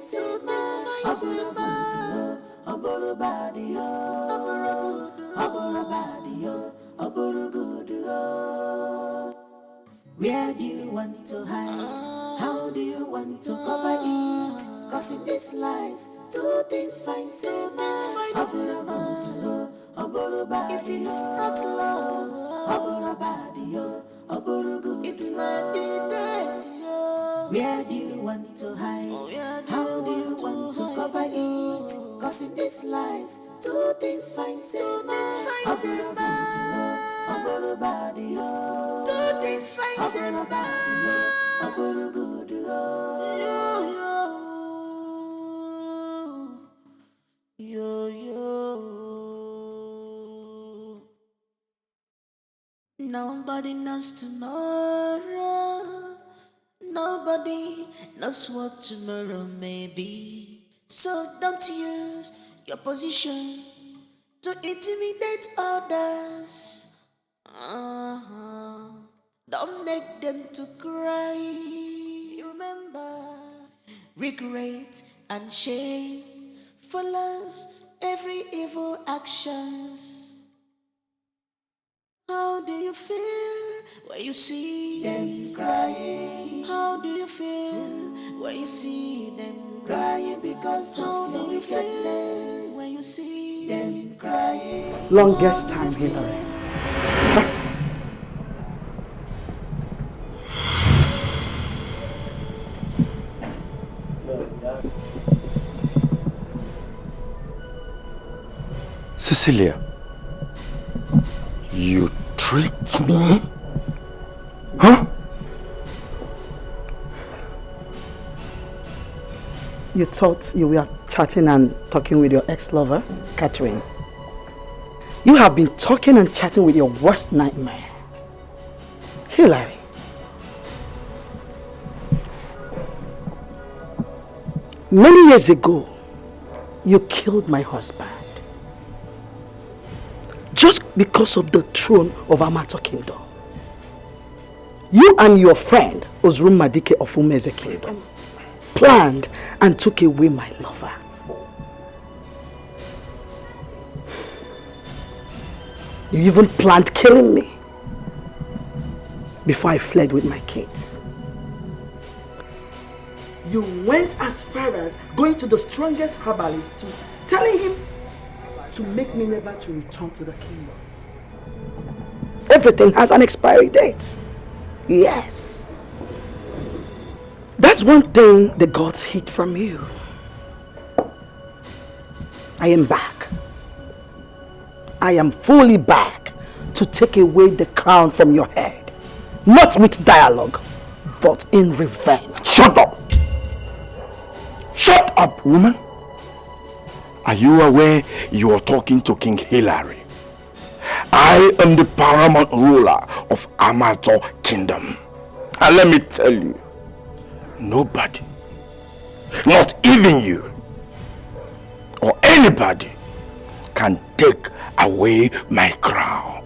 Where do you want to hide? How do you want to cover it? Cause in this life, two things find same. If it's not love, it might be that. Where do you want to hide? How do you want to cover it? Cause in this life, two things find same. Two things find same. Two things find same. Nobody knows tomorrow. Nobody knows what tomorrow may be. So don't use your position to intimidate others. Don't make them to cry. Remember, regret and shame follows every evil actions. How do you feel when you see them crying? How do you feel when you see them crying because of your wickedness? When you see them crying. Longest time, Hillary. Cecilia, you tricked me? Huh? You thought you were chatting and talking with your ex-lover, Catherine. You have been talking and chatting with your worst nightmare, Hillary. Many years ago, you killed my husband. Just because of the throne of Amato Kingdom. You and your friend, Ozrum Madike of Umeze Kingdom, planned and took away my lover. You even planned killing me before I fled with my kids. You went as far as going to the strongest herbalist to telling him to make me never to return to the kingdom. Everything has an expiry date. Yes. That's one thing the gods hid from you. I am back. I am fully back to take away the crown from your head. Not with dialogue, but in revenge. Shut up! Shut up, woman! Are you aware you are talking to King Hillary? I am the paramount ruler of Amato Kingdom. And let me tell you, nobody, not even you, or anybody, can take away my crown.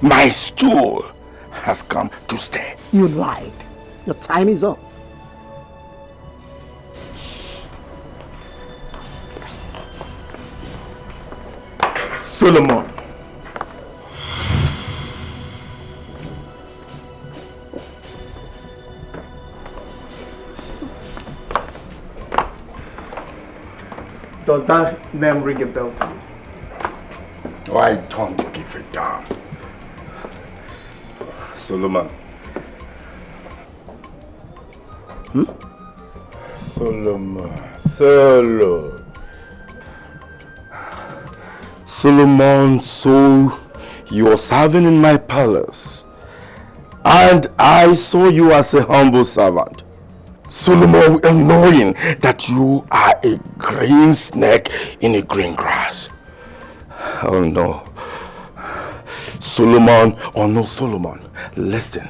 My stool has come to stay. You lied. Your time is up. Solomon. Does that name ring a bell to you? Oh, I don't give a damn. Solomon. Solomon, so you are serving in my palace, and I saw you as a humble servant. Solomon, knowing that you are a green snake in a green grass. Oh no. Solomon or no Solomon, listen.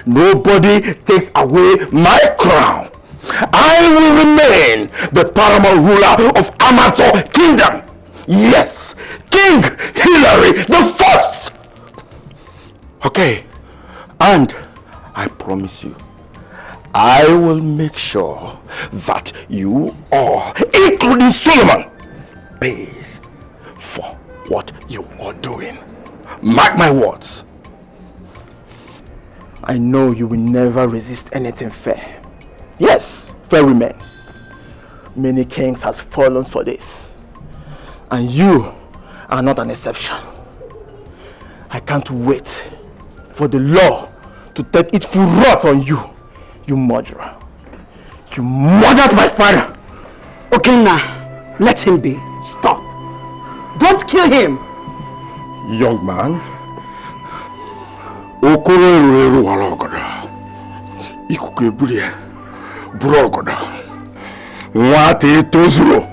Nobody takes away my crown. I will remain the paramount ruler of Amato Kingdom. Yes, King Hillary the First. Okay, and I promise you, I will make sure that you all, including Solomon, pays for what you are doing. Mark my words. I know you will never resist anything fair. Yes, fair women. Many kings has fallen for this. And you are not an exception. I can't wait for the law to take its full wrath on you, you murderer. You murdered my father! Okay, now, let him be. Stop. Don't kill him. Young man, Okoro eru wala ogoda. Ikuku eburie, buru ogoda. Nwate tozuro,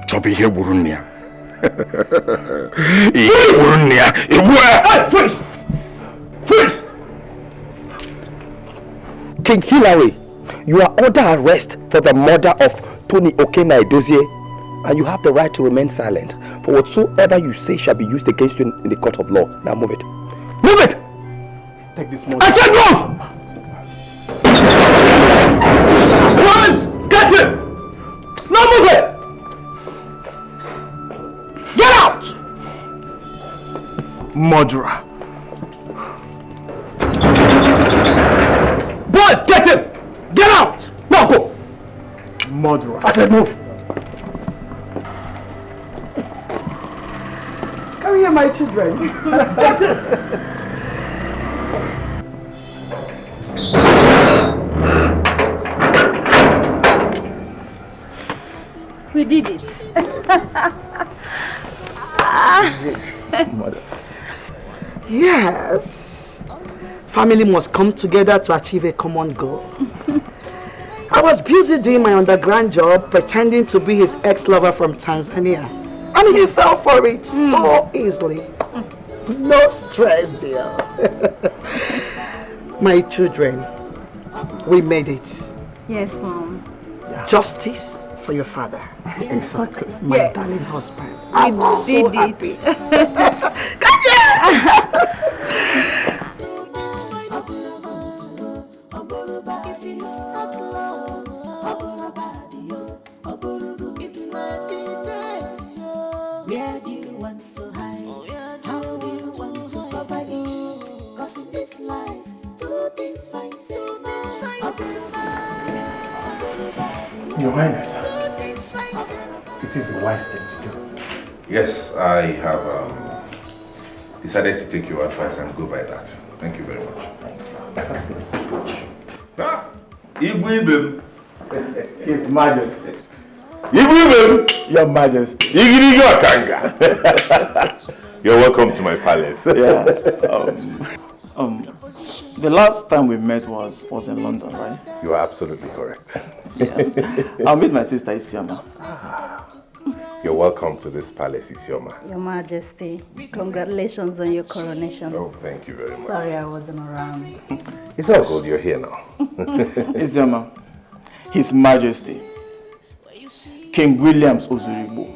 chobi ihe gburu nne ya. Ihe gburu nne ya, Hey, freeze! Freeze! King Hilary, you are under arrest for the murder of Tony Okena Edozie, and you have the right to remain silent. For whatsoever you say shall be used against you in the court of law. Now move it. Move it! Take this money. I said move! Boys, get him! Now move it! Get out! Murderer. Boys, get him! Get out! Now go! Murderer. I said move! Come here, my children. We did it. Yes. Family must come together to achieve a common goal. I was busy doing my underground job, pretending to be his ex-lover from Tanzania. And he fell for it so easily. No stress, dear. My children, we made it. Yes, Mom. Justice for your father. Exactly. My darling husband. We did it. Come here! Where do you want to hide? How do you want to cover it? Cause in this life, two things find Your Highness, it is the wise thing to do. Yes, I have decided to take your advice and go by that. Thank you very much. Thank you. That's the approach. Igwe His Majesty. Igwe Your Majesty. Igirigo Akanga. You're welcome to my palace. Yes. The last time we met was in London, right? You are absolutely correct. Yeah. I'll meet my sister Isioma. You're welcome to this palace, Isioma. Your Majesty, congratulations on your coronation. Oh, thank you very much. Sorry I wasn't around. It's all good, you're here now. Isioma, His Majesty, King Williams Ozuribo,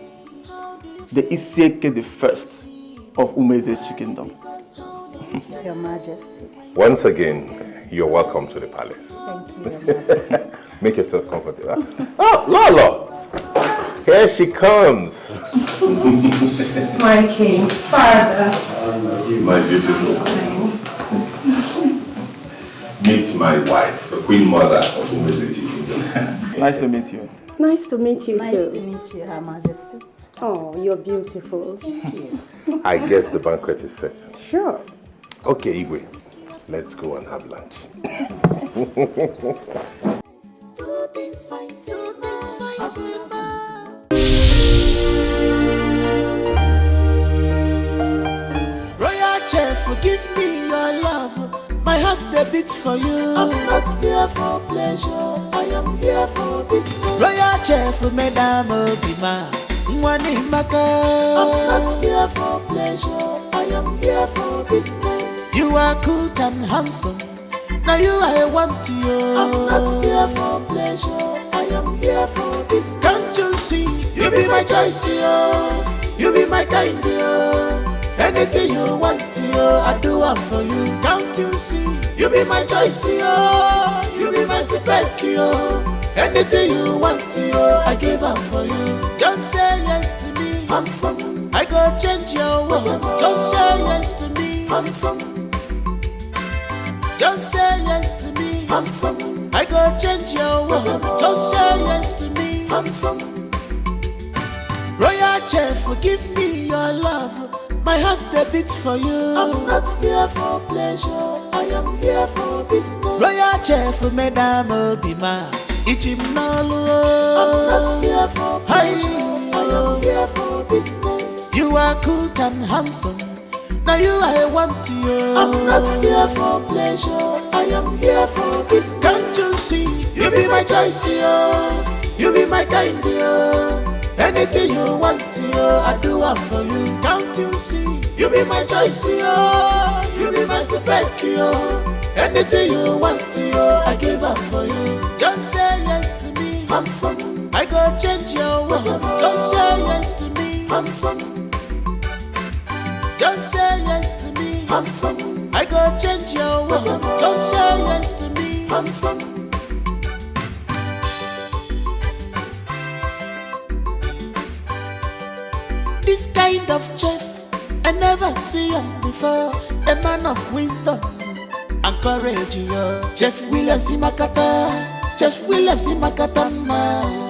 the Isieke the First of Umeze's Kingdom. Your Majesty. Once again, you're welcome to the palace. Thank you, Your Majesty. Make yourself comfortable. Oh, Lolo! Here she comes. My king, father. My beautiful. Meet my wife, the queen mother of Umeze Kingdom. Nice to meet you. Nice to meet you Nice too. to meet you, Her Majesty. Oh, you're beautiful. Thank you. I guess the banquet is set. Sure. Okay, Igwe, let's go and have lunch. Royal chef, forgive me your love. My heart they beats for you. I'm not here for pleasure. I am here for business. Royal chef, Madam Obima. I'm not here for pleasure. I am here for business. You are good and handsome. Now you I want you. I'm not here for pleasure. I am here for business. Can't you see? You be my choice, yo. You be my kind, yo. Anything you want, yo, I do one for you. Can't you see? You be my choice, yo. You be my my spec, yo. Anything you want, yo, I give up for you. Just say yes to me, handsome. I go change your world. Just say yes to me, handsome. Just say yes to me, handsome. I go change your world. Just say yes to me, handsome. Royal chef, forgive me your love. My heart they beats for you. I'm not here for pleasure, I am here for business. Royal chef, madam Obima, Ichimnalu. I'm not here for pleasure, I am here for business. You are good and handsome, now you I want you. I'm not here for pleasure, I am here for business. Can't you see, you be my choice, yo. You be my kind, yo. Anything you want, yo, I do one for you. Can't you see? You be my choice, yo. You be my spec, yo. Anything you want, yo, I give up for you. Just say yes to me, handsome. I go change your world. Just say yes to me, handsome. Just say yes to me, handsome. I go change your world. Just say yes to me, handsome. This kind of chef I never see him before. A man of wisdom and courage, yo. Chef Williams Imakata, Chef Williams Imakata, man.